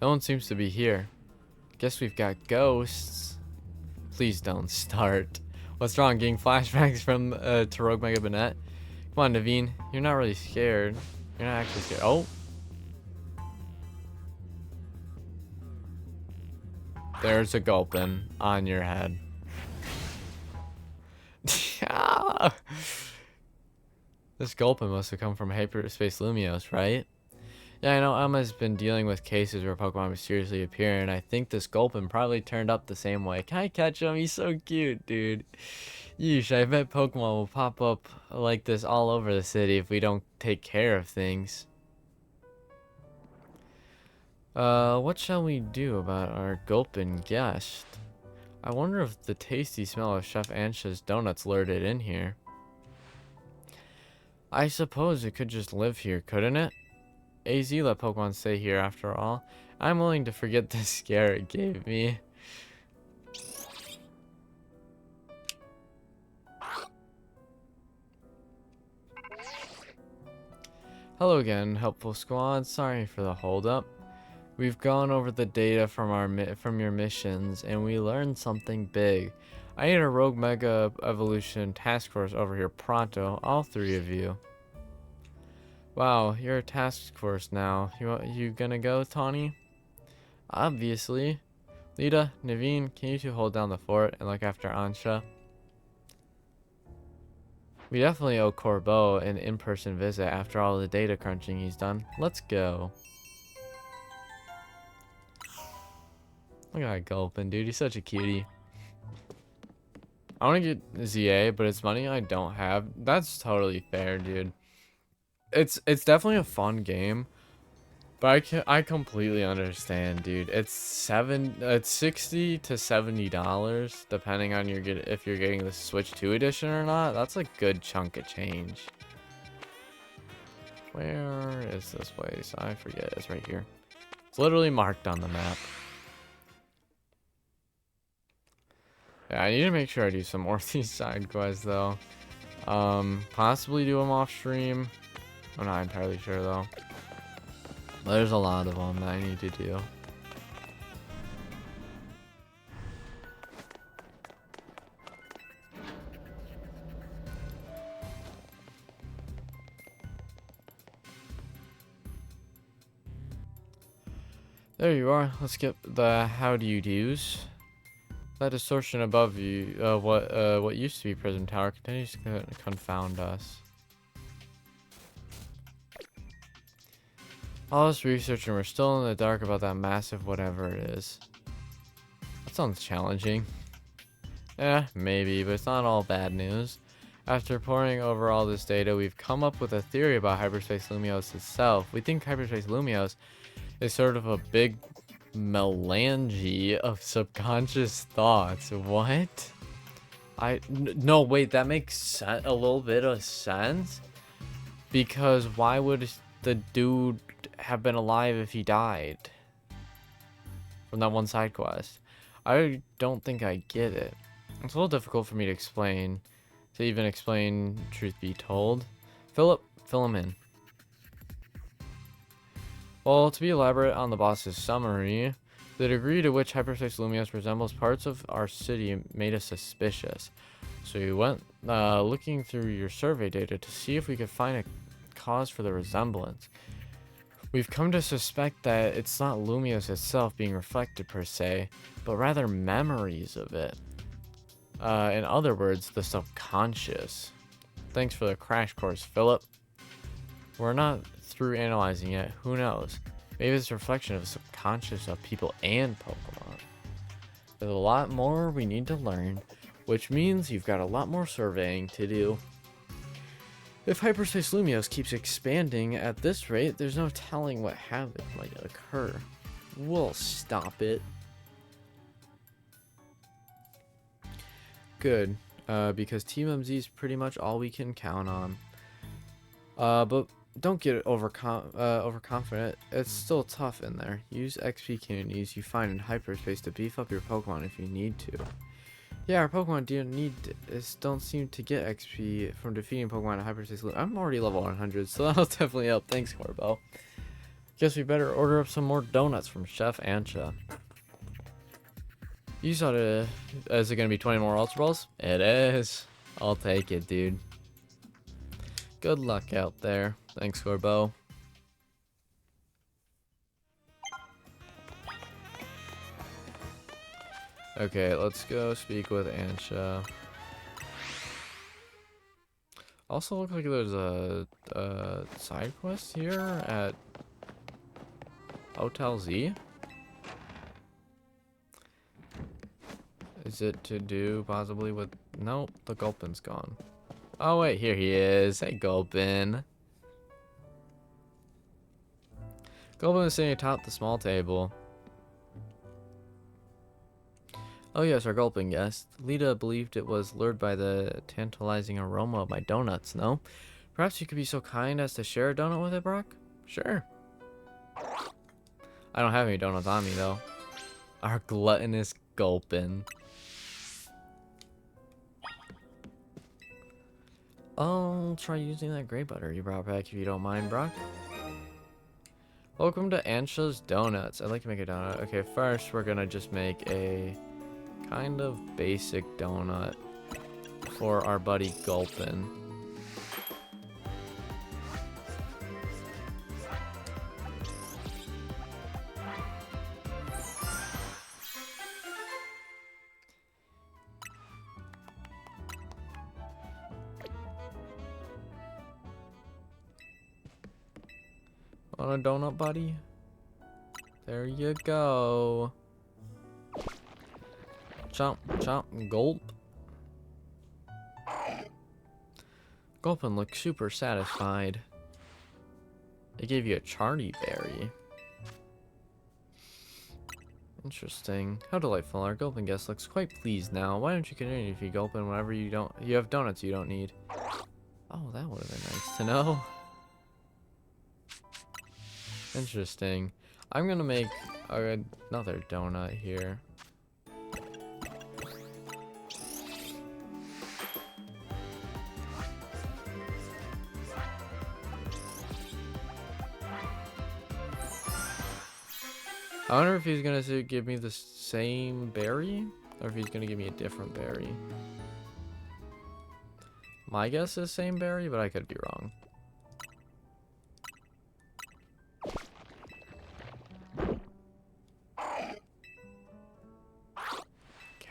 No one seems to be here. Guess we've got ghosts. Please don't start. What's wrong? Getting flashbacks from to Rogue Mega Banette? Come on, Naveen. You're not really scared. You're not actually scared. Oh. There's a gulpin on your head. This gulpin must have come from Hyperspace Lumios, right? Yeah, I know Emma's been dealing with cases where Pokemon mysteriously appear, and I think this Gulpin probably turned up the same way. Can I catch him? He's so cute, dude. Yeesh, I bet Pokemon will pop up like this all over the city if we don't take care of things. What shall we do about our Gulpin guest? I wonder if the tasty smell of Chef Ansha's donuts lured it in here. I suppose it could just live here, couldn't it? AZ let Pokemon stay here after all. I'm willing to forget the scare it gave me. Hello again, helpful squad. Sorry for the holdup. We've gone over the data from your missions, and we learned something big. I need a rogue mega evolution task force over here pronto, all 3 of you. Wow, you're a task force now. You gonna go, Tawny? Obviously. Lita, Naveen, can you 2 hold down the fort and look after Ansha? We definitely owe Corbeau an in-person visit after all the data crunching he's done. Let's go. Look at that gulping, dude. He's such a cutie. I want to get ZA, but it's money I don't have. That's totally fair, dude. It's definitely a fun game, but I completely understand, dude. It's $60 to $70 depending on if you're getting the Switch 2 edition or not. That's a good chunk of change. Where is this place? I forget. It's right here. It's literally marked on the map. Yeah, I need to make sure I do some more of these side quests though. Possibly do them off stream. I'm not entirely sure though. There's a lot of them that I need to do. There you are. Let's get the how do you do's. That distortion above you, what used to be Prism Tower, continues to confound us. All this research and we're still in the dark about that massive whatever it is. That sounds challenging. Eh, maybe, but it's not all bad news. After poring over all this data, we've come up with a theory about Hyperspace Lumios itself. We think Hyperspace Lumios is sort of a big melange of subconscious thoughts. What? No, wait, that makes a little bit of sense. Because why would the dude have been alive if he died from that one side quest? I don't think I get it. It's a little difficult for me to even explain, truth be told. Philip, fill him in. Well, to be elaborate on the boss's summary, the degree to which Hyperspace Lumios resembles parts of our city made us suspicious. So we went looking through your survey data to see if we could find a cause for the resemblance. We've come to suspect that it's not Lumios itself being reflected per se, but rather memories of it. In other words, the subconscious. Thanks for the crash course, Philip. We're not through analyzing it. Who knows? Maybe it's a reflection of the subconscious of people and Pokemon. There's a lot more we need to learn, which means you've got a lot more surveying to do. If Hyperspace Lumios keeps expanding at this rate, there's no telling what havoc might occur. We'll stop it. Good, because Team MZ is pretty much all we can count on. But don't get overconfident. It's still tough in there. Use XP communities you find in hyperspace to beef up your Pokemon if you need to. Yeah, our Pokemon don't seem to get XP from defeating Pokemon in hyperspace. I'm already level 100, so that'll definitely help. Thanks, Corbeau. Guess we better order up some more donuts from Chef Ansha. You saw it. Is it gonna be 20 more Ultra Balls? It is. I'll take it, dude. Good luck out there. Thanks, Corbeau. Okay, let's go speak with Ansha. Also, looks like there's a side quest here at Hotel Z. Is it to do possibly with... Nope, the Gulpin's gone. Oh wait, here he is. Hey, Gulpin. Gulpin is sitting atop the small table. Oh yes, our Gulpin guest. Lita believed it was lured by the tantalizing aroma of my donuts, no? Perhaps you could be so kind as to share a donut with it, Brock? Sure. I don't have any donuts on me, though. Our gluttonous Gulpin. I'll try using that gray butter you brought back if you don't mind, Brock. Welcome to Ansha's Donuts. I'd like to make a donut. Okay, first we're gonna just make a kind of basic donut for our buddy Gulpin. Want a donut, buddy? There you go. Chomp, chomp, gulp. Gulpin looks super satisfied. They gave you a charty berry. Interesting. How delightful. Our Gulpin guest looks quite pleased now. Why don't you continue if you Gulpin whenever you have donuts you don't need? Oh, that would have been nice to know. Interesting. I'm gonna make another donut here. I wonder if he's gonna give me the same berry, or if he's gonna give me a different berry. My guess is same berry, but I could be wrong.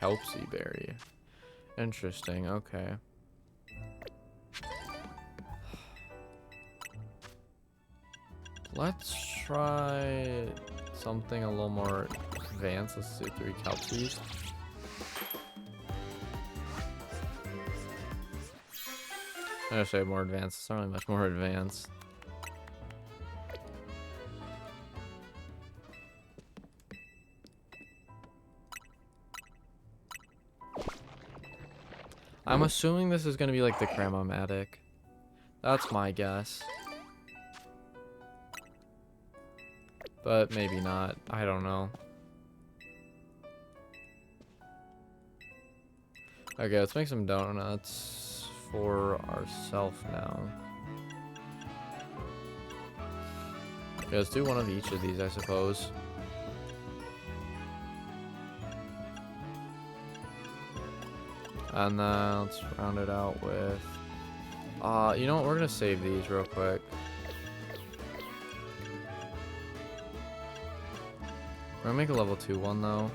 Kelpsy berry. Interesting, okay. Let's try something a little more advanced. Let's do 3 Kelpsies. I'm gonna say more advanced. It's not really much more advanced. I'm assuming this is gonna be like the Cramomatic. That's my guess. But maybe not. I don't know. Okay, let's make some donuts for ourselves now. Okay, let's do one of each of these, I suppose. And then let's round it out with... you know what? We're gonna save these real quick. We're gonna make a level 2 one though.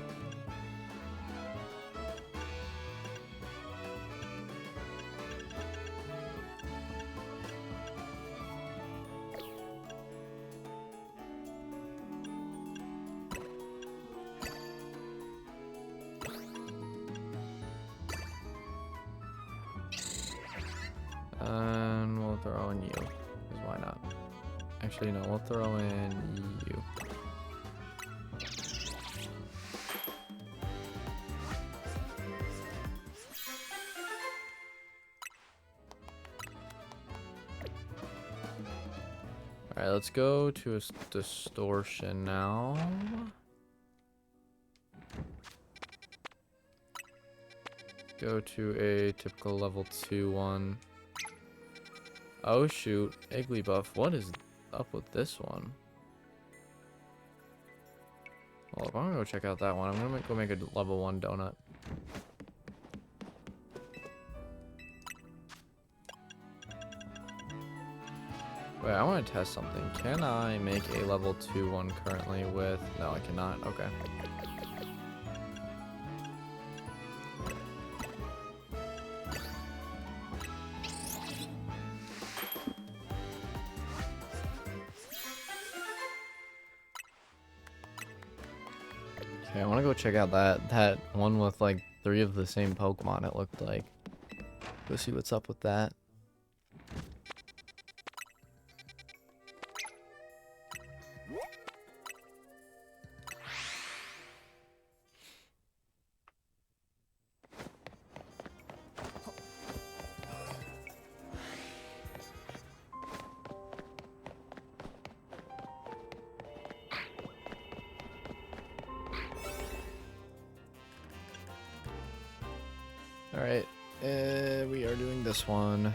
And we'll throw in you, because why not? Actually, no, we'll throw in you. Alright, let's go to a distortion now. Go to a typical level 2 one. Oh shoot, Igglybuff, what is up with this one? Well, I'm gonna go check out that one. I'm gonna go make a level 1 donut. Wait, I want to test something. Can I make a level 2 one currently with... No, I cannot. Okay. Okay, I want to go check out that one with like 3 of the same Pokemon, it looked like. Go see what's up with that. Alright, we are doing this one.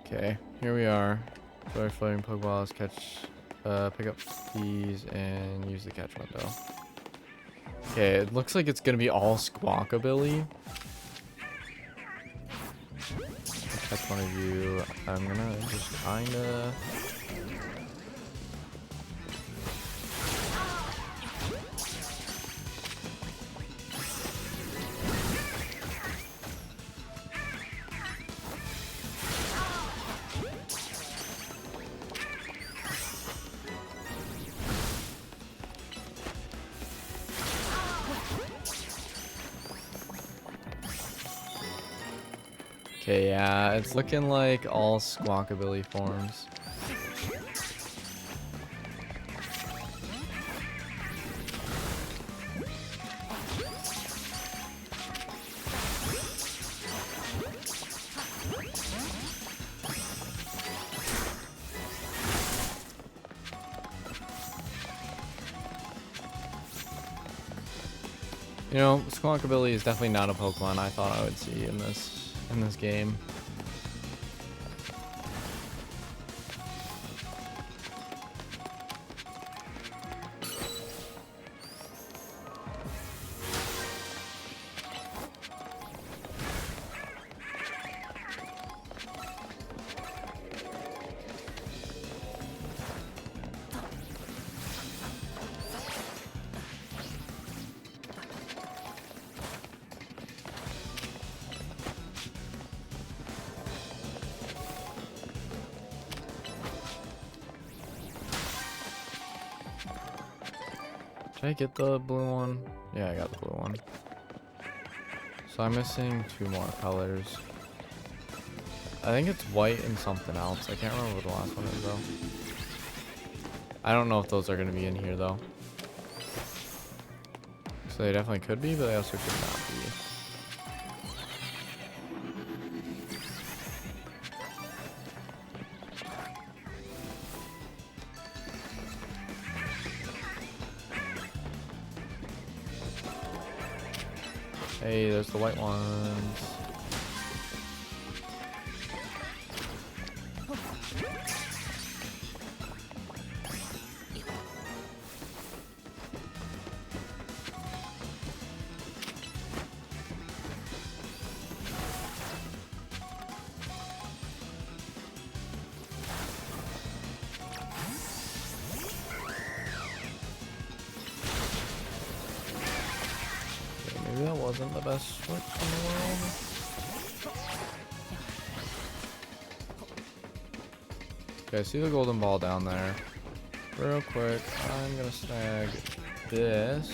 Okay, here we are. Try floating Pokeballs, pick up these, and use the catch window. Okay, it looks like it's gonna be all Squawkabilly. I'll catch one of you. I'm gonna just kinda... Okay, yeah, it's looking like all Squawkabilly forms. You know, Squawkabilly is definitely not a Pokemon I thought I would see in this game. Did I get the blue one? Yeah, I got the blue one. So I'm missing 2 more colors. I think it's white and something else. I can't remember what the last one is though. I don't know if those are going to be in here though. So they definitely could be, but they also could not be. Hey, there's the white ones. Maybe that wasn't the best switch in the world. Okay, I see the golden ball down there. Real quick, I'm gonna snag this.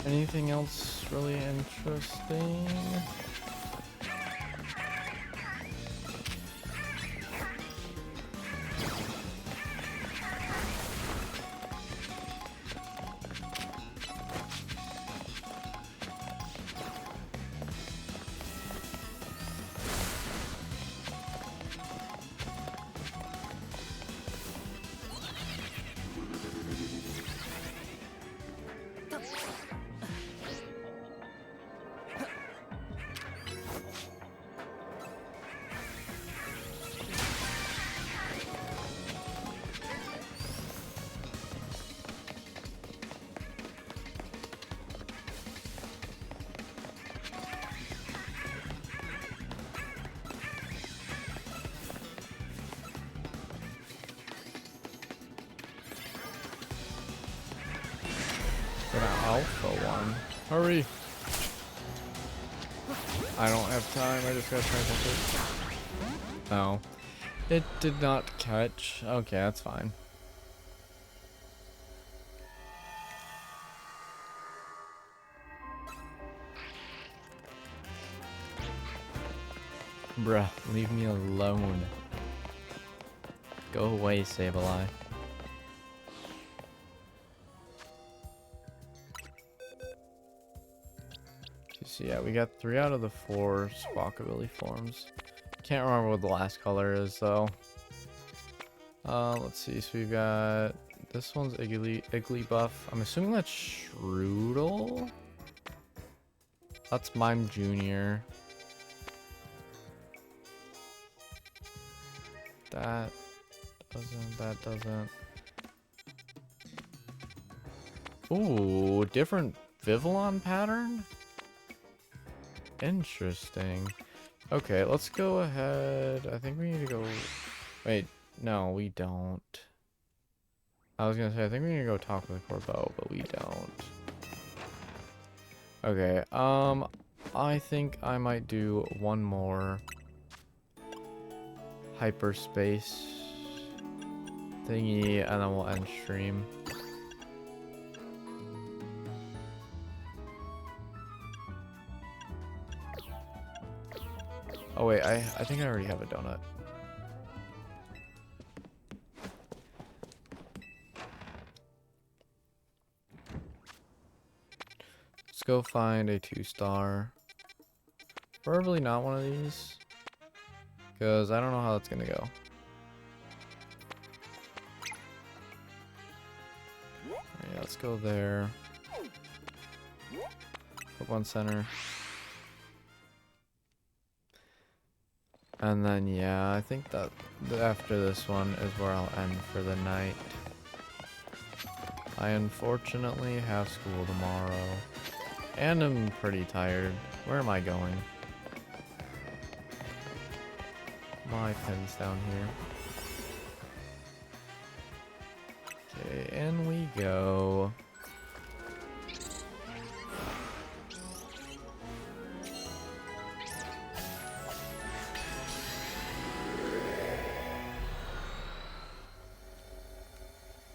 Anything else really interesting? Get an alpha one. Hurry! I don't have time, I just gotta try to catch it. No. It did not catch. Okay, that's fine. Bruh, leave me alone. Go away, Sableye. So yeah, we got 3 out of the 4 Squawkabilly forms. Can't remember what the last color is though. Let's see. So we've got this one's Igglybuff. I'm assuming that's Shroodle. That's Mime Jr. That doesn't. Ooh, different Vivillon pattern? Interesting. Okay, let's go ahead. I think we need to go... Wait, no, we don't. I was gonna say, I think we need to go talk with Corbeau, but we don't. Okay, I think I might do one more hyperspace thingy, and then we'll end stream. Oh wait, I think I already have a donut. Let's go find a 2-star. Preferably not one of these, because I don't know how that's gonna go. Yeah, let's go there. Pokemon Center. And then, yeah, I think that after this one is where I'll end for the night. I unfortunately have school tomorrow. And I'm pretty tired. Where am I going? My pen's down here. Okay, in we go.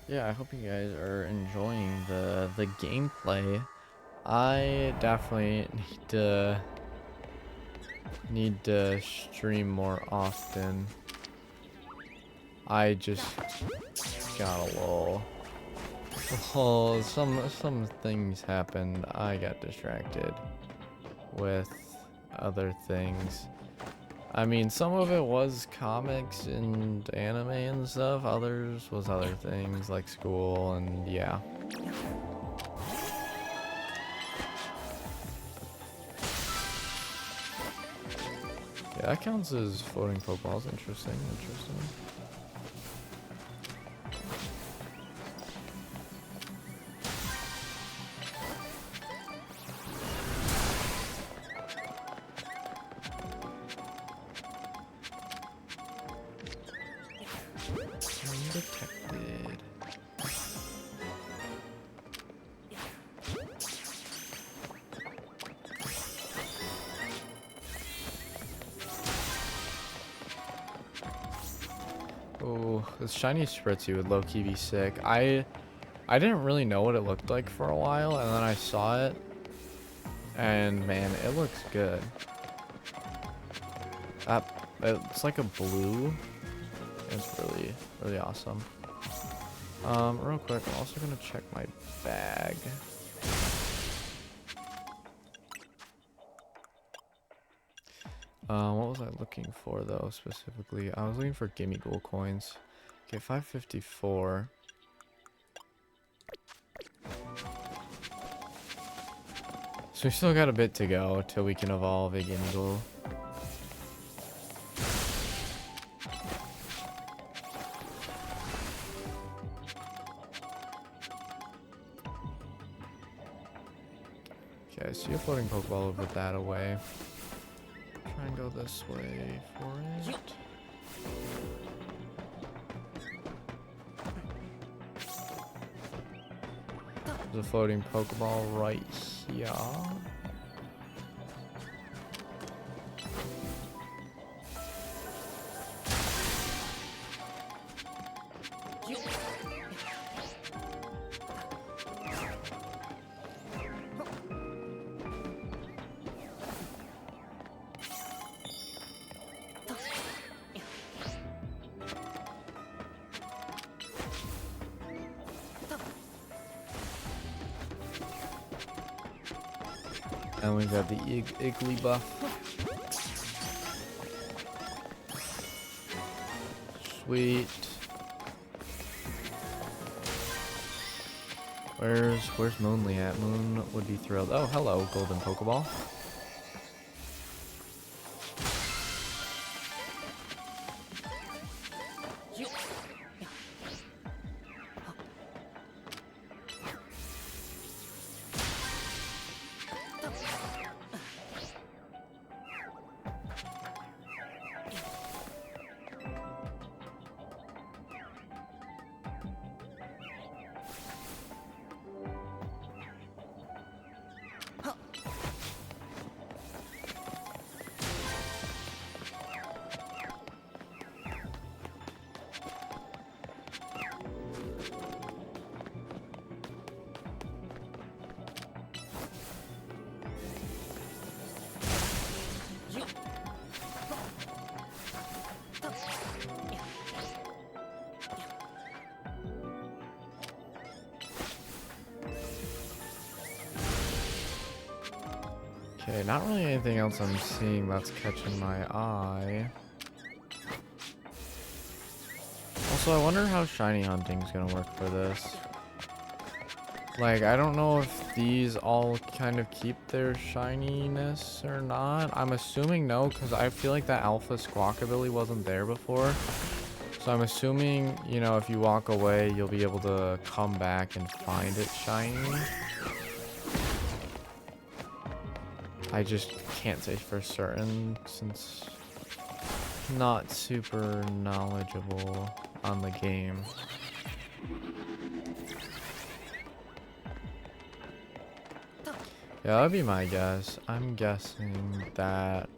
Yeah, I hope you guys are enjoying the gameplay. I definitely need to stream more often. I just got a little some things happened. I got distracted with other things. I mean, some of it was comics and anime and stuff. Others was other things like school and yeah. Yeah, that counts as floating Pokeballs. Interesting. Undetected. Oh, this shiny Spritzy would low-key be sick. I didn't really know what it looked like for a while, and then I saw it, and man, it looks good. It's like a blue. It's really awesome. Real quick, I'm also gonna check my bag. What was I looking for though specifically? I was looking for Gimme Ghoul coins. Okay, 554. So we still got a bit to go till we can evolve a Gimme Ghoul. Okay, I see a floating Pokeball over that away. Try and go this way for it. There's a floating Pokeball right here. And we've got the Iggly buff. Sweet. Where's Moonly at? Moon would be thrilled. Oh, hello, golden Pokeball. Okay, not really anything else I'm seeing that's catching my eye. Also, I wonder how shiny hunting's gonna work for this. Like, I don't know if these all kind of keep their shininess or not. I'm assuming no, because I feel like that alpha squawkabilly wasn't there before. So I'm assuming, you know, if you walk away, you'll be able to come back and find it shiny. I just can't say for certain since I'm not super knowledgeable on the game. Yeah, that'd be my guess. I'm guessing that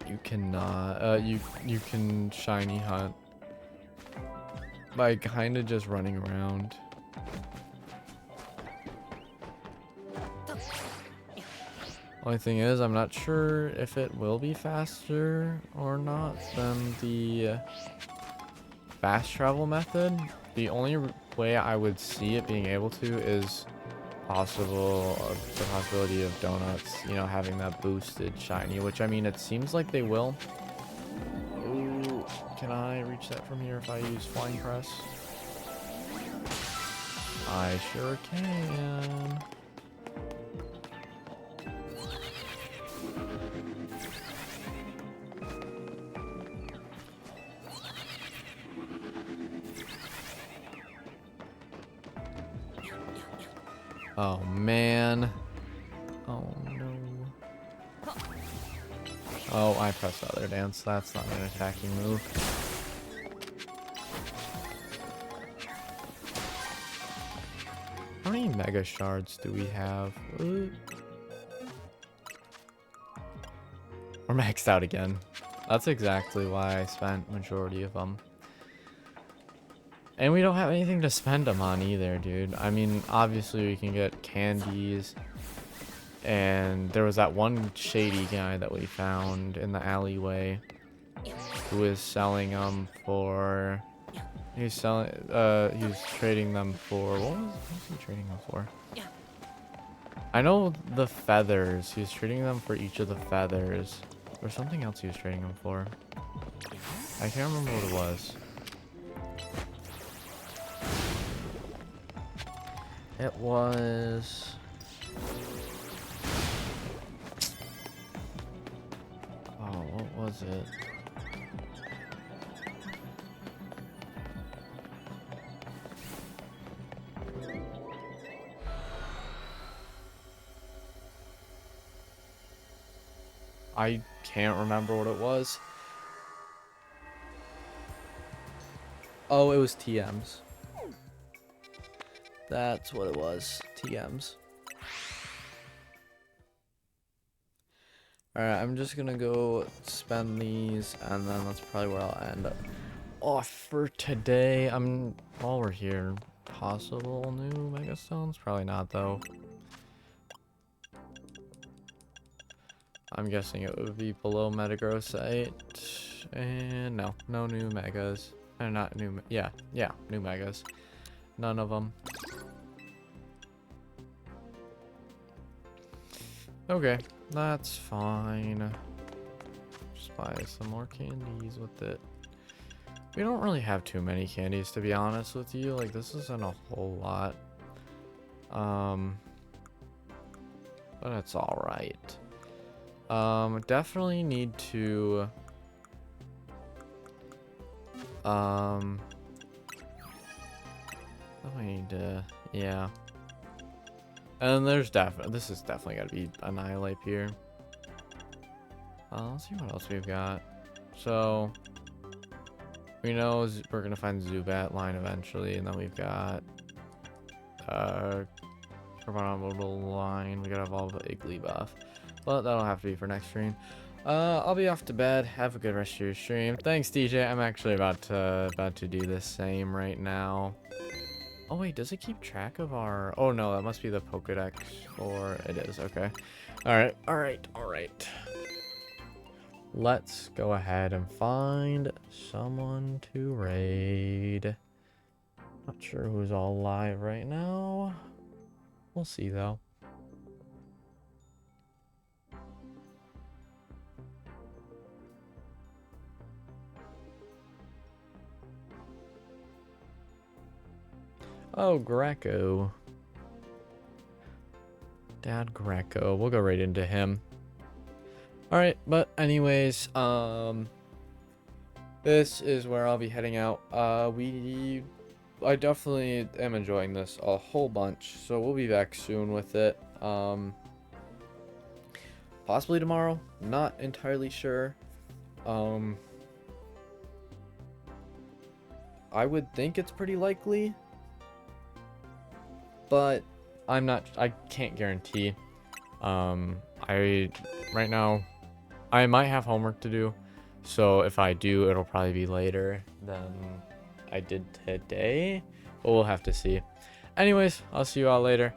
you cannot, you can shiny hunt by kind of just running around. Only thing is, I'm not sure if it will be faster or not than the fast travel method. The only way I would see it being able to is the possibility of donuts, you know, having that boosted shiny, which I mean, it seems like they will. Ooh, can I reach that from here if I use flying press? I sure can. Oh man. Oh no. Oh, I pressed other dance. That's not an attacking move. How many mega shards do we have? Ooh. We're maxed out again. That's exactly why I spent majority of them. And we don't have anything to spend them on either, dude. I mean, obviously we can get candies. And there was that one shady guy that we found in the alleyway who is selling them for... he was trading them for... What was he trading them for? I know the feathers. He was trading them for each of the feathers. Or something else he was trading them for. I can't remember what it was. It was... oh, what was it? I can't remember what it was. Oh, it was TMs. That's what it was. TMs. Alright, I'm just gonna go spend these, and then that's probably where I'll end up off for today. While we're here, possible new Mega Stones? Probably not, though. I'm guessing it would be below Metagrossite. And no new Megas. Not new, yeah, new Megas. None of them. Okay, that's fine. Just buy some more candies with it. We don't really have too many candies, to be honest with you. Like, this isn't a whole lot. But it's alright. Definitely need to... I need to... Yeah. And there's definitely... This is definitely gotta be Annihilate here. Let's see what else we've got. So... We know we're gonna find Zubat line eventually, and then we've got... Carbonable line. We gotta evolve the Igglybuff. But that'll have to be for next stream. I'll be off to bed. Have a good rest of your stream. Thanks, DJ. I'm actually about to do the same right now. Oh wait, does it keep track of our... Oh no, that must be the Pokedex. Or it is, okay. Alright. Let's go ahead and find someone to raid. Not sure who's all live right now. We'll see though. Oh, Greco. Dad Greco. We'll go right into him. Alright, but anyways, this is where I'll be heading out. I definitely am enjoying this a whole bunch, so we'll be back soon with it. Possibly tomorrow, not entirely sure. I would think it's pretty likely, but I can't guarantee. Right now, I might have homework to do, so if I do, it'll probably be later than I did today, but we'll have to see. Anyways, I'll see you all later.